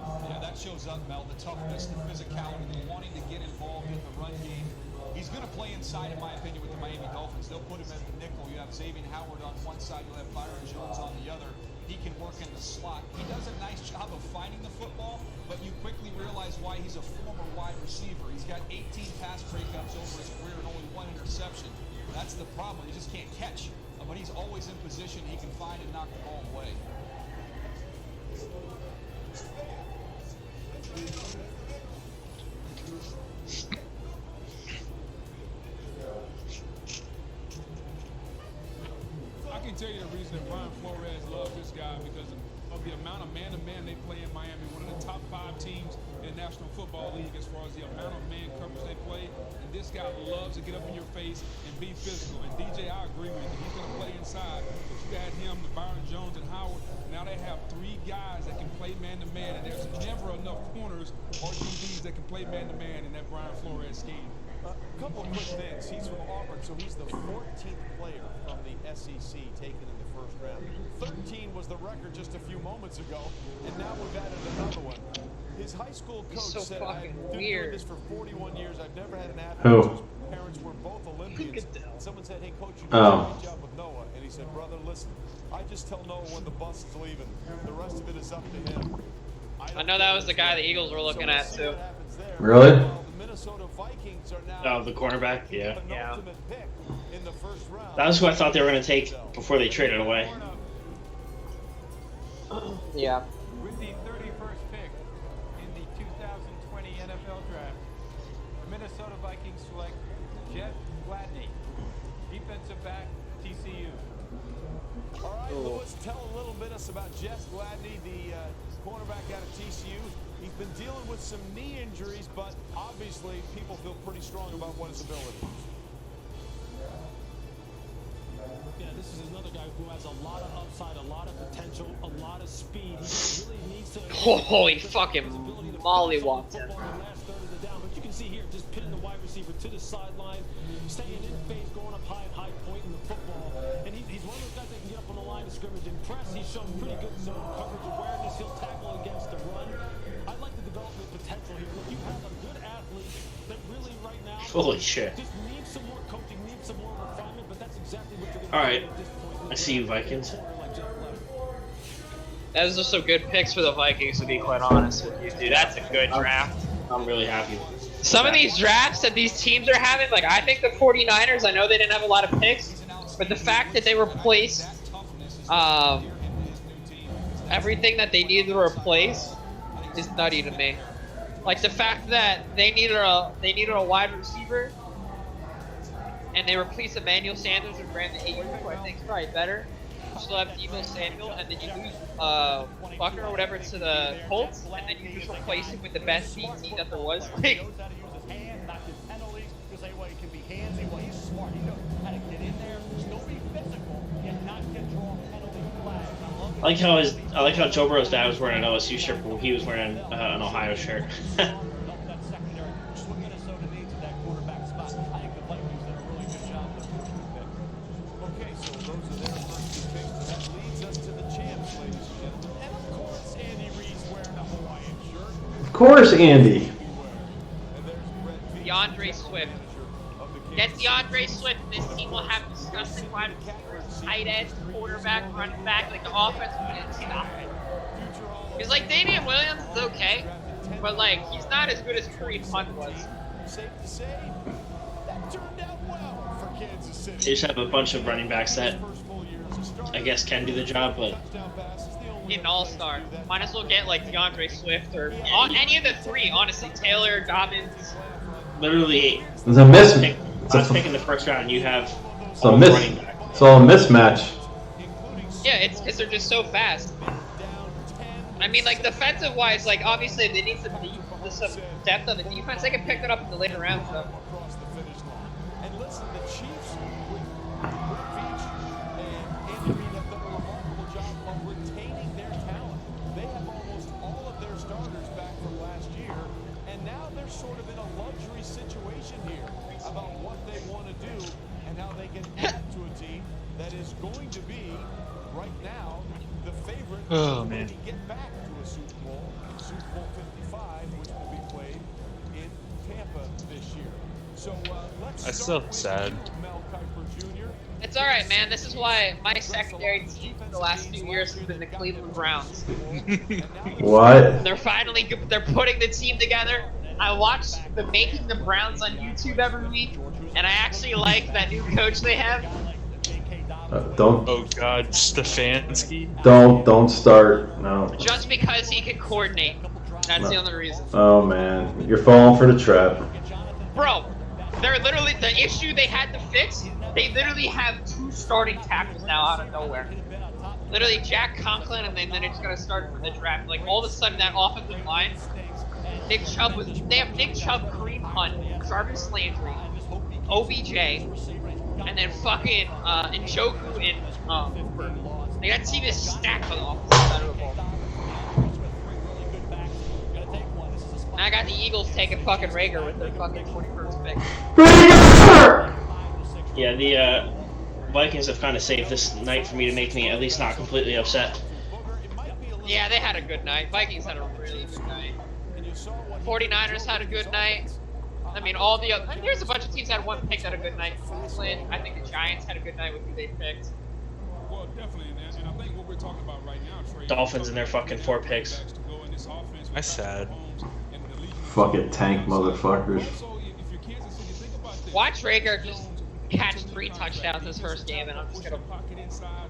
Yeah, that shows up, Mel, the toughness, the physicality, the wanting to get involved in the run game. He's going to play inside, in my opinion, with the Miami Dolphins. They'll put him at the nickel. You have Xavier Howard on one side, you'll have Byron Jones on the other. He can work in the slot. He does a nice job of finding the football, but you quickly realize why he's a former wide receiver. He's got 18 pass breakups over his career and only 1 interception. That's the problem. He just can't catch. But he's always in position. He can find and knock the ball away. I can tell you the reason that Brian Flores loves this guy because of the amount of man-to-man they play in Miami. One of the top 5 teams in the National Football League as far as the amount of man coverage they play. And this guy loves to get up in your face and be physical. And DJ, I agree with you. He's going to play inside. But you got him, the Byron Jones, and Howard. Now they have 3 guys that can play man-to-man. And there's never enough corners or DBs that can play man-to-man in that Brian Flores scheme. A couple of quick things. He's from Auburn, so he's the 14th player from the SEC taken in the first round. 13 was the record just a few moments ago, and now we've added another one. His high school coach said, I've been doing this for 41 years. I've never had an athlete whose parents were both Olympians. Someone said, hey, coach, you did a great job with Noah. And he said, brother, listen, I just tell Noah when the bus is leaving. The rest of it is up to him. I know that was the guy the Eagles were looking at, too. Really? Oh, the cornerback? Yeah. Yeah. That was who I thought they were going to take before they traded away. Yeah. With the 31st pick in the 2020 NFL Draft, the Minnesota Vikings select Jeff Gladney, defensive back, TCU. All right, Lewis, tell a little bit about Jeff Gladney, the cornerback out of TCU. He's been dealing with some knee injuries, but obviously people feel pretty strong about what his ability is. Yeah, this is another guy who has a lot of upside, a lot of potential, a lot of speed. He really needs to. Holy fucking mollywopped him. But you can see here, just pinning the wide receiver to the sideline, staying in phase, going up high, high point in the football. And he's one of those guys that can get up on the line of scrimmage and press. He's shown pretty good zone coverage awareness. He'll tackle against the run. I like the development potential here. Look, you have a good athlete that really right now Holy shit. just needs some more coaching, needs some more refinement, but that's exactly what you're going to Alright. I see you, Vikings. Those are some good picks for the Vikings, to be quite honest with you, dude. That's a good draft. I'm really happy. Some of these drafts that these teams are having, like I think the 49ers, I know they didn't have a lot of picks, but the fact that they replaced everything that they needed to replace is nutty to me. Like the fact that they needed a wide receiver and they replaced Emmanuel Sanders with Brandon Ayuk, who I think is probably better. You still have Deebo Samuel, and then you lose Buckner or whatever to the Colts, and then you just replace him with the best DT that there was. Like, I like how Joe Burrow's dad was wearing an OSU shirt, but he was wearing an Ohio shirt. Okay, so those are their first 2 picks. That leads us to the champs, ladies and gentlemen. And of course, Andy Reid's wearing a Hawaiian shirt. Of course, Andy. DeAndre Swift. Get DeAndre Swift, and this team will have disgusting wide receivers, tight ends, quarterback, running back, like the offense will get stopped. Because like Damian Williams is okay, but like he's not as good as Kareem Hunt was. Safe to say, that turned out well for Kansas City. They just have a bunch of running backs that I guess can do the job, but An all-star. Might as well get like DeAndre Swift or any of the 3, honestly. Taylor, Dobbins. literally It's a mismatch. I was picking the first round, you have It's a mismatch. Yeah, it's because they're just so fast. I mean, like defensive-wise, like obviously they need some depth on the defense. They can pick that up in the later rounds, though. And listen, the Chiefs with Brett Veach and Andy Reid have done a remarkable job of retaining their talent. They have almost all of their starters back from last year, do and how they can add to a team that is going to be, right now, the favorite Oh, to man. really get back to a Super Bowl 55, which will be played in Tampa this year. So let's That's start so with sad. you, Mel Kiper Jr. It's alright, man. This is why my secondary team for the last few years has been the Cleveland Browns. What? They're putting the team together. I watch the Making the Browns on YouTube every week, and I actually like that new coach they have. Don't Oh God, Stefanski. don't start. No. Just because he can coordinate. That's the only reason. Oh man, you're falling for the trap. Bro, they're literally the issue they had to fix. They literally have 2 starting tackles now out of nowhere. Literally Jack Conklin, and then they're just gonna start for the draft. Like all of a sudden, that offensive line, Nick Chubb they have Nick Chubb, Kareem Hunt, Jarvis Landry, OBJ, and then fucking Njoku and Hooper. Like that team is stacked on the offensive side of the ball. And I got the Eagles taking fucking Rager with their fucking 21st pick. Yeah, the Vikings have kind of saved this night for me to make me at least not completely upset. Yeah, they had a good night. Vikings had a really good night. 49ers had a good night. I mean, all the other... There's a bunch of teams that had one pick that had a good night. Cleveland, I think the Giants had a good night with who they picked. Well, definitely, and I think what we're talking about right now, Trey, Dolphins and their fucking 4 picks. That's sad. Fucking tank motherfuckers. Watch Rager just catch 3 touchdowns his first game, and I'm just gonna...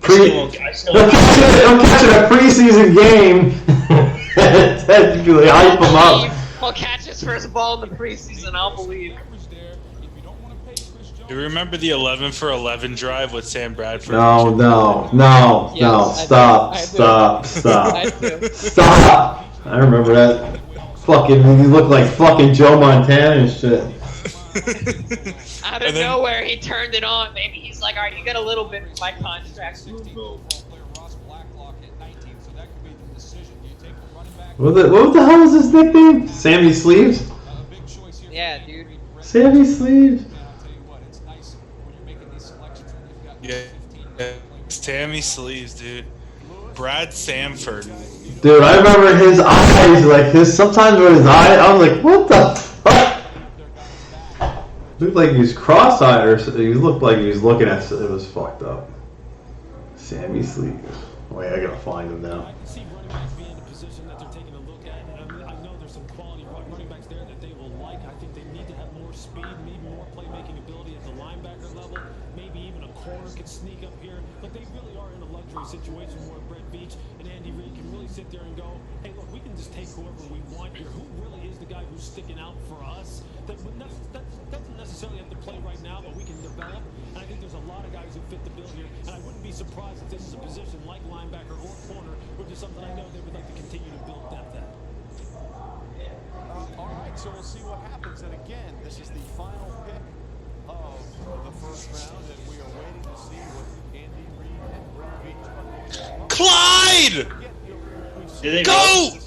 He'll catch it a preseason game. Technically, hype him up. He'll catch his first ball in the preseason, I'll believe. You remember the 11 for 11 drive with Sam Bradford? No, Yes, stop. I do. Stop. I remember that. Fucking, he looked like fucking Joe Montana and shit. Out of nowhere, he turned it on. Maybe he's like, alright, you get a little bit of my contract. What the hell was his nickname? Sammy Sleeves? Yeah, dude. Sammy Sleeves? Yeah, it's Tammy Sleeves, dude. Brad Samford. Dude, I remember his eyes, like sometimes with his eye, I was like, what the fuck? Looked like he was cross-eyed, or he looked like he was looking at it. Was fucked up. Sammy Sleeves. Wait, I gotta find him now. Situation where Brett Veach and Andy Reid can really sit there and go, hey, look, we can just take whoever we want here. Who really is the guy who's sticking out for us? That doesn't necessarily have to play right now, but we can develop. And I think there's a lot of guys who fit the bill here. And I wouldn't be surprised if this is a position like linebacker or corner, which is something I know they would like to continue to build depth at. All right, so we'll see what happens. And again, this is the final pick of the first round, and we are waiting to see what Andy Reid and Brett Veach are going to do. Clyde! Go!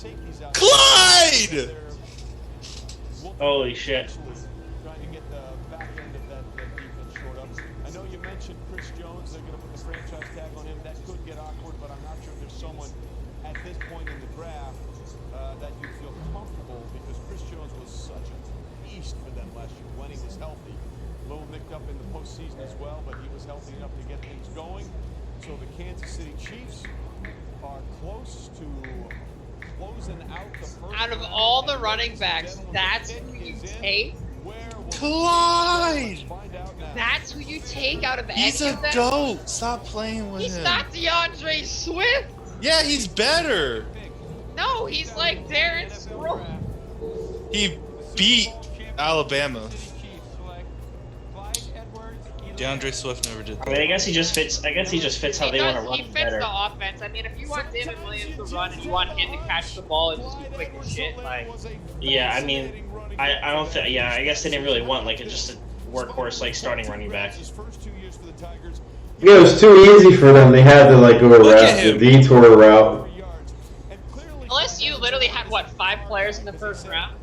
Clyde! Holy shit. Trying to get the back end of that defense short up. I know you mentioned Chris Jones. They're going to put the franchise tag on him. That could get awkward, but I'm not sure there's someone at this point in the draft that you feel comfortable, because Chris Jones was such a beast for them last year when he was healthy. A little nicked up in the postseason as well, but he was healthy enough to get things going. So the Kansas City Chiefs are close to closing out the first. Out of all the running backs, that's who you take? Clyde! That's who you take out of He's any a of them? goat. Stop playing with He's him. not DeAndre Swift. Yeah, he's better. No, he's like Darren Sproles. He beat Alabama. DeAndre Swift never did that. I mean, I guess he just fits how they want to run He it fits better. the offense. I mean, if you want David Williams to run and you want him to catch the ball and just be quick as shit, like... Yeah, I mean, I don't think. Yeah, I guess they didn't really want like just a workhorse like starting running back. Yeah, it was too easy for them. They had to like go around the detour route. LSU literally had, what, 5 players in the first round?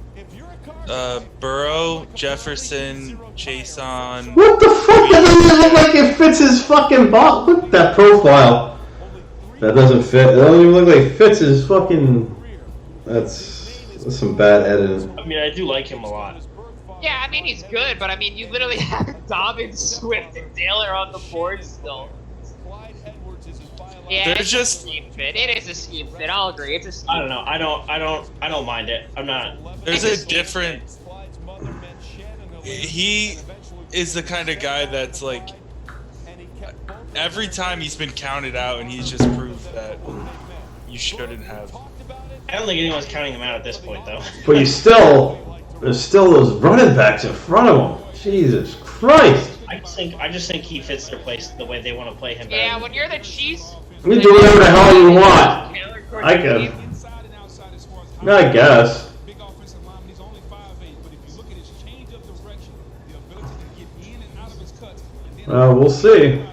Burrow, Jefferson, Chason. What the fuck? That doesn't look like it fits his fucking body. Look at that profile. That doesn't fit. It doesn't even look like it fits his fucking. That's some bad editing. I mean, I do like him a lot. Yeah, I mean he's good, but I mean you literally have Dobbins, Swift, and Taylor on the board still. Yeah, They're it's just- a scheme fit. It is a scheme fit. I'll agree. It's a scheme. I don't know. I don't mind it. I'm not. There's a different. He is the kind of guy that's like. Every time he's been counted out, and he's just proved that you shouldn't have. I don't think anyone's counting him out at this point, though. But there's still those running backs in front of him. Jesus Christ! I just think he fits their place the way they want to play him. better. Yeah, when you're the Chiefs. You do whatever the hell you want. I guess. I guess. We'll see.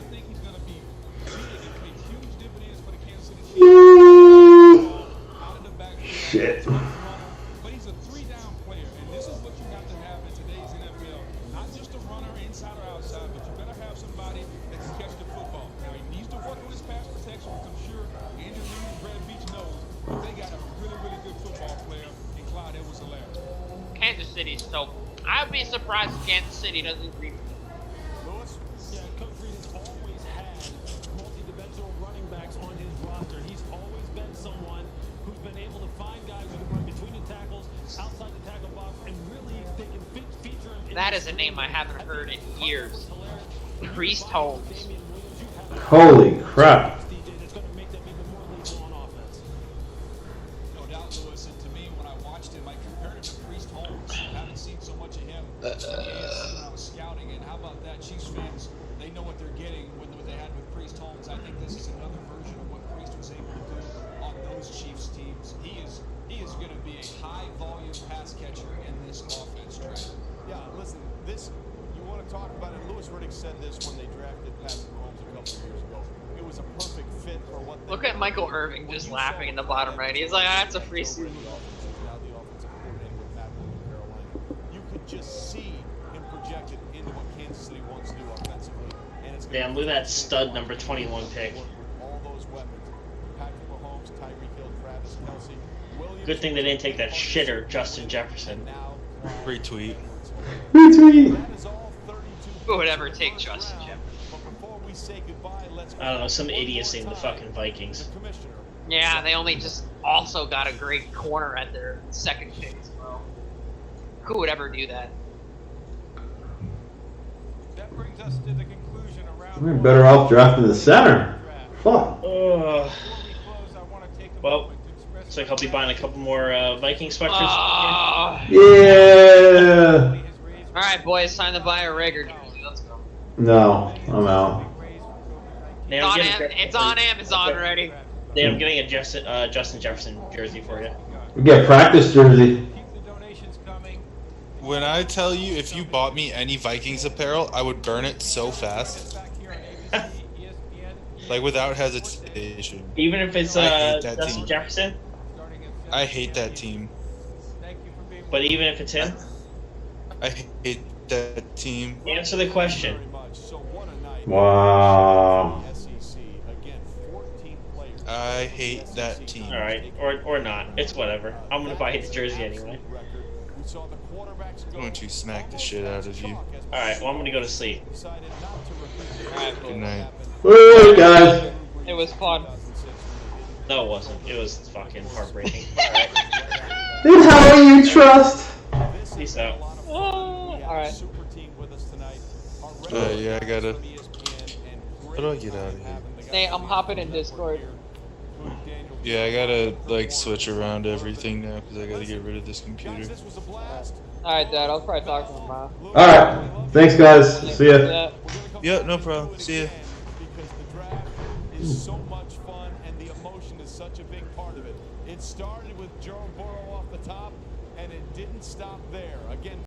Shit. But he's a three-down player, and this is what you have to have in today's NFL. Not just a runner inside or outside, but you better have somebody that can catch the football. Now, he needs to work on his pass protection, which I'm sure Andy Reid and Brad Beach knows. But they got a really, really good football player in Clyde Edwards-Helaire. Kansas City's so. I'd be surprised if Kansas City doesn't agree. Yeah, Coach Reid has always had multi-dimensional running backs on his roster. He's always been someone who's been able to find guys who can run between the tackles, outside the tackle box, and really they can feature him. That is a name I haven't heard in years. Priest Holmes. Holy crap. No doubt, Lewis. And to me, when I watched him, I compared him to Priest Holmes. I haven't seen so much of him when I was scouting. And how about that? Chiefs fans, they know what they're getting with what they had with Priest Holmes. I think this is another version of what Priest was able to do on those Chiefs teams. He is going to be a high-volume pass catcher in this offense, Trent. Yeah, listen, this, you want to talk about it. Lewis Riddick said this when they drafted Patrick Mahomes a couple of years ago. It was a perfect fit for what they Look at Michael Irving just laughing in the bottom right. He's like, that's a free season. now the offensive coordinator with Matt Rule in Carolina. You could just see him projected into what Kansas City wants to do offensively. And it's Damn, look at that stud number 21 pick. all those weapons. Patrick Mahomes, Tyreek Hill, Travis Kelce, Williams. Good thing they didn't take that shitter, Justin Jefferson. Retweet. Retweet. Who would ever take Justin Jefferson? I don't know, some idiocy in the fucking Vikings. Yeah, they only just also got a great corner at their second pick as well. Who would ever do that? That brings us to the conclusion around. We're better off drafting the center. Fuck. Well, looks like I'll be buying a couple more Viking specters. Yeah. All right, boys, time to buy a Rager jersey. Let's go. No, I'm out. It's on Amazon already. Yeah, I'm getting a Justin Jefferson jersey for you. We get practice jersey. When I tell you, if you bought me any Vikings apparel, I would burn it so fast. Like, without hesitation. Even if it's I hate that Justin team. Jefferson? I hate that team. But even if it's him? I hate that team. Answer the question. Wow. I hate that team. Alright, or not. It's whatever. I'm gonna buy his jersey anyway. I'm going to smack the shit out of you. Alright, well I'm gonna go to sleep. Good night. Wait, guys. It was fun. No, it wasn't. It was fucking heartbreaking. Alright. In how you trust. Peace out. Alright. Yeah, I gotta. How do I get out of here? Nate, I'm hopping in Discord. Yeah, I gotta like switch around everything now because I gotta get rid of this computer. Alright, Dad, I'll probably talk to him tomorrow. Alright. Thanks, guys. See ya. Yeah, no problem. See ya. Is so much fun and the emotion is such a big part of it. It started with Joe Burrow off the top and it didn't stop there. Again,